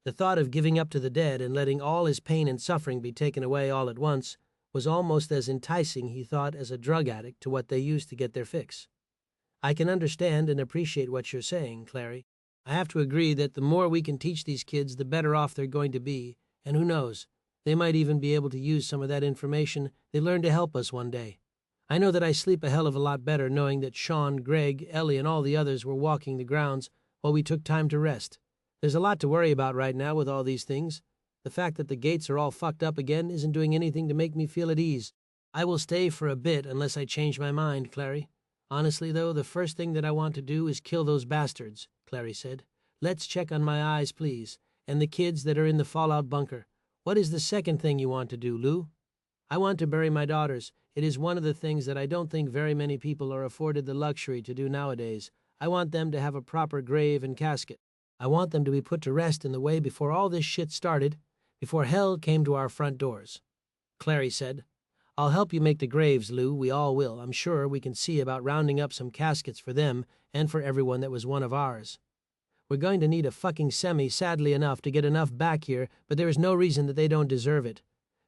The thought of giving up to the dead and letting all his pain and suffering be taken away all at once was almost as enticing, he thought, as a drug addict to what they used to get their fix. "I can understand and appreciate what you're saying, Clary. I have to agree that the more we can teach these kids, the better off they're going to be, and who knows, they might even be able to use some of that information they learned to help us one day. I know that I sleep a hell of a lot better knowing that Shaun, Greg, Ellie, and all the others were walking the grounds while we took time to rest. There's a lot to worry about right now with all these things. The fact that the gates are all fucked up again isn't doing anything to make me feel at ease. I will stay for a bit unless I change my mind, Clary. Honestly, though, the first thing that I want to do is kill those bastards," Clary said. "Let's check on my eyes, please, and the kids that are in the fallout bunker. What is the second thing you want to do, Lou?" "I want to bury my daughters. It is one of the things that I don't think very many people are afforded the luxury to do nowadays. I want them to have a proper grave and casket. I want them to be put to rest in the way before all this shit started, before hell came to our front doors." Clary said, "I'll help you make the graves, Lou. We all will. I'm sure we can see about rounding up some caskets for them and for everyone that was one of ours. We're going to need a fucking semi, sadly enough, to get enough back here, but there is no reason that they don't deserve it.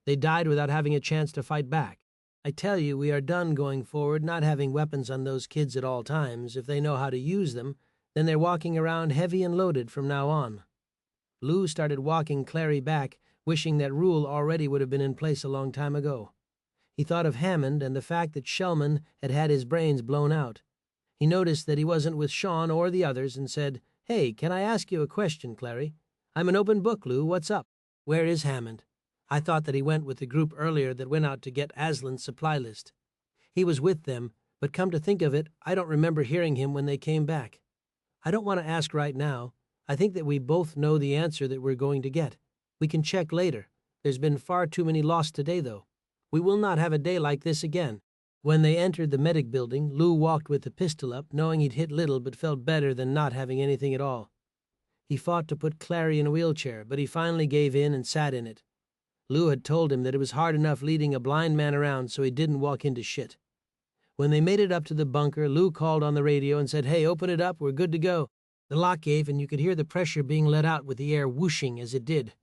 They died without having a chance to fight back. I tell you, we are done going forward not having weapons on those kids at all times. If they know how to use them, then they're walking around heavy and loaded from now on." Lou started walking Clary back, wishing that rule already would have been in place a long time ago. He thought of Hammond and the fact that Shellman had had his brains blown out. He noticed that he wasn't with Shaun or the others and said, "Hey, can I ask you a question, Clary? I'm an open book, Lou. What's up? Where is Hammond? I thought that he went with the group earlier that went out to get Aslan's supply list. He was with them, but come to think of it, I don't remember hearing him when they came back. I don't want to ask right now. I think that we both know the answer that we're going to get. We can check later. There's been far too many lost today, though. We will not have a day like this again." When they entered the medic building, Lou walked with the pistol up, knowing he'd hit little but felt better than not having anything at all. He fought to put Clary in a wheelchair, but he finally gave in and sat in it. Lou had told him that it was hard enough leading a blind man around so he didn't walk into shit. When they made it up to the bunker, Lou called on the radio and said, "Hey, open it up, we're good to go." The lock gave and you could hear the pressure being let out with the air whooshing as it did.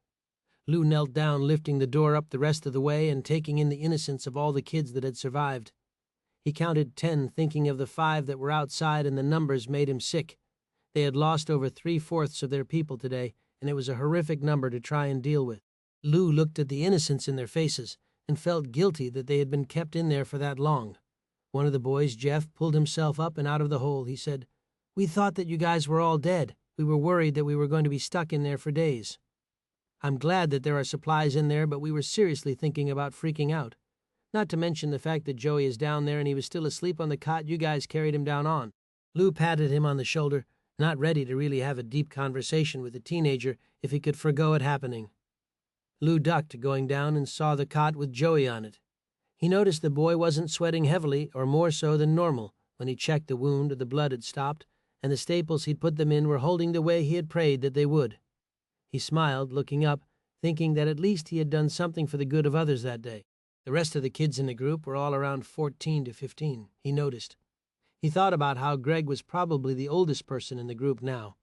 Lou knelt down, lifting the door up the rest of the way and taking in the innocence of all the kids that had survived. He counted 10, thinking of the 5 that were outside, and the numbers made him sick. They had lost over 3/4 of their people today, and it was a horrific number to try and deal with. Lou looked at the innocence in their faces and felt guilty that they had been kept in there for that long. One of the boys, Jeff, pulled himself up and out of the hole. He said, "We thought that you guys were all dead. We were worried that we were going to be stuck in there for days. I'm glad that there are supplies in there, but we were seriously thinking about freaking out. Not to mention the fact that Joey is down there and he was still asleep on the cot you guys carried him down on." Lou patted him on the shoulder, not ready to really have a deep conversation with the teenager if he could forgo it happening. Lou ducked, going down, and saw the cot with Joey on it. He noticed the boy wasn't sweating heavily or more so than normal when he checked the wound. The blood had stopped, and the staples he'd put them in were holding the way he had prayed that they would. He smiled, looking up, thinking that at least he had done something for the good of others that day. The rest of the kids in the group were all around 14 to 15, he noticed. He thought about how Greg was probably the oldest person in the group now.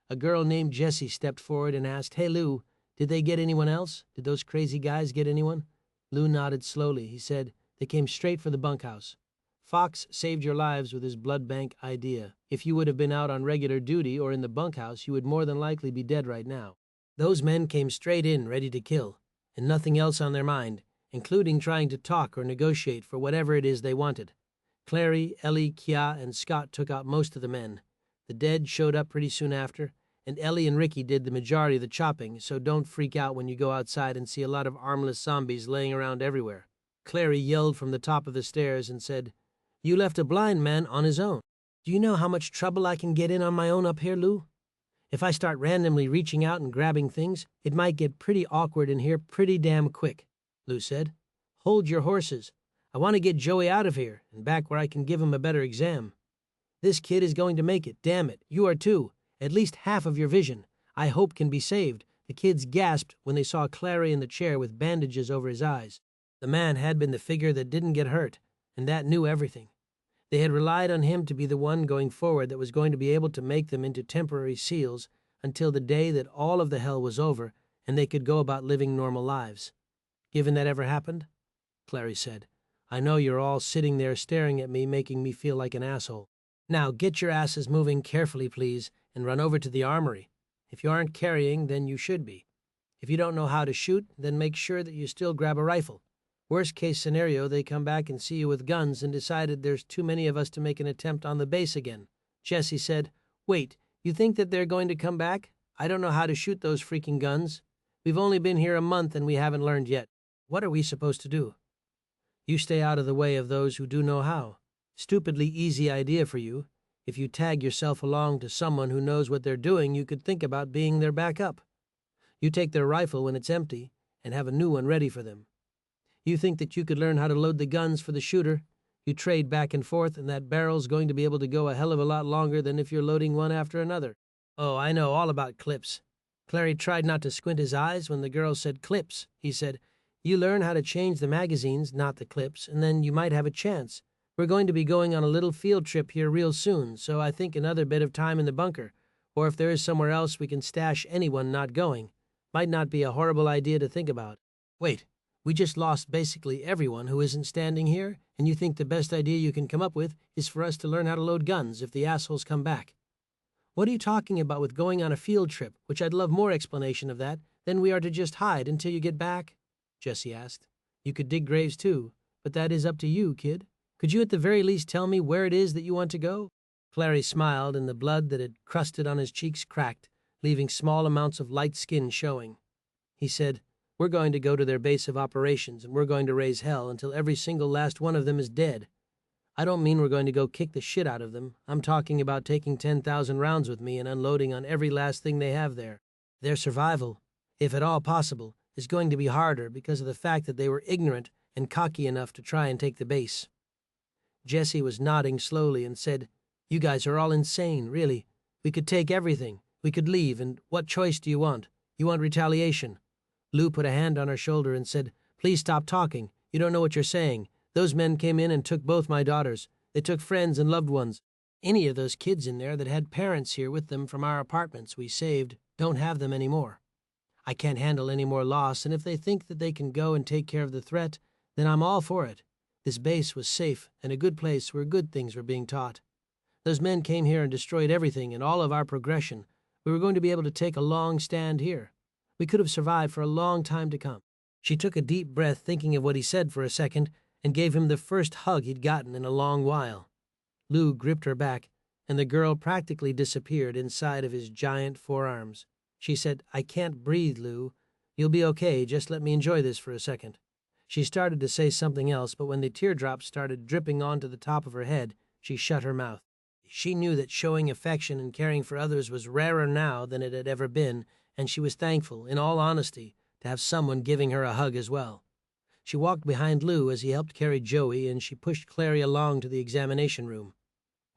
A girl named Jessie stepped forward and asked, "Hey, Lou, did they get anyone else? Did those crazy guys get anyone?" Lou nodded slowly. He said, "They came straight for the bunkhouse. Fox saved your lives with his blood bank idea. If you would have been out on regular duty or in the bunkhouse, you would more than likely be dead right now. Those men came straight in, ready to kill, and nothing else on their mind, including trying to talk or negotiate for whatever it is they wanted. Clary, Ellie, Kia, and Scott took out most of the men. The dead showed up pretty soon after, and Ellie and Ricky did the majority of the chopping, so don't freak out when you go outside and see a lot of armless zombies laying around everywhere." Clary yelled from the top of the stairs and said, "You left a blind man on his own. Do you know how much trouble I can get in on my own up here, Lou? If I start randomly reaching out and grabbing things, it might get pretty awkward in here pretty damn quick," Lou said. "Hold your horses. I want to get Joey out of here and back where I can give him a better exam. This kid is going to make it, damn it. You are too. At least half of your vision, I hope, can be saved." The kids gasped when they saw Clary in the chair with bandages over his eyes. The man had been the figure that didn't get hurt, and that knew everything. They had relied on him to be the one going forward that was going to be able to make them into temporary SEALs until the day that all of the hell was over and they could go about living normal lives. "Given that ever happened?" Clary said. "I know you're all sitting there staring at me, making me feel like an asshole. Now get your asses moving carefully, please, and run over to the armory. If you aren't carrying, then you should be. If you don't know how to shoot, then make sure that you still grab a rifle. Worst case scenario, they come back and see you with guns and decided there's too many of us to make an attempt on the base again." Jessie said, "Wait, you think that they're going to come back? I don't know how to shoot those freaking guns. We've only been here a month and we haven't learned yet. What are we supposed to do?" "You stay out of the way of those who do know how. Stupidly easy idea for you. If you tag yourself along to someone who knows what they're doing, you could think about being their backup. You take their rifle when it's empty and have a new one ready for them. You think that you could learn how to load the guns for the shooter. You trade back and forth, and that barrel's going to be able to go a hell of a lot longer than if you're loading one after another. Oh, I know all about clips." Clary tried not to squint his eyes when the girl said clips. He said, "You learn how to change the magazines, not the clips, and then you might have a chance. We're going to be going on a little field trip here real soon, so I think another bit of time in the bunker, or if there is somewhere else we can stash anyone not going, might not be a horrible idea to think about. Wait. We just lost basically everyone who isn't standing here, and you think the best idea you can come up with is for us to learn how to load guns if the assholes come back? What are you talking about with going on a field trip, which I'd love more explanation of that, than we are to just hide until you get back?" Jessie asked. "You could dig graves too, but that is up to you, kid. Could you at the very least tell me where it is that you want to go?" Clary smiled, and the blood that had crusted on his cheeks cracked, leaving small amounts of light skin showing. He said, "We're going to go to their base of operations, and we're going to raise hell until every single last one of them is dead. I don't mean we're going to go kick the shit out of them. I'm talking about taking 10,000 rounds with me and unloading on every last thing they have there. Their survival, if at all possible, is going to be harder because of the fact that they were ignorant and cocky enough to try and take the base." Jessie was nodding slowly and said, "You guys are all insane, really. We could take everything. We could leave, and what choice do you want? You want retaliation?" Lou put a hand on her shoulder and said, "Please stop talking. You don't know what you're saying. Those men came in and took both my daughters. They took friends and loved ones. Any of those kids in there that had parents here with them from our apartments we saved don't have them anymore. I can't handle any more loss, and if they think that they can go and take care of the threat, then I'm all for it. This base was safe and a good place where good things were being taught. Those men came here and destroyed everything and all of our progression. We were going to be able to take a long stand here. We could have survived for a long time to come." She took a deep breath, thinking of what he said for a second, and gave him the first hug he'd gotten in a long while. Lou gripped her back, and the girl practically disappeared inside of his giant forearms. She said, "I can't breathe, Lou. You'll be okay, just let me enjoy this for a second." She started to say something else, but when the teardrops started dripping onto the top of her head, she shut her mouth. She knew that showing affection and caring for others was rarer now than it had ever been, and she was thankful, in all honesty, to have someone giving her a hug as well. She walked behind Lou as he helped carry Joey, and she pushed Clary along to the examination room.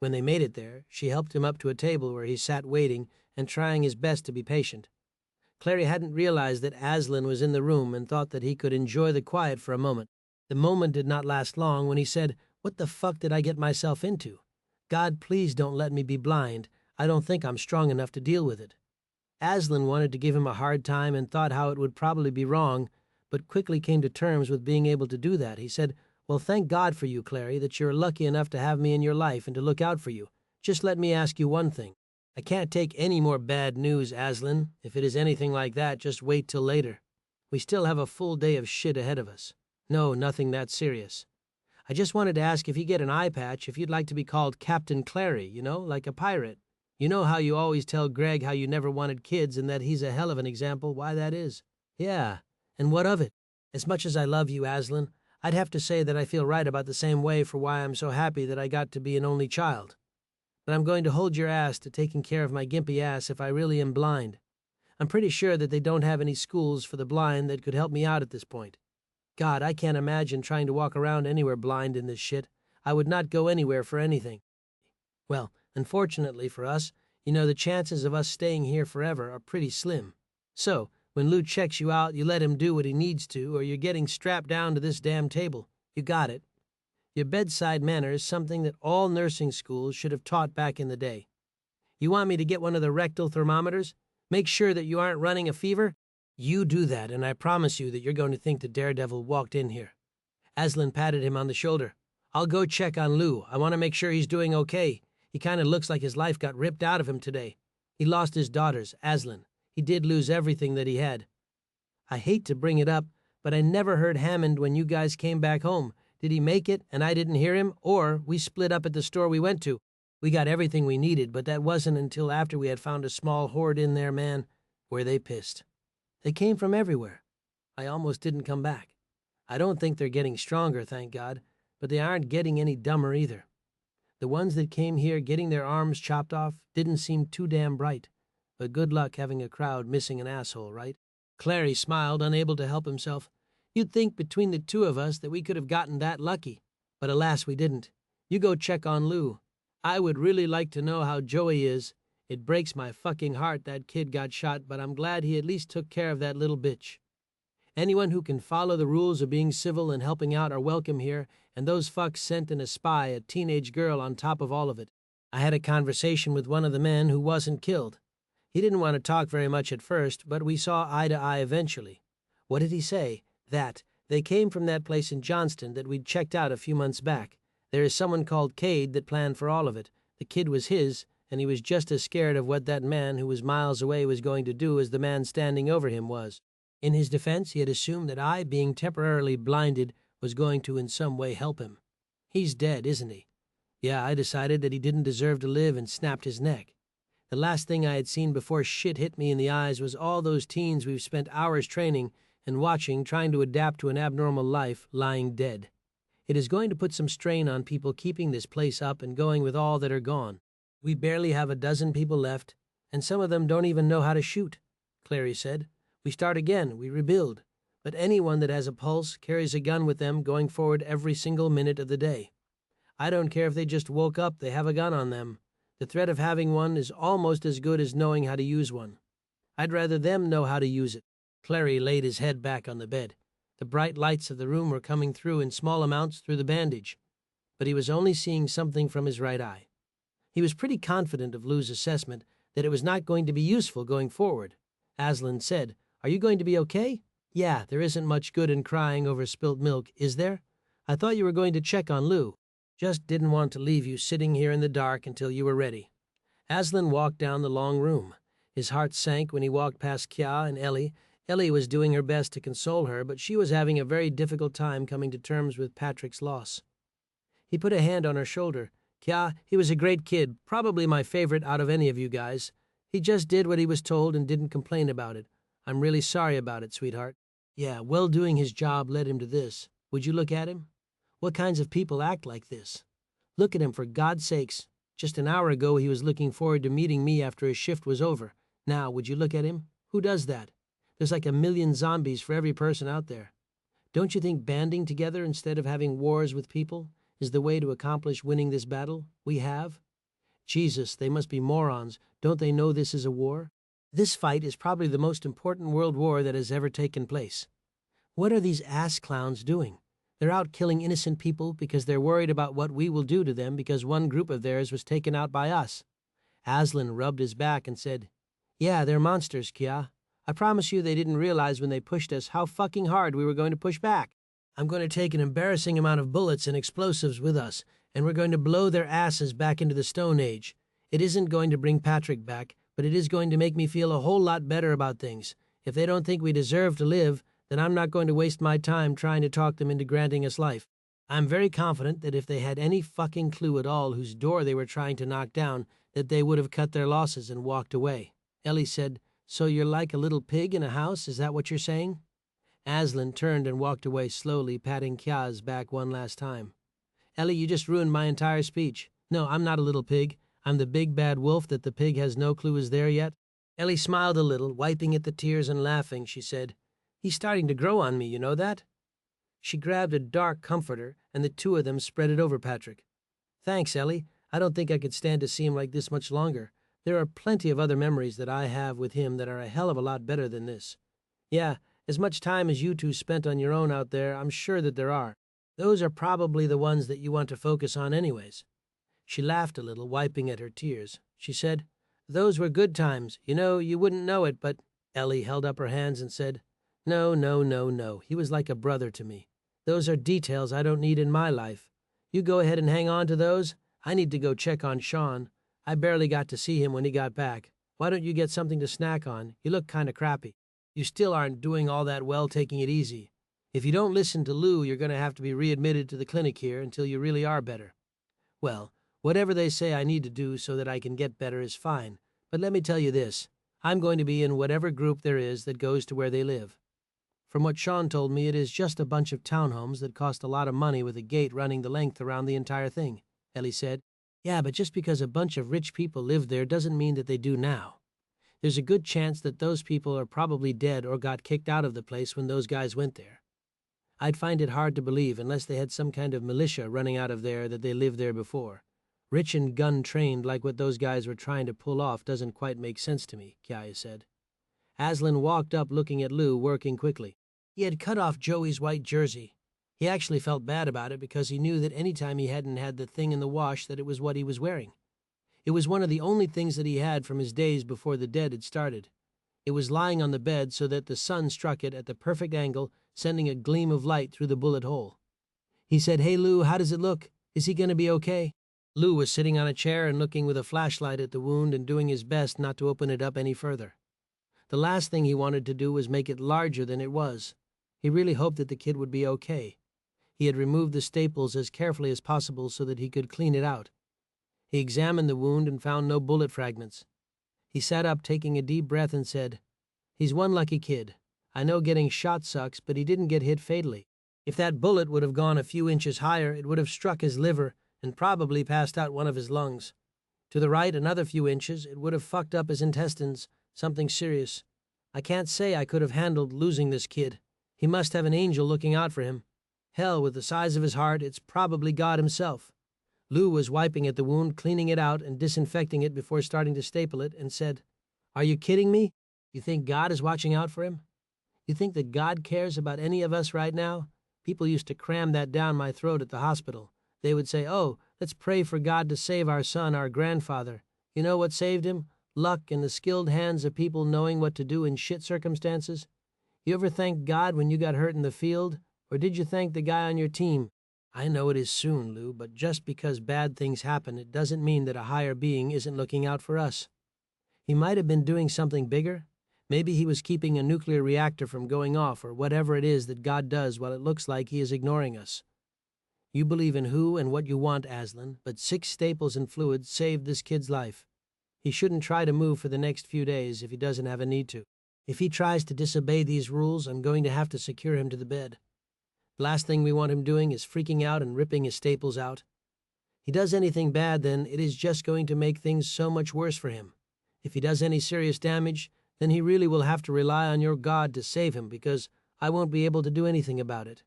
When they made it there, she helped him up to a table where he sat waiting and trying his best to be patient. Clary hadn't realized that Aslan was in the room and thought that he could enjoy the quiet for a moment. The moment did not last long when he said, "What the fuck did I get myself into? God, please don't let me be blind. I don't think I'm strong enough to deal with it." Aslan wanted to give him a hard time and thought how it would probably be wrong, but quickly came to terms with being able to do that. He said, "Well, thank God for you, Clary, that you're lucky enough to have me in your life and to look out for you. Just let me ask you one thing. I can't take any more bad news, Aslan. If it is anything like that, just wait till later. We still have a full day of shit ahead of us. No, nothing that serious. I just wanted to ask if you get an eye patch, if you'd like to be called Captain Clary, like a pirate. You know how you always tell Greg how you never wanted kids and that he's a hell of an example why that is." "Yeah, and what of it? As much as I love you, Aslan, I'd have to say that I feel right about the same way for why I'm so happy that I got to be an only child. But I'm going to hold your ass to taking care of my gimpy ass if I really am blind. I'm pretty sure that they don't have any schools for the blind that could help me out at this point. God, I can't imagine trying to walk around anywhere blind in this shit. I would not go anywhere for anything. Well, unfortunately for us, the chances of us staying here forever are pretty slim. So, when Lou checks you out, you let him do what he needs to, or you're getting strapped down to this damn table. You got it. Your bedside manner is something that all nursing schools should have taught back in the day. You want me to get one of the rectal thermometers? Make sure that you aren't running a fever? You do that, and I promise you that you're going to think the daredevil walked in here." Aslan patted him on the shoulder. "I'll go check on Lou. I want to make sure he's doing okay. He kind of looks like his life got ripped out of him today. He lost his daughters, Aslan. He did lose everything that he had. I hate to bring it up, but I never heard Hammond when you guys came back home. Did he make it and I didn't hear him? Or we split up at the store we went to? We got everything we needed, but that wasn't until after we had found a small hoard in there, man. Were they pissed? They came from everywhere. I almost didn't come back. I don't think they're getting stronger, thank God, but they aren't getting any dumber either. The ones that came here getting their arms chopped off didn't seem too damn bright. But good luck having a crowd missing an asshole, right?" Clary smiled, unable to help himself. "You'd think between the two of us that we could have gotten that lucky. But alas, we didn't. You go check on Lou. I would really like to know how Joey is. It breaks my fucking heart that kid got shot, but I'm glad he at least took care of that little bitch. Anyone who can follow the rules of being civil and helping out are welcome here, and those fucks sent in a spy, a teenage girl on top of all of it. I had a conversation with one of the men who wasn't killed. He didn't want to talk very much at first, but we saw eye to eye eventually. What did he say? That they came from that place in Johnston that we'd checked out a few months back. There is someone called Cade that planned for all of it. The kid was his, and he was just as scared of what that man who was miles away was going to do as the man standing over him was. In his defense, he had assumed that I, being temporarily blinded, was going to in some way help him. He's dead, isn't he? Yeah, I decided that he didn't deserve to live and snapped his neck. The last thing I had seen before shit hit me in the eyes was all those teens we've spent hours training and watching trying to adapt to an abnormal life lying dead. It is going to put some strain on people keeping this place up and going with all that are gone. We barely have a dozen people left, and some of them don't even know how to shoot," Clary said. "We start again, we rebuild. But anyone that has a pulse carries a gun with them going forward every single minute of the day. I don't care if they just woke up, they have a gun on them. The threat of having one is almost as good as knowing how to use one. I'd rather them know how to use it." Clary laid his head back on the bed. The bright lights of the room were coming through in small amounts through the bandage, but he was only seeing something from his right eye. He was pretty confident of Lou's assessment that it was not going to be useful going forward. Aslan said, "Are you going to be okay?" "Yeah, there isn't much good in crying over spilt milk, is there? I thought you were going to check on Lou. Just didn't want to leave you sitting here in the dark until you were ready." Aslan walked down the long room. His heart sank when he walked past Kya and Ellie. Ellie was doing her best to console her, but she was having a very difficult time coming to terms with Patrick's loss. He put a hand on her shoulder. "Kya, he was a great kid, probably my favorite out of any of you guys. He just did what he was told and didn't complain about it. I'm really sorry about it, sweetheart. Yeah, well, doing his job led him to this. Would you look at him? What kinds of people act like this? Look at him, for God's sakes. Just an hour ago he was looking forward to meeting me after his shift was over. Now, would you look at him? Who does that? There's like 1,000,000 zombies for every person out there. Don't you think banding together instead of having wars with people is the way to accomplish winning this battle we have? Jesus, they must be morons. Don't they know this is a war? This fight is probably the most important world war that has ever taken place. What are these ass clowns doing? They're out killing innocent people because they're worried about what we will do to them because one group of theirs was taken out by us. Aslan rubbed his back and said, "Yeah, they're monsters, Kia. I promise you they didn't realize when they pushed us how fucking hard we were going to push back. I'm going to take an embarrassing amount of bullets and explosives with us, and we're going to blow their asses back into the Stone Age. It isn't going to bring Patrick back, but it is going to make me feel a whole lot better about things. If they don't think we deserve to live, then I'm not going to waste my time trying to talk them into granting us life. I'm very confident that if they had any fucking clue at all whose door they were trying to knock down, that they would have cut their losses and walked away." Ellie said, "So you're like a little pig in a house, is that what you're saying?" Aslan turned and walked away slowly, patting Kia's back one last time. "Ellie, you just ruined my entire speech. No, I'm not a little pig. I'm the big bad wolf that the pig has no clue is there yet." Ellie smiled a little, wiping at the tears and laughing. She said, "He's starting to grow on me, you know that?" She grabbed a dark comforter, and the two of them spread it over Patrick. "Thanks, Ellie. I don't think I could stand to see him like this much longer. There are plenty of other memories that I have with him that are a hell of a lot better than this. Yeah, as much time as you two spent on your own out there, I'm sure that there are. Those are probably the ones that you want to focus on anyways." She laughed a little, wiping at her tears. She said, "Those were good times. You know, you wouldn't know it, but—" Ellie held up her hands and said, "No, no, no, no. He was like a brother to me. Those are details I don't need in my life. You go ahead and hang on to those. I need to go check on Shaun. I barely got to see him when he got back. Why don't you get something to snack on? You look kind of crappy. You still aren't doing all that well taking it easy. If you don't listen to Lou, you're going to have to be readmitted to the clinic here until you really are better." "Well, whatever they say I need to do so that I can get better is fine. But let me tell you this. I'm going to be in whatever group there is that goes to where they live. From what Shaun told me, it is just a bunch of townhomes that cost a lot of money with a gate running the length around the entire thing," Ellie said. "Yeah, but just because a bunch of rich people live there doesn't mean that they do now. There's a good chance that those people are probably dead or got kicked out of the place when those guys went there. I'd find it hard to believe unless they had some kind of militia running out of there that they lived there before. Rich and gun-trained like what those guys were trying to pull off doesn't quite make sense to me," Kiaya said. Aslan walked up looking at Lou, working quickly. He had cut off Joey's white jersey. He actually felt bad about it because he knew that any time he hadn't had the thing in the wash that it was what he was wearing. It was one of the only things that he had from his days before the dead had started. It was lying on the bed so that the sun struck it at the perfect angle, sending a gleam of light through the bullet hole. He said, "Hey Lou, how does it look? Is he going to be okay?" Lou was sitting on a chair and looking with a flashlight at the wound and doing his best not to open it up any further. The last thing he wanted to do was make it larger than it was. He really hoped that the kid would be okay. He had removed the staples as carefully as possible so that he could clean it out. He examined the wound and found no bullet fragments. He sat up, taking a deep breath, and said, "He's one lucky kid. I know getting shot sucks, but he didn't get hit fatally. If that bullet would have gone a few inches higher, it would have struck his liver and probably passed out one of his lungs. To the right, another few inches, it would have fucked up his intestines, something serious. I can't say I could have handled losing this kid. He must have an angel looking out for him. Hell, with the size of his heart, it's probably God himself." Lou was wiping at the wound, cleaning it out and disinfecting it before starting to staple it, and said, "Are you kidding me? You think God is watching out for him? You think that God cares about any of us right now? People used to cram that down my throat at the hospital. They would say, 'Oh, let's pray for God to save our son, our grandfather.' You know what saved him? Luck and the skilled hands of people knowing what to do in shit circumstances. You ever thank God when you got hurt in the field? Or did you thank the guy on your team? I know it is soon, Lou, but just because bad things happen, it doesn't mean that a higher being isn't looking out for us. He might have been doing something bigger. Maybe he was keeping a nuclear reactor from going off, or whatever it is that God does while it looks like he is ignoring us. You believe in who and what you want, Aslan, but 6 staples and fluids saved this kid's life. He shouldn't try to move for the next few days if he doesn't have a need to. If he tries to disobey these rules, I'm going to have to secure him to the bed. The last thing we want him doing is freaking out and ripping his staples out. He does anything bad, then it is just going to make things so much worse for him. If he does any serious damage, then he really will have to rely on your God to save him, because I won't be able to do anything about it.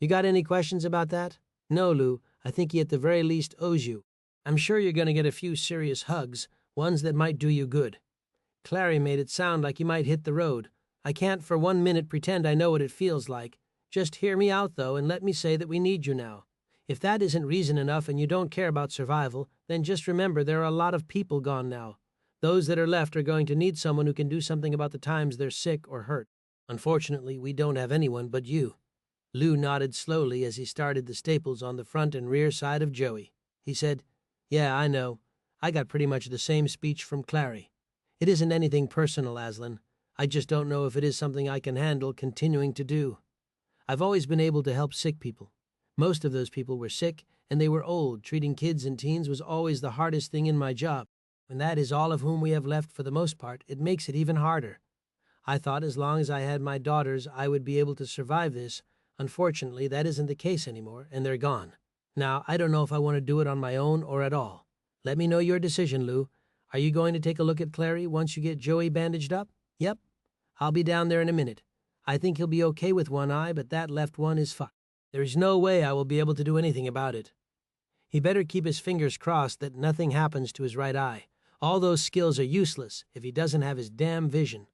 You got any questions about that?" "No, Lou. I think he at the very least owes you." I'm sure you're going to get a few serious hugs, ones that might do you good. Clary made it sound like you might hit the road. I can't for 1 minute pretend I know what it feels like. Just hear me out, though, and let me say that we need you now. If that isn't reason enough and you don't care about survival, then just remember there are a lot of people gone now. Those that are left are going to need someone who can do something about the times they're sick or hurt. Unfortunately, we don't have anyone but you. Lou nodded slowly as he started the staples on the front and rear side of Joey. He said, "Yeah, I know. I got pretty much the same speech from Clary. It isn't anything personal, Aslan. I just don't know if it is something I can handle continuing to do. I've always been able to help sick people. Most of those people were sick, and they were old. Treating kids and teens was always the hardest thing in my job. When that is all of whom we have left for the most part, it makes it even harder. I thought as long as I had my daughters, I would be able to survive this. Unfortunately, that isn't the case anymore, and they're gone. Now, I don't know if I want to do it on my own or at all. Let me know your decision, Lou. Are you going to take a look at Clary once you get Joey bandaged up?" "Yep. I'll be down there in a minute. I think he'll be okay with one eye, but that left one is fucked. There is no way I will be able to do anything about it. He better keep his fingers crossed that nothing happens to his right eye. All those skills are useless if he doesn't have his damn vision."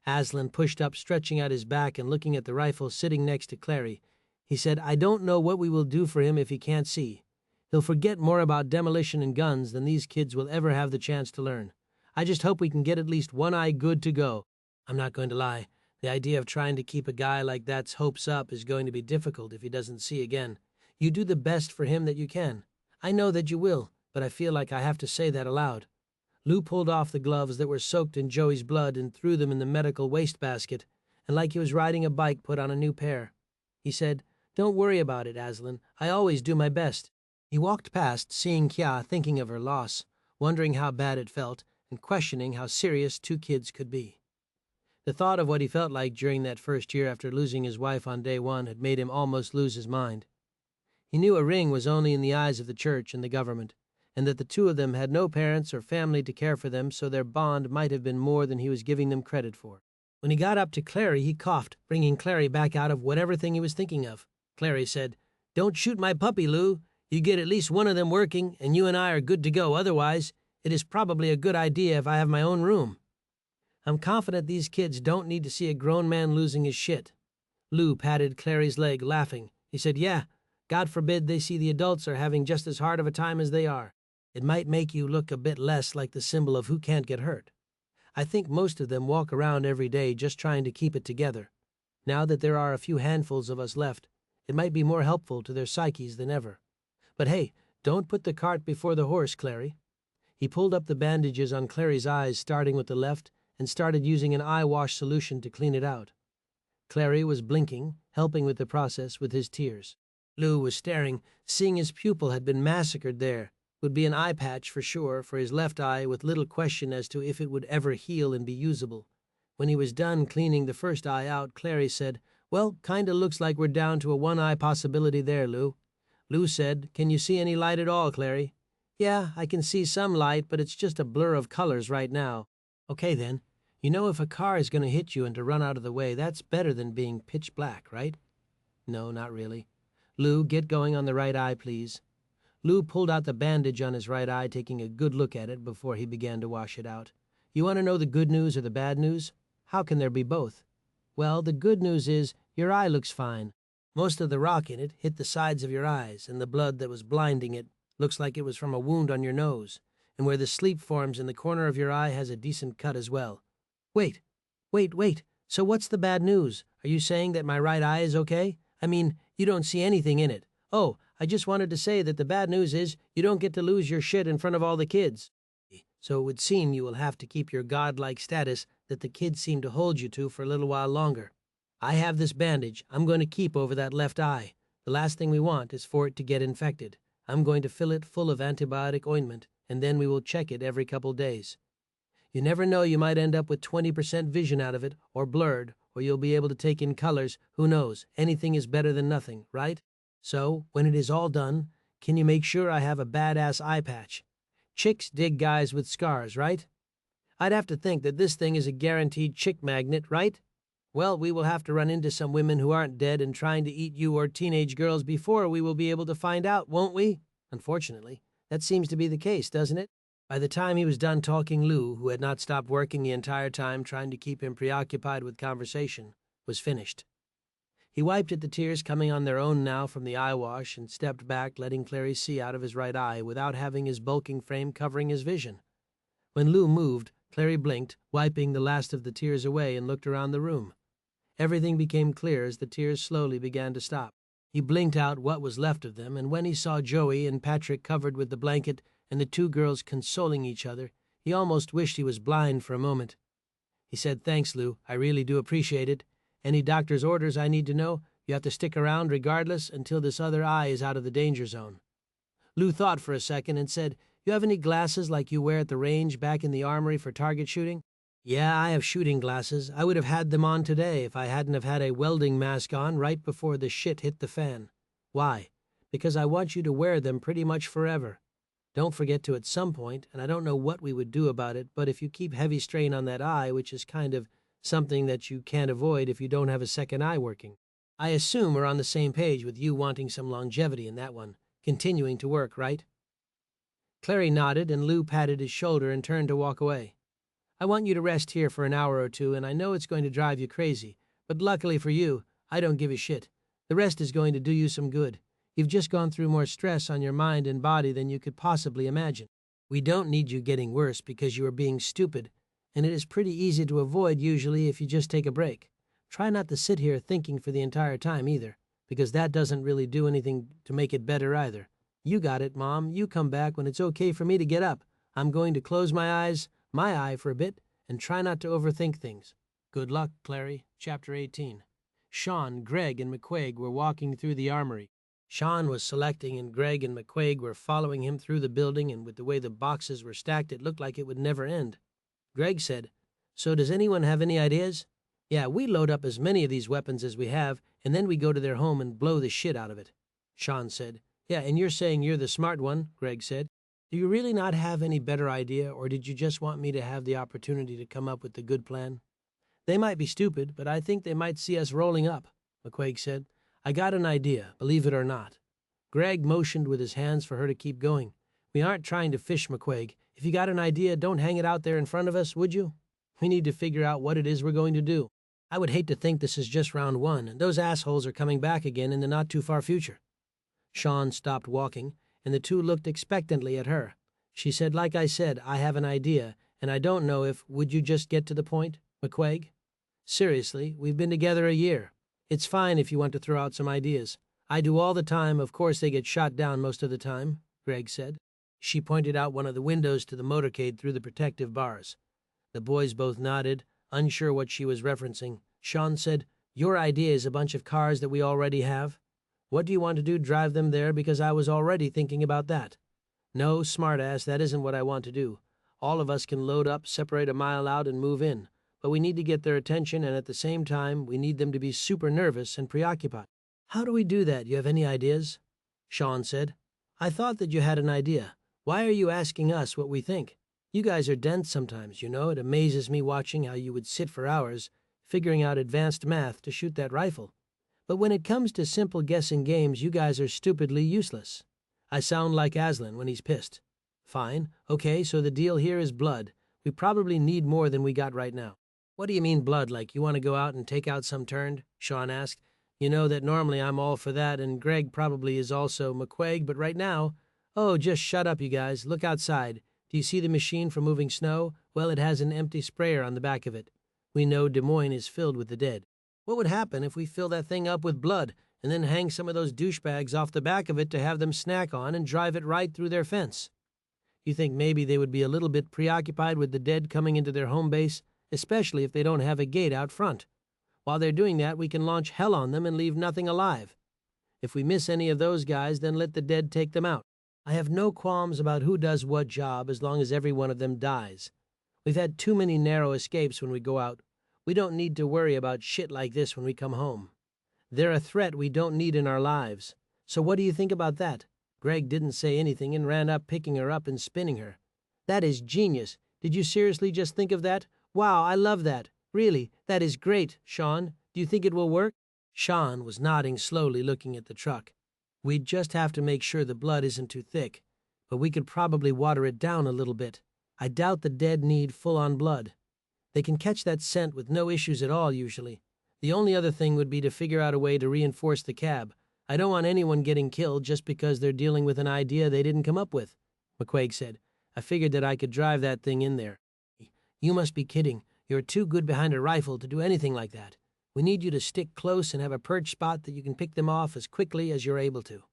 Aslan pushed up, stretching out his back and looking at the rifle sitting next to Clary. He said, "I don't know what we will do for him if he can't see. He'll forget more about demolition and guns than these kids will ever have the chance to learn. I just hope we can get at least one eye good to go. I'm not going to lie. The idea of trying to keep a guy like that's hopes up is going to be difficult if he doesn't see again. You do the best for him that you can. I know that you will, but I feel like I have to say that aloud." Lou pulled off the gloves that were soaked in Joey's blood and threw them in the medical wastebasket, and like he was riding a bike, put on a new pair. He said, "Don't worry about it, Aslan. I always do my best." He walked past, seeing Kya thinking of her loss, wondering how bad it felt, and questioning how serious two kids could be. The thought of what he felt like during that first year after losing his wife on day one had made him almost lose his mind. He knew a ring was only in the eyes of the church and the government, and that the two of them had no parents or family to care for them, so their bond might have been more than he was giving them credit for. When he got up to Clary, he coughed, bringing Clary back out of whatever thing he was thinking of. Clary said, "Don't shoot my puppy, Lou. You get at least one of them working, and you and I are good to go. Otherwise, it is probably a good idea if I have my own room. I'm confident these kids don't need to see a grown man losing his shit." Lou patted Clary's leg, laughing. He said, "Yeah, God forbid they see the adults are having just as hard of a time as they are. It might make you look a bit less like the symbol of who can't get hurt. I think most of them walk around every day just trying to keep it together. Now that there are a few handfuls of us left, it might be more helpful to their psyches than ever. But hey, don't put the cart before the horse, Clary." He pulled up the bandages on Clary's eyes, starting with the left, and started using an eye wash solution to clean it out. Clary was blinking, helping with the process with his tears. Lou was staring, seeing his pupil had been massacred there. Would be an eye patch for sure for his left eye, with little question as to if it would ever heal and be usable. When he was done cleaning the first eye out, Clary said, "Well, kinda looks like we're down to a one-eye possibility there, Lou." Lou said, "Can you see any light at all, Clary?" "Yeah, I can see some light, but it's just a blur of colors right now." "Okay then. You know if a car is going to hit you and to run out of the way, that's better than being pitch black, right?" "No, not really." "Lou, get going on the right eye, please." Lou pulled out the bandage on his right eye, taking a good look at it before he began to wash it out. "You want to know the good news or the bad news? How can there be both?" "Well, the good news is your eye looks fine. Most of the rock in it hit the sides of your eyes, and the blood that was blinding it looks like it was from a wound on your nose, and where the sleep forms in the corner of your eye has a decent cut as well." Wait. So what's the bad news? Are you saying that my right eye is okay? I mean, you don't see anything in it." "Oh, I just wanted to say that the bad news is you don't get to lose your shit in front of all the kids. So it would seem you will have to keep your godlike status that the kids seem to hold you to for a little while longer. I have this bandage I'm going to keep over that left eye. The last thing we want is for it to get infected. I'm going to fill it full of antibiotic ointment, and then we will check it every couple days. You never know, you might end up with 20% vision out of it, or blurred, or you'll be able to take in colors. Who knows? Anything is better than nothing, right? So, when it is all done, can you make sure I have a badass eye patch? Chicks dig guys with scars, right? I'd have to think that this thing is a guaranteed chick magnet, right? Well, we will have to run into some women who aren't dead and trying to eat you or teenage girls before we will be able to find out, won't we? Unfortunately, That seems to be the case, doesn't it? By the time he was done talking, Lou, who had not stopped working the entire time trying to keep him preoccupied with conversation, was finished. He wiped at the tears coming on their own now from the eye wash and stepped back, letting Clary see out of his right eye without having his bulking frame covering his vision. When Lou moved, Clary blinked, wiping the last of the tears away, and looked around the room. Everything became clear as the tears slowly began to stop. He blinked out what was left of them, and when he saw Joey and Patrick covered with the blanket and the two girls consoling each other, he almost wished he was blind for a moment. He said, "Thanks, Lou. I really do appreciate it. Any doctor's orders I need to know? You have to stick around regardless until this other eye is out of the danger zone." Lou thought for a second and said, "You have any glasses like you wear at the range back in the armory for target shooting?" "Yeah, I have shooting glasses. I would have had them on today if I hadn't have had a welding mask on right before the shit hit the fan." "Why?" "Because I want you to wear them pretty much forever. Don't forget to at some point, and I don't know what we would do about it, but if you keep heavy strain on that eye, which is kind of something that you can't avoid if you don't have a second eye working. I assume we're on the same page with you wanting some longevity in that one, continuing to work, right?" Clary nodded, and Lou patted his shoulder and turned to walk away. "I want you to rest here for an hour or two, and I know it's going to drive you crazy, but luckily for you, I don't give a shit. The rest is going to do you some good. You've just gone through more stress on your mind and body than you could possibly imagine. We don't need you getting worse because you are being stupid, and it is pretty easy to avoid usually if you just take a break. Try not to sit here thinking for the entire time either, because that doesn't really do anything to make it better either. You got it, Mom. You come back when it's okay for me to get up. I'm going to close my eye for a bit, and try not to overthink things. Good luck, Clary." Chapter 18. Shaun, Greg, and McQuaig were walking through the armory. Shaun was selecting, and Greg and McQuaig were following him through the building, and with the way the boxes were stacked, it looked like it would never end. Greg said, "So does anyone have any ideas?" "Yeah, we load up as many of these weapons as we have, and then we go to their home and blow the shit out of it," Shaun said. "Yeah, and you're saying you're the smart one," Greg said. "Do you really not have any better idea, or did you just want me to have the opportunity to come up with the good plan?" "They might be stupid, but I think they might see us rolling up," McQuaig said. "I got an idea, believe it or not." Greg motioned with his hands for her to keep going. "We aren't trying to fish, McQuaig. If you got an idea, don't hang it out there in front of us, would you? We need to figure out what it is we're going to do. I would hate to think this is just round one, and those assholes are coming back again in the not-too-far future." Shaun stopped walking, and the two looked expectantly at her. She said, "Like I said, I have an idea, and I don't know if, would you just get to the point, McQuaig? Seriously, we've been together a year. It's fine if you want to throw out some ideas. I do all the time. Of course they get shot down most of the time," Greg said. She pointed out one of the windows to the motorcade through the protective bars. The boys both nodded, unsure what she was referencing. Shaun said, "Your idea is a bunch of cars that we already have. What do you want to do, drive them there? Because I was already thinking about that." "No, smartass, that isn't what I want to do. All of us can load up, separate a mile out, and move in. But we need to get their attention, and at the same time, we need them to be super nervous and preoccupied." "How do we do that? You have any ideas?" Shaun said. "I thought that you had an idea. Why are you asking us what we think? You guys are dense sometimes, you know. It amazes me watching how you would sit for hours, figuring out advanced math to shoot that rifle. But when it comes to simple guessing games, you guys are stupidly useless. I sound like Aslan when he's pissed." "Fine. Okay, so the deal here is blood. We probably need more than we got right now." "What do you mean blood? Like you want to go out and take out some turned?" Shaun asked. "You know that normally I'm all for that, and Greg probably is also, McQuaig, but right now—" "Oh, just shut up, you guys. Look outside. Do you see the machine for moving snow? Well, it has an empty sprayer on the back of it. We know Des Moines is filled with the dead. What would happen if we fill that thing up with blood and then hang some of those douchebags off the back of it to have them snack on and drive it right through their fence? You think maybe they would be a little bit preoccupied with the dead coming into their home base, especially if they don't have a gate out front? While they're doing that, we can launch hell on them and leave nothing alive. If we miss any of those guys, then let the dead take them out. I have no qualms about who does what job as long as every one of them dies. We've had too many narrow escapes when we go out. We don't need to worry about shit like this when we come home. They're a threat we don't need in our lives. So what do you think about that?" Greg didn't say anything and ran up, picking her up and spinning her. "That is genius. Did you seriously just think of that? Wow, I love that. Really, that is great, Shaun. Do you think it will work?" Shaun was nodding slowly, looking at the truck. "We'd just have to make sure the blood isn't too thick. but we could probably water it down a little bit. I doubt the dead need full-on blood. They can catch that scent with no issues at all, usually. The only other thing would be to figure out a way to reinforce the cab. I don't want anyone getting killed just because they're dealing with an idea they didn't come up with," McQuaig said. "I figured that I could drive that thing in there." "You must be kidding. You're too good behind a rifle to do anything like that. We need you to stick close and have a perch spot that you can pick them off as quickly as you're able to."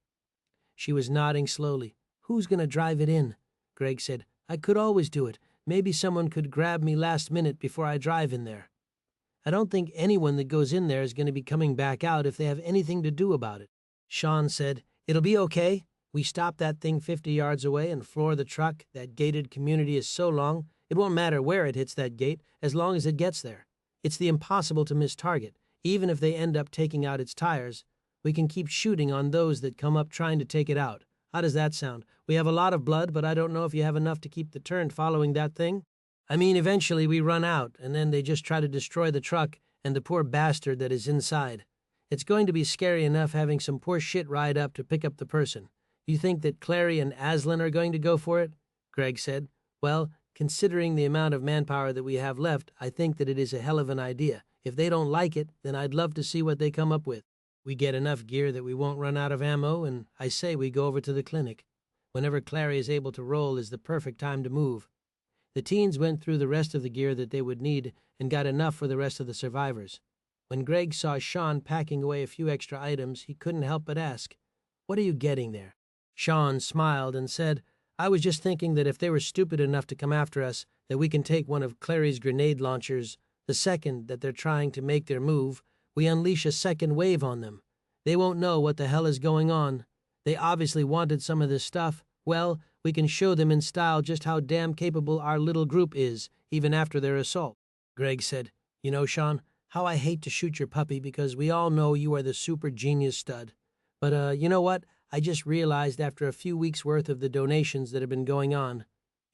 She was nodding slowly. "Who's going to drive it in?" Greg said. "I could always do it. Maybe someone could grab me last minute before I drive in there." "I don't think anyone that goes in there is going to be coming back out if they have anything to do about it." Shaun said, "It'll be okay. We stop that thing 50 yards away and floor the truck. That gated community is so long, it won't matter where it hits that gate as long as it gets there. It's the impossible to miss target. Even if they end up taking out its tires, we can keep shooting on those that come up trying to take it out. How does that sound? We have a lot of blood, but I don't know if you have enough to keep the turn following that thing. I mean, eventually we run out, and then they just try to destroy the truck and the poor bastard that is inside. It's going to be scary enough having some poor shit ride up to pick up the person. Do you think that Clary and Aslan are going to go for it?" Greg said. "Well, considering the amount of manpower that we have left, I think that it is a hell of an idea. If they don't like it, then I'd love to see what they come up with. We get enough gear that we won't run out of ammo, and I say we go over to the clinic. Whenever Clary is able to roll is the perfect time to move." The teens went through the rest of the gear that they would need and got enough for the rest of the survivors. When Greg saw Shaun packing away a few extra items, he couldn't help but ask, "What are you getting there?" Shaun smiled and said, "I was just thinking that if they were stupid enough to come after us, that we can take one of Clary's grenade launchers. The second that they're trying to make their move, we unleash a second wave on them. They won't know what the hell is going on. They obviously wanted some of this stuff. Well, we can show them in style just how damn capable our little group is, even after their assault." Greg said, "You know, Shaun, how I hate to shoot your puppy because we all know you are the super genius stud. But, you know what? I just realized after a few weeks' worth of the donations that have been going on,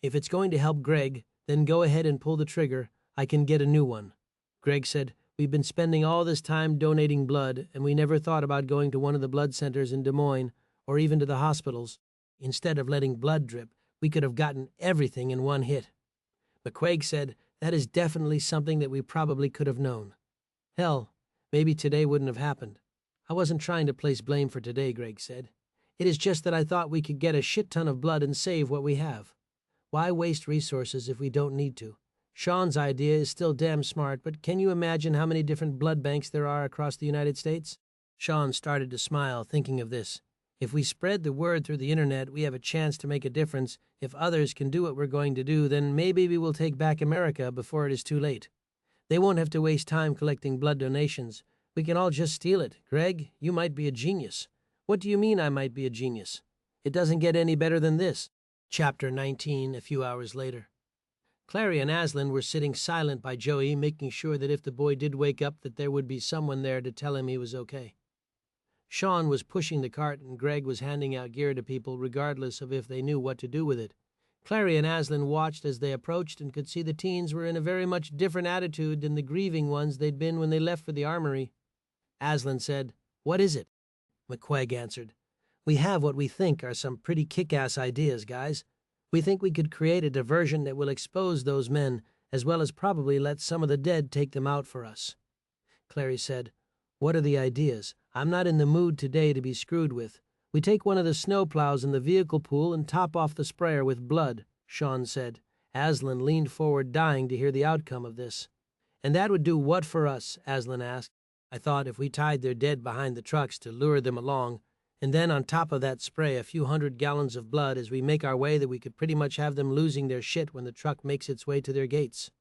if it's going to help Greg, then go ahead and pull the trigger. I can get a new one." Greg said, "We've been spending all this time donating blood, and we never thought about going to one of the blood centers in Des Moines, or even to the hospitals. Instead of letting blood drip, we could have gotten everything in one hit." McQuaig said, "That is definitely something that we probably could have known. Hell, maybe today wouldn't have happened." "I wasn't trying to place blame for today," Greg said. "It is just that I thought we could get a shit ton of blood and save what we have. Why waste resources if we don't need to? Shaun's idea is still damn smart, but can you imagine how many different blood banks there are across the United States?" Shaun started to smile, thinking of this. "If we spread the word through the internet, we have a chance to make a difference. If others can do what we're going to do, then maybe we will take back America before it is too late. They won't have to waste time collecting blood donations. We can all just steal it. Greg, you might be a genius." "What do you mean I might be a genius? It doesn't get any better than this." Chapter 19, a few hours later. Clary and Aslan were sitting silent by Joey, making sure that if the boy did wake up that there would be someone there to tell him he was okay. Shaun was pushing the cart and Greg was handing out gear to people regardless of if they knew what to do with it. Clary and Aslan watched as they approached and could see the teens were in a very much different attitude than the grieving ones they'd been when they left for the armory. Aslan said, "What is it?" McQuaig answered, "We have what we think are some pretty kick-ass ideas, guys. We think we could create a diversion that will expose those men, as well as probably let some of the dead take them out for us." Clary said, "What are the ideas? I'm not in the mood today to be screwed with." "We take one of the snowplows in the vehicle pool and top off the sprayer with blood," Shaun said. Aslan leaned forward, dying to hear the outcome of this. "And that would do what for us?" Aslan asked. "I thought if we tied their dead behind the trucks to lure them along, and then on top of that spray a few 100 gallons of blood as we make our way, that we could pretty much have them losing their shit when the truck makes its way to their gates."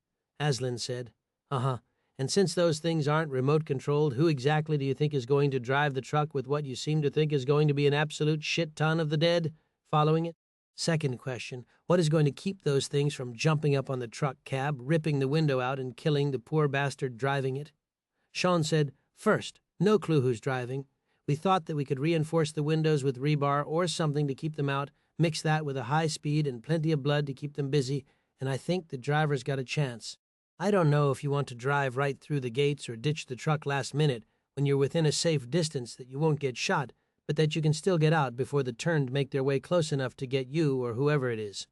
Aslan said, "Uh-huh. And since those things aren't remote-controlled, who exactly do you think is going to drive the truck with what you seem to think is going to be an absolute shit-ton of the dead following it? Second question, what is going to keep those things from jumping up on the truck cab, ripping the window out, and killing the poor bastard driving it?" Shaun said, "First, no clue who's driving. We thought that we could reinforce the windows with rebar or something to keep them out, mix that with a high speed and plenty of blood to keep them busy, and I think the driver's got a chance. I don't know if you want to drive right through the gates or ditch the truck last minute when you're within a safe distance that you won't get shot, but that you can still get out before the turned make their way close enough to get you or whoever it is."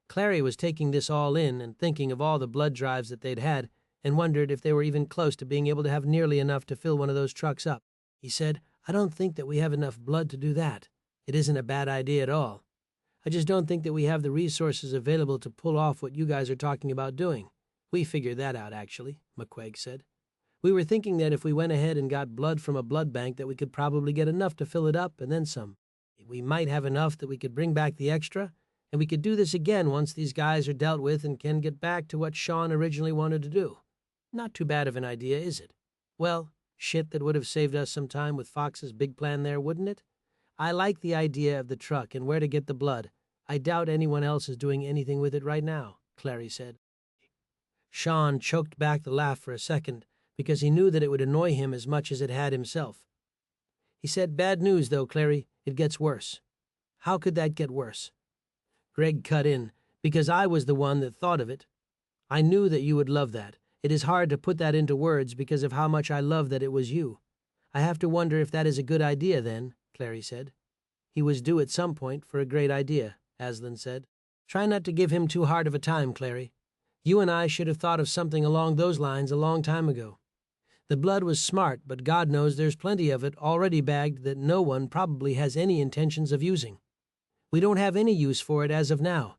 Clary was taking this all in and thinking of all the blood drives that they'd had, and wondered if they were even close to being able to have nearly enough to fill one of those trucks up. He said, "I don't think that we have enough blood to do that. It isn't a bad idea at all. I just don't think that we have the resources available to pull off what you guys are talking about doing." "We figured that out, actually," McQuaig said. "We were thinking that if we went ahead and got blood from a blood bank that we could probably get enough to fill it up and then some. We might have enough that we could bring back the extra, and we could do this again once these guys are dealt with and can get back to what Shaun originally wanted to do. Not too bad of an idea, is it? Well, shit, that would have saved us some time with Fox's big plan there, wouldn't it? I like the idea of the truck and where to get the blood. I doubt anyone else is doing anything with it right now," Clary said. Shaun choked back the laugh for a second because he knew that it would annoy him as much as it had himself. He said, "Bad news, though, Clary. It gets worse." "How could that get worse?" Greg cut in, "Because I was the one that thought of it. I knew that you would love that. It is hard to put that into words because of how much I love that it was you. I have to wonder if that is a good idea then," Clary said. "He was due at some point for a great idea," Aslan said. "Try not to give him too hard of a time, Clary. You and I should have thought of something along those lines a long time ago. The blood was smart, but God knows there's plenty of it already bagged that no one probably has any intentions of using. We don't have any use for it as of now.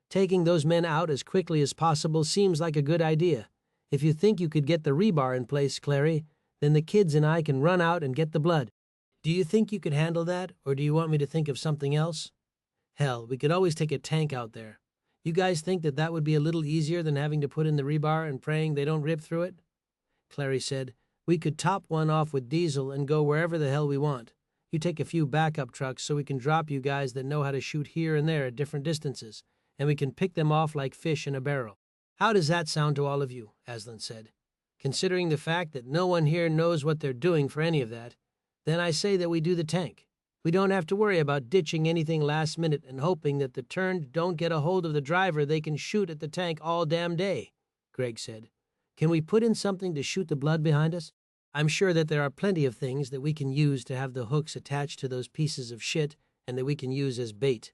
Taking those men out as quickly as possible seems like a good idea. If you think you could get the rebar in place, Clary, then the kids and I can run out and get the blood. Do you think you could handle that, or do you want me to think of something else? Hell, we could always take a tank out there. You guys think that that would be a little easier than having to put in the rebar and praying they don't rip through it?" Clary said, "We could top one off with diesel and go wherever the hell we want. You take a few backup trucks so we can drop you guys that know how to shoot here and there at different distances, and we can pick them off like fish in a barrel." "How does that sound to all of you?" Aslan said. "Considering the fact that no one here knows what they're doing for any of that, then I say that we do the tank. We don't have to worry about ditching anything last minute and hoping that the turned don't get a hold of the driver they can shoot at the tank all damn day," Greg said. "Can we put in something to shoot the blood behind us? I'm sure that there are plenty of things that we can use to have the hooks attached to those pieces of shit and that we can use as bait."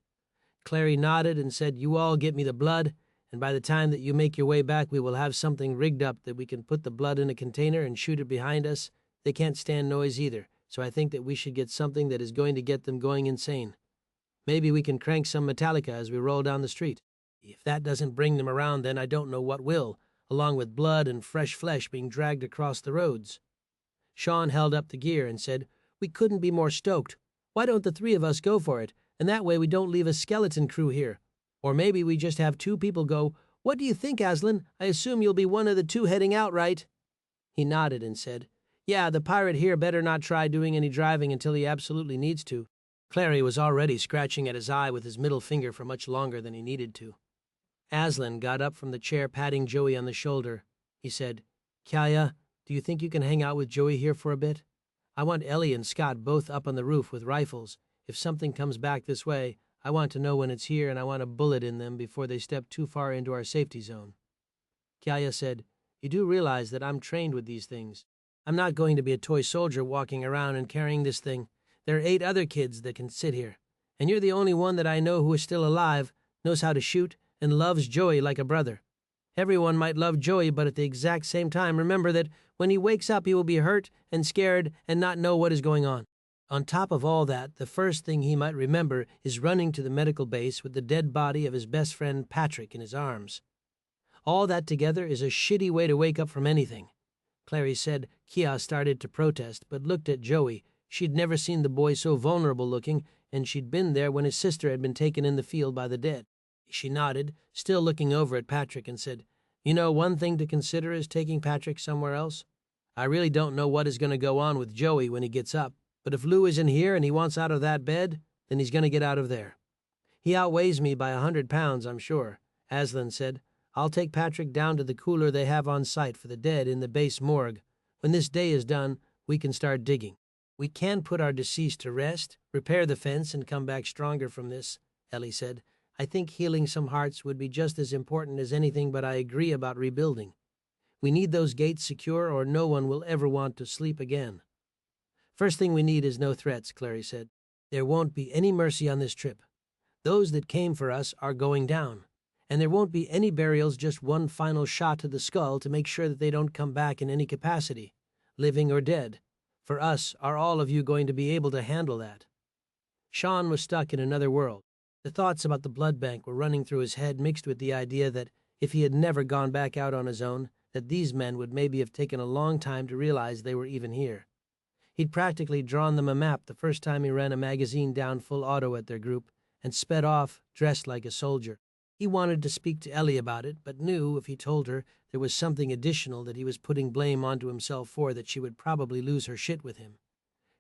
Clary nodded and said, "You all get me the blood, and by the time that you make your way back we will have something rigged up that we can put the blood in a container and shoot it behind us. They can't stand noise either, so I think that we should get something that is going to get them going insane. Maybe we can crank some Metallica as we roll down the street. If that doesn't bring them around, then I don't know what will, along with blood and fresh flesh being dragged across the roads." Shaun held up the gear and said, "We couldn't be more stoked. Why don't the three of us go for it, and that way we don't leave a skeleton crew here. Or maybe we just have two people go. What do you think, Aslan? I assume you'll be one of the two heading out, right?" He nodded and said, "Yeah, the pirate here better not try doing any driving until he absolutely needs to." Clary was already scratching at his eye with his middle finger for much longer than he needed to. Aslan got up from the chair, patting Joey on the shoulder. He said, "Kaya, do you think you can hang out with Joey here for a bit? I want Ellie and Scott both up on the roof with rifles. If something comes back this way, I want to know when it's here and I want a bullet in them before they step too far into our safety zone." Kaya said, "You do realize that I'm trained with these things. I'm not going to be a toy soldier walking around and carrying this thing. There are 8 other kids that can sit here, and you're the only one that I know who is still alive, knows how to shoot, and loves Joey like a brother. Everyone might love Joey, but at the exact same time, remember that when he wakes up, he will be hurt and scared and not know what is going on. On top of all that, the first thing he might remember is running to the medical base with the dead body of his best friend Patrick in his arms. All that together is a shitty way to wake up from anything." Clary said Kia started to protest, but looked at Joey. She'd never seen the boy so vulnerable looking, and she'd been there when his sister had been taken in the field by the dead. She nodded, still looking over at Patrick, and said, "You know, one thing to consider is taking Patrick somewhere else. I really don't know what is going to go on with Joey when he gets up, but if Lou is in here and he wants out of that bed, then he's going to get out of there. He outweighs me by 100 pounds, I'm sure." Aslan said, "I'll take Patrick down to the cooler they have on site for the dead in the base morgue. When this day is done, we can start digging. We can put our deceased to rest, repair the fence, and come back stronger from this," Ellie said. "I think healing some hearts would be just as important as anything, but I agree about rebuilding. We need those gates secure or no one will ever want to sleep again." First thing we need is no threats, Clary said. There won't be any mercy on this trip. Those that came for us are going down. And there won't be any burials, just one final shot to the skull to make sure that they don't come back in any capacity, living or dead. For us, are all of you going to be able to handle that? Shaun was stuck in another world. The thoughts about the blood bank were running through his head, mixed with the idea that if he had never gone back out on his own, that these men would maybe have taken a long time to realize they were even here. He'd practically drawn them a map the first time he ran a magazine down full auto at their group and sped off, dressed like a soldier. He wanted to speak to Ellie about it, but knew if he told her there was something additional that he was putting blame onto himself for, that she would probably lose her shit with him.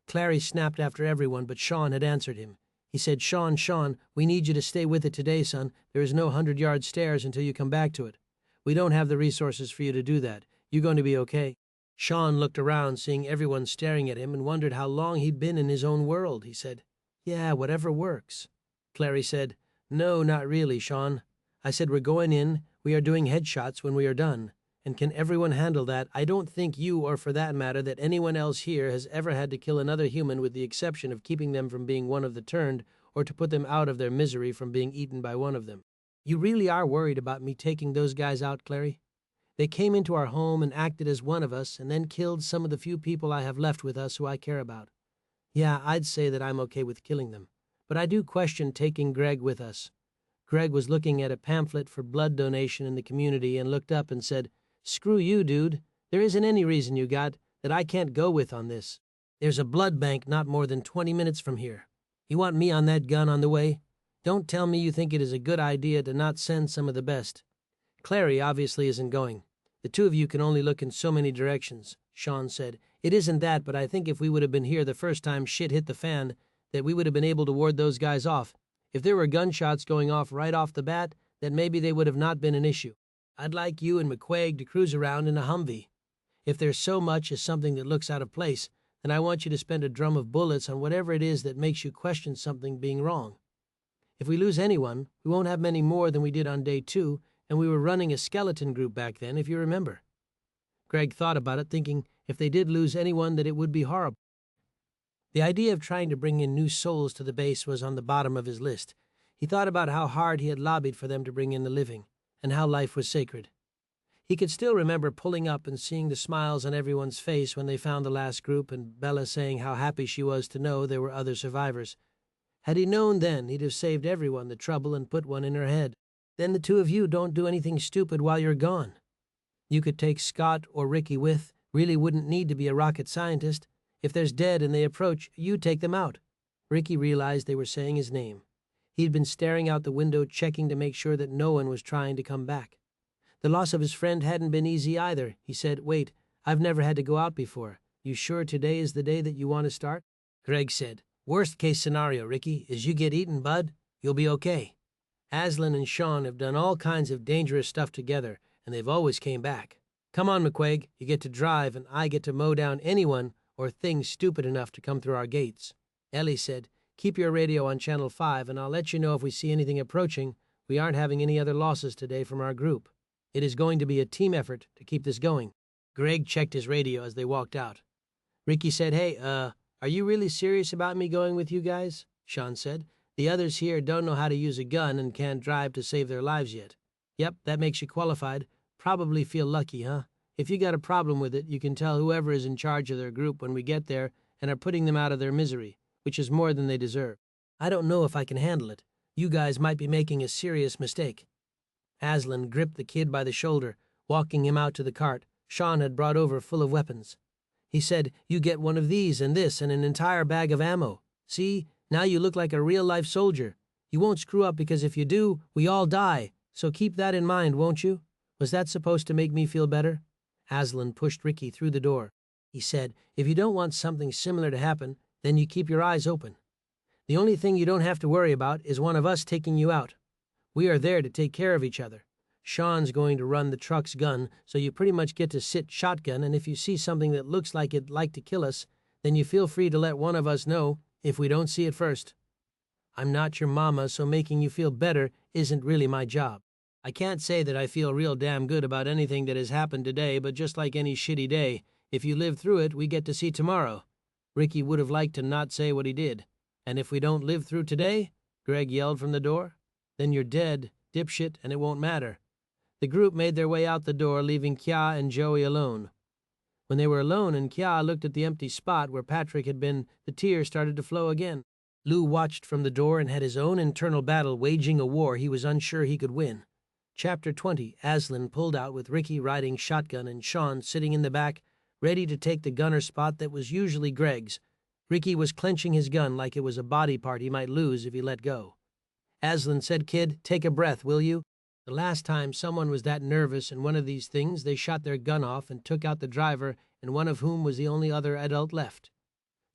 Clary snapped after everyone, but Shaun had answered him. He said, Shaun, we need you to stay with it today, son. There is no 100-yard stairs until you come back to it. We don't have the resources for you to do that. You're going to be okay. Shaun looked around, seeing everyone staring at him, and wondered how long he'd been in his own world. He said, Yeah, whatever works. Clary said, No, not really, Shaun. I said we're going in, we are doing headshots when we are done. And can everyone handle that? I don't think you, or for that matter, that anyone else here has ever had to kill another human, with the exception of keeping them from being one of the turned, or to put them out of their misery from being eaten by one of them. You really are worried about me taking those guys out, Clary? They came into our home and acted as one of us, and then killed some of the few people I have left with us who I care about. Yeah, I'd say that I'm okay with killing them, but I do question taking Greg with us. Greg was looking at a pamphlet for blood donation in the community and looked up and said, Screw you, dude. There isn't any reason you got that I can't go with on this. There's a blood bank not more than 20 minutes from here. You want me on that gun on the way? Don't tell me you think it is a good idea to not send some of the best. Clary obviously isn't going. The two of you can only look in so many directions, Shaun said. It isn't that, but I think if we would have been here the first time shit hit the fan, that we would have been able to ward those guys off. If there were gunshots going off right off the bat, then maybe they would have not been an issue. I'd like you and McQuaig to cruise around in a Humvee. If there's so much as something that looks out of place, then I want you to spend a drum of bullets on whatever it is that makes you question something being wrong. If we lose anyone, we won't have many more than we did on day 2, and we were running a skeleton group back then, if you remember. Greg thought about it, thinking if they did lose anyone that it would be horrible. The idea of trying to bring in new souls to the base was on the bottom of his list. He thought about how hard he had lobbied for them to bring in the living, and how life was sacred. He could still remember pulling up and seeing the smiles on everyone's face when they found the last group, and Bella saying how happy she was to know there were other survivors. Had he known then, he'd have saved everyone the trouble and put one in her head. Then the two of you don't do anything stupid while you're gone. You could take Scott or Ricky with, really wouldn't need to be a rocket scientist. If there's dead and they approach, you take them out. Ricky realized they were saying his name. He'd been staring out the window, checking to make sure that no one was trying to come back. The loss of his friend hadn't been easy either. He said, Wait, I've never had to go out before. You sure today is the day that you want to start? Greg said, Worst case scenario, Ricky, is you get eaten, bud. You'll be okay. Aslan and Shaun have done all kinds of dangerous stuff together, and they've always came back. Come on, McQuaig, you get to drive, and I get to mow down anyone or thing stupid enough to come through our gates. Ellie said, Keep your radio on Channel 5, and I'll let you know if we see anything approaching. We aren't having any other losses today from our group. It is going to be a team effort to keep this going. Greg checked his radio as they walked out. Ricky said, Hey, are you really serious about me going with you guys? Shaun said. The others here don't know how to use a gun and can't drive to save their lives yet. Yep, that makes you qualified. Probably feel lucky, huh? If you got a problem with it, you can tell whoever is in charge of their group when we get there and are putting them out of their misery, which is more than they deserve. I don't know if I can handle it. You guys might be making a serious mistake. Aslan gripped the kid by the shoulder, walking him out to the cart Shaun had brought over full of weapons. He said, You get one of these and this and an entire bag of ammo. See, now you look like a real-life soldier. You won't screw up because if you do, we all die. So keep that in mind, won't you? Was that supposed to make me feel better? Aslan pushed Ricky through the door. He said, If you don't want something similar to happen, then you keep your eyes open. The only thing you don't have to worry about is one of us taking you out. We are there to take care of each other. Shaun's going to run the truck's gun, so you pretty much get to sit shotgun, and if you see something that looks like it'd like to kill us, then you feel free to let one of us know if we don't see it first. I'm not your mama, so making you feel better isn't really my job. I can't say that I feel real damn good about anything that has happened today, but just like any shitty day, if you live through it, we get to see tomorrow. Ricky would have liked to not say what he did. "And if we don't live through today," Greg yelled from the door, "then you're dead, dipshit, and it won't matter." The group made their way out the door, leaving Kya and Joey alone. When they were alone and Kya looked at the empty spot where Patrick had been, the tears started to flow again. Lou watched from the door and had his own internal battle waging a war he was unsure he could win. Chapter 20. Aslan pulled out with Ricky riding shotgun and Shaun sitting in the back, ready to take the gunner spot that was usually Greg's. Ricky was clenching his gun like it was a body part he might lose if he let go. Aslan said, "Kid, take a breath, will you?" The last time someone was that nervous in one of these things, they shot their gun off and took out the driver, and one of whom was the only other adult left.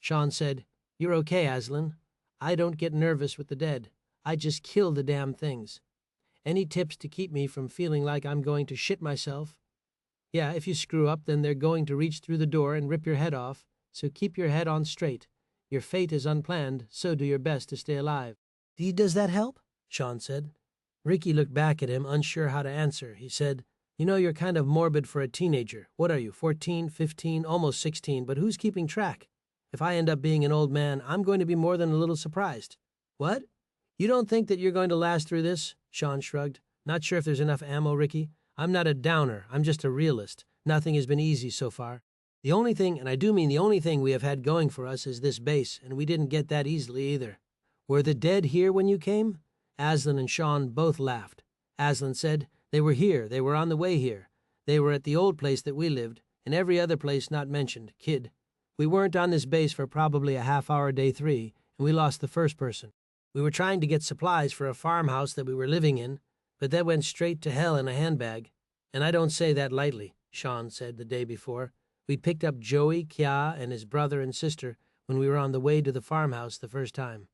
Shaun said, "You're okay, Aslan. I don't get nervous with the dead. I just kill the damn things. Any tips to keep me from feeling like I'm going to shit myself?" "Yeah, if you screw up, then they're going to reach through the door and rip your head off, so keep your head on straight. Your fate is unplanned, so do your best to stay alive." "Does that help?" Shaun said. Ricky looked back at him, unsure how to answer. He said, "You know, you're kind of morbid for a teenager. What are you, 14, 15, almost 16, but who's keeping track? If I end up being an old man, I'm going to be more than a little surprised." "What? You don't think that you're going to last through this?" Shaun shrugged. "Not sure if there's enough ammo, Ricky. I'm not a downer. I'm just a realist. Nothing has been easy so far. The only thing, and I do mean the only thing we have had going for us is this base, and we didn't get that easily either." "Were the dead here when you came?" Aslan and Shaun both laughed. Aslan said, "They were here. They were on the way here. They were at the old place that we lived, and every other place not mentioned. Kid, we weren't on this base for probably a half-hour day 3, and we lost the first person. We were trying to get supplies for a farmhouse that we were living in, but that went straight to hell in a handbag. And I don't say that lightly," Shaun said the day before. "We picked up Joey, Kya, and his brother and sister when we were on the way to the farmhouse the first time.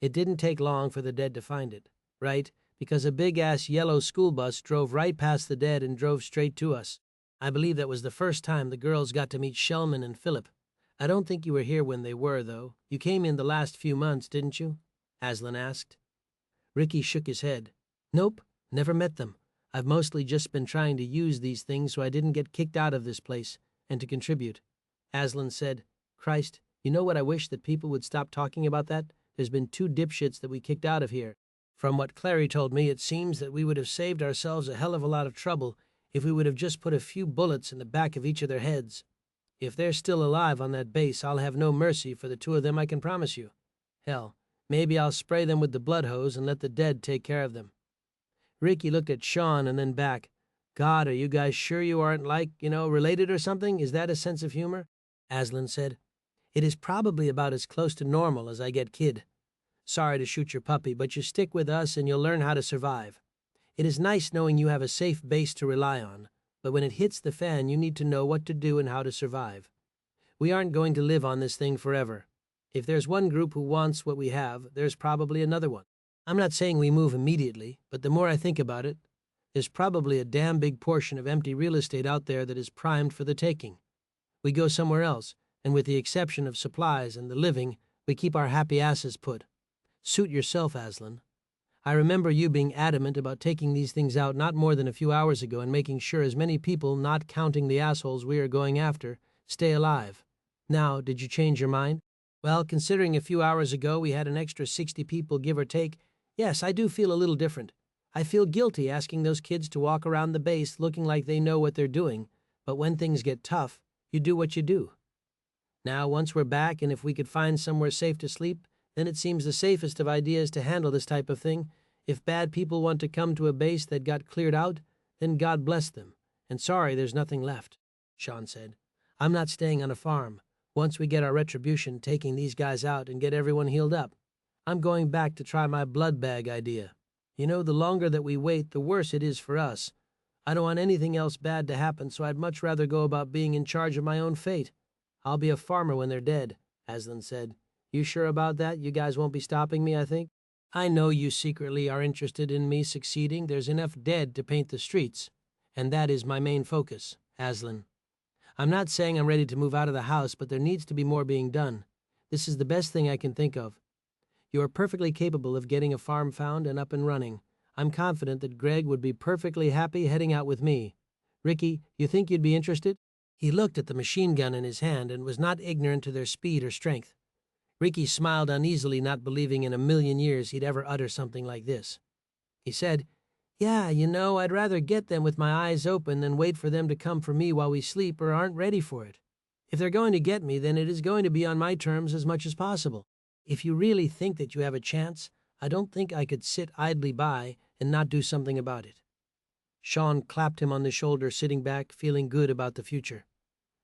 It didn't take long for the dead to find it, right? Because a big-ass yellow school bus drove right past the dead and drove straight to us. I believe that was the first time the girls got to meet Shellman and Philip. I don't think you were here when they were, though. You came in the last few months, didn't you?" Aslan asked. Ricky shook his head. "Nope, never met them. I've mostly just been trying to use these things so I didn't get kicked out of this place, and to contribute." Aslan said, "Christ, you know what I wish that people would stop talking about that? There's been 2 dipshits that we kicked out of here. From what Clary told me, it seems that we would have saved ourselves a hell of a lot of trouble if we would have just put a few bullets in the back of each of their heads. If they're still alive on that base, I'll have no mercy for the 2 of them, I can promise you. Hell, maybe I'll spray them with the blood hose and let the dead take care of them." Ricky looked at Shaun and then back. "God, are you guys sure you aren't related or something? Is that a sense of humor?" Aslan said, "It is probably about as close to normal as I get, kid. Sorry to shoot your puppy, but you stick with us and you'll learn how to survive. It is nice knowing you have a safe base to rely on, but when it hits the fan, you need to know what to do and how to survive. We aren't going to live on this thing forever. If there's one group who wants what we have, there's probably another one. I'm not saying we move immediately, but the more I think about it, there's probably a damn big portion of empty real estate out there that is primed for the taking. We go somewhere else, and with the exception of supplies and the living, we keep our happy asses put. Suit yourself, Aslan. I remember you being adamant about taking these things out not more than a few hours ago and making sure as many people, not counting the assholes we are going after, stay alive. Now, did you change your mind?" "Well, considering a few hours ago we had an extra 60 people, give or take, yes, I do feel a little different. I feel guilty asking those kids to walk around the base looking like they know what they're doing, but when things get tough, you do what you do. Now, once we're back and if we could find somewhere safe to sleep, then it seems the safest of ideas to handle this type of thing. If bad people want to come to a base that got cleared out, then God bless them. And sorry there's nothing left," Shaun said. "I'm not staying on a farm. Once we get our retribution, taking these guys out and get everyone healed up, I'm going back to try my blood bag idea. You know, the longer that we wait, the worse it is for us. I don't want anything else bad to happen, so I'd much rather go about being in charge of my own fate. I'll be a farmer when they're dead," Aslan said. "You sure about that? You guys won't be stopping me, I think? I know you secretly are interested in me succeeding. There's enough dead to paint the streets, and that is my main focus, Aslan. I'm not saying I'm ready to move out of the house, but there needs to be more being done. This is the best thing I can think of. You are perfectly capable of getting a farm found and up and running. I'm confident that Greg would be perfectly happy heading out with me. Ricky, you think you'd be interested?" He looked at the machine gun in his hand and was not ignorant to their speed or strength. Ricky smiled uneasily, not believing in a million years he'd ever utter something like this. He said, "Yeah, I'd rather get them with my eyes open than wait for them to come for me while we sleep or aren't ready for it. If they're going to get me, then it is going to be on my terms as much as possible. If you really think that you have a chance, I don't think I could sit idly by and not do something about it." Shaun clapped him on the shoulder, sitting back, feeling good about the future.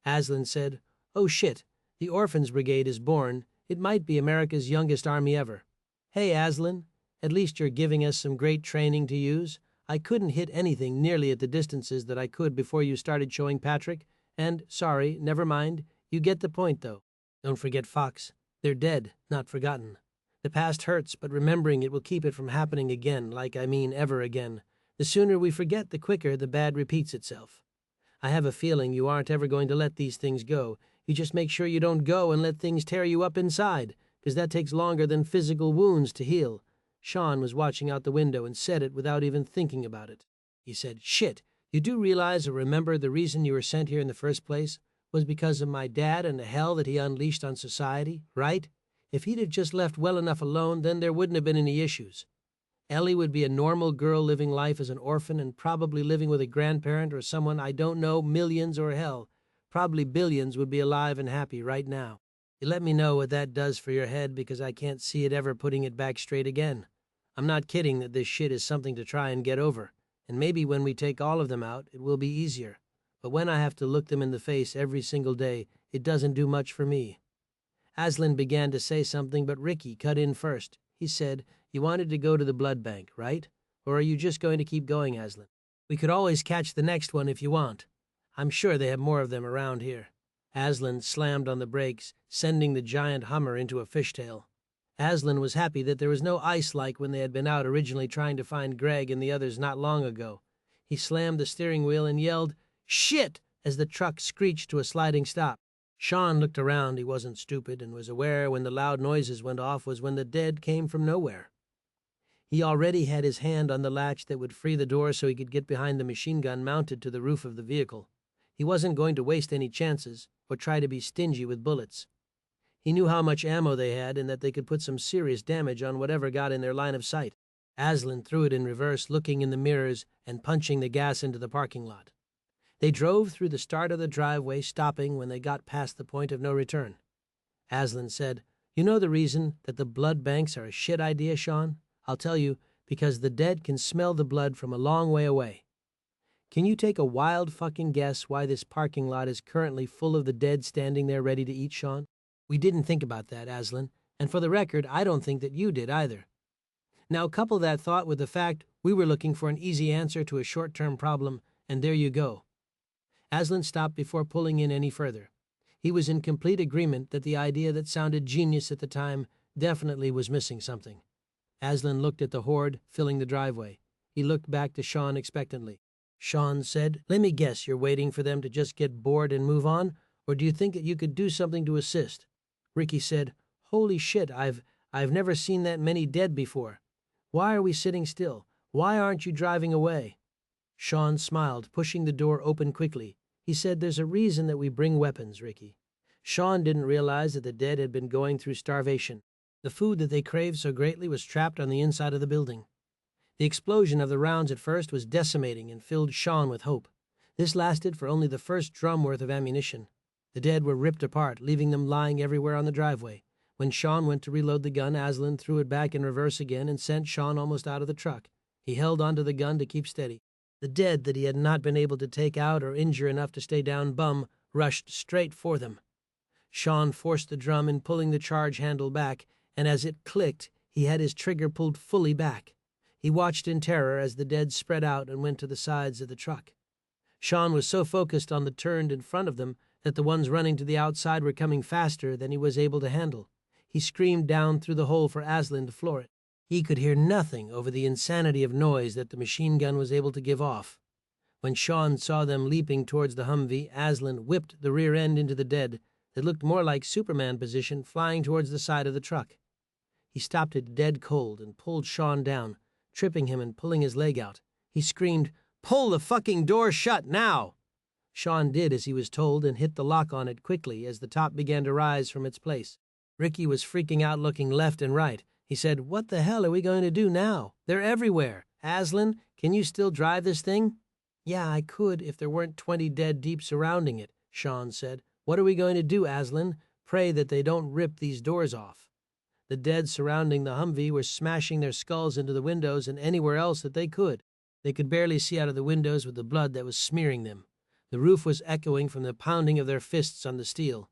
Aslan said, "Oh shit, the Orphans Brigade is born. It might be America's youngest army ever. Hey, Aslan, at least you're giving us some great training to use. I couldn't hit anything nearly at the distances that I could before you started showing Patrick, and, sorry, never mind, you get the point, though. Don't forget Fox. They're dead, not forgotten. The past hurts, but remembering it will keep it from happening again, ever again. The sooner we forget, the quicker the bad repeats itself. I have a feeling you aren't ever going to let these things go. You just make sure you don't go and let things tear you up inside, because that takes longer than physical wounds to heal." Shaun was watching out the window and said it without even thinking about it. He said, "Shit, you do realize or remember the reason you were sent here in the first place was because of my dad and the hell that he unleashed on society, right? If he'd have just left well enough alone, then there wouldn't have been any issues. Ellie would be a normal girl living life as an orphan and probably living with a grandparent or someone, I don't know, millions or hell, probably billions, would be alive and happy right now. You let me know what that does for your head, because I can't see it ever putting it back straight again. I'm not kidding that this shit is something to try and get over, and maybe when we take all of them out, it will be easier. But when I have to look them in the face every single day, it doesn't do much for me." Aslan began to say something, but Ricky cut in first. He said, "You wanted to go to the blood bank, right? Or are you just going to keep going, Aslan? We could always catch the next one if you want. I'm sure they have more of them around here." Aslan slammed on the brakes, sending the giant Hummer into a fishtail. Aslan was happy that there was no ice like when they had been out originally trying to find Greg and the others not long ago. He slammed the steering wheel and yelled, "Shit!" as the truck screeched to a sliding stop. Shaun looked around. He wasn't stupid and was aware when the loud noises went off was when the dead came from nowhere. He already had his hand on the latch that would free the door so he could get behind the machine gun mounted to the roof of the vehicle. He wasn't going to waste any chances or try to be stingy with bullets. He knew how much ammo they had and that they could put some serious damage on whatever got in their line of sight. Aslan threw it in reverse, looking in the mirrors and punching the gas into the parking lot. They drove through the start of the driveway, stopping when they got past the point of no return. Aslan said, "You know the reason that the blood banks are a shit idea, Shaun? I'll tell you, because the dead can smell the blood from a long way away. Can you take a wild fucking guess why this parking lot is currently full of the dead standing there ready to eat, Shaun? We didn't think about that, Aslan, and for the record, I don't think that you did either. Now couple that thought with the fact we were looking for an easy answer to a short-term problem, and there you go." Aslan stopped before pulling in any further. He was in complete agreement that the idea that sounded genius at the time definitely was missing something. Aslan looked at the horde filling the driveway. He looked back to Shaun expectantly. Shaun said, "Let me guess, you're waiting for them to just get bored and move on, or do you think that you could do something to assist?" Ricky said, "Holy shit, I've never seen that many dead before. Why are we sitting still? Why aren't you driving away?" Shaun smiled, pushing the door open quickly. He said, "There's a reason that we bring weapons, Ricky." Shaun didn't realize that the dead had been going through starvation. The food that they craved so greatly was trapped on the inside of the building. The explosion of the rounds at first was decimating and filled Shaun with hope. This lasted for only the first drum worth of ammunition. The dead were ripped apart, leaving them lying everywhere on the driveway. When Shaun went to reload the gun, Aslan threw it back in reverse again and sent Shaun almost out of the truck. He held onto the gun to keep steady. The dead that he had not been able to take out or injure enough to stay down bum rushed straight for them. Shaun forced the drum in pulling the charge handle back, and as it clicked, he had his trigger pulled fully back. He watched in terror as the dead spread out and went to the sides of the truck. Shaun was so focused on the turned in front of them that the ones running to the outside were coming faster than he was able to handle. He screamed down through the hole for Aslan to floor it. He could hear nothing over the insanity of noise that the machine gun was able to give off. When Shaun saw them leaping towards the Humvee, Aslan whipped the rear end into the dead that looked more like Superman position, flying towards the side of the truck. He stopped it dead cold and pulled Shaun down, tripping him and pulling his leg out. He screamed, "Pull the fucking door shut, now!" Shaun did as he was told and hit the lock on it quickly as the top began to rise from its place. Ricky was freaking out, looking left and right. He said, "What the hell are we going to do now? They're everywhere. Aslan, can you still drive this thing?" "Yeah, I could if there weren't 20 dead deep surrounding it," Shaun said. "What are we going to do, Aslan? Pray that they don't rip these doors off." The dead surrounding the Humvee were smashing their skulls into the windows and anywhere else that they could. They could barely see out of the windows with the blood that was smearing them. The roof was echoing from the pounding of their fists on the steel.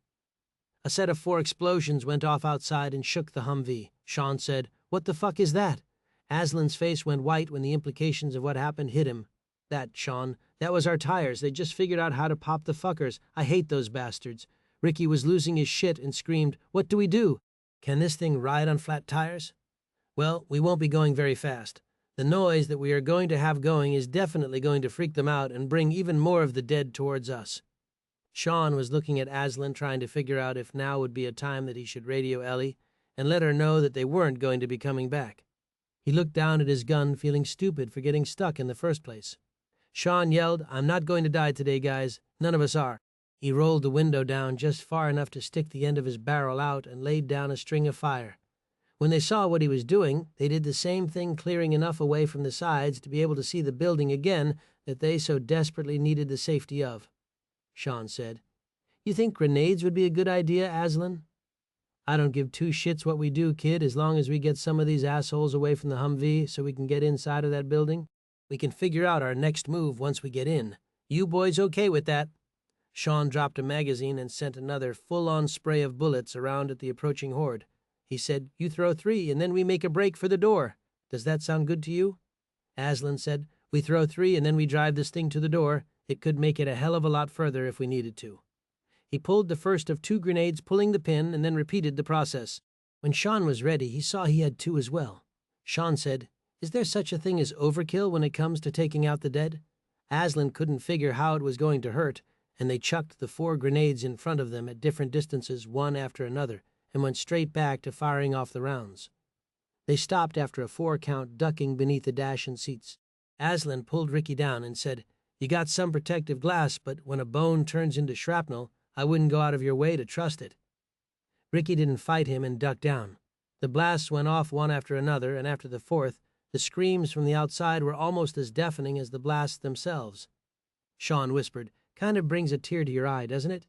A set of 4 explosions went off outside and shook the Humvee. Shaun said, "What the fuck is that?" Aslan's face went white when the implications of what happened hit him. "That, Shaun, that was our tires. They just figured out how to pop the fuckers. I hate those bastards." Ricky was losing his shit and screamed, "What do we do? Can this thing ride on flat tires?" "Well, we won't be going very fast. The noise that we are going to have going is definitely going to freak them out and bring even more of the dead towards us." Shaun was looking at Aslan, trying to figure out if now would be a time that he should radio Ellie and let her know that they weren't going to be coming back. He looked down at his gun, feeling stupid for getting stuck in the first place. Shaun yelled, "I'm not going to die today, guys. None of us are." He rolled the window down just far enough to stick the end of his barrel out and laid down a string of fire. When they saw what he was doing, they did the same thing, clearing enough away from the sides to be able to see the building again that they so desperately needed the safety of. Shaun said, "You think grenades would be a good idea, Aslan?" "I don't give 2 shits what we do, kid, as long as we get some of these assholes away from the Humvee so we can get inside of that building. We can figure out our next move once we get in. You boys okay with that?" Shaun dropped a magazine and sent another full-on spray of bullets around at the approaching horde. He said, "You throw 3 and then we make a break for the door. Does that sound good to you?" Aslan said, "We throw 3 and then we drive this thing to the door. It could make it a hell of a lot further if we needed to." He pulled the first of 2 grenades, pulling the pin, and then repeated the process. When Shaun was ready, he saw he had 2 as well. Shaun said, "Is there such a thing as overkill when it comes to taking out the dead?" Aslan couldn't figure how it was going to hurt, and they chucked the 4 grenades in front of them at different distances, one after another, and went straight back to firing off the rounds. They stopped after a 4-count, ducking beneath the dash and seats. Aslan pulled Ricky down and said, "You got some protective glass, but when a bone turns into shrapnel, I wouldn't go out of your way to trust it." Ricky didn't fight him and ducked down. The blasts went off one after another, and after the 4th, the screams from the outside were almost as deafening as the blasts themselves. Shaun whispered, "Kind of brings a tear to your eye, doesn't it?"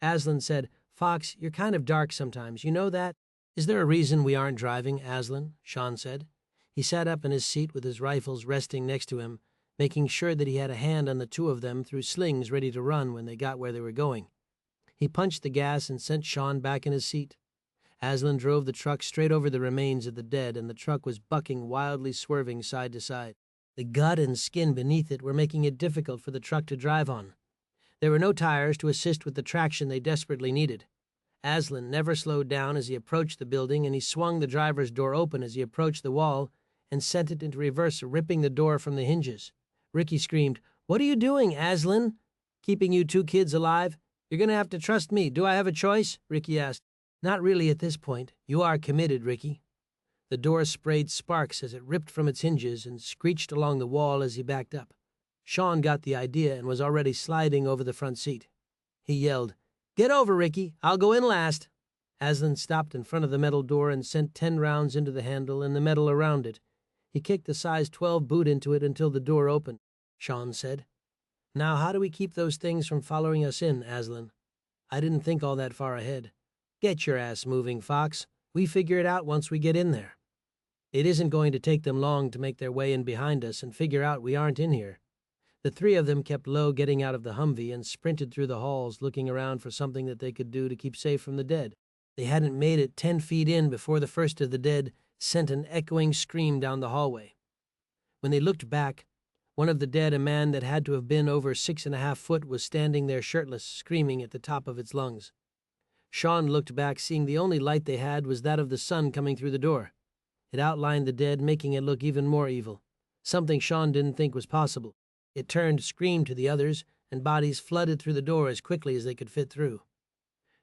Aslan said, "Fox, you're kind of dark sometimes, you know that?" "Is there a reason we aren't driving, Aslan?" Shaun said. He sat up in his seat with his rifles resting next to him, making sure that he had a hand on the 2 of them through slings ready to run when they got where they were going. He punched the gas and sent Shaun back in his seat. Aslan drove the truck straight over the remains of the dead, and the truck was bucking, wildly swerving side to side. The gut and skin beneath it were making it difficult for the truck to drive on. There were no tires to assist with the traction they desperately needed. Aslan never slowed down as he approached the building, and he swung the driver's door open as he approached the wall and sent it into reverse, ripping the door from the hinges. Ricky screamed, "What are you doing, Aslan? Keeping you 2 kids alive? You're going to have to trust me. Do I have a choice?" Ricky asked. "Not really at this point. You are committed, Ricky." The door sprayed sparks as it ripped from its hinges and screeched along the wall as he backed up. Shaun got the idea and was already sliding over the front seat. He yelled, "Get over, Ricky. I'll go in last." Aslan stopped in front of the metal door and sent 10 rounds into the handle and the metal around it. He kicked a size 12 boot into it until the door opened. Shaun said, "Now how do we keep those things from following us in, Aslan? I didn't think all that far ahead. Get your ass moving, Fox. We figure it out once we get in there. It isn't going to take them long to make their way in behind us and figure out we aren't in here." The 3 of them kept low, getting out of the Humvee, and sprinted through the halls, looking around for something that they could do to keep safe from the dead. They hadn't made it 10 feet in before the first of the dead sent an echoing scream down the hallway. When they looked back, one of the dead, a man that had to have been over 6.5 feet, was standing there shirtless, screaming at the top of its lungs. Shaun looked back, seeing the only light they had was that of the sun coming through the door. It outlined the dead, making it look even more evil, something Shaun didn't think was possible. It turned, screamed to the others, and bodies flooded through the door as quickly as they could fit through.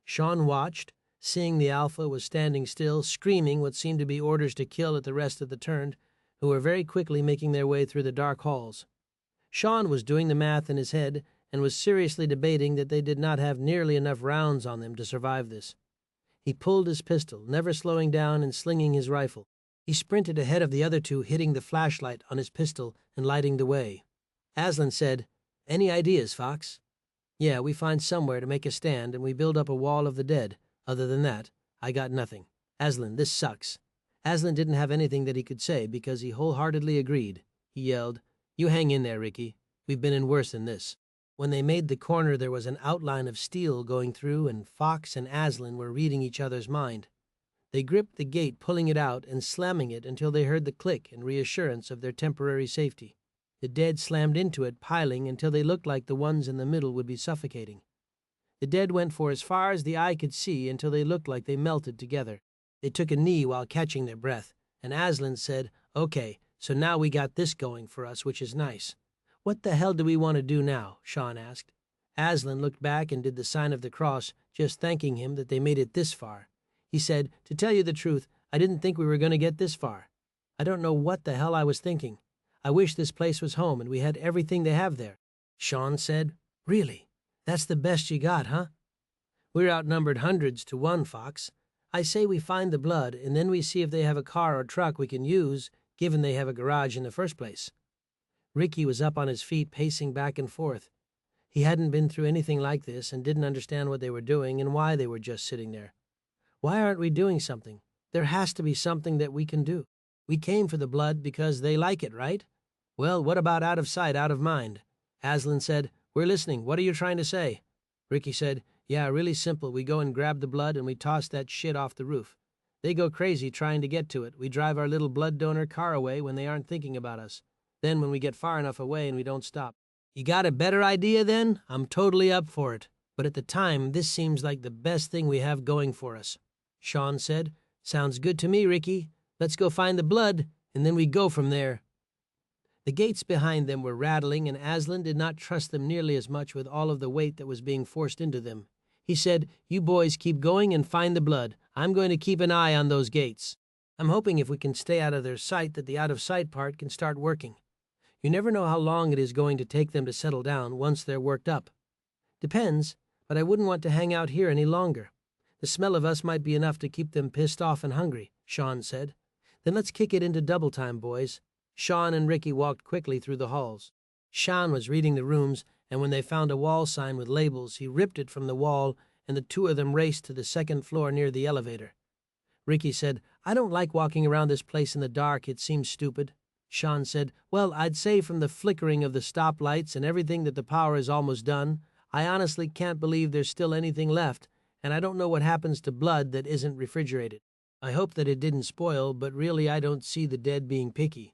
Shaun watched, seeing the Alpha was standing still, screaming what seemed to be orders to kill at the rest of the turned, who were very quickly making their way through the dark halls. Shaun was doing the math in his head and was seriously debating that they did not have nearly enough rounds on them to survive this. He pulled his pistol, never slowing down and slinging his rifle. He sprinted ahead of the other two, hitting the flashlight on his pistol and lighting the way. Aslan said, "Any ideas, Fox?" "Yeah, we find somewhere to make a stand and we build up a wall of the dead. Other than that, I got nothing. Aslan, this sucks." Aslan didn't have anything that he could say because he wholeheartedly agreed. He yelled, "You hang in there, Ricky. We've been in worse than this." When they made the corner, there was an outline of steel going through, and Fox and Aslan were reading each other's mind. They gripped the gate, pulling it out and slamming it until they heard the click and reassurance of their temporary safety. The dead slammed into it, piling until they looked like the ones in the middle would be suffocating. The dead went for as far as the eye could see until they looked like they melted together. They took a knee while catching their breath, and Aslan said, "Okay, so now we got this going for us, which is nice." "What the hell do we want to do now?" Shaun asked. Aslan looked back and did the sign of the cross, just thanking him that they made it this far. He said, "To tell you the truth, I didn't think we were going to get this far. I don't know what the hell I was thinking. I wish this place was home and we had everything they have there." Shaun said, "Really? That's the best you got, huh?" "We're outnumbered hundreds to one, Fox. I say we find the blood, and then we see if they have a car or truck we can use, given they have a garage in the first place." Ricky was up on his feet, pacing back and forth. He hadn't been through anything like this and didn't understand what they were doing and why they were just sitting there. "Why aren't we doing something? There has to be something that we can do. We came for the blood because they like it, right? Well, what about out of sight, out of mind?" Aslan said, "We're listening. What are you trying to say?" Ricky said, "Yeah, really simple. We go and grab the blood and we toss that shit off the roof. They go crazy trying to get to it. We drive our little blood donor car away when they aren't thinking about us. Then when we get far enough away and we don't stop." "You got a better idea then? I'm totally up for it. But at the time, this seems like the best thing we have going for us." Shaun said, "Sounds good to me, Ricky. Let's go find the blood, and then we go from there." The gates behind them were rattling, and Aslan did not trust them nearly as much with all of the weight that was being forced into them. He said, "You boys keep going and find the blood. I'm going to keep an eye on those gates. I'm hoping if we can stay out of their sight that the out-of-sight part can start working. You never know how long it is going to take them to settle down once they're worked up." "Depends, but I wouldn't want to hang out here any longer. The smell of us might be enough to keep them pissed off and hungry," Shaun said. "Then let's kick it into double time, boys." Shaun and Ricky walked quickly through the halls. Shaun was reading the rooms, and when they found a wall sign with labels, he ripped it from the wall, and the two of them raced to the second floor near the elevator. Ricky said, "I don't like walking around this place in the dark. It seems stupid." Shaun said, "Well, I'd say from the flickering of the stoplights and everything that the power is almost done, I honestly can't believe there's still anything left, and I don't know what happens to blood that isn't refrigerated. I hope that it didn't spoil, but really I don't see the dead being picky.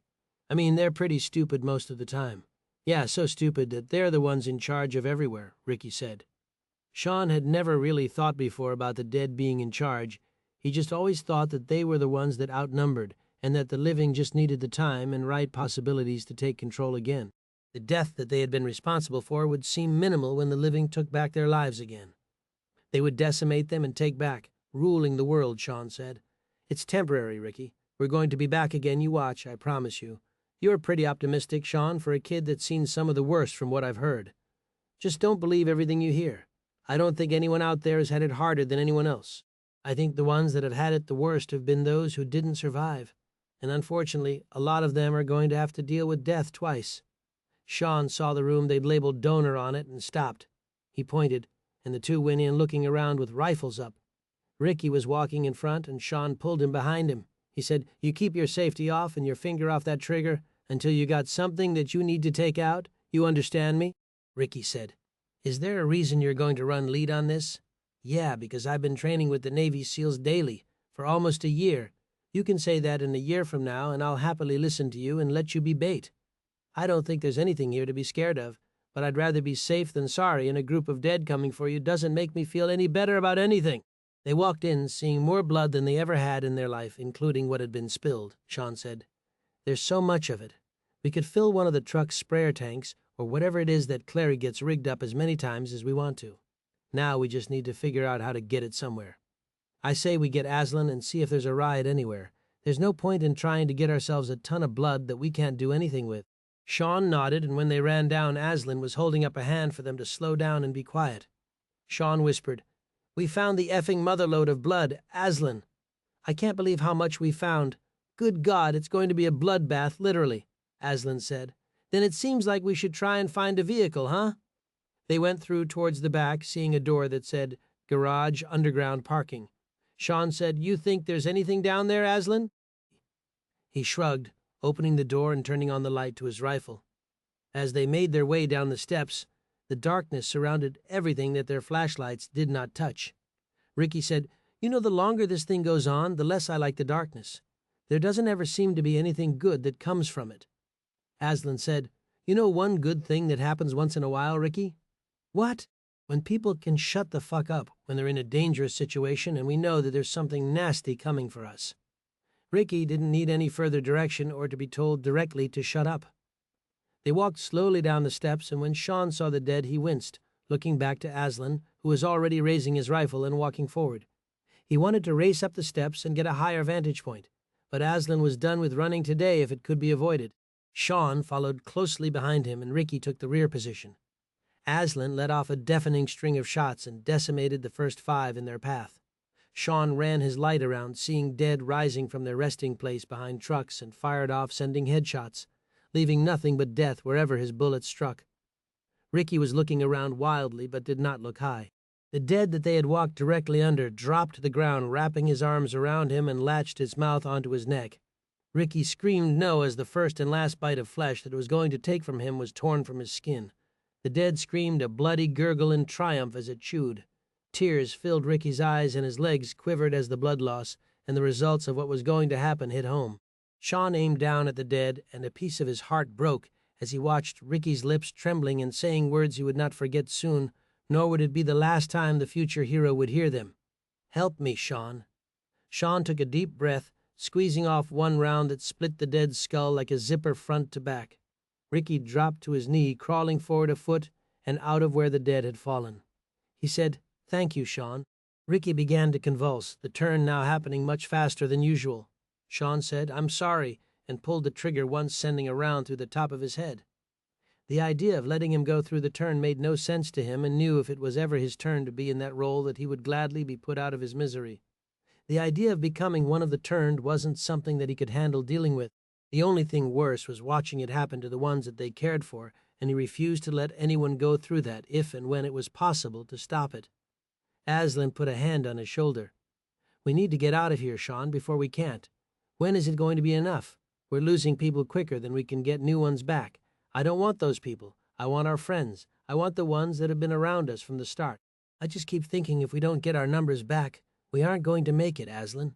I mean, they're pretty stupid most of the time." "Yeah, so stupid that they're the ones in charge of everywhere," Ricky said. Shaun had never really thought before about the dead being in charge. He just always thought that they were the ones that outnumbered, and that the living just needed the time and right possibilities to take control again. The death that they had been responsible for would seem minimal when the living took back their lives again. They would decimate them and take back, ruling the world, Shaun said. "It's temporary, Ricky. We're going to be back again, you watch, I promise you. You're pretty optimistic, Shaun, for a kid that's seen some of the worst from what I've heard. Just don't believe everything you hear. I don't think anyone out there has had it harder than anyone else. I think the ones that have had it the worst have been those who didn't survive. And unfortunately, a lot of them are going to have to deal with death twice." Shaun saw the room they'd labeled donor on it and stopped. He pointed, and the two went in looking around with rifles up. Ricky was walking in front, and Shaun pulled him behind him. He said, "You keep your safety off and your finger off that trigger until you got something that you need to take out. You understand me?" Ricky said, "Is there a reason you're going to run lead on this?" "Yeah, because I've been training with the Navy SEALs daily for almost a year. You can say that in a year from now, and I'll happily listen to you and let you be bait. I don't think there's anything here to be scared of, but I'd rather be safe than sorry, and a group of dead coming for you doesn't make me feel any better about anything." They walked in, seeing more blood than they ever had in their life, including what had been spilled, Shaun said. "There's so much of it. We could fill one of the truck's sprayer tanks, or whatever it is that Clary gets rigged up as many times as we want to. Now we just need to figure out how to get it somewhere. I say we get Aslan and see if there's a riot anywhere. There's no point in trying to get ourselves a ton of blood that we can't do anything with." Shaun nodded, and when they ran down, Aslan was holding up a hand for them to slow down and be quiet. Shaun whispered, "We found the effing motherlode of blood, Aslan. I can't believe how much we found. Good God, it's going to be a bloodbath, literally," Aslan said. "Then it seems like we should try and find a vehicle, huh?" They went through towards the back, seeing a door that said, "Garage Underground Parking." Shaun said, "You think there's anything down there, Aslan?" He shrugged, opening the door and turning on the light to his rifle. As they made their way down the steps, the darkness surrounded everything that their flashlights did not touch. Ricky said, "You know, the longer this thing goes on, the less I like the darkness. There doesn't ever seem to be anything good that comes from it." Aslan said, "You know one good thing that happens once in a while, Ricky?" "What?" "When people can shut the fuck up when they're in a dangerous situation and we know that there's something nasty coming for us." Ricky didn't need any further direction or to be told directly to shut up. They walked slowly down the steps, and when Shaun saw the dead, he winced, looking back to Aslan, who was already raising his rifle and walking forward. He wanted to race up the steps and get a higher vantage point, but Aslan was done with running today if it could be avoided. Shaun followed closely behind him, and Ricky took the rear position. Aslan let off a deafening string of shots and decimated the first 5 in their path. Shaun ran his light around, seeing dead rising from their resting place behind trucks, and fired off, sending headshots, leaving nothing but death wherever his bullets struck. Ricky was looking around wildly, but did not look high. The dead that they had walked directly under dropped to the ground, wrapping his arms around him and latched his mouth onto his neck. Ricky screamed no as the first and last bite of flesh that it was going to take from him was torn from his skin. The dead screamed a bloody gurgle in triumph as it chewed. Tears filled Ricky's eyes and his legs quivered as the blood loss and the results of what was going to happen hit home. Shaun aimed down at the dead, and a piece of his heart broke as he watched Ricky's lips trembling and saying words he would not forget soon, nor would it be the last time the future hero would hear them. "Help me, Shaun." Shaun took a deep breath, squeezing off one round that split the dead's skull like a zipper front to back. Ricky dropped to his knee, crawling forward a foot and out of where the dead had fallen. He said, "Thank you, Shaun." Ricky began to convulse, the turn now happening much faster than usual. Shaun said, "I'm sorry," and pulled the trigger, once sending a round through the top of his head. The idea of letting him go through the turn made no sense to him, and knew if it was ever his turn to be in that role that he would gladly be put out of his misery. The idea of becoming one of the turned wasn't something that he could handle dealing with. The only thing worse was watching it happen to the ones that they cared for, and he refused to let anyone go through that if and when it was possible to stop it. Aslan put a hand on his shoulder. "We need to get out of here, Shaun, before we can't. When is it going to be enough? We're losing people quicker than we can get new ones back. I don't want those people. I want our friends. I want the ones that have been around us from the start. I just keep thinking if we don't get our numbers back, we aren't going to make it, Aslan.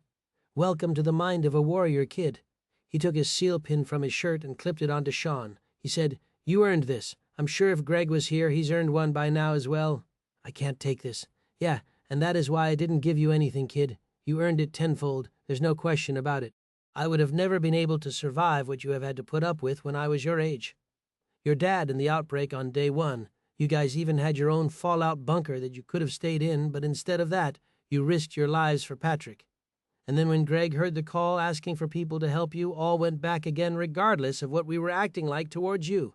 Welcome to the mind of a warrior kid." He took his seal pin from his shirt and clipped it onto Shaun. He said, "You earned this. I'm sure if Greg was here, he's earned one by now as well." "I can't take this." "Yeah, and that is why I didn't give you anything, kid. You earned it tenfold. There's no question about it. I would have never been able to survive what you have had to put up with when I was your age. Your dad in the outbreak on day 1, you guys even had your own fallout bunker that you could have stayed in, but instead of that, you risked your lives for Patrick. And then when Greg heard the call asking for people to help you, all went back again regardless of what we were acting like towards you.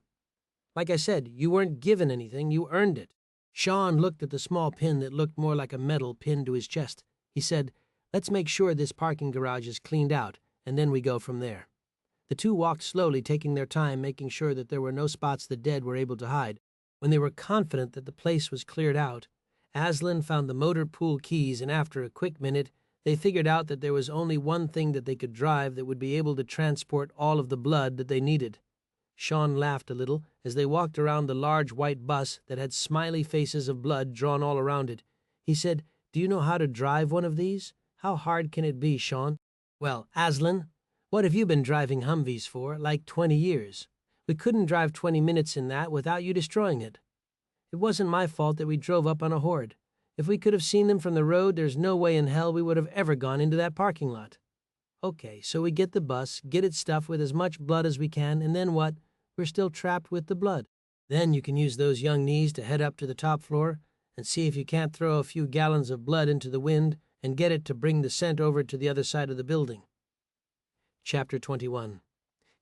Like I said, you weren't given anything, you earned it." Shaun looked at the small pin that looked more like a medal pinned to his chest. He said, "Let's make sure this parking garage is cleaned out, and then we go from there." The two walked slowly, taking their time, making sure that there were no spots the dead were able to hide. When they were confident that the place was cleared out, Aslan found the motor pool keys, and after a quick minute, they figured out that there was only one thing that they could drive that would be able to transport all of the blood that they needed. Shaun laughed a little as they walked around the large white bus that had smiley faces of blood drawn all around it. He said, "Do you know how to drive one of these? How hard can it be, Shaun?" "Well, Aslan, what have you been driving Humvees for, like 20 years? We couldn't drive 20 minutes in that without you destroying it. It wasn't my fault that we drove up on a horde. If we could have seen them from the road, there's no way in hell we would have ever gone into that parking lot." "Okay, so we get the bus, get it stuffed with as much blood as we can, and then what? We're still trapped with the blood. Then you can use those young knees to head up to the top floor and see if you can't throw a few gallons of blood into the wind and get it to bring the scent over to the other side of the building." Chapter 21.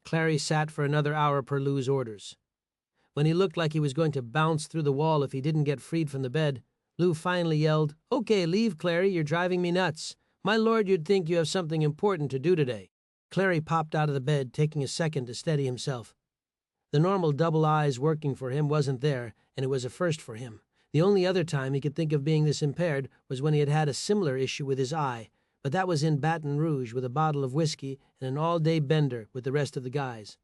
Clary sat for another hour per Lou's orders. When he looked like he was going to bounce through the wall if he didn't get freed from the bed, Lou finally yelled, "Okay, leave, Clary, you're driving me nuts. My lord, you'd think you have something important to do today." Clary popped out of the bed, taking a second to steady himself. The normal double eyes working for him wasn't there, and it was a first for him. The only other time he could think of being this impaired was when he had had a similar issue with his eye, but that was in Baton Rouge with a bottle of whiskey and an all-day bender with the rest of the guys.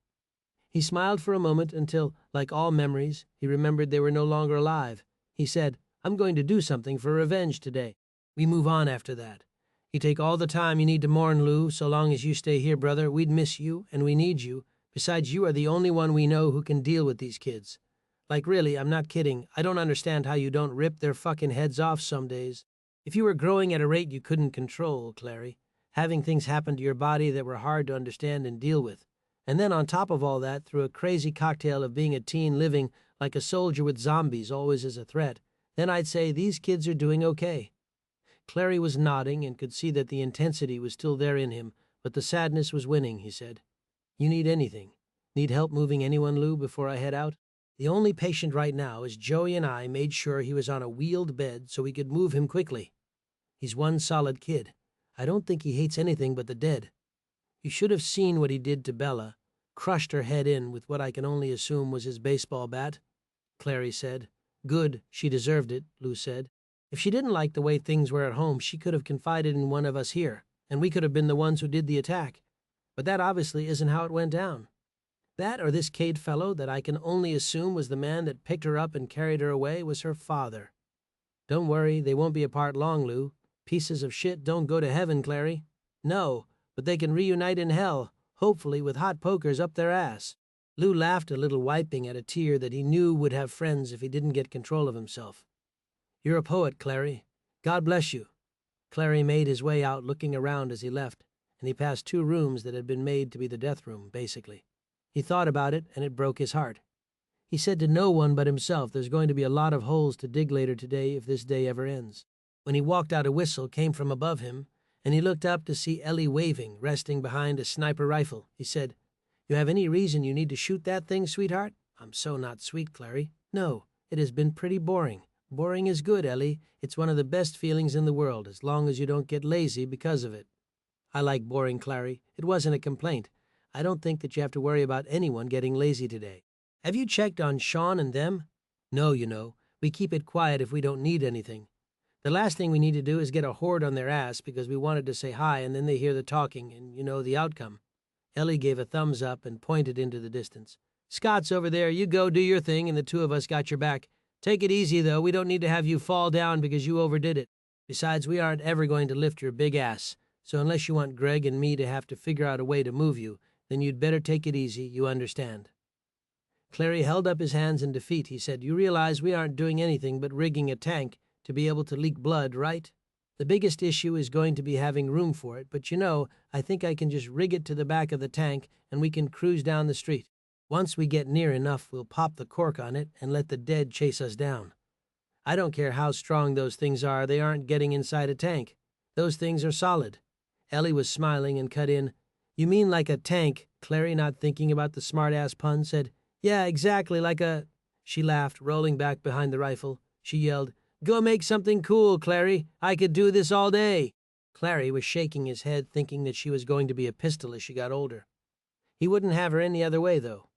He smiled for a moment until, like all memories, he remembered they were no longer alive. He said, "I'm going to do something for revenge today." We move on after that. You take all the time you need to mourn, Lou, so long as you stay here, brother. We'd miss you, and we need you. Besides, you are the only one we know who can deal with these kids. Like, really, I'm not kidding. I don't understand how you don't rip their fucking heads off some days. If you were growing at a rate you couldn't control, Clary, having things happen to your body that were hard to understand and deal with, and then on top of all that, through a crazy cocktail of being a teen living like a soldier with zombies always as a threat, then I'd say these kids are doing okay. Clary was nodding and could see that the intensity was still there in him, but the sadness was winning, he said. "You need anything? Need help moving anyone, Lou, before I head out?" "The only patient right now is Joey, and I made sure he was on a wheeled bed so we could move him quickly. He's one solid kid. I don't think he hates anything but the dead. You should have seen what he did to Bella. Crushed her head in with what I can only assume was his baseball bat," Clary said. "Good, she deserved it," Lou said. "If she didn't like the way things were at home, she could have confided in one of us here, and we could have been the ones who did the attack. But that obviously isn't how it went down. That or this Cade fellow that I can only assume was the man that picked her up and carried her away was her father. Don't worry, they won't be apart long, Lou. Pieces of shit don't go to heaven, Clary. No, but they can reunite in hell, hopefully with hot pokers up their ass." Lou laughed a little, wiping at a tear that he knew would have friends if he didn't get control of himself. "You're a poet, Clary. God bless you." Clary made his way out, looking around as he left, and he passed 2 rooms that had been made to be the death room, basically. He thought about it, and it broke his heart. He said to no one but himself there's going to be a lot of holes to dig later today if this day ever ends. When he walked out, a whistle came from above him, and he looked up to see Ellie waving, resting behind a sniper rifle. He said, "You have any reason you need to shoot that thing, sweetheart?" "I'm so not sweet, Clary." "No, it has been pretty boring." "Boring is good, Ellie. It's one of the best feelings in the world, as long as you don't get lazy because of it." "I like boring, Clary. It wasn't a complaint. I don't think that you have to worry about anyone getting lazy today. Have you checked on Shaun and them?" "No, you know. We keep it quiet if we don't need anything. The last thing we need to do is get a horde on their ass because we wanted to say hi and then they hear the talking and you know the outcome." Ellie gave a thumbs up and pointed into the distance. "Scott's over there. You go do your thing and the 2 of us got your back. Take it easy, though. We don't need to have you fall down because you overdid it. Besides, we aren't ever going to lift your big ass, so unless you want Greg and me to have to figure out a way to move you, then you'd better take it easy, you understand." Clary held up his hands in defeat. He said, "You realize we aren't doing anything but rigging a tank to be able to leak blood, right? The biggest issue is going to be having room for it, but you know, I think I can just rig it to the back of the tank and we can cruise down the street. Once we get near enough, we'll pop the cork on it and let the dead chase us down. I don't care how strong those things are, they aren't getting inside a tank. Those things are solid." Ellie was smiling and cut in, "You mean like a tank?" Clary, not thinking about the smart-ass pun, said, "Yeah, exactly, like a—" She laughed, rolling back behind the rifle. She yelled, "Go make something cool, Clary. I could do this all day." Clary was shaking his head, thinking that she was going to be a pistol as she got older. He wouldn't have her any other way, though.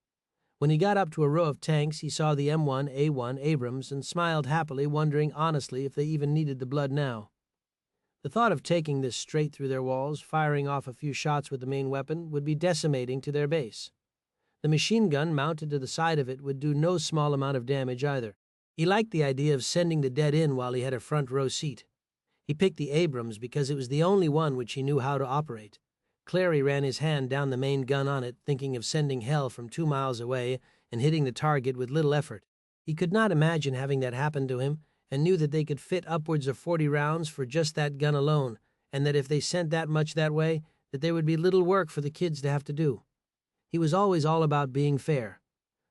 When he got up to a row of tanks, he saw the M1A1 Abrams and smiled happily, wondering honestly if they even needed the blood now. The thought of taking this straight through their walls, firing off a few shots with the main weapon, would be decimating to their base. The machine gun mounted to the side of it would do no small amount of damage either. He liked the idea of sending the dead in while he had a front row seat. He picked the Abrams because it was the only one which he knew how to operate. Clary ran his hand down the main gun on it, thinking of sending hell from 2 miles away and hitting the target with little effort. He could not imagine having that happen to him, and knew that they could fit upwards of 40 rounds for just that gun alone, and that if they sent that much that way, that there would be little work for the kids to have to do. He was always all about being fair.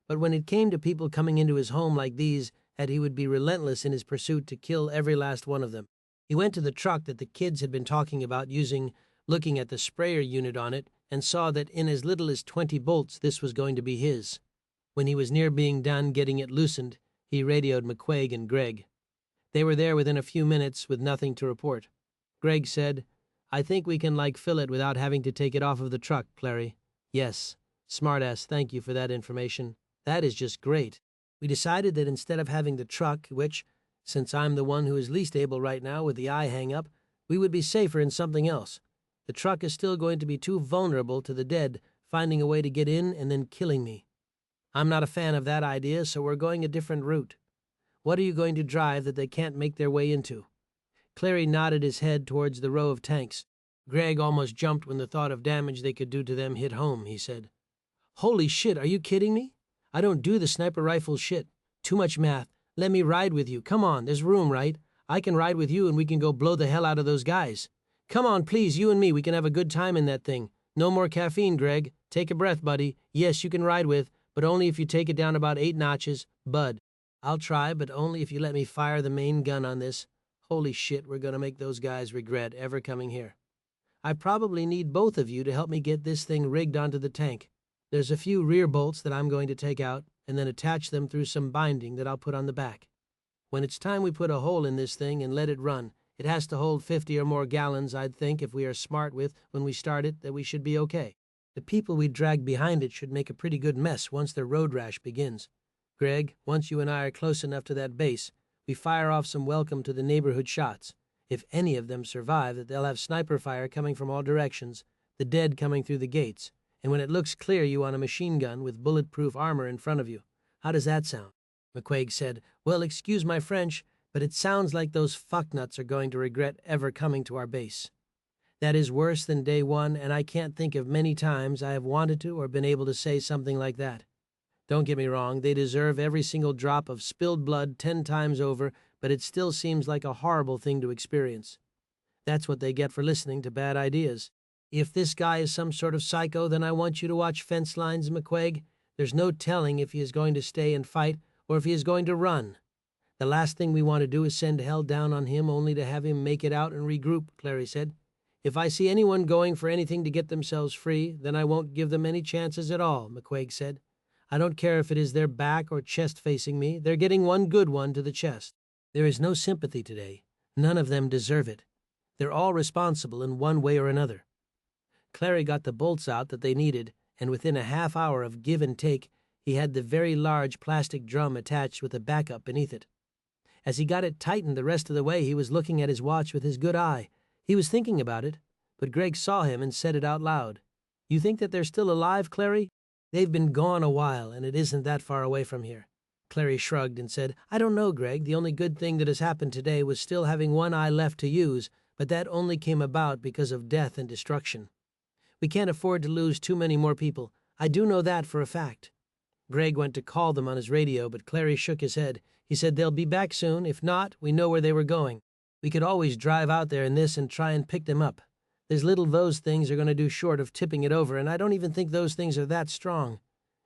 But when it came to people coming into his home like these, that he would be relentless in his pursuit to kill every last one of them. He went to the truck that the kids had been talking about using, looking at the sprayer unit on it, and saw that in as little as 20 bolts this was going to be his. When he was near being done getting it loosened, he radioed McQuaig and Greg. They were there within a few minutes with nothing to report. Greg said, "I think we can fill it without having to take it off of the truck, Clary." "Yes. Smartass, thank you for that information. That is just great. We decided that instead of having the truck, which, since I'm the one who is least able right now with the eye hang-up, we would be safer in something else. The truck is still going to be too vulnerable to the dead finding a way to get in and then killing me. I'm not a fan of that idea, so we're going a different route. What are you going to drive that they can't make their way into?" Clary nodded his head towards the row of tanks. Greg almost jumped when the thought of damage they could do to them hit home, he said. "Holy shit, are you kidding me? I don't do the sniper rifle shit. Too much math. Let me ride with you. Come on, there's room, right? I can ride with you and we can go blow the hell out of those guys. Come on, please, you and me, we can have a good time in that thing. No more caffeine, Greg. Take a breath, buddy. Yes, you can ride with, but only if you take it down about 8 notches. Bud. I'll try, but only if you let me fire the main gun on this. Holy shit, we're going to make those guys regret ever coming here. I probably need both of you to help me get this thing rigged onto the tank. There's a few rear bolts that I'm going to take out and then attach them through some binding that I'll put on the back. When it's time we put a hole in this thing and let it run, it has to hold 50 or more gallons, I'd think, if we are smart with when we start it, that we should be okay. The people we drag behind it should make a pretty good mess once their road rash begins. Greg, once you and I are close enough to that base, we fire off some welcome to the neighborhood shots. If any of them survive, that they'll have sniper fire coming from all directions, the dead coming through the gates, and when it looks clear you on a machine gun with bulletproof armor in front of you. How does that sound?" McQuaig said, "Well, excuse my French, but it sounds like those fucknuts are going to regret ever coming to our base. That is worse than day one, and I can't think of many times I have wanted to or been able to say something like that. Don't get me wrong, they deserve every single drop of spilled blood 10 times over, but it still seems like a horrible thing to experience. That's what they get for listening to bad ideas. If this guy is some sort of psycho, then I want you to watch fence lines, McQuaig. There's no telling if he is going to stay and fight or if he is going to run. The last thing we want to do is send hell down on him only to have him make it out and regroup," Clary said. "If I see anyone going for anything to get themselves free, then I won't give them any chances at all," McQuaig said. "I don't care if it is their back or chest facing me. They're getting one good one to the chest. There is no sympathy today. None of them deserve it. They're all responsible in one way or another." Clary got the bolts out that they needed, and within a half hour of give and take, he had the very large plastic drum attached with a backup beneath it. As he got it tightened the rest of the way, he was looking at his watch with his good eye. He was thinking about it, but Greg saw him and said it out loud. "You think that they're still alive, Clary? They've been gone a while, and it isn't that far away from here." Clary shrugged and said, "I don't know, Greg. The only good thing that has happened today was still having one eye left to use, but that only came about because of death and destruction. We can't afford to lose too many more people. I do know that for a fact." Greg went to call them on his radio, but Clary shook his head. He said they'll be back soon. If not, we know where they were going. We could always drive out there in this and try and pick them up. There's little those things are going to do short of tipping it over, and I don't even think those things are that strong.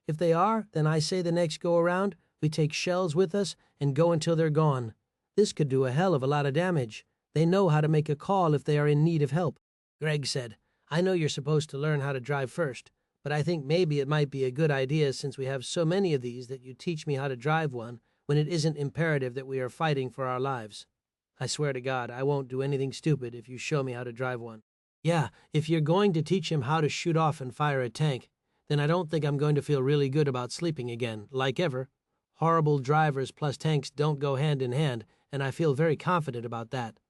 If they are, then I say the next go around, we take shells with us and go until they're gone. This could do a hell of a lot of damage. They know how to make a call if they are in need of help." Greg said, "I know you're supposed to learn how to drive first, but I think maybe it might be a good idea, since we have so many of these, that you teach me how to drive one when it isn't imperative that we are fighting for our lives. I swear to God, I won't do anything stupid if you show me how to drive one. Yeah, if you're going to teach him how to shoot off and fire a tank, then I don't think I'm going to feel really good about sleeping again, like ever. Horrible drivers plus tanks don't go hand in hand, and I feel very confident about that."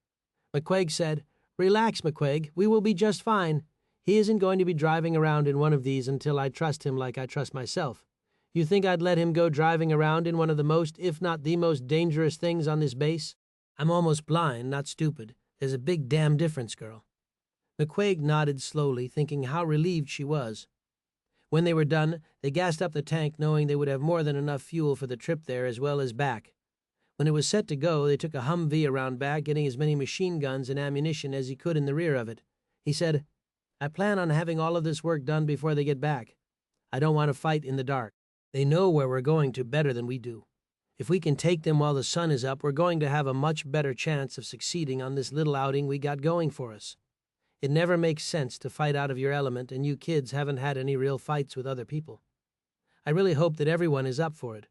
McQuaig said, "Relax, McQuaig. We will be just fine. He isn't going to be driving around in one of these until I trust him like I trust myself. You think I'd let him go driving around in one of the most, if not the most dangerous things on this base? I'm almost blind, not stupid. There's a big damn difference, girl." McQuaig nodded slowly, thinking how relieved she was. When they were done, they gassed up the tank, knowing they would have more than enough fuel for the trip there as well as back. When it was set to go, they took a Humvee around back, getting as many machine guns and ammunition as he could in the rear of it. He said, "I plan on having all of this work done before they get back. I don't want to fight in the dark. They know where we're going to better than we do. If we can take them while the sun is up, we're going to have a much better chance of succeeding on this little outing we got going for us. It never makes sense to fight out of your element, and you kids haven't had any real fights with other people. I really hope that everyone is up for it.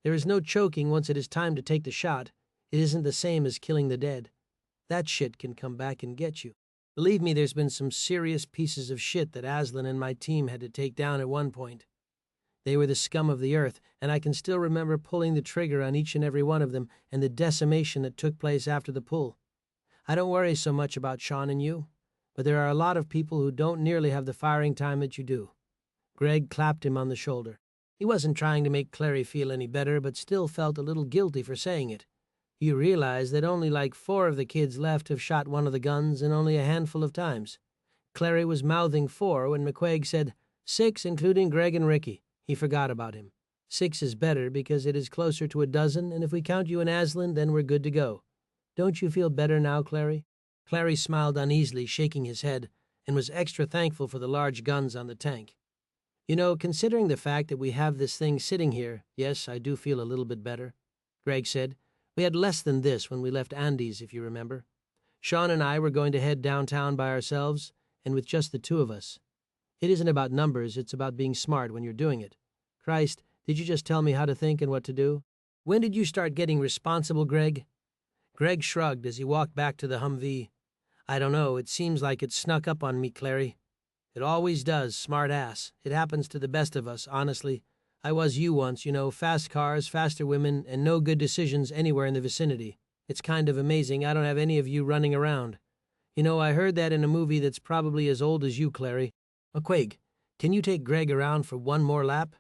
There is no choking once it is time to take the shot. It isn't the same as killing the dead. That shit can come back and get you. Believe me, there's been some serious pieces of shit that Aslan and my team had to take down at one point. They were the scum of the earth, and I can still remember pulling the trigger on each and every one of them and the decimation that took place after the pull. I don't worry so much about Shaun and you, but there are a lot of people who don't nearly have the firing time that you do. Greg clapped him on the shoulder. He wasn't trying to make Clary feel any better, but still felt a little guilty for saying it. You realize that only like 4 of the kids left have shot one of the guns, and only a handful of times. Clary was mouthing 4 when McQuaig said 6, including Greg and Ricky. He forgot about him. 6 is better because it is closer to a dozen, and if we count you and Aslan, then we're good to go. Don't you feel better now, Clary? Clary smiled uneasily, shaking his head, and was extra thankful for the large guns on the tank. You know, considering the fact that we have this thing sitting here, yes, I do feel a little bit better, Greg said. We had less than this when we left Andy's, if you remember. Shaun and I were going to head downtown by ourselves, and with just the 2 of us. It isn't about numbers, it's about being smart when you're doing it. Christ, did you just tell me how to think and what to do? When did you start getting responsible, Greg? Greg shrugged as he walked back to the Humvee. I don't know, it seems like it snuck up on me, Clary. It always does, smart ass. It happens to the best of us, honestly. I was you once, you know, fast cars, faster women, and no good decisions anywhere in the vicinity. It's kind of amazing I don't have any of you running around. You know, I heard that in a movie that's probably as old as you, Clary. McQuaig, can you take Greg around for one more lap?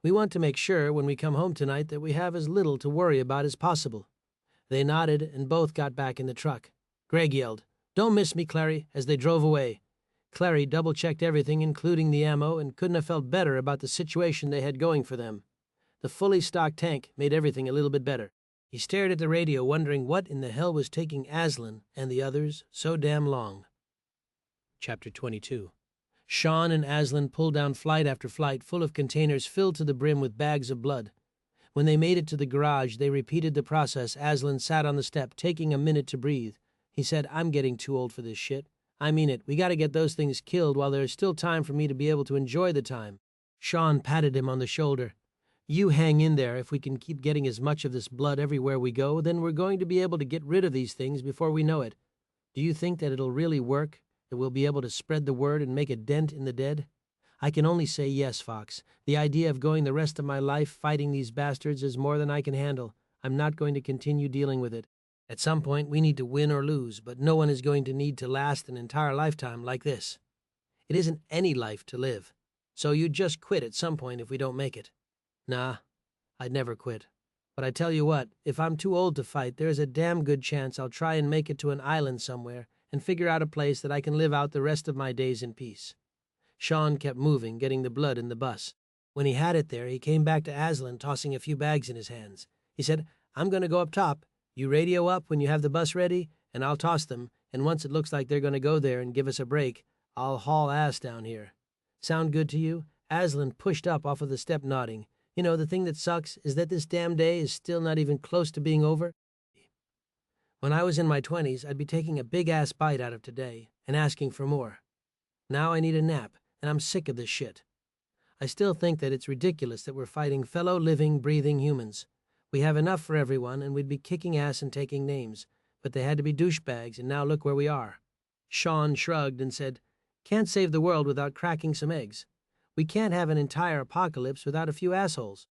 We want to make sure when we come home tonight that we have as little to worry about as possible. They nodded and both got back in the truck. Greg yelled, Don't miss me, Clary, as they drove away. Clary double-checked everything, including the ammo, and couldn't have felt better about the situation they had going for them. The fully stocked tank made everything a little bit better. He stared at the radio, wondering what in the hell was taking Aslan and the others so damn long. Chapter 22. Shaun and Aslan pulled down flight after flight, full of containers filled to the brim with bags of blood. When they made it to the garage, they repeated the process. Aslan sat on the step, taking a minute to breathe. He said, I'm getting too old for this shit. I mean it, we gotta get those things killed while there's still time for me to be able to enjoy the time. Shaun patted him on the shoulder. You hang in there. If we can keep getting as much of this blood everywhere we go, then we're going to be able to get rid of these things before we know it. Do you think that it'll really work? That we'll be able to spread the word and make a dent in the dead? I can only say yes, Fox. The idea of going the rest of my life fighting these bastards is more than I can handle. I'm not going to continue dealing with it. At some point, we need to win or lose, but no one is going to need to last an entire lifetime like this. It isn't any life to live. So you'd just quit at some point if we don't make it. Nah, I'd never quit. But I tell you what, if I'm too old to fight, there's a damn good chance I'll try and make it to an island somewhere and figure out a place that I can live out the rest of my days in peace. Shaun kept moving, getting the blood in the bus. When he had it there, he came back to Aslan, tossing a few bags in his hands. He said, I'm going to go up top. You radio up when you have the bus ready, and I'll toss them, and once it looks like they're going to go there and give us a break, I'll haul ass down here. Sound good to you? Aslan pushed up off of the step, nodding. You know, the thing that sucks is that this damn day is still not even close to being over. When I was in my 20s, I'd be taking a big-ass bite out of today and asking for more. Now I need a nap, and I'm sick of this shit. I still think that it's ridiculous that we're fighting fellow living, breathing humans. We have enough for everyone, and we'd be kicking ass and taking names, but they had to be douchebags, and now look where we are. Shaun shrugged and said, Can't save the world without cracking some eggs. We can't have an entire apocalypse without a few assholes.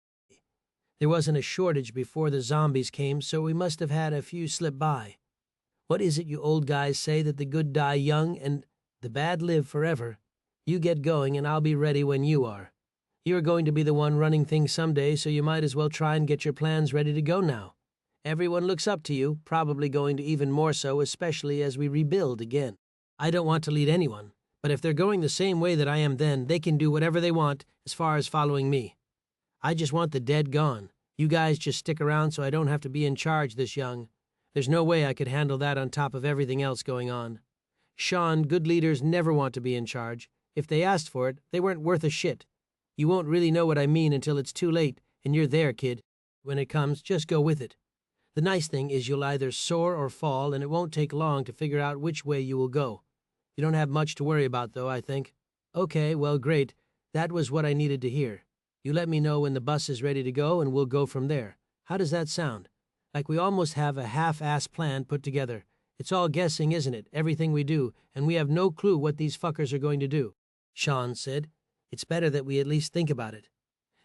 There wasn't a shortage before the zombies came, so we must have had a few slip by. What is it you old guys say, that the good die young and the bad live forever? You get going, and I'll be ready when you are. You're going to be the one running things someday, so you might as well try and get your plans ready to go now. Everyone looks up to you, probably going to even more so, especially as we rebuild again. I don't want to lead anyone, but if they're going the same way that I am then, they can do whatever they want as far as following me. I just want the dead gone. You guys just stick around so I don't have to be in charge this young. There's no way I could handle that on top of everything else going on. Shaun, good leaders never want to be in charge. If they asked for it, they weren't worth a shit. You won't really know what I mean until it's too late, and you're there, kid. When it comes, just go with it. The nice thing is you'll either soar or fall, and it won't take long to figure out which way you will go. You don't have much to worry about, though, I think. Okay, well, great. That was what I needed to hear. You let me know when the bus is ready to go, and we'll go from there. How does that sound? Like we almost have a half-assed plan put together. It's all guessing, isn't it, everything we do, and we have no clue what these fuckers are going to do. Shaun said, It's better that we at least think about it.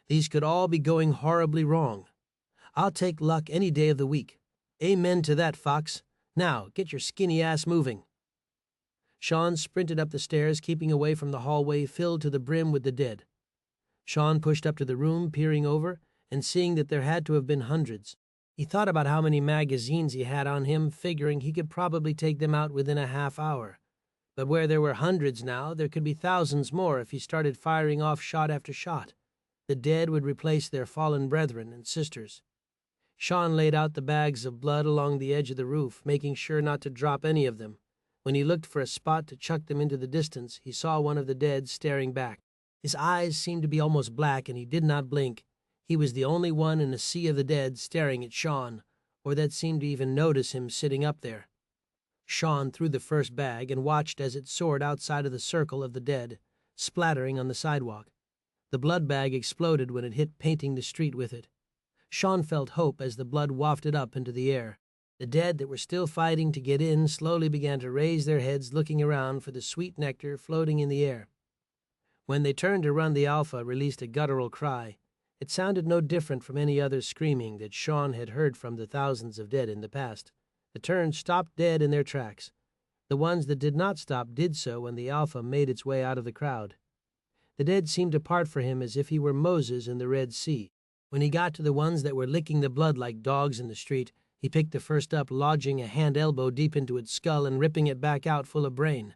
These could all be going horribly wrong. I'll take luck any day of the week. Amen to that, Fox. Now, get your skinny ass moving. Shaun sprinted up the stairs, keeping away from the hallway filled to the brim with the dead. Shaun pushed up to the room, peering over, and seeing that there had to have been hundreds. He thought about how many magazines he had on him, figuring he could probably take them out within a half hour. But where there were hundreds now, there could be thousands more if he started firing off shot after shot. The dead would replace their fallen brethren and sisters. Shaun laid out the bags of blood along the edge of the roof, making sure not to drop any of them. When he looked for a spot to chuck them into the distance, he saw one of the dead staring back. His eyes seemed to be almost black, and he did not blink. He was the only one in a sea of the dead staring at Shaun, or that seemed to even notice him sitting up there. Shaun threw the first bag and watched as it soared outside of the circle of the dead, splattering on the sidewalk. The blood bag exploded when it hit, painting the street with it. Shaun felt hope as the blood wafted up into the air. The dead that were still fighting to get in slowly began to raise their heads, looking around for the sweet nectar floating in the air. When they turned to run, the Alpha released a guttural cry. It sounded no different from any other screaming that Shaun had heard from the thousands of dead in the past. The turns stopped dead in their tracks. The ones that did not stop did so when the Alpha made its way out of the crowd. The dead seemed to part for him as if he were Moses in the Red Sea. When he got to the ones that were licking the blood like dogs in the street, he picked the first up, lodging a hand elbow deep into its skull and ripping it back out full of brain.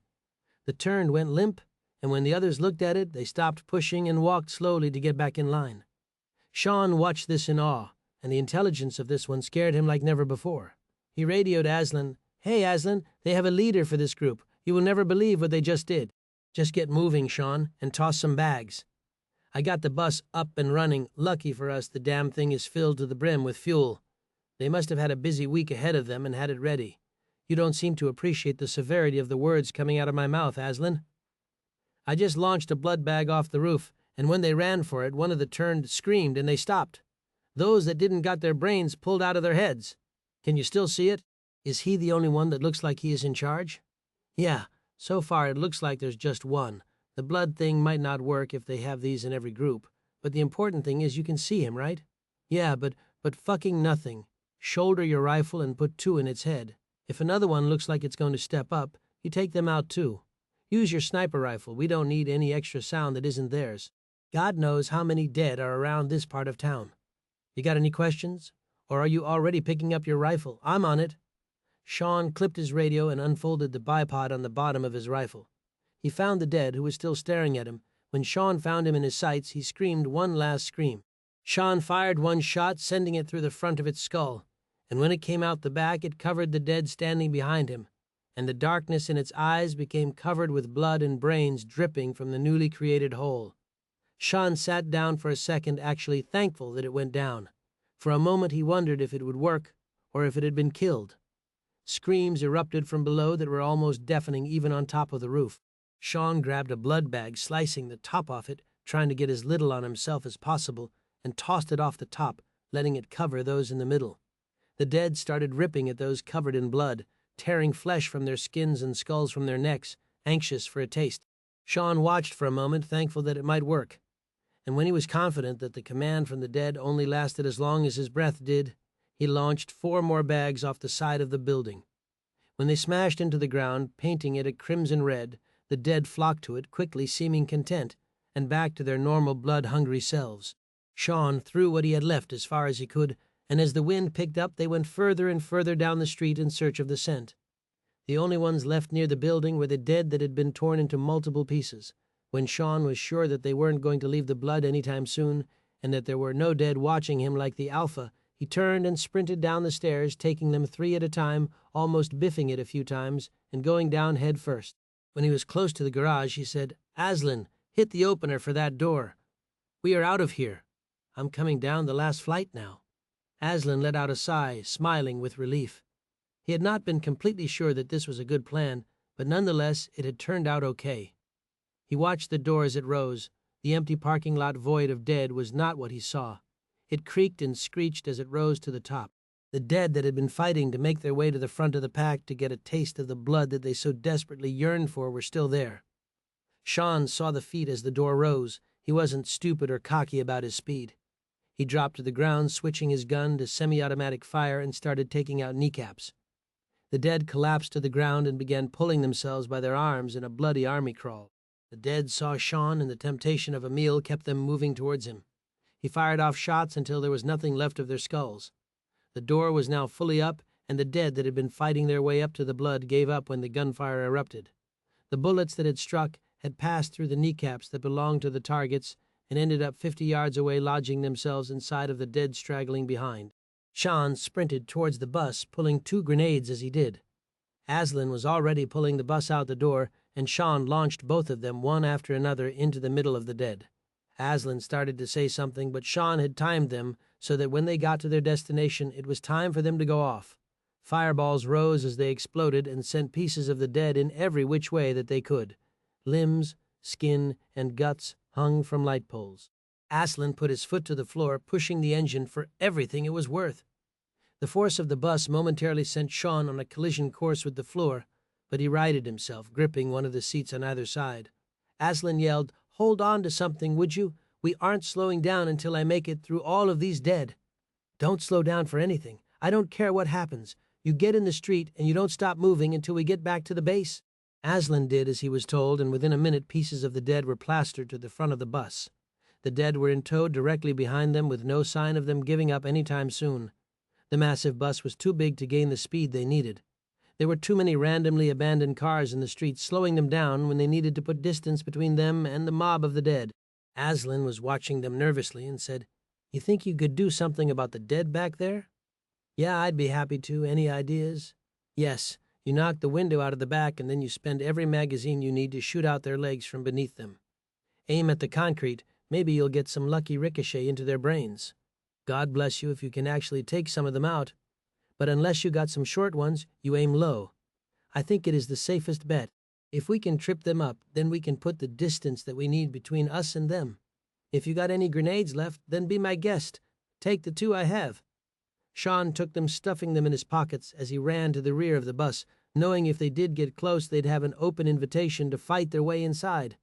The turn went limp, and when the others looked at it, they stopped pushing and walked slowly to get back in line. Shaun watched this in awe, and the intelligence of this one scared him like never before. He radioed Aslan, "Hey, Aslan, they have a leader for this group. You will never believe what they just did. Just get moving, Shaun, and toss some bags. I got the bus up and running. Lucky for us, the damn thing is filled to the brim with fuel. They must have had a busy week ahead of them and had it ready. You don't seem to appreciate the severity of the words coming out of my mouth, Aslan. I just launched a blood bag off the roof, and when they ran for it, one of the turned screamed and they stopped. Those that didn't got their brains pulled out of their heads. Can you still see it? Is he the only one that looks like he is in charge? Yeah, so far it looks like there's just one. The blood thing might not work if they have these in every group, but the important thing is you can see him, right? Yeah, but fucking nothing. Shoulder your rifle and put 2 in its head. If another one looks like it's going to step up, you take them out too. Use your sniper rifle. We don't need any extra sound that isn't theirs. God knows how many dead are around this part of town. You got any questions? Or are you already picking up your rifle? I'm on it. Shaun clipped his radio and unfolded the bipod on the bottom of his rifle. He found the dead, who was still staring at him. When Shaun found him in his sights, he screamed one last scream. Shaun fired one shot, sending it through the front of its skull, and when it came out the back, it covered the dead standing behind him, and the darkness in its eyes became covered with blood and brains dripping from the newly created hole. Shaun sat down for a second, actually thankful that it went down. For a moment he wondered if it would work, or if it had been killed. Screams erupted from below that were almost deafening even on top of the roof. Shaun grabbed a blood bag, slicing the top off it, trying to get as little on himself as possible, and tossed it off the top, letting it cover those in the middle. The dead started ripping at those covered in blood, tearing flesh from their skins and skulls from their necks, anxious for a taste. Shaun watched for a moment, thankful that it might work. And when he was confident that the command from the dead only lasted as long as his breath did, he launched 4 more bags off the side of the building. When they smashed into the ground, painting it a crimson red, the dead flocked to it, quickly seeming content, and back to their normal blood-hungry selves. Shaun threw what he had left as far as he could, and as the wind picked up, they went further and further down the street in search of the scent. The only ones left near the building were the dead that had been torn into multiple pieces. When Shaun was sure that they weren't going to leave the blood any time soon, and that there were no dead watching him like the Alpha, he turned and sprinted down the stairs, taking them 3 at a time, almost biffing it a few times, and going down head first. When he was close to the garage, he said, "Aslan, hit the opener for that door. We are out of here. I'm coming down the last flight now." Aslan let out a sigh, smiling with relief. He had not been completely sure that this was a good plan, but nonetheless it had turned out okay. He watched the door as it rose. The empty parking lot void of dead was not what he saw. It creaked and screeched as it rose to the top. The dead that had been fighting to make their way to the front of the pack to get a taste of the blood that they so desperately yearned for were still there. Shaun saw the feet as the door rose. He wasn't stupid or cocky about his speed. He dropped to the ground, switching his gun to semi-automatic fire, and started taking out kneecaps. The dead collapsed to the ground and began pulling themselves by their arms in a bloody army crawl. The dead saw Shaun, and the temptation of a meal kept them moving towards him. He fired off shots until there was nothing left of their skulls. The door was now fully up, and the dead that had been fighting their way up to the blood gave up when the gunfire erupted. The bullets that had struck had passed through the kneecaps that belonged to the targets and ended up 50 yards away, lodging themselves inside of the dead straggling behind. Shaun sprinted towards the bus, pulling 2 grenades as he did. Aslan was already pulling the bus out the door, and Shaun launched both of them one after another into the middle of the dead. Aslan started to say something, but Shaun had timed them so that when they got to their destination, it was time for them to go off. Fireballs rose as they exploded and sent pieces of the dead in every which way that they could. Limbs, skin, and guts hung from light poles. Aslan put his foot to the floor, pushing the engine for everything it was worth. The force of the bus momentarily sent Shaun on a collision course with the floor, but he righted himself, gripping one of the seats on either side. Aslan yelled, "Hold on to something, would you? We aren't slowing down until I make it through all of these dead." "Don't slow down for anything. I don't care what happens. You get in the street and you don't stop moving until we get back to the base." Aslan did as he was told, and within a minute pieces of the dead were plastered to the front of the bus. The dead were in tow directly behind them, with no sign of them giving up any time soon. The massive bus was too big to gain the speed they needed. There were too many randomly abandoned cars in the streets, slowing them down when they needed to put distance between them and the mob of the dead. Aslan was watching them nervously and said, "You think you could do something about the dead back there?" "Yeah, I'd be happy to. Any ideas?" "Yes. You knock the window out of the back, and then you spend every magazine you need to shoot out their legs from beneath them. Aim at the concrete. Maybe you'll get some lucky ricochet into their brains. God bless you if you can actually take some of them out. But unless you got some short ones, you aim low. I think it is the safest bet. If we can trip them up, then we can put the distance that we need between us and them. If you got any grenades left, then be my guest. Take the 2 I have." Shaun took them, stuffing them in his pockets as he ran to the rear of the bus, knowing if they did get close they'd have an open invitation to fight their way inside.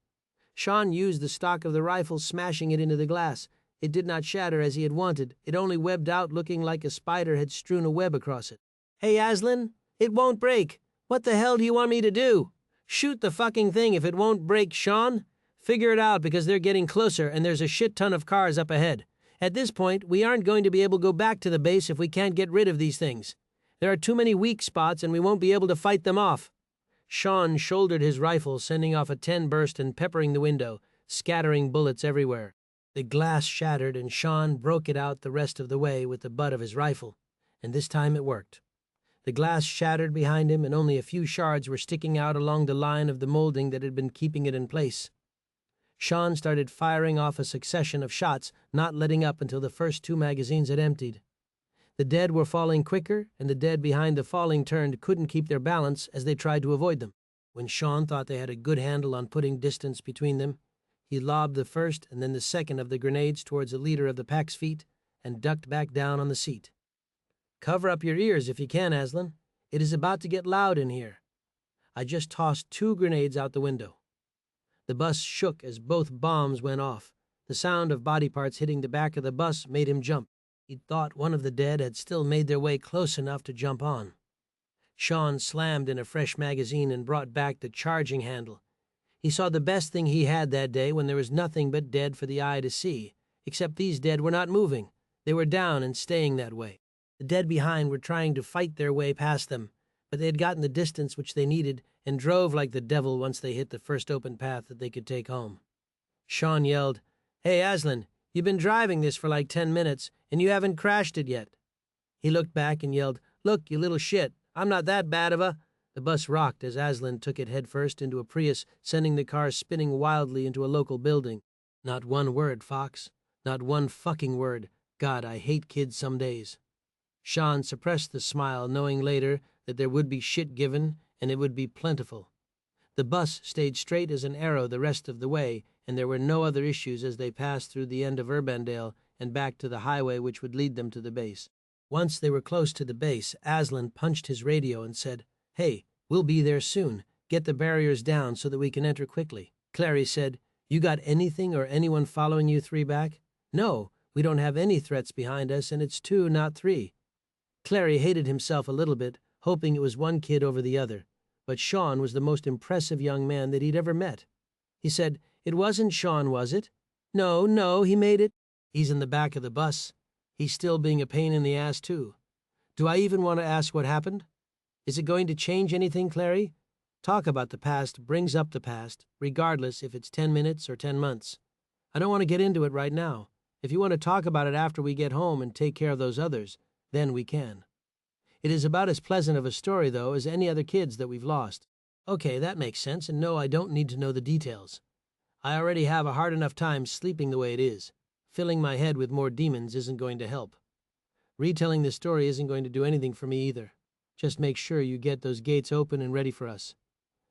Shaun used the stock of the rifle, smashing it into the glass. It did not shatter as he had wanted. It only webbed out, looking like a spider had strewn a web across it. "Hey, Aslan, it won't break. What the hell do you want me to do?" "Shoot the fucking thing if it won't break, Shaun. Figure it out, because they're getting closer and there's a shit ton of cars up ahead. At this point, we aren't going to be able to go back to the base if we can't get rid of these things. There are too many weak spots and we won't be able to fight them off." Shaun shouldered his rifle, sending off a 10 burst and peppering the window, scattering bullets everywhere. The glass shattered and Shaun broke it out the rest of the way with the butt of his rifle, and this time it worked. The glass shattered behind him, and only a few shards were sticking out along the line of the molding that had been keeping it in place. Shaun started firing off a succession of shots, not letting up until the first 2 magazines had emptied. The dead were falling quicker, and the dead behind the falling turned couldn't keep their balance as they tried to avoid them. When Shaun thought they had a good handle on putting distance between them, he lobbed the first and then the second of the grenades towards the leader of the pack's feet and ducked back down on the seat. "Cover up your ears if you can, Aslan. It is about to get loud in here." I just tossed 2 grenades out the window. The bus shook as both bombs went off. The sound of body parts hitting the back of the bus made him jump. He'd thought one of the dead had still made their way close enough to jump on. Shaun slammed in a fresh magazine and brought back the charging handle. He saw the best thing he had that day when there was nothing but dead for the eye to see, except these dead were not moving. They were down and staying that way. The dead behind were trying to fight their way past them, but they had gotten the distance which they needed and drove like the devil once they hit the first open path that they could take home. Shaun yelled, "Hey, Aslan, you've been driving this for like 10 minutes, and you haven't crashed it yet." He looked back and yelled, "Look, you little shit, I'm not that bad of a—" The bus rocked as Aslan took it headfirst into a Prius, sending the car spinning wildly into a local building. "Not one word, Fox. Not one fucking word. God, I hate kids some days." Shaun suppressed the smile, knowing later that there would be shit given, and it would be plentiful. The bus stayed straight as an arrow the rest of the way, and there were no other issues as they passed through the end of Urbandale and back to the highway which would lead them to the base. Once they were close to the base, Aslan punched his radio and said, "Hey, we'll be there soon. Get the barriers down so that we can enter quickly." Clary said, "You got anything or anyone following you three back?" "No, we don't have any threats behind us, and it's two, not three." Clary hated himself a little bit, hoping it was one kid over the other. But Shaun was the most impressive young man that he'd ever met. He said, "It wasn't Shaun, was it?" No, he made it." "He's in the back of the bus. He's still being a pain in the ass, too." "Do I even want to ask what happened? Is it going to change anything, Clary? Talk about the past brings up the past, regardless if it's 10 minutes or 10 months. I don't want to get into it right now. If you want to talk about it after we get home and take care of those others, then we can. It is about as pleasant of a story, though, as any other kids that we've lost." "Okay, that makes sense, and no, I don't need to know the details. I already have a hard enough time sleeping the way it is. Filling my head with more demons isn't going to help. Retelling the story isn't going to do anything for me either. Just make sure you get those gates open and ready for us.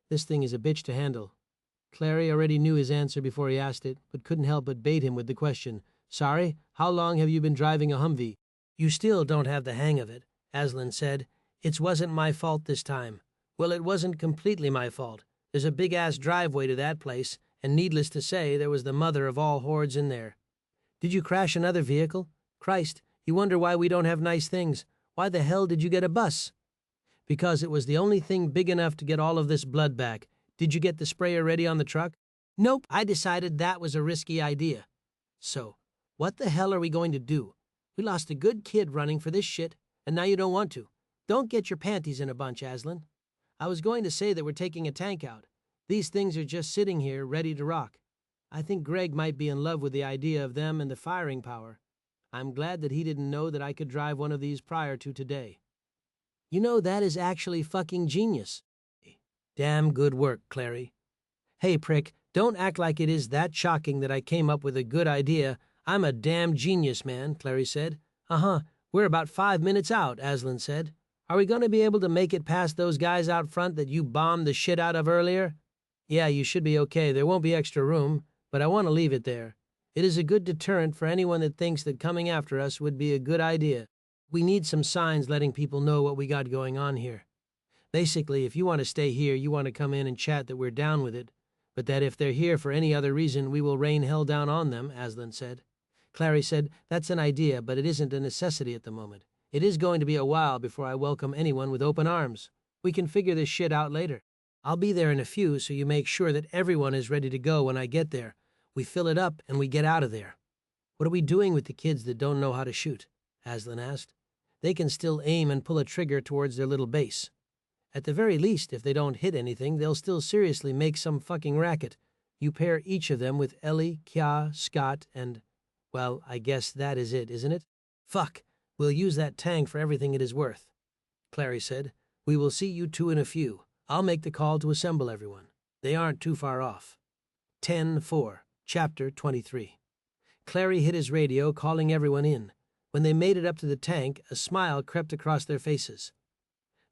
This thing is a bitch to handle." Clary already knew his answer before he asked it, but couldn't help but bait him with the question, "Sorry, how long have you been driving a Humvee?" "You still don't have the hang of it," Aslan said. "It wasn't my fault this time." "Well, it wasn't completely my fault. There's a big-ass driveway to that place, and needless to say, there was the mother of all hordes in there." "Did you crash another vehicle? Christ, you wonder why we don't have nice things. Why the hell did you get a bus?" "Because it was the only thing big enough to get all of this blood back. Did you get the sprayer ready on the truck?" "Nope, I decided that was a risky idea." "So, what the hell are we going to do? We lost a good kid running for this shit, and now you don't want to. Don't get your panties in a bunch, Aslan. I was going to say that we're taking a tank out. These things are just sitting here, ready to rock. I think Greg might be in love with the idea of them and the firing power. I'm glad that he didn't know that I could drive one of these prior to today. You know, that is actually fucking genius." "Damn good work, Clary." "Hey, prick, don't act like it is that shocking that I came up with a good idea. I'm a damn genius, man," Clary said. "Uh-huh, we're about 5 minutes out," Aslan said. "Are we going to be able to make it past those guys out front that you bombed the shit out of earlier?" "Yeah, you should be okay. There won't be extra room, but I want to leave it there. It is a good deterrent for anyone that thinks that coming after us would be a good idea. We need some signs letting people know what we got going on here. Basically, if you want to stay here, you want to come in and chat that we're down with it, but that if they're here for any other reason, we will rain hell down on them," Aslan said. Clary said, "That's an idea, but it isn't a necessity at the moment. It is going to be a while before I welcome anyone with open arms. We can figure this shit out later. I'll be there in a few, so you make sure that everyone is ready to go when I get there. We fill it up and we get out of there." "What are we doing with the kids that don't know how to shoot?" Aslan asked. "They can still aim and pull a trigger towards their little base. At the very least, if they don't hit anything, they'll still seriously make some fucking racket. You pair each of them with Ellie, Kya, Scott, and... well, I guess that is it, isn't it?" "Fuck, we'll use that tank for everything it is worth." Clary said, "We will see you two in a few. I'll make the call to assemble everyone. They aren't too far off." 10:4, Chapter 23. Clary hit his radio, calling everyone in. When they made it up to the tank, a smile crept across their faces.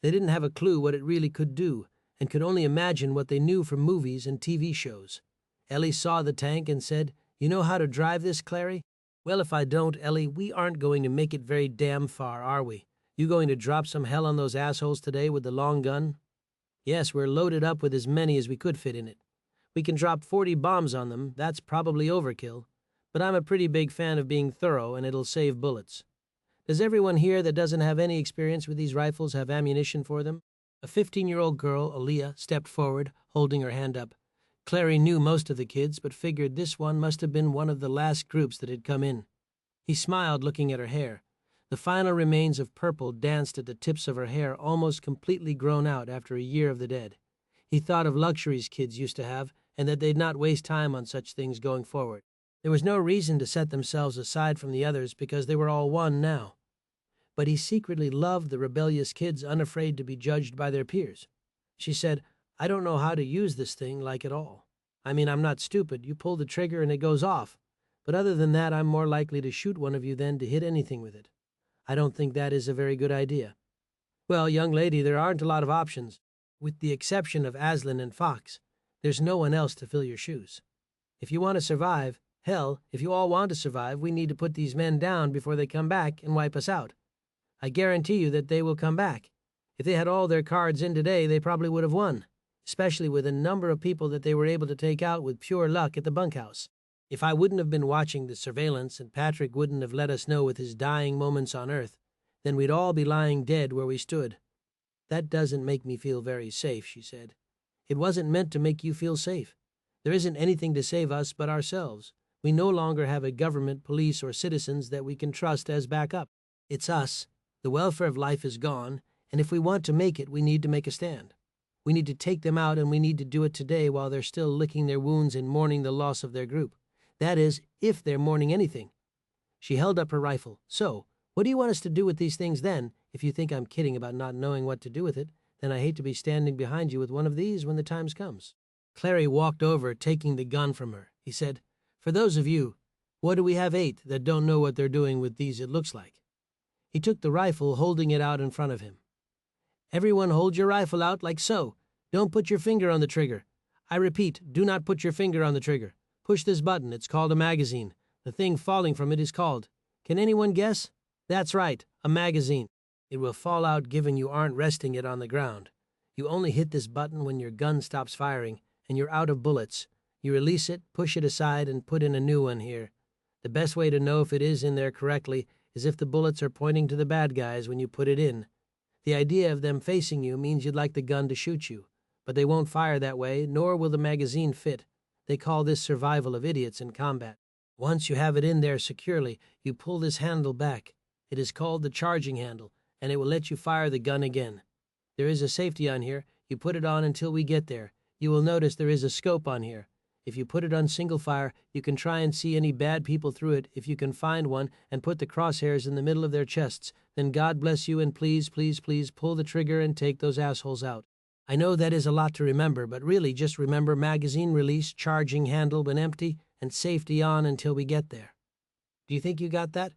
They didn't have a clue what it really could do, and could only imagine what they knew from movies and TV shows. Ellie saw the tank and said, "You know how to drive this, Clary?" "Well, if I don't, Ellie, we aren't going to make it very damn far, are we? You going to drop some hell on those assholes today with the long gun?" "Yes, we're loaded up with as many as we could fit in it. We can drop 40 bombs on them, that's probably overkill. But I'm a pretty big fan of being thorough, and it'll save bullets. Does everyone here that doesn't have any experience with these rifles have ammunition for them?" A 15-year-old girl, Aaliyah, stepped forward, holding her hand up. Clary knew most of the kids, but figured this one must have been one of the last groups that had come in. He smiled, looking at her hair. The final remains of purple danced at the tips of her hair, almost completely grown out after a year of the dead. He thought of luxuries kids used to have, and that they'd not waste time on such things going forward. There was no reason to set themselves aside from the others because they were all one now. But he secretly loved the rebellious kids unafraid to be judged by their peers. She said, "I don't know how to use this thing like at all. I mean, I'm not stupid. You pull the trigger and it goes off. But other than that, I'm more likely to shoot one of you than to hit anything with it. I don't think that is a very good idea." "Well, young lady, there aren't a lot of options. With the exception of Aslan and Fox, there's no one else to fill your shoes. If you want to survive, hell, if you all want to survive, we need to put these men down before they come back and wipe us out. I guarantee you that they will come back. If they had all their cards in today, they probably would have won, especially with a number of people that they were able to take out with pure luck at the bunkhouse. If I wouldn't have been watching the surveillance and Patrick wouldn't have let us know with his dying moments on Earth, then we'd all be lying dead where we stood. That doesn't make me feel very safe, she said. It wasn't meant to make you feel safe. There isn't anything to save us but ourselves. We no longer have a government, police, or citizens that we can trust as backup. It's us. The welfare of life is gone, and if we want to make it, we need to make a stand. We need to take them out, and we need to do it today while they're still licking their wounds and mourning the loss of their group. That is, if they're mourning anything. She held up her rifle. So, what do you want us to do with these things then? If you think I'm kidding about not knowing what to do with it, then I hate to be standing behind you with one of these when the time comes. Clary walked over, taking the gun from her. He said, "For those of you, what do we have 8 that don't know what they're doing with these, it looks like?" He took the rifle, holding it out in front of him. "Everyone hold your rifle out like so. Don't put your finger on the trigger. I repeat, do not put your finger on the trigger. Push this button. It's called a magazine. The thing falling from it is called. Can anyone guess? That's right, a magazine. It will fall out given you aren't resting it on the ground. You only hit this button when your gun stops firing, and you're out of bullets. You release it, push it aside, and put in a new one here. The best way to know if it is in there correctly is if the bullets are pointing to the bad guys when you put it in. The idea of them facing you means you'd like the gun to shoot you, but they won't fire that way, nor will the magazine fit. They call this survival of idiots in combat. Once you have it in there securely, you pull this handle back. It is called the charging handle, and it will let you fire the gun again. There is a safety on here. You put it on until we get there. You will notice there is a scope on here. If you put it on single fire, you can try and see any bad people through it if you can find one and put the crosshairs in the middle of their chests. Then God bless you and please, please, please pull the trigger and take those assholes out. I know that is a lot to remember, but really just remember magazine release, charging handle when empty, and safety on until we get there. Do you think you got that?"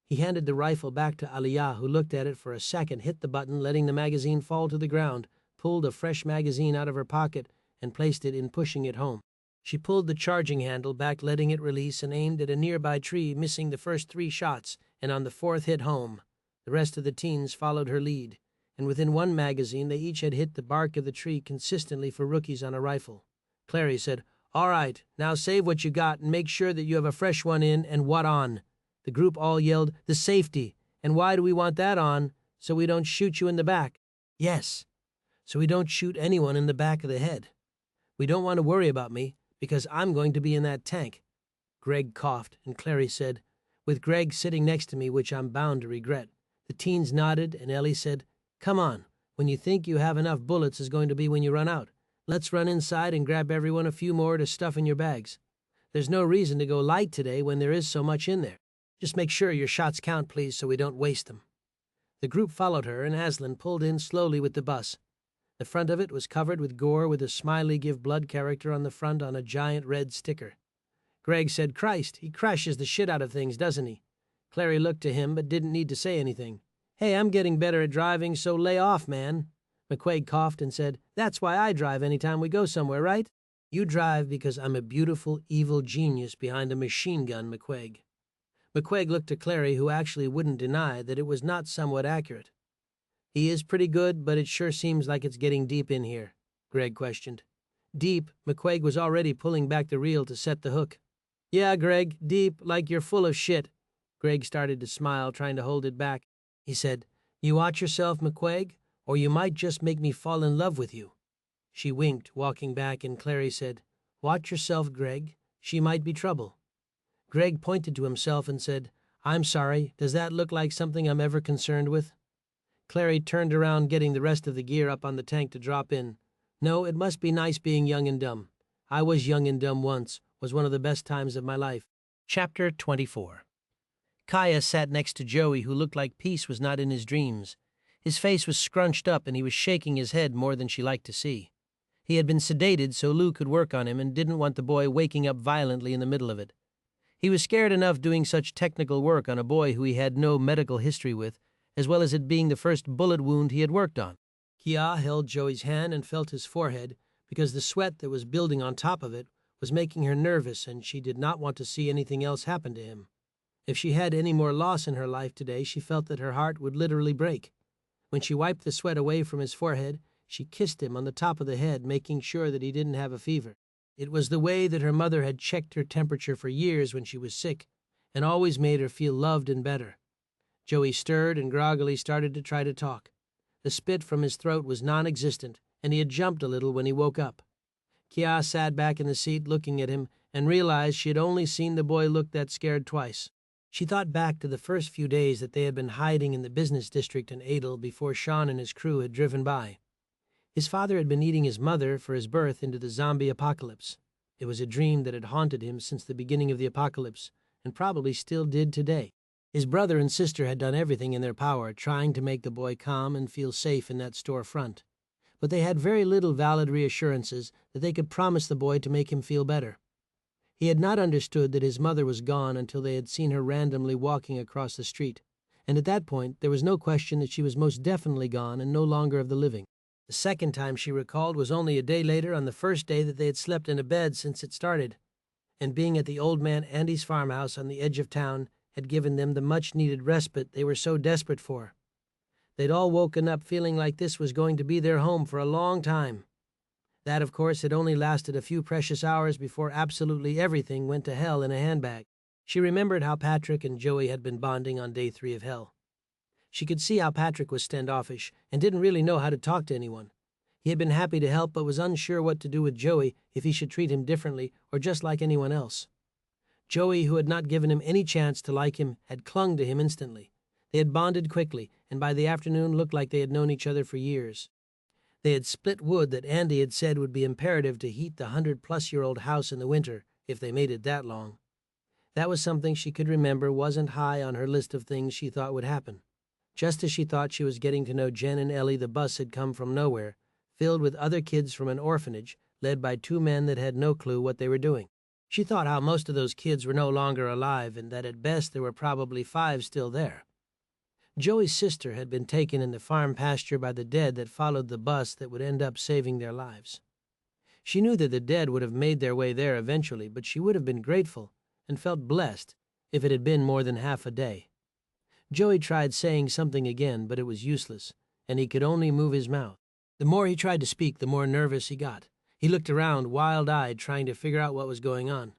He handed the rifle back to Aliyah, who looked at it for a second, hit the button, letting the magazine fall to the ground, pulled a fresh magazine out of her pocket, and placed it in, pushing it home. She pulled the charging handle back, letting it release, and aimed at a nearby tree, missing the first 3 shots, and on the 4th hit home. The rest of the teens followed her lead, and within 1 magazine they each had hit the bark of the tree consistently for rookies on a rifle. Clary said, "All right, now save what you got and make sure that you have a fresh one in and what on." The group all yelled, "The safety. And why do we want that on? So we don't shoot you in the back." "Yes, so we don't shoot anyone in the back of the head. We don't want to worry about me, because I'm going to be in that tank." Greg coughed, and Clary said, "With Greg sitting next to me, which I'm bound to regret." The teens nodded, and Ellie said, "Come on, when you think you have enough bullets is going to be when you run out. Let's run inside and grab everyone a few more to stuff in your bags. There's no reason to go light today when there is so much in there. Just make sure your shots count, please, so we don't waste them." The group followed her, and Aslan pulled in slowly with the bus. The front of it was covered with gore with a smiley give blood character on the front on a giant red sticker. Greg said, "Christ, he crashes the shit out of things, doesn't he?" Clary looked to him but didn't need to say anything. "Hey, I'm getting better at driving, so lay off, man." McQuaig coughed and said, "That's why I drive anytime we go somewhere, right?" "You drive because I'm a beautiful, evil genius behind a machine gun, McQuaig." McQuaig looked to Clary, who actually wouldn't deny that it was not somewhat accurate. "He is pretty good, but it sure seems like it's getting deep in here," Greg questioned. "Deep?" McQuaig was already pulling back the reel to set the hook. "Yeah, Greg, deep, like you're full of shit." Greg started to smile, trying to hold it back. He said, "You watch yourself, McQuaig, or you might just make me fall in love with you." She winked, walking back, and Clary said, "Watch yourself, Greg. She might be trouble." Greg pointed to himself and said, "I'm sorry, does that look like something I'm ever concerned with?" Clary turned around, getting the rest of the gear up on the tank to drop in. "No, it must be nice being young and dumb. I was young and dumb once, was one of the best times of my life." Chapter 24. Kaya sat next to Joey, who looked like peace was not in his dreams. His face was scrunched up and he was shaking his head more than she liked to see. He had been sedated so Lou could work on him and didn't want the boy waking up violently in the middle of it. He was scared enough doing such technical work on a boy who he had no medical history with, as well as it being the first bullet wound he had worked on. Kia held Joey's hand and felt his forehead because the sweat that was building on top of it was making her nervous, and she did not want to see anything else happen to him. If she had any more loss in her life today, she felt that her heart would literally break. When she wiped the sweat away from his forehead, she kissed him on the top of the head, making sure that he didn't have a fever. It was the way that her mother had checked her temperature for years when she was sick, and always made her feel loved and better. Joey stirred and groggily started to try to talk. The spit from his throat was non-existent, and he had jumped a little when he woke up. Kia sat back in the seat looking at him and realized she had only seen the boy look that scared twice. She thought back to the first few days that they had been hiding in the business district in Adel before Shaun and his crew had driven by. His father had been eating his mother for his birth into the zombie apocalypse. It was a dream that had haunted him since the beginning of the apocalypse, and probably still did today. His brother and sister had done everything in their power, trying to make the boy calm and feel safe in that storefront. But they had very little valid reassurances that they could promise the boy to make him feel better. He had not understood that his mother was gone until they had seen her randomly walking across the street, and at that point there was no question that she was most definitely gone and no longer of the living. The second time she recalled was only a day later, on the first day that they had slept in a bed since it started, and being at the old man Andy's farmhouse on the edge of town had given them the much-needed respite they were so desperate for. They'd all woken up feeling like this was going to be their home for a long time. That, of course, had only lasted a few precious hours before absolutely everything went to hell in a handbag. She remembered how Patrick and Joey had been bonding on day 3 of hell. She could see how Patrick was standoffish and didn't really know how to talk to anyone. He had been happy to help but was unsure what to do with Joey, if he should treat him differently or just like anyone else. Joey, who had not given him any chance to like him, had clung to him instantly. They had bonded quickly, and by the afternoon looked like they had known each other for years. They had split wood that Andy had said would be imperative to heat the 100-plus-year-old house in the winter, if they made it that long. That was something she could remember wasn't high on her list of things she thought would happen. Just as she thought she was getting to know Jen and Ellie, the bus had come from nowhere, filled with other kids from an orphanage, led by 2 men that had no clue what they were doing. She thought how most of those kids were no longer alive and that at best there were probably 5 still there. Joey's sister had been taken in the farm pasture by the dead that followed the bus that would end up saving their lives. She knew that the dead would have made their way there eventually, but she would have been grateful and felt blessed if it had been more than half a day. Joey tried saying something again, but it was useless, and he could only move his mouth. The more he tried to speak, the more nervous he got. He looked around, wild-eyed, trying to figure out what was going on.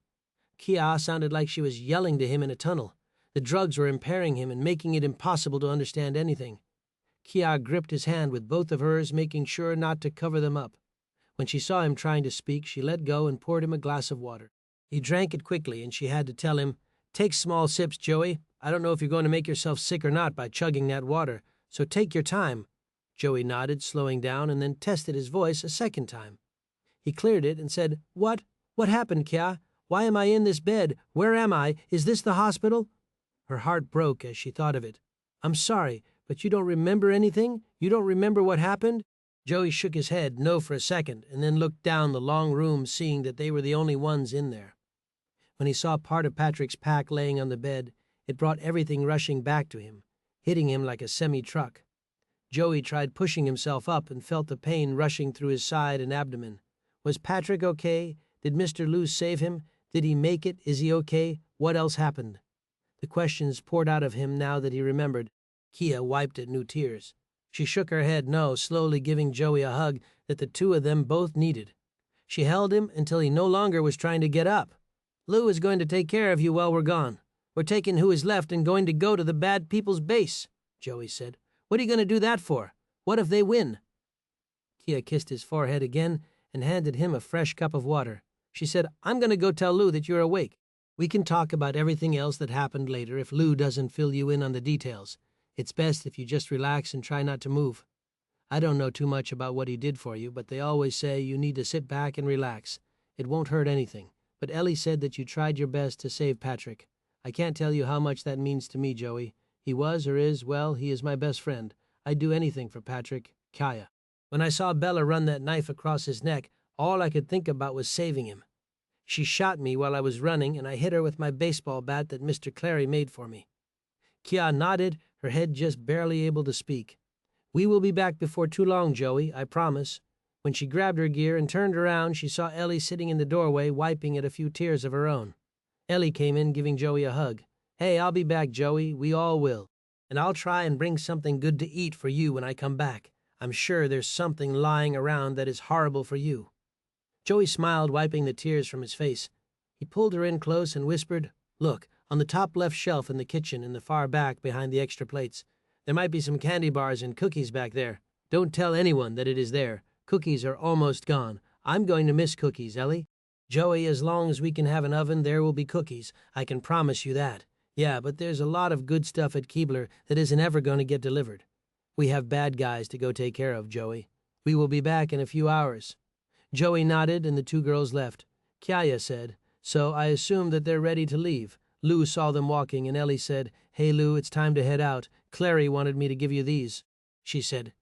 Kia sounded like she was yelling to him in a tunnel. The drugs were impairing him and making it impossible to understand anything. Kia gripped his hand with both of hers, making sure not to cover them up. When she saw him trying to speak, she let go and poured him a glass of water. He drank it quickly, and she had to tell him, "Take small sips, Joey. I don't know if you're going to make yourself sick or not by chugging that water, so take your time." Joey nodded, slowing down, and then tested his voice a second time. He cleared it and said, "What? What happened, Kia? Why am I in this bed? Where am I? Is this the hospital?" Her heart broke as she thought of it. "I'm sorry, but you don't remember anything? You don't remember what happened?" Joey shook his head no for a second and then looked down the long room, seeing that they were the only ones in there. When he saw part of Patrick's pack laying on the bed, it brought everything rushing back to him, hitting him like a semi-truck. Joey tried pushing himself up and felt the pain rushing through his side and abdomen. Was Patrick okay? Did Mr. Lou save him? Did he make it? Is he okay? What else happened? The questions poured out of him now that he remembered. Kia wiped at new tears. She shook her head no, slowly giving Joey a hug that the 2 of them both needed. She held him until he no longer was trying to get up. "Lou is going to take care of you while we're gone. We're taking who is left and going to go to the bad people's base," Joey said. "What are you going to do that for? What if they win?" Kia kissed his forehead again and handed him a fresh cup of water. She said, "I'm going to go tell Lou that you're awake. We can talk about everything else that happened later if Lou doesn't fill you in on the details. It's best if you just relax and try not to move. I don't know too much about what he did for you, but they always say you need to sit back and relax. It won't hurt anything. But Ellie said that you tried your best to save Patrick. I can't tell you how much that means to me, Joey. He was or is, well, he is my best friend. I'd do anything for Patrick. Kaya." When I saw Bella run that knife across his neck, all I could think about was saving him. She shot me while I was running, and I hit her with my baseball bat that Mr. Clary made for me. Kia nodded, her head just barely able to speak. We will be back before too long, Joey, I promise. When she grabbed her gear and turned around, she saw Ellie sitting in the doorway, wiping at a few tears of her own. Ellie came in, giving Joey a hug. Hey, I'll be back, Joey. We all will. And I'll try and bring something good to eat for you when I come back. I'm sure there's something lying around that is horrible for you. Joey smiled, wiping the tears from his face. He pulled her in close and whispered, Look, on the top left shelf in the kitchen in the far back behind the extra plates. There might be some candy bars and cookies back there. Don't tell anyone that it is there. Cookies are almost gone. I'm going to miss cookies, Ellie. Joey, as long as we can have an oven, there will be cookies. I can promise you that. Yeah, but there's a lot of good stuff at Keebler that isn't ever going to get delivered. We have bad guys to go take care of, Joey. We will be back in a few hours. Joey nodded and the two girls left. Kya said, So I assume that they're ready to leave. Lou saw them walking and Ellie said, Hey Lou, it's time to head out. Clary wanted me to give you these. She said,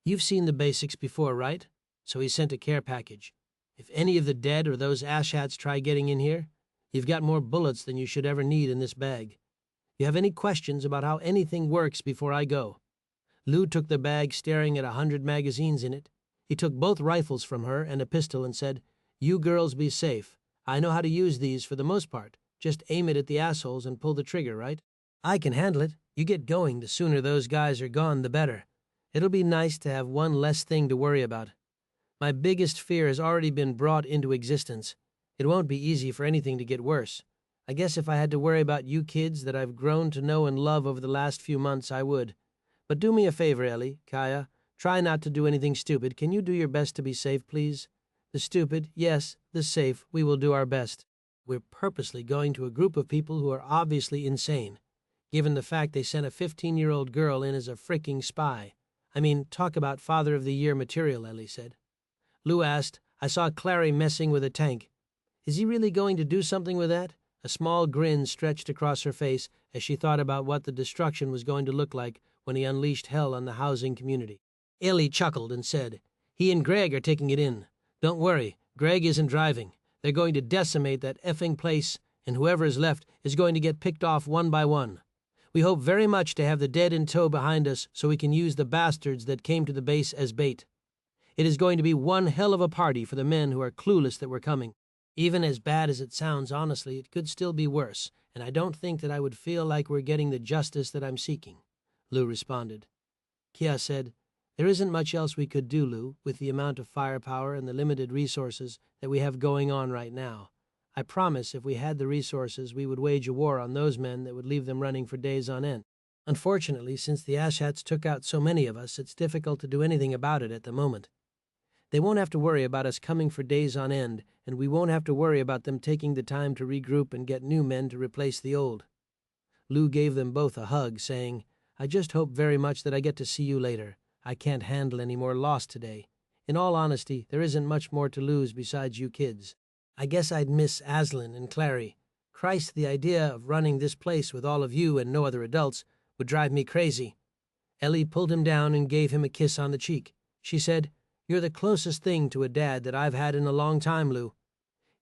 You've seen the basics before, right? So he sent a care package. If any of the dead or those asshats try getting in here, you've got more bullets than you should ever need in this bag. You have any questions about how anything works before I go? Lou took the bag, staring at 100 magazines in it. He took both rifles from her and a pistol and said, You girls be safe. I know how to use these for the most part. Just aim it at the assholes and pull the trigger, right? I can handle it. You get going. The sooner those guys are gone, the better. It'll be nice to have one less thing to worry about. My biggest fear has already been brought into existence. It won't be easy for anything to get worse. I guess if I had to worry about you kids that I've grown to know and love over the last few months, I would. But do me a favor, Ellie, Kaya. Try not to do anything stupid. Can you do your best to be safe, please? The stupid, yes, the safe, we will do our best. We're purposely going to a group of people who are obviously insane, given the fact they sent a 15-year-old girl in as a freaking spy. I mean, talk about Father of the Year material, Ellie said. Lou asked, I saw Clary messing with a tank. Is he really going to do something with that? A small grin stretched across her face as she thought about what the destruction was going to look like when he unleashed hell on the housing community. Ellie chuckled and said, He and Greg are taking it in. Don't worry, Greg isn't driving. They're going to decimate that effing place, and whoever is left is going to get picked off one by one. We hope very much to have the dead in tow behind us so we can use the bastards that came to the base as bait. It is going to be one hell of a party for the men who are clueless that we're coming. Even as bad as it sounds, honestly, it could still be worse, and I don't think that I would feel like we're getting the justice that I'm seeking, Lou responded. Kia said, There isn't much else we could do, Lou, with the amount of firepower and the limited resources that we have going on right now. I promise if we had the resources, we would wage a war on those men that would leave them running for days on end. Unfortunately, since the asshats took out so many of us, it's difficult to do anything about it at the moment. They won't have to worry about us coming for days on end, and we won't have to worry about them taking the time to regroup and get new men to replace the old. Lou gave them both a hug, saying, I just hope very much that I get to see you later. I can't handle any more loss today. In all honesty, there isn't much more to lose besides you kids. I guess I'd miss Aslan and Clary. Christ, the idea of running this place with all of you and no other adults would drive me crazy. Ellie pulled him down and gave him a kiss on the cheek. She said, You're the closest thing to a dad that I've had in a long time, Lou.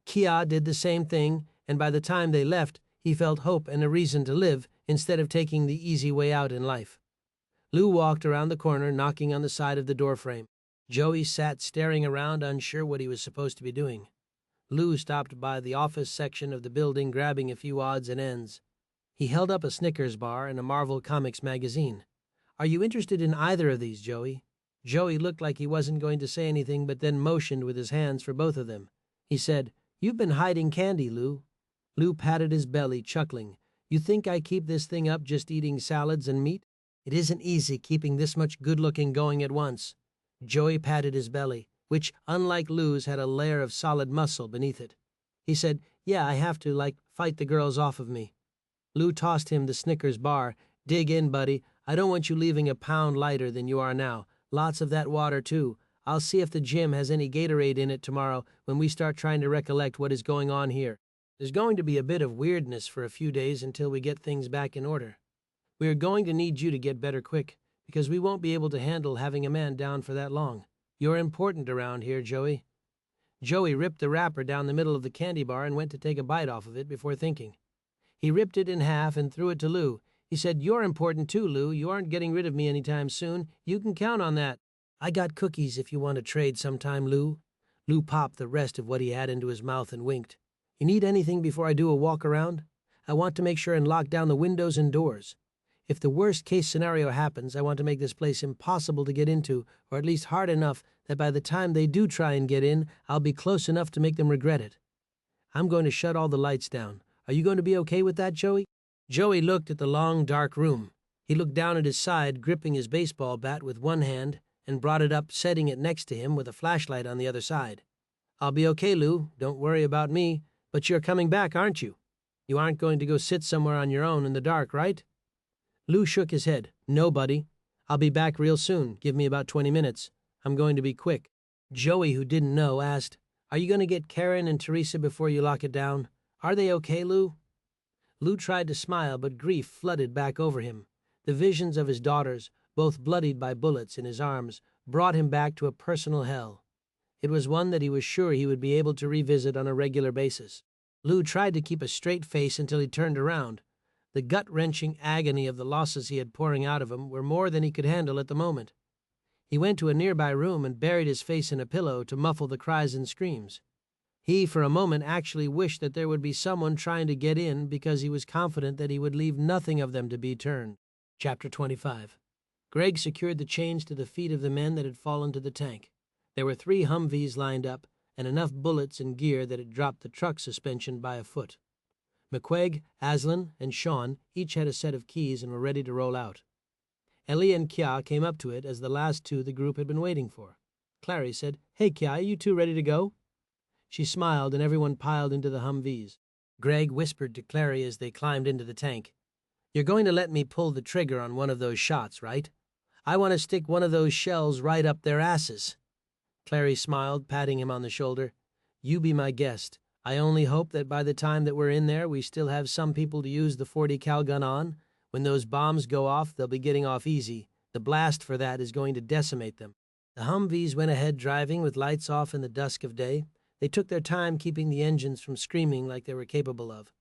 Kia did the same thing, and by the time they left, he felt hope and a reason to live instead of taking the easy way out in life. Lou walked around the corner, knocking on the side of the doorframe. Joey sat staring around, unsure what he was supposed to be doing. Lou stopped by the office section of the building, grabbing a few odds and ends. He held up a Snickers bar and a Marvel Comics magazine. Are you interested in either of these, Joey? Joey looked like he wasn't going to say anything, but then motioned with his hands for both of them. He said, You've been hiding candy, Lou. Lou patted his belly, chuckling. You think I keep this thing up just eating salads and meat? It isn't easy keeping this much good-looking going at once. Joey patted his belly, which, unlike Lou's, had a layer of solid muscle beneath it. He said, Yeah, I have to, fight the girls off of me. Lou tossed him the Snickers bar. Dig in, buddy. I don't want you leaving a pound lighter than you are now. Lots of that water, too. I'll see if the gym has any Gatorade in it tomorrow when we start trying to recollect what is going on here. There's going to be a bit of weirdness for a few days until we get things back in order. We are going to need you to get better quick, because we won't be able to handle having a man down for that long. You're important around here, Joey. Joey ripped the wrapper down the middle of the candy bar and went to take a bite off of it before thinking. He ripped it in half and threw it to Lou. He said, "You're important too, Lou. You aren't getting rid of me anytime soon. You can count on that. I got cookies if you want to trade sometime, Lou." Lou popped the rest of what he had into his mouth and winked. "You need anything before I do a walk around? I want to make sure and lock down the windows and doors. If the worst case scenario happens, I want to make this place impossible to get into, or at least hard enough that by the time they do try and get in, I'll be close enough to make them regret it. I'm going to shut all the lights down. Are you going to be okay with that, Joey?" Joey looked at the long, dark room. He looked down at his side, gripping his baseball bat with one hand, and brought it up, setting it next to him with a flashlight on the other side. "I'll be okay, Lou. Don't worry about me. But you're coming back, aren't you? You aren't going to go sit somewhere on your own in the dark, right?" Lou shook his head. "No, buddy. I'll be back real soon. Give me about 20 minutes. I'm going to be quick." Joey, who didn't know, asked, "Are you going to get Karen and Teresa before you lock it down? Are they okay, Lou?" Lou tried to smile, but grief flooded back over him. The visions of his daughters, both bloodied by bullets in his arms, brought him back to a personal hell. It was one that he was sure he would be able to revisit on a regular basis. Lou tried to keep a straight face until he turned around. The gut-wrenching agony of the losses he had pouring out of him were more than he could handle at the moment. He went to a nearby room and buried his face in a pillow to muffle the cries and screams. He, for a moment, actually wished that there would be someone trying to get in because he was confident that he would leave nothing of them to be turned. Chapter 25. Greg secured the chains to the feet of the men that had fallen to the tank. There were 3 Humvees lined up, and enough bullets and gear that it dropped the truck suspension by a foot. McQuaig, Aslan, and Shaun each had a set of keys and were ready to roll out. Ellie and Kya came up to it as the last 2 the group had been waiting for. Clary said, "Hey, Kya, you 2 ready to go?" She smiled, and everyone piled into the Humvees. Greg whispered to Clary as they climbed into the tank, "You're going to let me pull the trigger on one of those shots, right? I want to stick one of those shells right up their asses." Clary smiled, patting him on the shoulder. "You be my guest. I only hope that by the time that we're in there, we still have some people to use the 40 cal gun on. When those bombs go off, they'll be getting off easy. The blast for that is going to decimate them." The Humvees went ahead driving with lights off in the dusk of day. They took their time keeping the engines from screaming like they were capable of.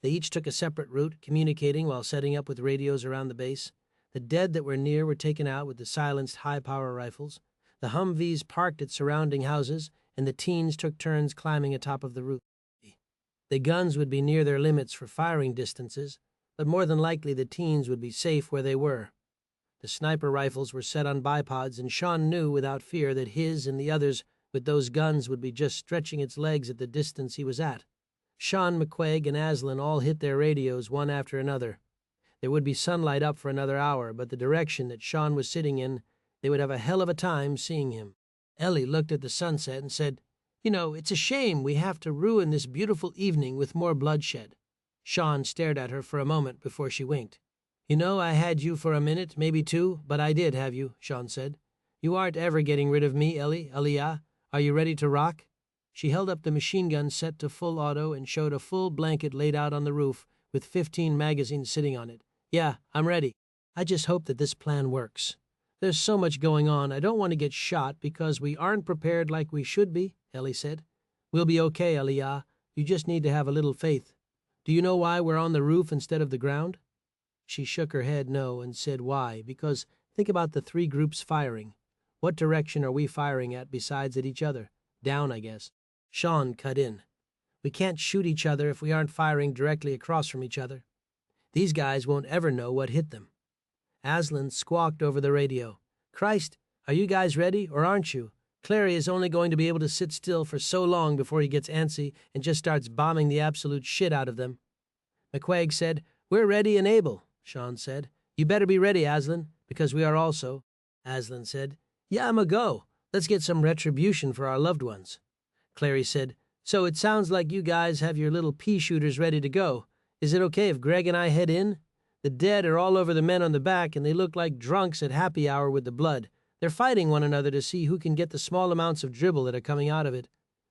They each took a separate route, communicating while setting up with radios around the base. The dead that were near were taken out with the silenced high-power rifles. The Humvees parked at surrounding houses, and the teens took turns climbing atop of the roof. The guns would be near their limits for firing distances, but more than likely the teens would be safe where they were. The sniper rifles were set on bipods, and Shaun knew without fear that his and the others with those guns would be just stretching its legs at the distance he was at. Shaun, McQuaig, and Aslan all hit their radios one after another. There would be sunlight up for another hour, but the direction that Shaun was sitting in, they would have a hell of a time seeing him. Ellie looked at the sunset and said, "You know, it's a shame we have to ruin this beautiful evening with more bloodshed." Shaun stared at her for a moment before she winked. "You know, I had you for a minute, maybe 2, but I did have you," Shaun said. "You aren't ever getting rid of me, Ellie, Aliyah. Are you ready to rock?" She held up the machine gun set to full auto and showed a full blanket laid out on the roof with 15 magazines sitting on it. "Yeah, I'm ready. I just hope that this plan works. There's so much going on, I don't want to get shot because we aren't prepared like we should be," Ellie said. "We'll be okay, Aliyah. You just need to have a little faith. Do you know why we're on the roof instead of the ground?" She shook her head no and said why, because think about the 3 groups firing. What direction are we firing at besides at each other? Down, I guess. Shaun cut in. "We can't shoot each other if we aren't firing directly across from each other. These guys won't ever know what hit them." Aslan squawked over the radio. "Christ, are you guys ready, or aren't you? Clary is only going to be able to sit still for so long before he gets antsy and just starts bombing the absolute shit out of them." McQuaig said, "We're ready and able," Shaun said. "You better be ready, Aslan, because we are also." Aslan said, "Yeah, I'm a go. Let's get some retribution for our loved ones." Clary said, "So it sounds like you guys have your little pea shooters ready to go. Is it okay if Greg and I head in? The dead are all over the men on the back, and they look like drunks at happy hour with the blood. They're fighting one another to see who can get the small amounts of dribble that are coming out of it.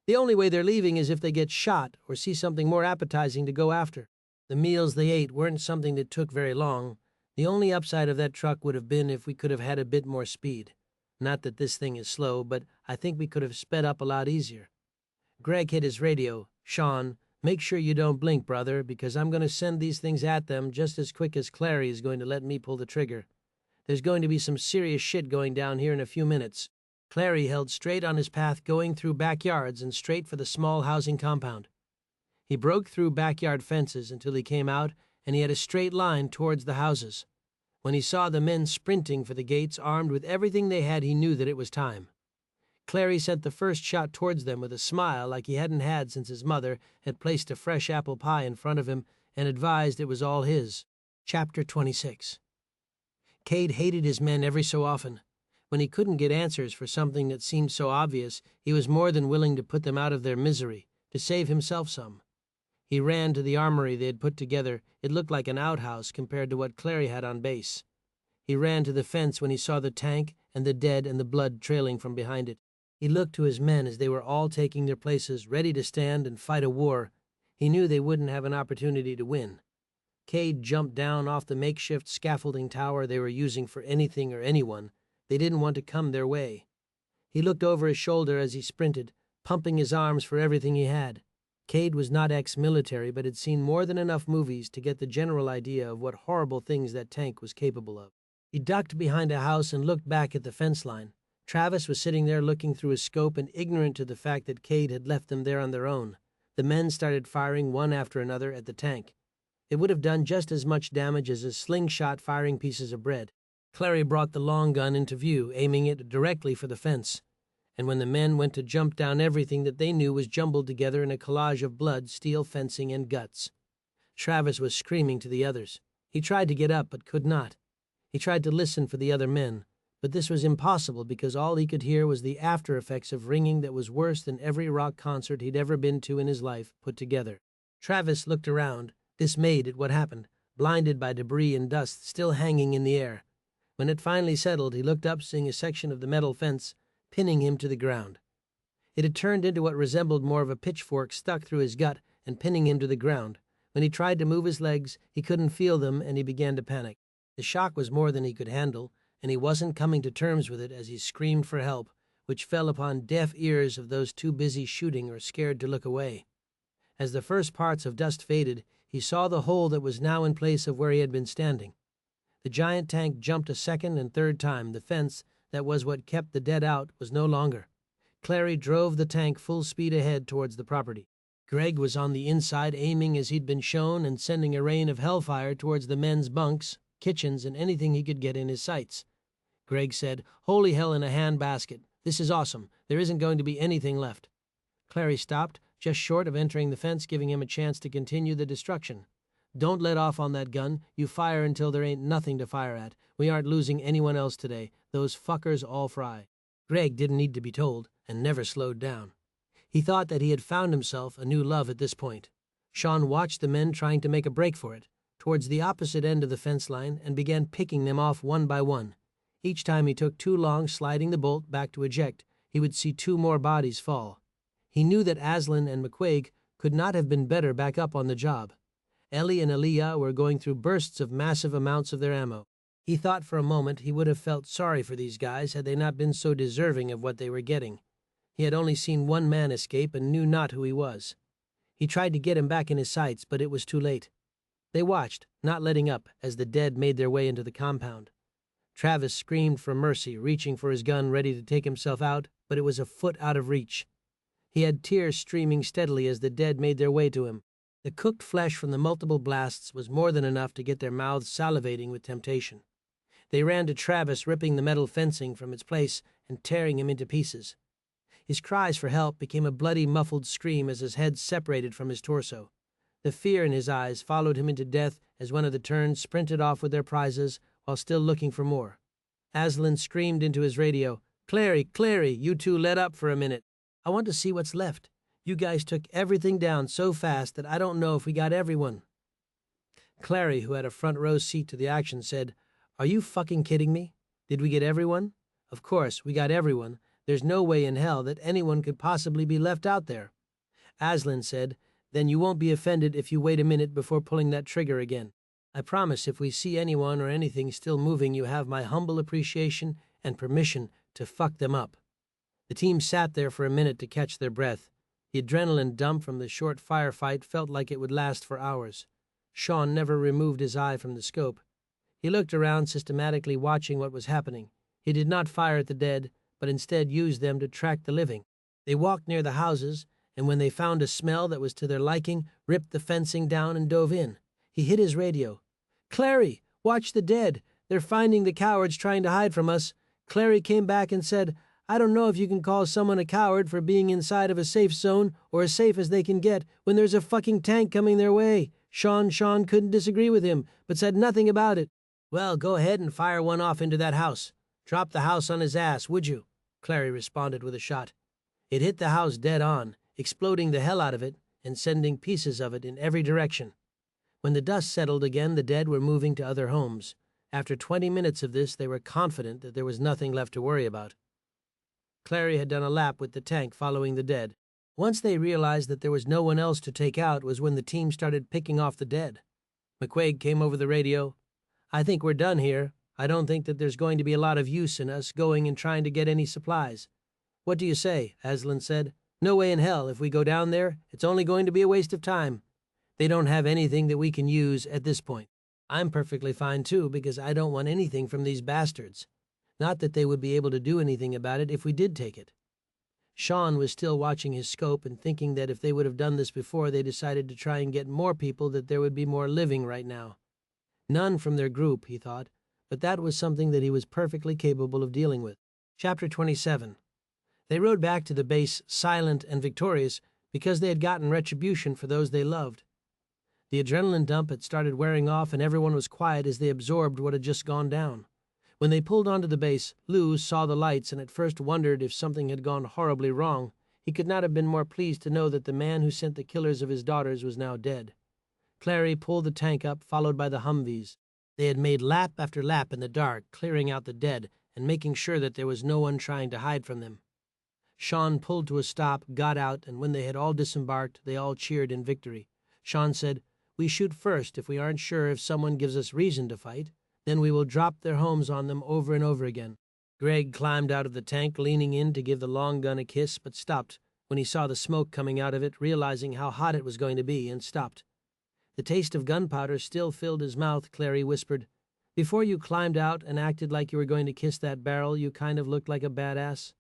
The only way they're leaving is if they get shot or see something more appetizing to go after." The meals they ate weren't something that took very long. The only upside of that truck would have been if we could have had a bit more speed. Not that this thing is slow, but I think we could have sped up a lot easier. Greg hit his radio. Shaun, Make sure you don't blink, brother, because I'm going to send these things at them just as quick as Clary is going to let me pull the trigger. There's going to be some serious shit going down here in a few minutes." Clary held straight on his path going through backyards and straight for the small housing compound. He broke through backyard fences until he came out, and he had a straight line towards the houses. When he saw the men sprinting for the gates armed with everything they had, he knew that it was time. Clary sent the first shot towards them with a smile like he hadn't had since his mother had placed a fresh apple pie in front of him and advised it was all his. Chapter 26. Cade hated his men every so often. When he couldn't get answers for something that seemed so obvious, he was more than willing to put them out of their misery, to save himself some. He ran to the armory they had put together. It looked like an outhouse compared to what Clary had on base. He ran to the fence when he saw the tank and the dead and the blood trailing from behind it. He looked to his men as they were all taking their places, ready to stand and fight a war. He knew they wouldn't have an opportunity to win. Cade jumped down off the makeshift scaffolding tower they were using for anything or anyone. They didn't want to come their way. He looked over his shoulder as he sprinted, pumping his arms for everything he had. Cade was not ex-military, but had seen more than enough movies to get the general idea of what horrible things that tank was capable of. He ducked behind a house and looked back at the fence line. Travis was sitting there looking through his scope and ignorant to the fact that Cade had left them there on their own. The men started firing one after another at the tank. It would have done just as much damage as a slingshot firing pieces of bread. Clary brought the long gun into view, aiming it directly for the fence. And when the men went to jump down, everything that they knew was jumbled together in a collage of blood, steel fencing, and guts. Travis was screaming to the others. He tried to get up, but could not. He tried to listen for the other men, but this was impossible because all he could hear was the after effects of ringing that was worse than every rock concert he'd ever been to in his life put together. Travis looked around, dismayed at what happened, blinded by debris and dust still hanging in the air. When it finally settled, he looked up, seeing a section of the metal fence pinning him to the ground. It had turned into what resembled more of a pitchfork stuck through his gut and pinning him to the ground. When he tried to move his legs, he couldn't feel them, and he began to panic. The shock was more than he could handle, and he wasn't coming to terms with it as he screamed for help, which fell upon deaf ears of those too busy shooting or scared to look away. As the first parts of dust faded, he saw the hole that was now in place of where he had been standing. The giant tank jumped a second and third time. The fence that was what kept the dead out was no longer. Clary drove the tank full speed ahead towards the property. Greg was on the inside, aiming as he'd been shown and sending a rain of hellfire towards the men's bunks, kitchens, and anything he could get in his sights. Greg said, "Holy hell in a handbasket. This is awesome. There isn't going to be anything left." Clary stopped, just short of entering the fence, giving him a chance to continue the destruction. "Don't let off on that gun. You fire until there ain't nothing to fire at. We aren't losing anyone else today. Those fuckers all fry." Greg didn't need to be told, and never slowed down. He thought that he had found himself a new love at this point. Shaun watched the men trying to make a break for it, towards the opposite end of the fence line, and began picking them off one by one. Each time he took too long sliding the bolt back to eject, he would see 2 more bodies fall. He knew that Aslan and McQuaig could not have been better back up on the job. Ellie and Aaliyah were going through bursts of massive amounts of their ammo. He thought for a moment he would have felt sorry for these guys had they not been so deserving of what they were getting. He had only seen one man escape and knew not who he was. He tried to get him back in his sights, but it was too late. They watched, not letting up, as the dead made their way into the compound. Travis screamed for mercy, reaching for his gun ready to take himself out, but it was a foot out of reach. He had tears streaming steadily as the dead made their way to him. The cooked flesh from the multiple blasts was more than enough to get their mouths salivating with temptation. They ran to Travis, ripping the metal fencing from its place and tearing him into pieces. His cries for help became a bloody, muffled scream as his head separated from his torso. The fear in his eyes followed him into death as one of the turns sprinted off with their prizes while still looking for more. Aslan screamed into his radio, "Clary, Clary, you two let up for a minute. I want to see what's left. You guys took everything down so fast that I don't know if we got everyone." Clary, who had a front row seat to the action, said, "Are you fucking kidding me? Did we get everyone? Of course, we got everyone. There's no way in hell that anyone could possibly be left out there." Aslan said, "Then you won't be offended if you wait a minute before pulling that trigger again. I promise if we see anyone or anything still moving, you have my humble appreciation and permission to fuck them up." The team sat there for a minute to catch their breath. The adrenaline dump from the short firefight felt like it would last for hours. Shaun never removed his eye from the scope. He looked around, systematically watching what was happening. He did not fire at the dead, but instead used them to track the living. They walked near the houses, and when they found a smell that was to their liking, ripped the fencing down and dove in. He hit his radio. "Clary, watch the dead. They're finding the cowards trying to hide from us." Clary came back and said, "I don't know if you can call someone a coward for being inside of a safe zone, or as safe as they can get, when there's a fucking tank coming their way." Shaun couldn't disagree with him, but said nothing about it. "Well, go ahead and fire one off into that house. Drop the house on his ass, would you?" Clary responded with a shot. It hit the house dead on, exploding the hell out of it and sending pieces of it in every direction. When the dust settled again, the dead were moving to other homes. After 20 minutes of this, they were confident that there was nothing left to worry about. Clary had done a lap with the tank following the dead. Once they realized that there was no one else to take out was when the team started picking off the dead. McQuaig came over the radio. "I think we're done here. I don't think that there's going to be a lot of use in us going and trying to get any supplies." "What do you say?" Aslan said. "No way in hell. If we go down there, it's only going to be a waste of time. They don't have anything that we can use at this point." "I'm perfectly fine too, because I don't want anything from these bastards. Not that they would be able to do anything about it if we did take it." Shaun was still watching his scope and thinking that if they would have done this before they decided to try and get more people, that there would be more living right now. None from their group, he thought, but that was something that he was perfectly capable of dealing with. Chapter 27. They rode back to the base silent and victorious because they had gotten retribution for those they loved. The adrenaline dump had started wearing off and everyone was quiet as they absorbed what had just gone down. When they pulled onto the base, Lou saw the lights and at first wondered if something had gone horribly wrong. He could not have been more pleased to know that the man who sent the killers of his daughters was now dead. Clary pulled the tank up, followed by the Humvees. They had made lap after lap in the dark, clearing out the dead and making sure that there was no one trying to hide from them. Shaun pulled to a stop, got out, and when they had all disembarked, they all cheered in victory. Shaun said, "We shoot first if we aren't sure if someone gives us reason to fight. Then we will drop their homes on them over and over again." Greg climbed out of the tank, leaning in to give the long gun a kiss, but stopped when he saw the smoke coming out of it, realizing how hot it was going to be, and stopped. The taste of gunpowder still filled his mouth. Clary whispered, "Before you climbed out and acted like you were going to kiss that barrel, you kind of looked like a badass.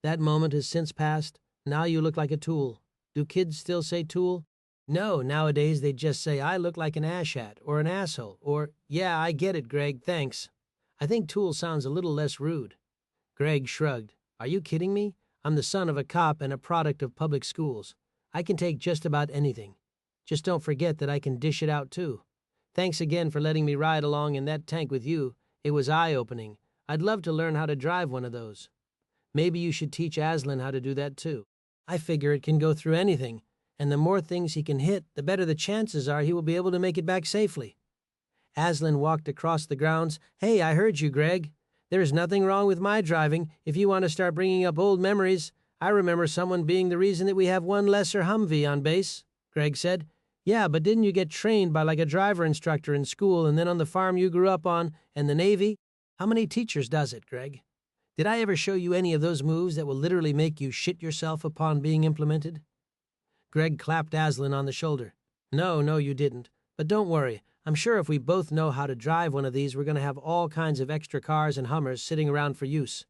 That moment has since passed. Now you look like a tool." "Do kids still say tool?" "No, nowadays they just say, 'I look like an asshat,' or 'an asshole,' or 'Yeah, I get it, Greg, thanks.' I think tool sounds a little less rude." Greg shrugged. "Are you kidding me? I'm the son of a cop and a product of public schools. I can take just about anything. Just don't forget that I can dish it out too. Thanks again for letting me ride along in that tank with you. It was eye-opening. I'd love to learn how to drive one of those. Maybe you should teach Aslan how to do that too. I figure it can go through anything, and the more things he can hit, the better the chances are he will be able to make it back safely." Aslan walked across the grounds. "Hey, I heard you, Greg. There's nothing wrong with my driving if you want to start bringing up old memories. I remember someone being the reason that we have one lesser Humvee on base," Greg said. "Yeah, but didn't you get trained by like a driver instructor in school and then on the farm you grew up on and the Navy? How many teachers does it, Greg? Did I ever show you any of those moves that will literally make you shit yourself upon being implemented?" Greg clapped Aslan on the shoulder. No, you didn't. But don't worry. I'm sure if we both know how to drive one of these, we're going to have all kinds of extra cars and Hummers sitting around for use."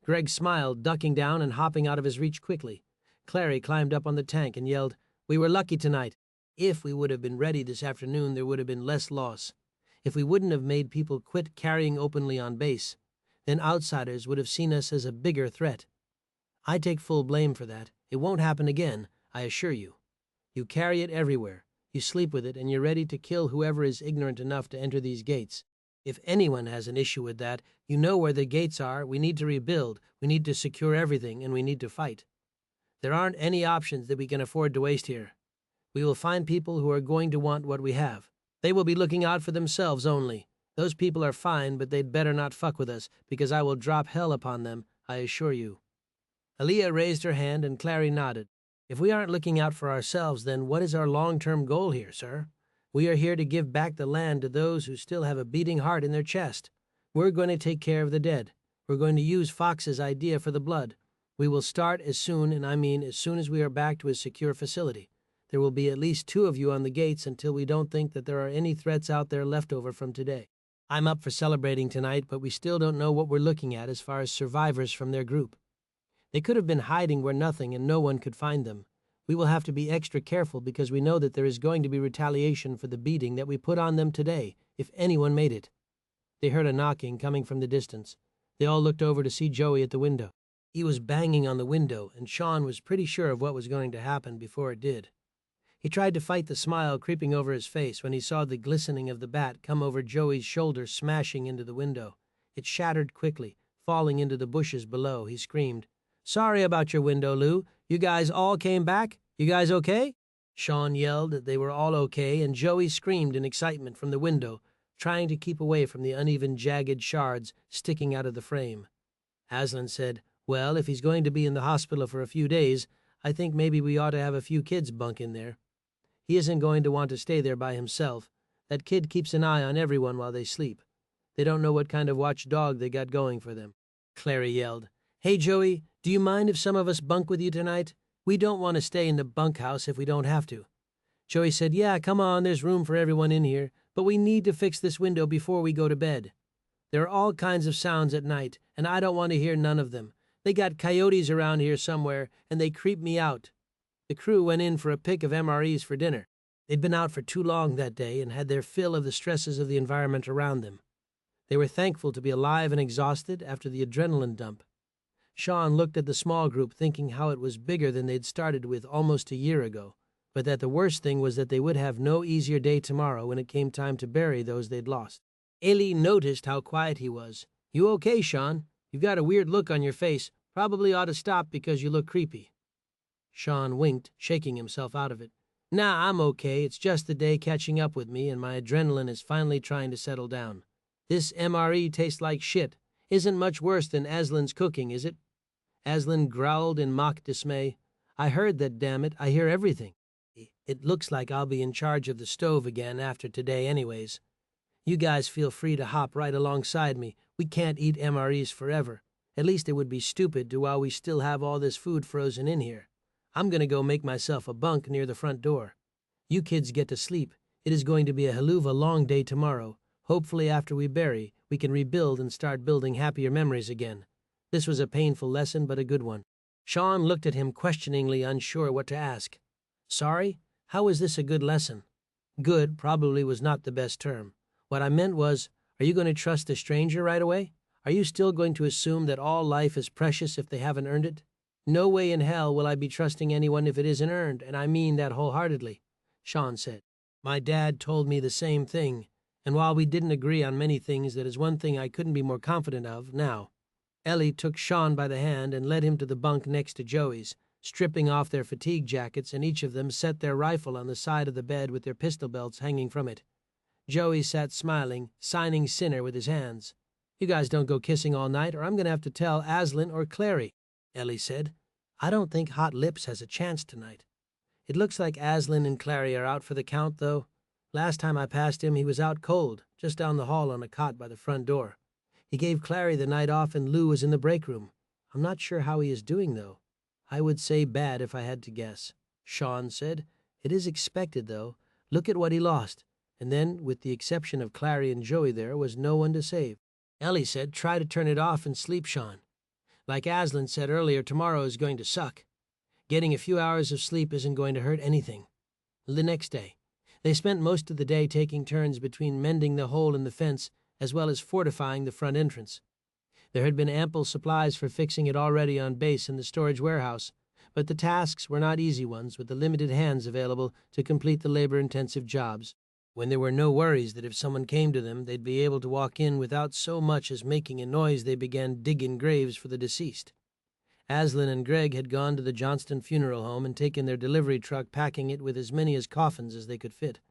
Greg smiled, ducking down and hopping out of his reach quickly. Clary climbed up on the tank and yelled, "We were lucky tonight. If we would have been ready this afternoon, there would have been less loss. If we wouldn't have made people quit carrying openly on base, then outsiders would have seen us as a bigger threat. I take full blame for that. It won't happen again, I assure you. You carry it everywhere. You sleep with it, and you're ready to kill whoever is ignorant enough to enter these gates. If anyone has an issue with that, you know where the gates are. We need to rebuild. We need to secure everything, and we need to fight. There aren't any options that we can afford to waste here. We will find people who are going to want what we have. They will be looking out for themselves only. Those people are fine, but they'd better not fuck with us, because I will drop hell upon them, I assure you." Aaliyah raised her hand, and Clary nodded. "If we aren't looking out for ourselves, then what is our long-term goal here, sir? We are here to give back the land to those who still have a beating heart in their chest. We're going to take care of the dead. We're going to use Fox's idea for the blood. We will start as soon, and I mean as soon as we are back to a secure facility. There will be at least 2 of you on the gates until we don't think that there are any threats out there left over from today. I'm up for celebrating tonight, but we still don't know what we're looking at as far as survivors from their group. They could have been hiding where nothing and no one could find them. We will have to be extra careful because we know that there is going to be retaliation for the beating that we put on them today, if anyone made it. They heard a knocking coming from the distance. They all looked over to see Joey at the window. He was banging on the window, and Shaun was pretty sure of what was going to happen before it did. He tried to fight the smile creeping over his face when he saw the glistening of the bat come over Joey's shoulder, smashing into the window. It shattered quickly, falling into the bushes below. He screamed, "Sorry about your window, Lou. You guys all came back? You guys okay?" Shaun yelled that they were all okay, and Joey screamed in excitement from the window, trying to keep away from the uneven, jagged shards sticking out of the frame. Aslan said, "Well, if he's going to be in the hospital for a few days, I think maybe we ought to have a few kids bunk in there. He isn't going to want to stay there by himself. That kid keeps an eye on everyone while they sleep. They don't know what kind of watchdog they got going for them." Clary yelled, "Hey, Joey, do you mind if some of us bunk with you tonight? We don't want to stay in the bunkhouse if we don't have to." Joey said, "Yeah, come on, there's room for everyone in here, but we need to fix this window before we go to bed. There are all kinds of sounds at night, and I don't want to hear none of them. They got coyotes around here somewhere, and they creep me out." The crew went in for a pick of MREs for dinner. They'd been out for too long that day and had their fill of the stresses of the environment around them. They were thankful to be alive and exhausted after the adrenaline dump. Shaun looked at the small group, thinking how it was bigger than they'd started with almost a year ago, but that the worst thing was that they would have no easier day tomorrow when it came time to bury those they'd lost. Ellie noticed how quiet he was. "You okay, Shaun? You've got a weird look on your face. Probably ought to stop because you look creepy." Shaun winked, shaking himself out of it. "Nah, I'm okay. It's just the day catching up with me, and my adrenaline is finally trying to settle down. This MRE tastes like shit. Isn't much worse than Aslan's cooking, is it?" Aslan growled in mock dismay. "I heard that, damn it. I hear everything. It looks like I'll be in charge of the stove again after today anyways. You guys feel free to hop right alongside me. We can't eat MREs forever. At least it would be stupid to while we still have all this food frozen in here. I'm going to go make myself a bunk near the front door. You kids get to sleep. It is going to be a helluva long day tomorrow. Hopefully after we bury, we can rebuild and start building happier memories again." This was a painful lesson, but a good one. Shaun looked at him questioningly, unsure what to ask. "Sorry? How is this a good lesson?" "Good" probably was not the best term. What I meant was, are you going to trust a stranger right away? Are you still going to assume that all life is precious if they haven't earned it? "No way in hell will I be trusting anyone if it isn't earned, and I mean that wholeheartedly," Shaun said. "My dad told me the same thing, and while we didn't agree on many things, that is one thing I couldn't be more confident of now." Ellie took Shaun by the hand and led him to the bunk next to Joey's, stripping off their fatigue jackets, and each of them set their rifle on the side of the bed with their pistol belts hanging from it. Joey sat smiling, signing sinner with his hands. "You guys don't go kissing all night, or I'm going to have to tell Aslan or Clary," Ellie said. "I don't think Hot Lips has a chance tonight. It looks like Aslan and Clary are out for the count, though. Last time I passed him, he was out cold, just down the hall on a cot by the front door. He gave Clary the night off and Lou was in the break room. I'm not sure how he is doing, though. I would say bad if I had to guess." Shaun said, "It is expected, though. Look at what he lost." And then, with the exception of Clary and Joey, there was no one to save. Ellie said, "Try to turn it off and sleep, Shaun. Like Aslan said earlier, tomorrow is going to suck. Getting a few hours of sleep isn't going to hurt anything." The next day, they spent most of the day taking turns between mending the hole in the fence as well as fortifying the front entrance. There had been ample supplies for fixing it already on base in the storage warehouse, but the tasks were not easy ones with the limited hands available to complete the labor-intensive jobs. When there were no worries that if someone came to them, they'd be able to walk in without so much as making a noise, they began digging graves for the deceased. Aslan and Greg had gone to the Johnston funeral home and taken their delivery truck, packing it with as many as coffins as they could fit.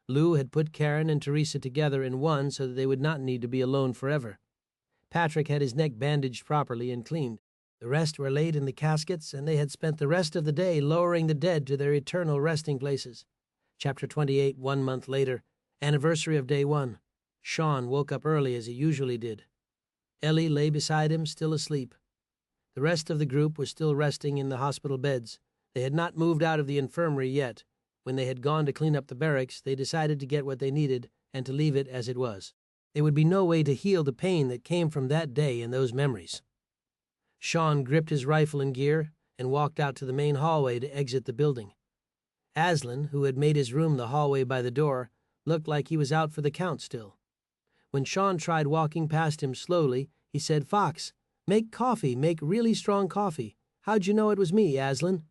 Lou had put Karen and Teresa together in one so that they would not need to be alone forever. Patrick had his neck bandaged properly and cleaned. The rest were laid in the caskets, and they had spent the rest of the day lowering the dead to their eternal resting places. Chapter 28, 1 month later, anniversary of day 1. Shaun woke up early as he usually did. Ellie lay beside him, still asleep. The rest of the group was still resting in the hospital beds. They had not moved out of the infirmary yet. When they had gone to clean up the barracks, they decided to get what they needed and to leave it as it was. There would be no way to heal the pain that came from that day and those memories. Shaun gripped his rifle and gear and walked out to the main hallway to exit the building. Aslan, who had made his room the hallway by the door, looked like he was out for the count still. When Shaun tried walking past him slowly, he said, "Fox, make coffee, make really strong coffee. How'd you know it was me, Aslan?"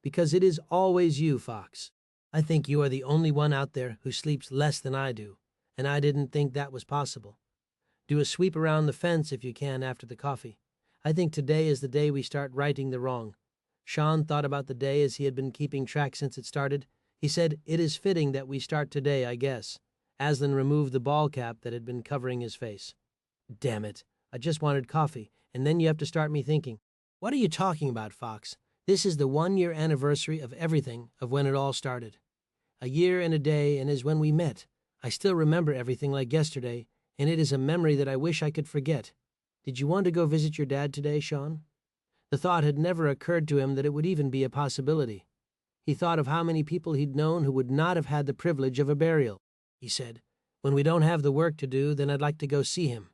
"Because it is always you, Fox. I think you are the only one out there who sleeps less than I do, and I didn't think that was possible. Do a sweep around the fence if you can after the coffee. I think today is the day we start righting the wrong." Shaun thought about the day as he had been keeping track since it started. He said, "It is fitting that we start today, I guess." Aslan removed the ball cap that had been covering his face. "Damn it, I just wanted coffee, and then you have to start me thinking." "What are you talking about, Fox? This is the 1-year anniversary of everything, of when it all started. A year and a day, and is when we met. I still remember everything like yesterday, and it is a memory that I wish I could forget. Did you want to go visit your dad today, Shaun?" The thought had never occurred to him that it would even be a possibility. He thought of how many people he'd known who would not have had the privilege of a burial. He said, "When we don't have the work to do, then I'd like to go see him.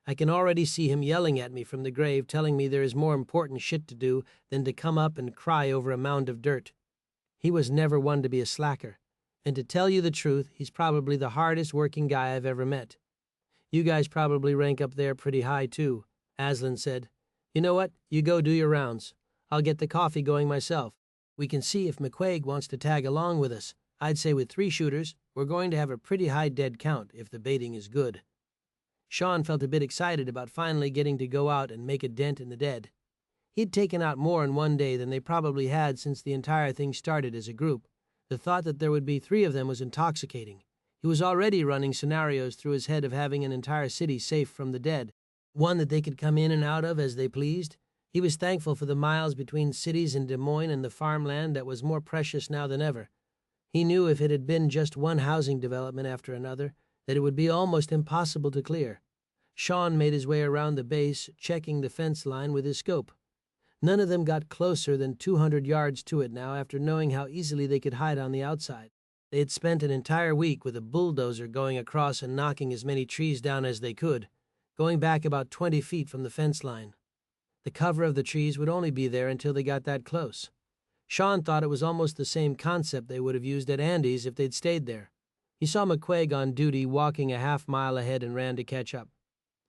I can already see him yelling at me from the grave, telling me there is more important shit to do than to come up and cry over a mound of dirt. He was never one to be a slacker, and to tell you the truth, he's probably the hardest working guy I've ever met. You guys probably rank up there pretty high, too." Aslan said, "You know what? You go do your rounds. I'll get the coffee going myself. We can see if McQuaig wants to tag along with us. I'd say with 3 shooters, we're going to have a pretty high dead count if the baiting is good." Shaun felt a bit excited about finally getting to go out and make a dent in the dead. He'd taken out more in one day than they probably had since the entire thing started as a group. The thought that there would be 3 of them was intoxicating. He was already running scenarios through his head of having an entire city safe from the dead, one that they could come in and out of as they pleased. He was thankful for the miles between cities in Des Moines and the farmland that was more precious now than ever. He knew if it had been just one housing development after another, that it would be almost impossible to clear. Shaun made his way around the base, checking the fence line with his scope. None of them got closer than 200 yards to it now after knowing how easily they could hide on the outside. They had spent an entire week with a bulldozer going across and knocking as many trees down as they could, going back about 20 feet from the fence line. The cover of the trees would only be there until they got that close. Shaun thought it was almost the same concept they would have used at Andy's if they'd stayed there. He saw McQuaig on duty walking a half-mile ahead and ran to catch up.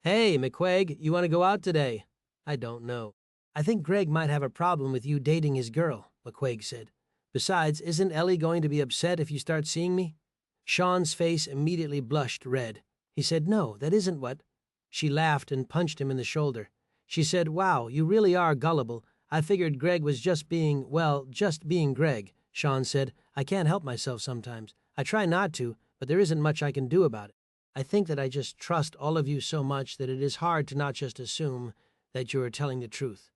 "Hey, McQuaig, you want to go out today?" "I don't know. I think Greg might have a problem with you dating his girl," McQuaig said. "Besides, isn't Ellie going to be upset if you start seeing me?" Shaun's face immediately blushed red. He said, "No, that isn't what—" She laughed and punched him in the shoulder. She said, "Wow, you really are gullible. I figured Greg was just being, well, just being Greg." Shaun said, "I can't help myself sometimes. I try not to, but there isn't much I can do about it. I think that I just trust all of you so much that it is hard to not just assume that you are telling the truth.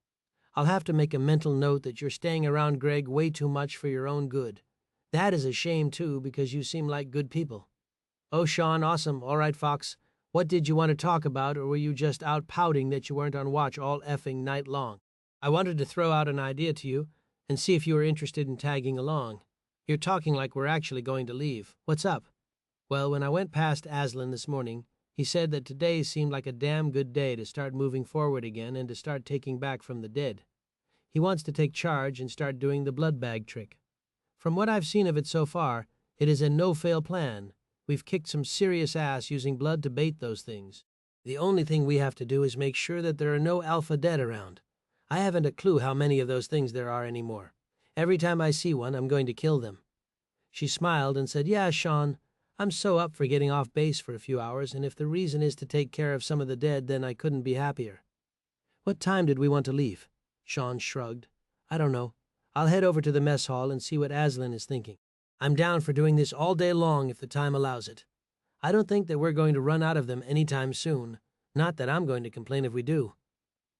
I'll have to make a mental note that you're staying around Greg way too much for your own good. That is a shame, too, because you seem like good people." "Oh, Shaun, awesome. All right, Fox. What did you want to talk about, or were you just out pouting that you weren't on watch all effing night long?" "I wanted to throw out an idea to you and see if you were interested in tagging along. You're talking like we're actually going to leave. What's up?" "Well, when I went past Aslan this morning, he said that today seemed like a damn good day to start moving forward again and to start taking back from the dead. He wants to take charge and start doing the blood bag trick. From what I've seen of it so far, it is a no-fail plan. We've kicked some serious ass using blood to bait those things. The only thing we have to do is make sure that there are no alpha dead around. I haven't a clue how many of those things there are anymore. Every time I see one, I'm going to kill them." She smiled and said, "Yeah, Shaun, I'm so up for getting off base for a few hours, and if the reason is to take care of some of the dead, then I couldn't be happier." "What time did we want to leave?" Shaun shrugged. "I don't know. I'll head over to the mess hall and see what Aslan is thinking. I'm down for doing this all day long if the time allows it. I don't think that we're going to run out of them any time soon. Not that I'm going to complain if we do."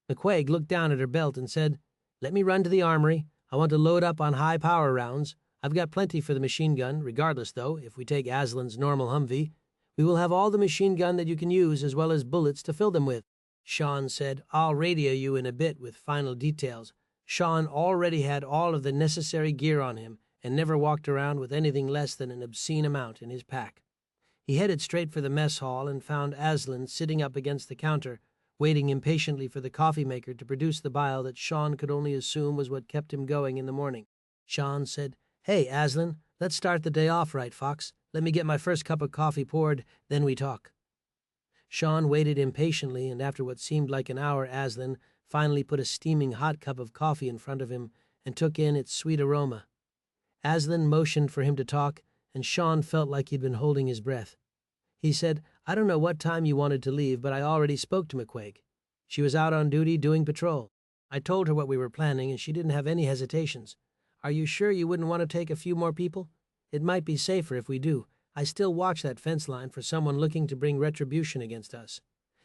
McQuaig looked down at her belt and said, "Let me run to the armory. I want to load up on high-power rounds. I've got plenty for the machine gun, regardless, though, if we take Aslan's normal Humvee. We will have all the machine gun that you can use as well as bullets to fill them with." Shaun said. I'll radio you in a bit with final details. Shaun already had all of the necessary gear on him and never walked around with anything less than an obscene amount in his pack. He headed straight for the mess hall and found Aslan sitting up against the counter, waiting impatiently for the coffee maker to produce the bile that Shaun could only assume was what kept him going in the morning. Shaun said, Hey, Aslan, let's start the day off right, Fox. Let me get my first cup of coffee poured, then we talk. Shaun waited impatiently, and after what seemed like an hour, Aslan finally put a steaming hot cup of coffee in front of him and took in its sweet aroma. Aslan motioned for him to talk, and Shaun felt like he'd been holding his breath. He said, I don't know what time you wanted to leave, but I already spoke to McQuaig. She was out on duty doing patrol. I told her what we were planning, and she didn't have any hesitations. Are you sure you wouldn't want to take a few more people? It might be safer if we do. I still watch that fence line for someone looking to bring retribution against us.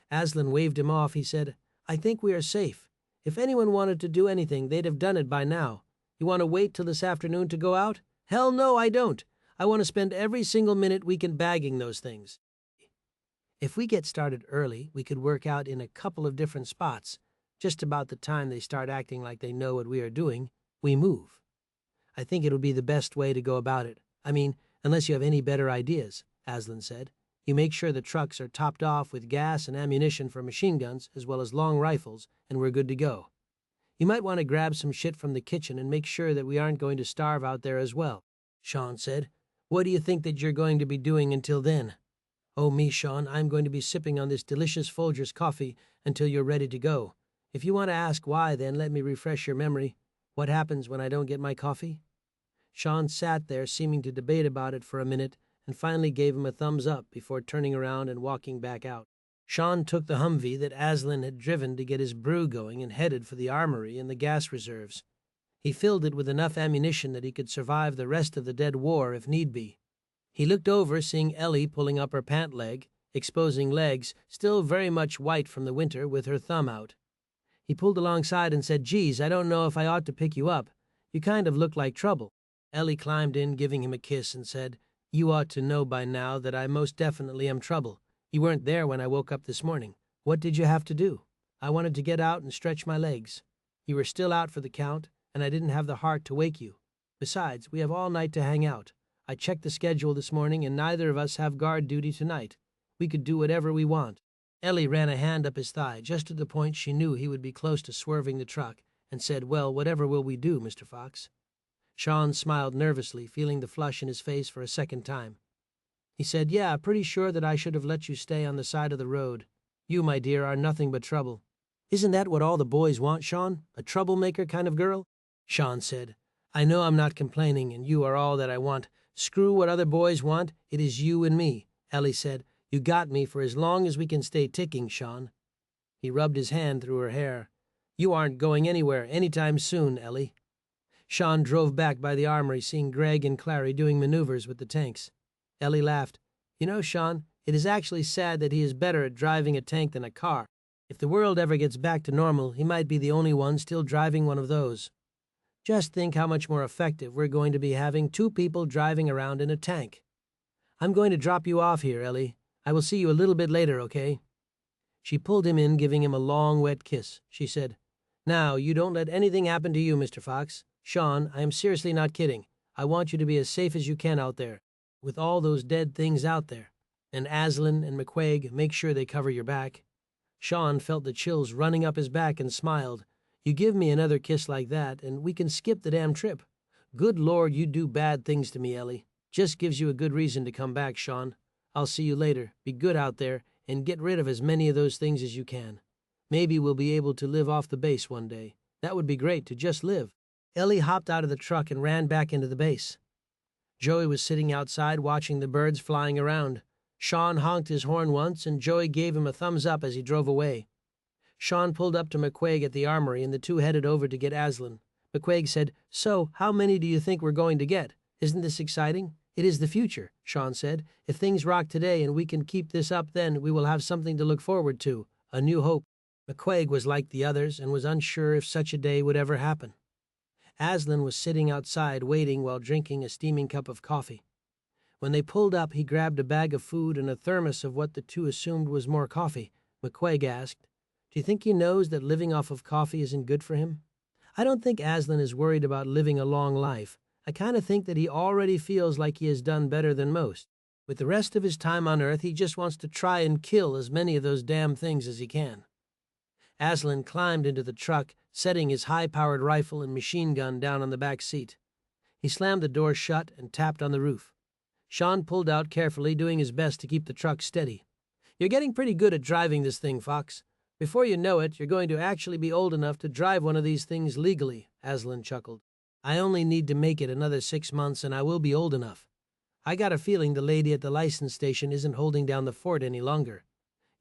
Aslan waved him off. He said, I think we are safe. If anyone wanted to do anything, they'd have done it by now. You want to wait till this afternoon to go out? Hell no, I don't. I want to spend every single minute we can bagging those things. If we get started early, we could work out in a couple of different spots. Just about the time they start acting like they know what we are doing, we move. I think it'll be the best way to go about it. I mean, unless you have any better ideas, Aslan said. You make sure the trucks are topped off with gas and ammunition for machine guns, as well as long rifles, and we're good to go. You might want to grab some shit from the kitchen and make sure that we aren't going to starve out there as well, Shaun said. What do you think that you're going to be doing until then? Oh, me, Shaun, I'm going to be sipping on this delicious Folgers coffee until you're ready to go. If you want to ask why, then let me refresh your memory. What happens when I don't get my coffee? Shaun sat there, seeming to debate about it for a minute, and finally gave him a thumbs up before turning around and walking back out. Shaun took the Humvee that Aslan had driven to get his brew going and headed for the armory and the gas reserves. He filled it with enough ammunition that he could survive the rest of the dead war if need be. He looked over, seeing Ellie pulling up her pant leg, exposing legs, still very much white from the winter, with her thumb out. He pulled alongside and said, Geez, I don't know if I ought to pick you up. You kind of look like trouble. Ellie climbed in, giving him a kiss, and said, You ought to know by now that I most definitely am trouble. You weren't there when I woke up this morning. What did you have to do? I wanted to get out and stretch my legs. You were still out for the count, and I didn't have the heart to wake you. Besides, we have all night to hang out. I checked the schedule this morning, and neither of us have guard duty tonight. We could do whatever we want. Ellie ran a hand up his thigh, just at the point she knew he would be close to swerving the truck, and said, Well, whatever will we do, Mr. Fox? Shaun smiled nervously, feeling the flush in his face for a second time. He said, Yeah, pretty sure that I should have let you stay on the side of the road. You, my dear, are nothing but trouble. Isn't that what all the boys want, Shaun? A troublemaker kind of girl? Shaun said, I know I'm not complaining, and you are all that I want. Screw what other boys want, it is you and me. Ellie said, You got me for as long as we can stay ticking, Shaun. He rubbed his hand through her hair. You aren't going anywhere anytime soon, Ellie. Shaun drove back by the armory, seeing Greg and Clary doing maneuvers with the tanks. Ellie laughed. You know, Shaun, it is actually sad that he is better at driving a tank than a car. If the world ever gets back to normal, he might be the only one still driving one of those. Just think how much more effective we're going to be having two people driving around in a tank. I'm going to drop you off here, Ellie. I will see you a little bit later, okay? She pulled him in, giving him a long, wet kiss. She said, Now, you don't let anything happen to you, Mr. Fox. Shaun, I am seriously not kidding. I want you to be as safe as you can out there, with all those dead things out there. And Aslan and McQuaig, make sure they cover your back. Shaun felt the chills running up his back and smiled. You give me another kiss like that, and we can skip the damn trip. Good Lord, you do bad things to me, Ellie. Just gives you a good reason to come back, Shaun. I'll see you later. Be good out there, and get rid of as many of those things as you can. Maybe we'll be able to live off the base one day. That would be great, to just live. Ellie hopped out of the truck and ran back into the base. Joey was sitting outside watching the birds flying around. Shaun honked his horn once, and Joey gave him a thumbs up as he drove away. Shaun pulled up to McQuaig at the armory, and the two headed over to get Aslan. McQuaig said, So, how many do you think we're going to get? Isn't this exciting? It is the future, Shaun said. If things rock today and we can keep this up, then we will have something to look forward to, a new hope. McQuaig was like the others and was unsure if such a day would ever happen. Aslan was sitting outside waiting while drinking a steaming cup of coffee. When they pulled up, he grabbed a bag of food and a thermos of what the two assumed was more coffee. McQuaig asked, Do you think he knows that living off of coffee isn't good for him? I don't think Aslan is worried about living a long life. I kind of think that he already feels like he has done better than most. With the rest of his time on Earth, he just wants to try and kill as many of those damn things as he can. Aslan climbed into the truck, setting his high-powered rifle and machine gun down on the back seat. He slammed the door shut and tapped on the roof. Shaun pulled out carefully, doing his best to keep the truck steady. "You're getting pretty good at driving this thing, Fox. Before you know it, you're going to actually be old enough to drive one of these things legally," Aslan chuckled. "I only need to make it another 6 months and I will be old enough. I got a feeling the lady at the license station isn't holding down the fort any longer.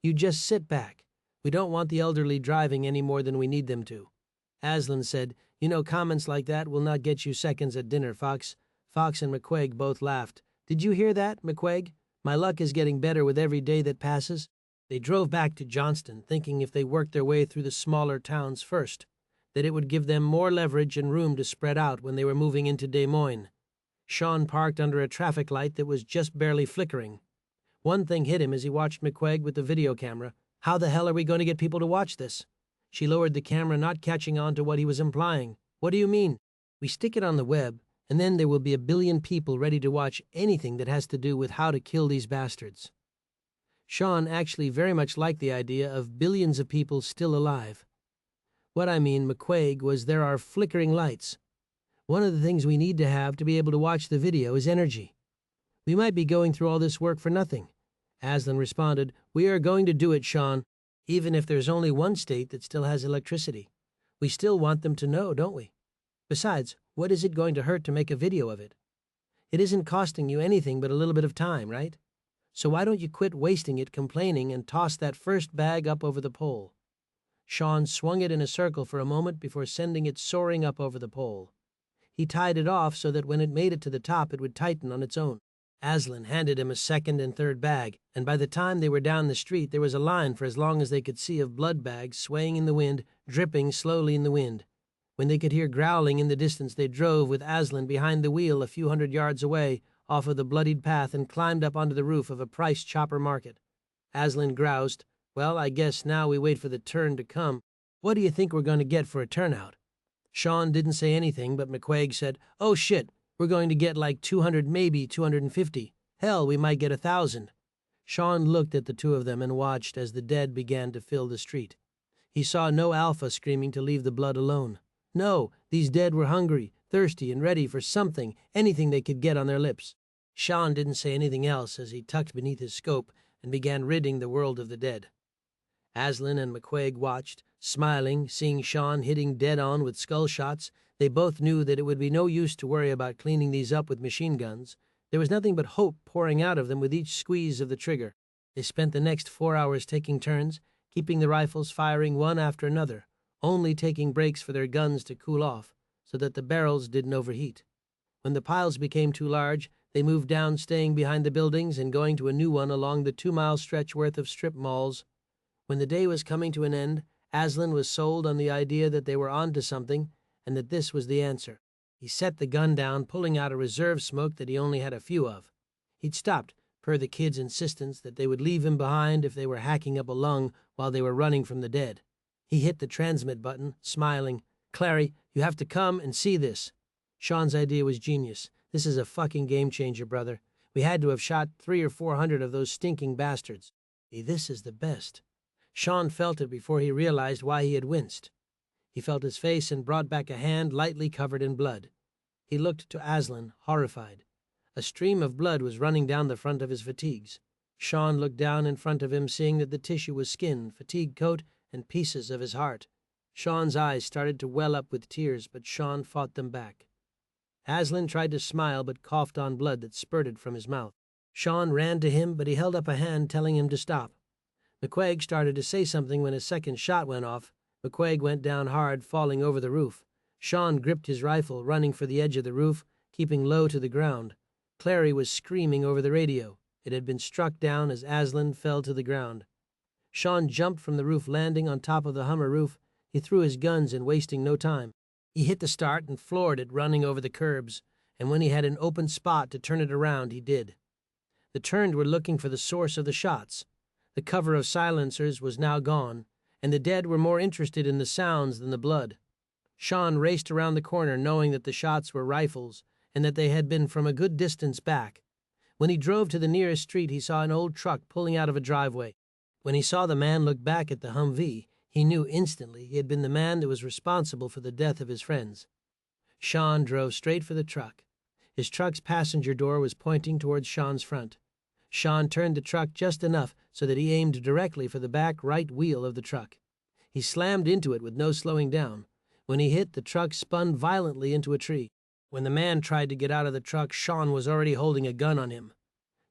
You just sit back. We don't want the elderly driving any more than we need them to." Aslan said, "You know, comments like that will not get you seconds at dinner, Fox." Fox and McQuaig both laughed. "Did you hear that, McQuaig? My luck is getting better with every day that passes." They drove back to Johnston, thinking if they worked their way through the smaller towns first, that it would give them more leverage and room to spread out when they were moving into Des Moines. Shaun parked under a traffic light that was just barely flickering. One thing hit him as he watched McQuaig with the video camera. How the hell are we going to get people to watch this? She lowered the camera, not catching on to what he was implying. "What do you mean?" "We stick it on the web, and then there will be a billion people ready to watch anything that has to do with how to kill these bastards." Shaun actually very much liked the idea of billions of people still alive. "What I mean, McQuaig, was there are flickering lights. One of the things we need to have to be able to watch the video is energy. We might be going through all this work for nothing." Aslan responded, "We are going to do it, Shaun, even if there's only one state that still has electricity. We still want them to know, don't we? Besides, what is it going to hurt to make a video of it? It isn't costing you anything but a little bit of time, right? So why don't you quit wasting it complaining and toss that first bag up over the pole?" Shaun swung it in a circle for a moment before sending it soaring up over the pole. He tied it off so that when it made it to the top it would tighten on its own. Aslan handed him a second and third bag, and by the time they were down the street there was a line for as long as they could see of blood bags swaying in the wind, dripping slowly in the wind. When they could hear growling in the distance, they drove with Aslan behind the wheel a few hundred yards away off of the bloodied path and climbed up onto the roof of a price chopper market. Aslan groused, "Well, I guess now we wait for the turn to come. What do you think we're going to get for a turnout?" Shaun didn't say anything, but McQuaig said, "Oh shit, we're going to get like 200, maybe 250. Hell, we might get 1,000. Shaun looked at the two of them and watched as the dead began to fill the street. He saw no Alpha screaming to leave the blood alone. No, these dead were hungry, thirsty, and ready for something, anything they could get on their lips. Shaun didn't say anything else as he tucked beneath his scope and began ridding the world of the dead. Aslan and McQuaig watched, smiling, seeing Shaun hitting dead on with skull shots. They both knew that it would be no use to worry about cleaning these up with machine guns. There was nothing but hope pouring out of them with each squeeze of the trigger. They spent the next 4 hours taking turns, keeping the rifles firing one after another, only taking breaks for their guns to cool off, so that the barrels didn't overheat. When the piles became too large, they moved down, staying behind the buildings and going to a new one along the 2-mile stretch worth of strip malls. When the day was coming to an end, Aslan was sold on the idea that they were on to something and that this was the answer. He set the gun down, pulling out a reserve smoke that he only had a few of. He'd stopped, per the kids' insistence that they would leave him behind if they were hacking up a lung while they were running from the dead. He hit the transmit button, smiling. "Clary, you have to come and see this." Shaun's idea was genius. "This is a fucking game changer, brother. We had to have shot 300 or 400 of those stinking bastards. This is the best." Shaun felt it before he realized why he had winced. He felt his face and brought back a hand lightly covered in blood. He looked to Aslan, horrified. A stream of blood was running down the front of his fatigues. Shaun looked down in front of him, seeing that the tissue was skin, fatigue coat, and pieces of his heart. Shaun's eyes started to well up with tears, but Shaun fought them back. Aslan tried to smile but coughed on blood that spurted from his mouth. Shaun ran to him, but he held up a hand telling him to stop. McQuaig started to say something when his second shot went off. McQuaig went down hard, falling over the roof. Shaun gripped his rifle, running for the edge of the roof, keeping low to the ground. Clary was screaming over the radio. It had been struck down as Aslan fell to the ground. Shaun jumped from the roof, landing on top of the Hummer roof. He threw his guns in, wasting no time. He hit the start and floored it, running over the curbs, and when he had an open spot to turn it around, he did. The turned were looking for the source of the shots. The cover of silencers was now gone, and the dead were more interested in the sounds than the blood. Shaun raced around the corner knowing that the shots were rifles and that they had been from a good distance back. When he drove to the nearest street, he saw an old truck pulling out of a driveway. When he saw the man look back at the Humvee, he knew instantly he had been the man that was responsible for the death of his friends. Shaun drove straight for the truck. His truck's passenger door was pointing towards Shaun's front. Shaun turned the truck just enough so that he aimed directly for the back right wheel of the truck. He slammed into it with no slowing down. When he hit, the truck spun violently into a tree. When the man tried to get out of the truck, Shaun was already holding a gun on him.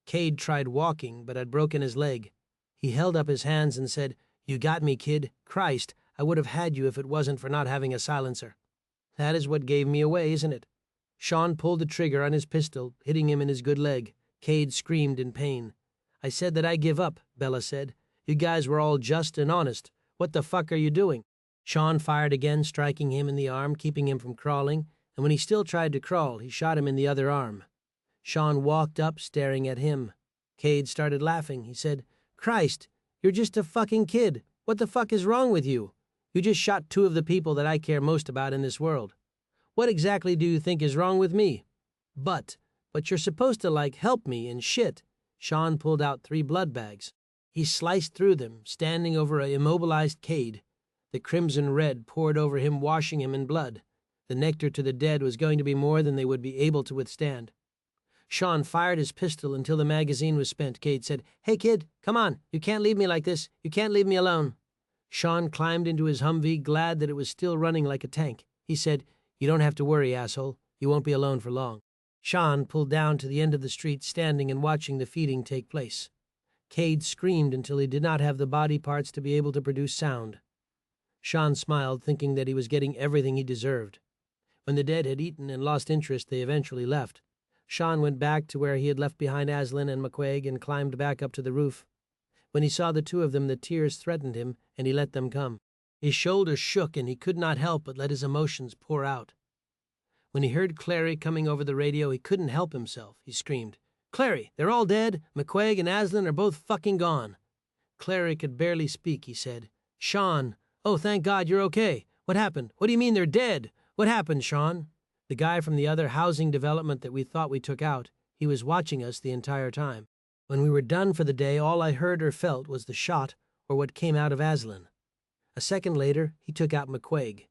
Cade tried walking, but had broken his leg. He held up his hands and said, "You got me, kid. Christ, I would have had you if it wasn't for not having a silencer." "That is what gave me away, isn't it?" Shaun pulled the trigger on his pistol, hitting him in his good leg. Cade screamed in pain. "I said that I give up," Bella said. "You guys were all just and honest. What the fuck are you doing?" Shaun fired again, striking him in the arm, keeping him from crawling, and when he still tried to crawl, he shot him in the other arm. Shaun walked up, staring at him. Cade started laughing. He said, "Christ, you're just a fucking kid. What the fuck is wrong with you? You just shot two of the people that I care most about in this world. What exactly do you think is wrong with me? But you're supposed to, help me and shit." Shaun pulled out 3 blood bags. He sliced through them, standing over a immobilized Cade. The crimson red poured over him, washing him in blood. The nectar to the dead was going to be more than they would be able to withstand. Shaun fired his pistol until the magazine was spent. Cade said, "Hey, kid, come on. You can't leave me like this. You can't leave me alone." Shaun climbed into his Humvee, glad that it was still running like a tank. He said, "You don't have to worry, asshole. You won't be alone for long." Shaun pulled down to the end of the street, standing and watching the feeding take place. Cade screamed until he did not have the body parts to be able to produce sound. Shaun smiled, thinking that he was getting everything he deserved. When the dead had eaten and lost interest, they eventually left. Shaun went back to where he had left behind Aslan and McQuaig and climbed back up to the roof. When he saw the two of them, the tears threatened him, and he let them come. His shoulders shook, and he could not help but let his emotions pour out. When he heard Clary coming over the radio, he couldn't help himself. He screamed, "Clary, they're all dead. McQuaig and Aslan are both fucking gone." Clary could barely speak. He said, "Shaun, oh, thank God you're okay. What happened? What do you mean they're dead? What happened, Shaun?" The guy from the other housing development that we thought we took out, he was watching us the entire time. When we were done for the day, all I heard or felt was the shot or what came out of Aslan. A second later, he took out McQuaig.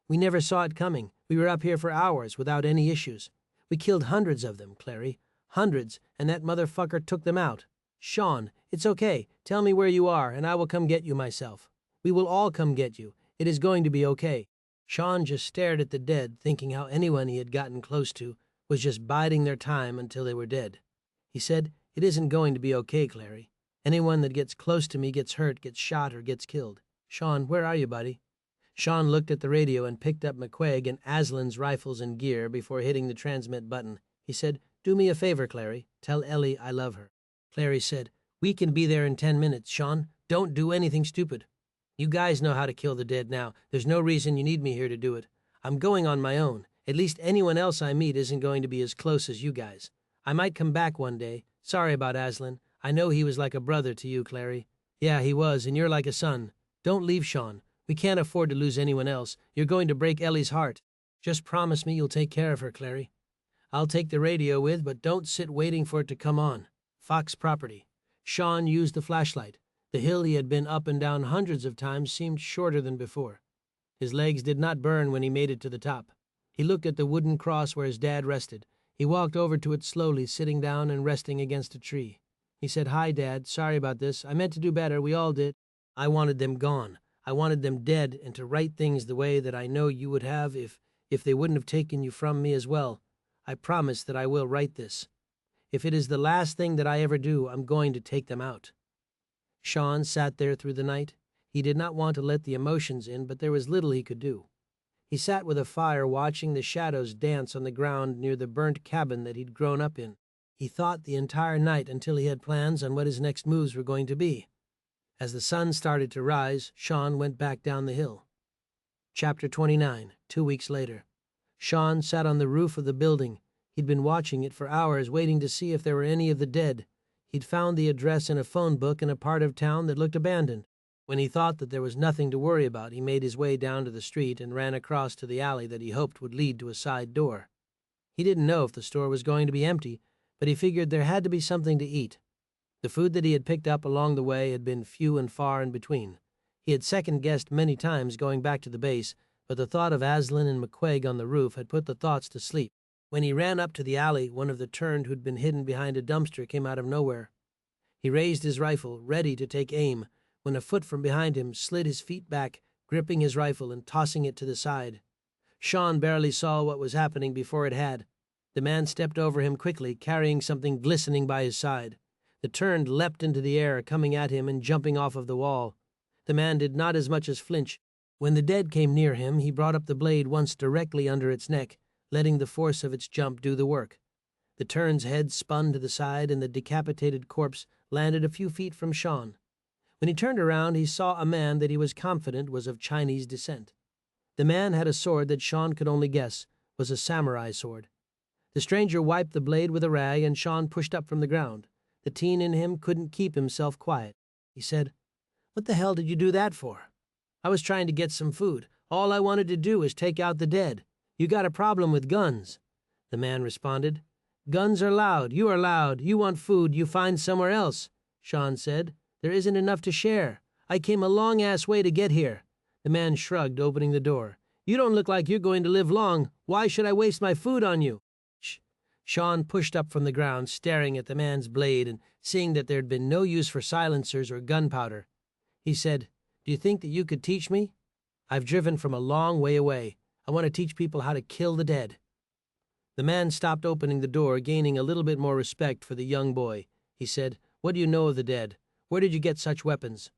We never saw it coming. We were up here for hours without any issues. We killed hundreds of them, Clary. Hundreds, and that motherfucker took them out. Shaun, it's okay. Tell me where you are, and I will come get you myself. We will all come get you. It is going to be okay." Shaun just stared at the dead, thinking how anyone he had gotten close to was just biding their time until they were dead. He said, "It isn't going to be okay, Clary. Anyone that gets close to me gets hurt, gets shot, or gets killed. Shaun, where are you, buddy?" Shaun looked at the radio and picked up McQuaig and Aslan's rifles and gear before hitting the transmit button. He said, "Do me a favor, Clary. Tell Ellie I love her." Clary said, "We can be there in 10 minutes, Shaun. Don't do anything stupid. You guys know how to kill the dead now. There's no reason you need me here to do it. I'm going on my own. At least anyone else I meet isn't going to be as close as you guys. I might come back one day. Sorry about Aslan. I know he was like a brother to you, Clary. Yeah, he was, and you're like a son. Don't leave, Shaun. We can't afford to lose anyone else. You're going to break Ellie's heart. Just promise me you'll take care of her, Clary. I'll take the radio with, but don't sit waiting for it to come on. Fox property." Shaun used the flashlight. The hill he had been up and down hundreds of times seemed shorter than before. His legs did not burn when he made it to the top. He looked at the wooden cross where his dad rested. He walked over to it slowly, sitting down and resting against a tree. He said, "Hi, Dad. Sorry about this. I meant to do better. We all did. I wanted them gone. I wanted them dead, and to write things the way that I know you would have if they wouldn't have taken you from me as well. I promise that I will write this. If it is the last thing that I ever do, I'm going to take them out." Shaun sat there through the night. He did not want to let the emotions in, but there was little he could do. He sat with a fire watching the shadows dance on the ground near the burnt cabin that he'd grown up in. He thought the entire night until he had plans on what his next moves were going to be. As the sun started to rise, Shaun went back down the hill. Chapter 29, 2 weeks later. Shaun sat on the roof of the building. He'd been watching it for hours, waiting to see if there were any of the dead. He'd found the address in a phone book in a part of town that looked abandoned. When he thought that there was nothing to worry about, he made his way down to the street and ran across to the alley that he hoped would lead to a side door. He didn't know if the store was going to be empty, but he figured there had to be something to eat. The food that he had picked up along the way had been few and far in between. He had second-guessed many times going back to the base, but the thought of Aslan and McQuaig on the roof had put the thoughts to sleep. When he ran up to the alley, one of the turned who'd been hidden behind a dumpster came out of nowhere. He raised his rifle, ready to take aim, when a foot from behind him slid his feet back, gripping his rifle and tossing it to the side. Shaun barely saw what was happening before it had. The man stepped over him quickly, carrying something glistening by his side. The turned leapt into the air, coming at him and jumping off of the wall. The man did not as much as flinch. When the dead came near him, he brought up the blade once directly under its neck, letting the force of its jump do the work. The turn's head spun to the side, and the decapitated corpse landed a few feet from Shaun. When he turned around, he saw a man that he was confident was of Chinese descent. The man had a sword that Shaun could only guess was a samurai sword. The stranger wiped the blade with a rag, and Shaun pushed up from the ground. The teen in him couldn't keep himself quiet. He said, "What the hell did you do that for?" "I was trying to get some food. All I wanted to do was take out the dead. You got a problem with guns." The man responded, "Guns are loud. You are loud. You want food. You find somewhere else." Shaun said, "There isn't enough to share. I came a long-ass way to get here." The man shrugged, opening the door. "You don't look like you're going to live long. Why should I waste my food on you?" Shaun pushed up from the ground, staring at the man's blade and seeing that there had been no use for silencers or gunpowder. He said, "Do you think that you could teach me? I've driven from a long way away. I want to teach people how to kill the dead." The man stopped opening the door, gaining a little bit more respect for the young boy. He said, "What do you know of the dead? Where did you get such weapons?"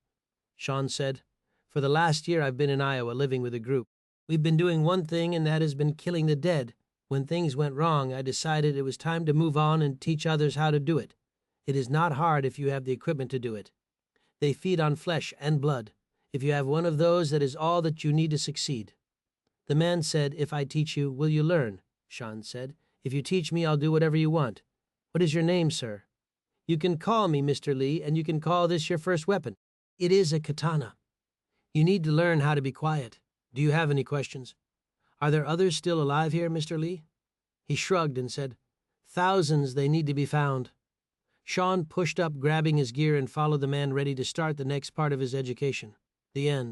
Shaun said, "For the last year I've been in Iowa living with a group. We've been doing one thing, and that has been killing the dead. When things went wrong, I decided it was time to move on and teach others how to do it. It is not hard if you have the equipment to do it. They feed on flesh and blood. If you have one of those, that is all that you need to succeed." The man said, "If I teach you, will you learn?" Shaun said, "If you teach me, I'll do whatever you want. What is your name, sir?" "You can call me Mr. Lee, and you can call this your first weapon. It is a katana. You need to learn how to be quiet. Do you have any questions? Are there others still alive here, Mr. Lee?" He shrugged and said, "Thousands, they need to be found." Shaun pushed up, grabbing his gear, and followed the man, ready to start the next part of his education. The end.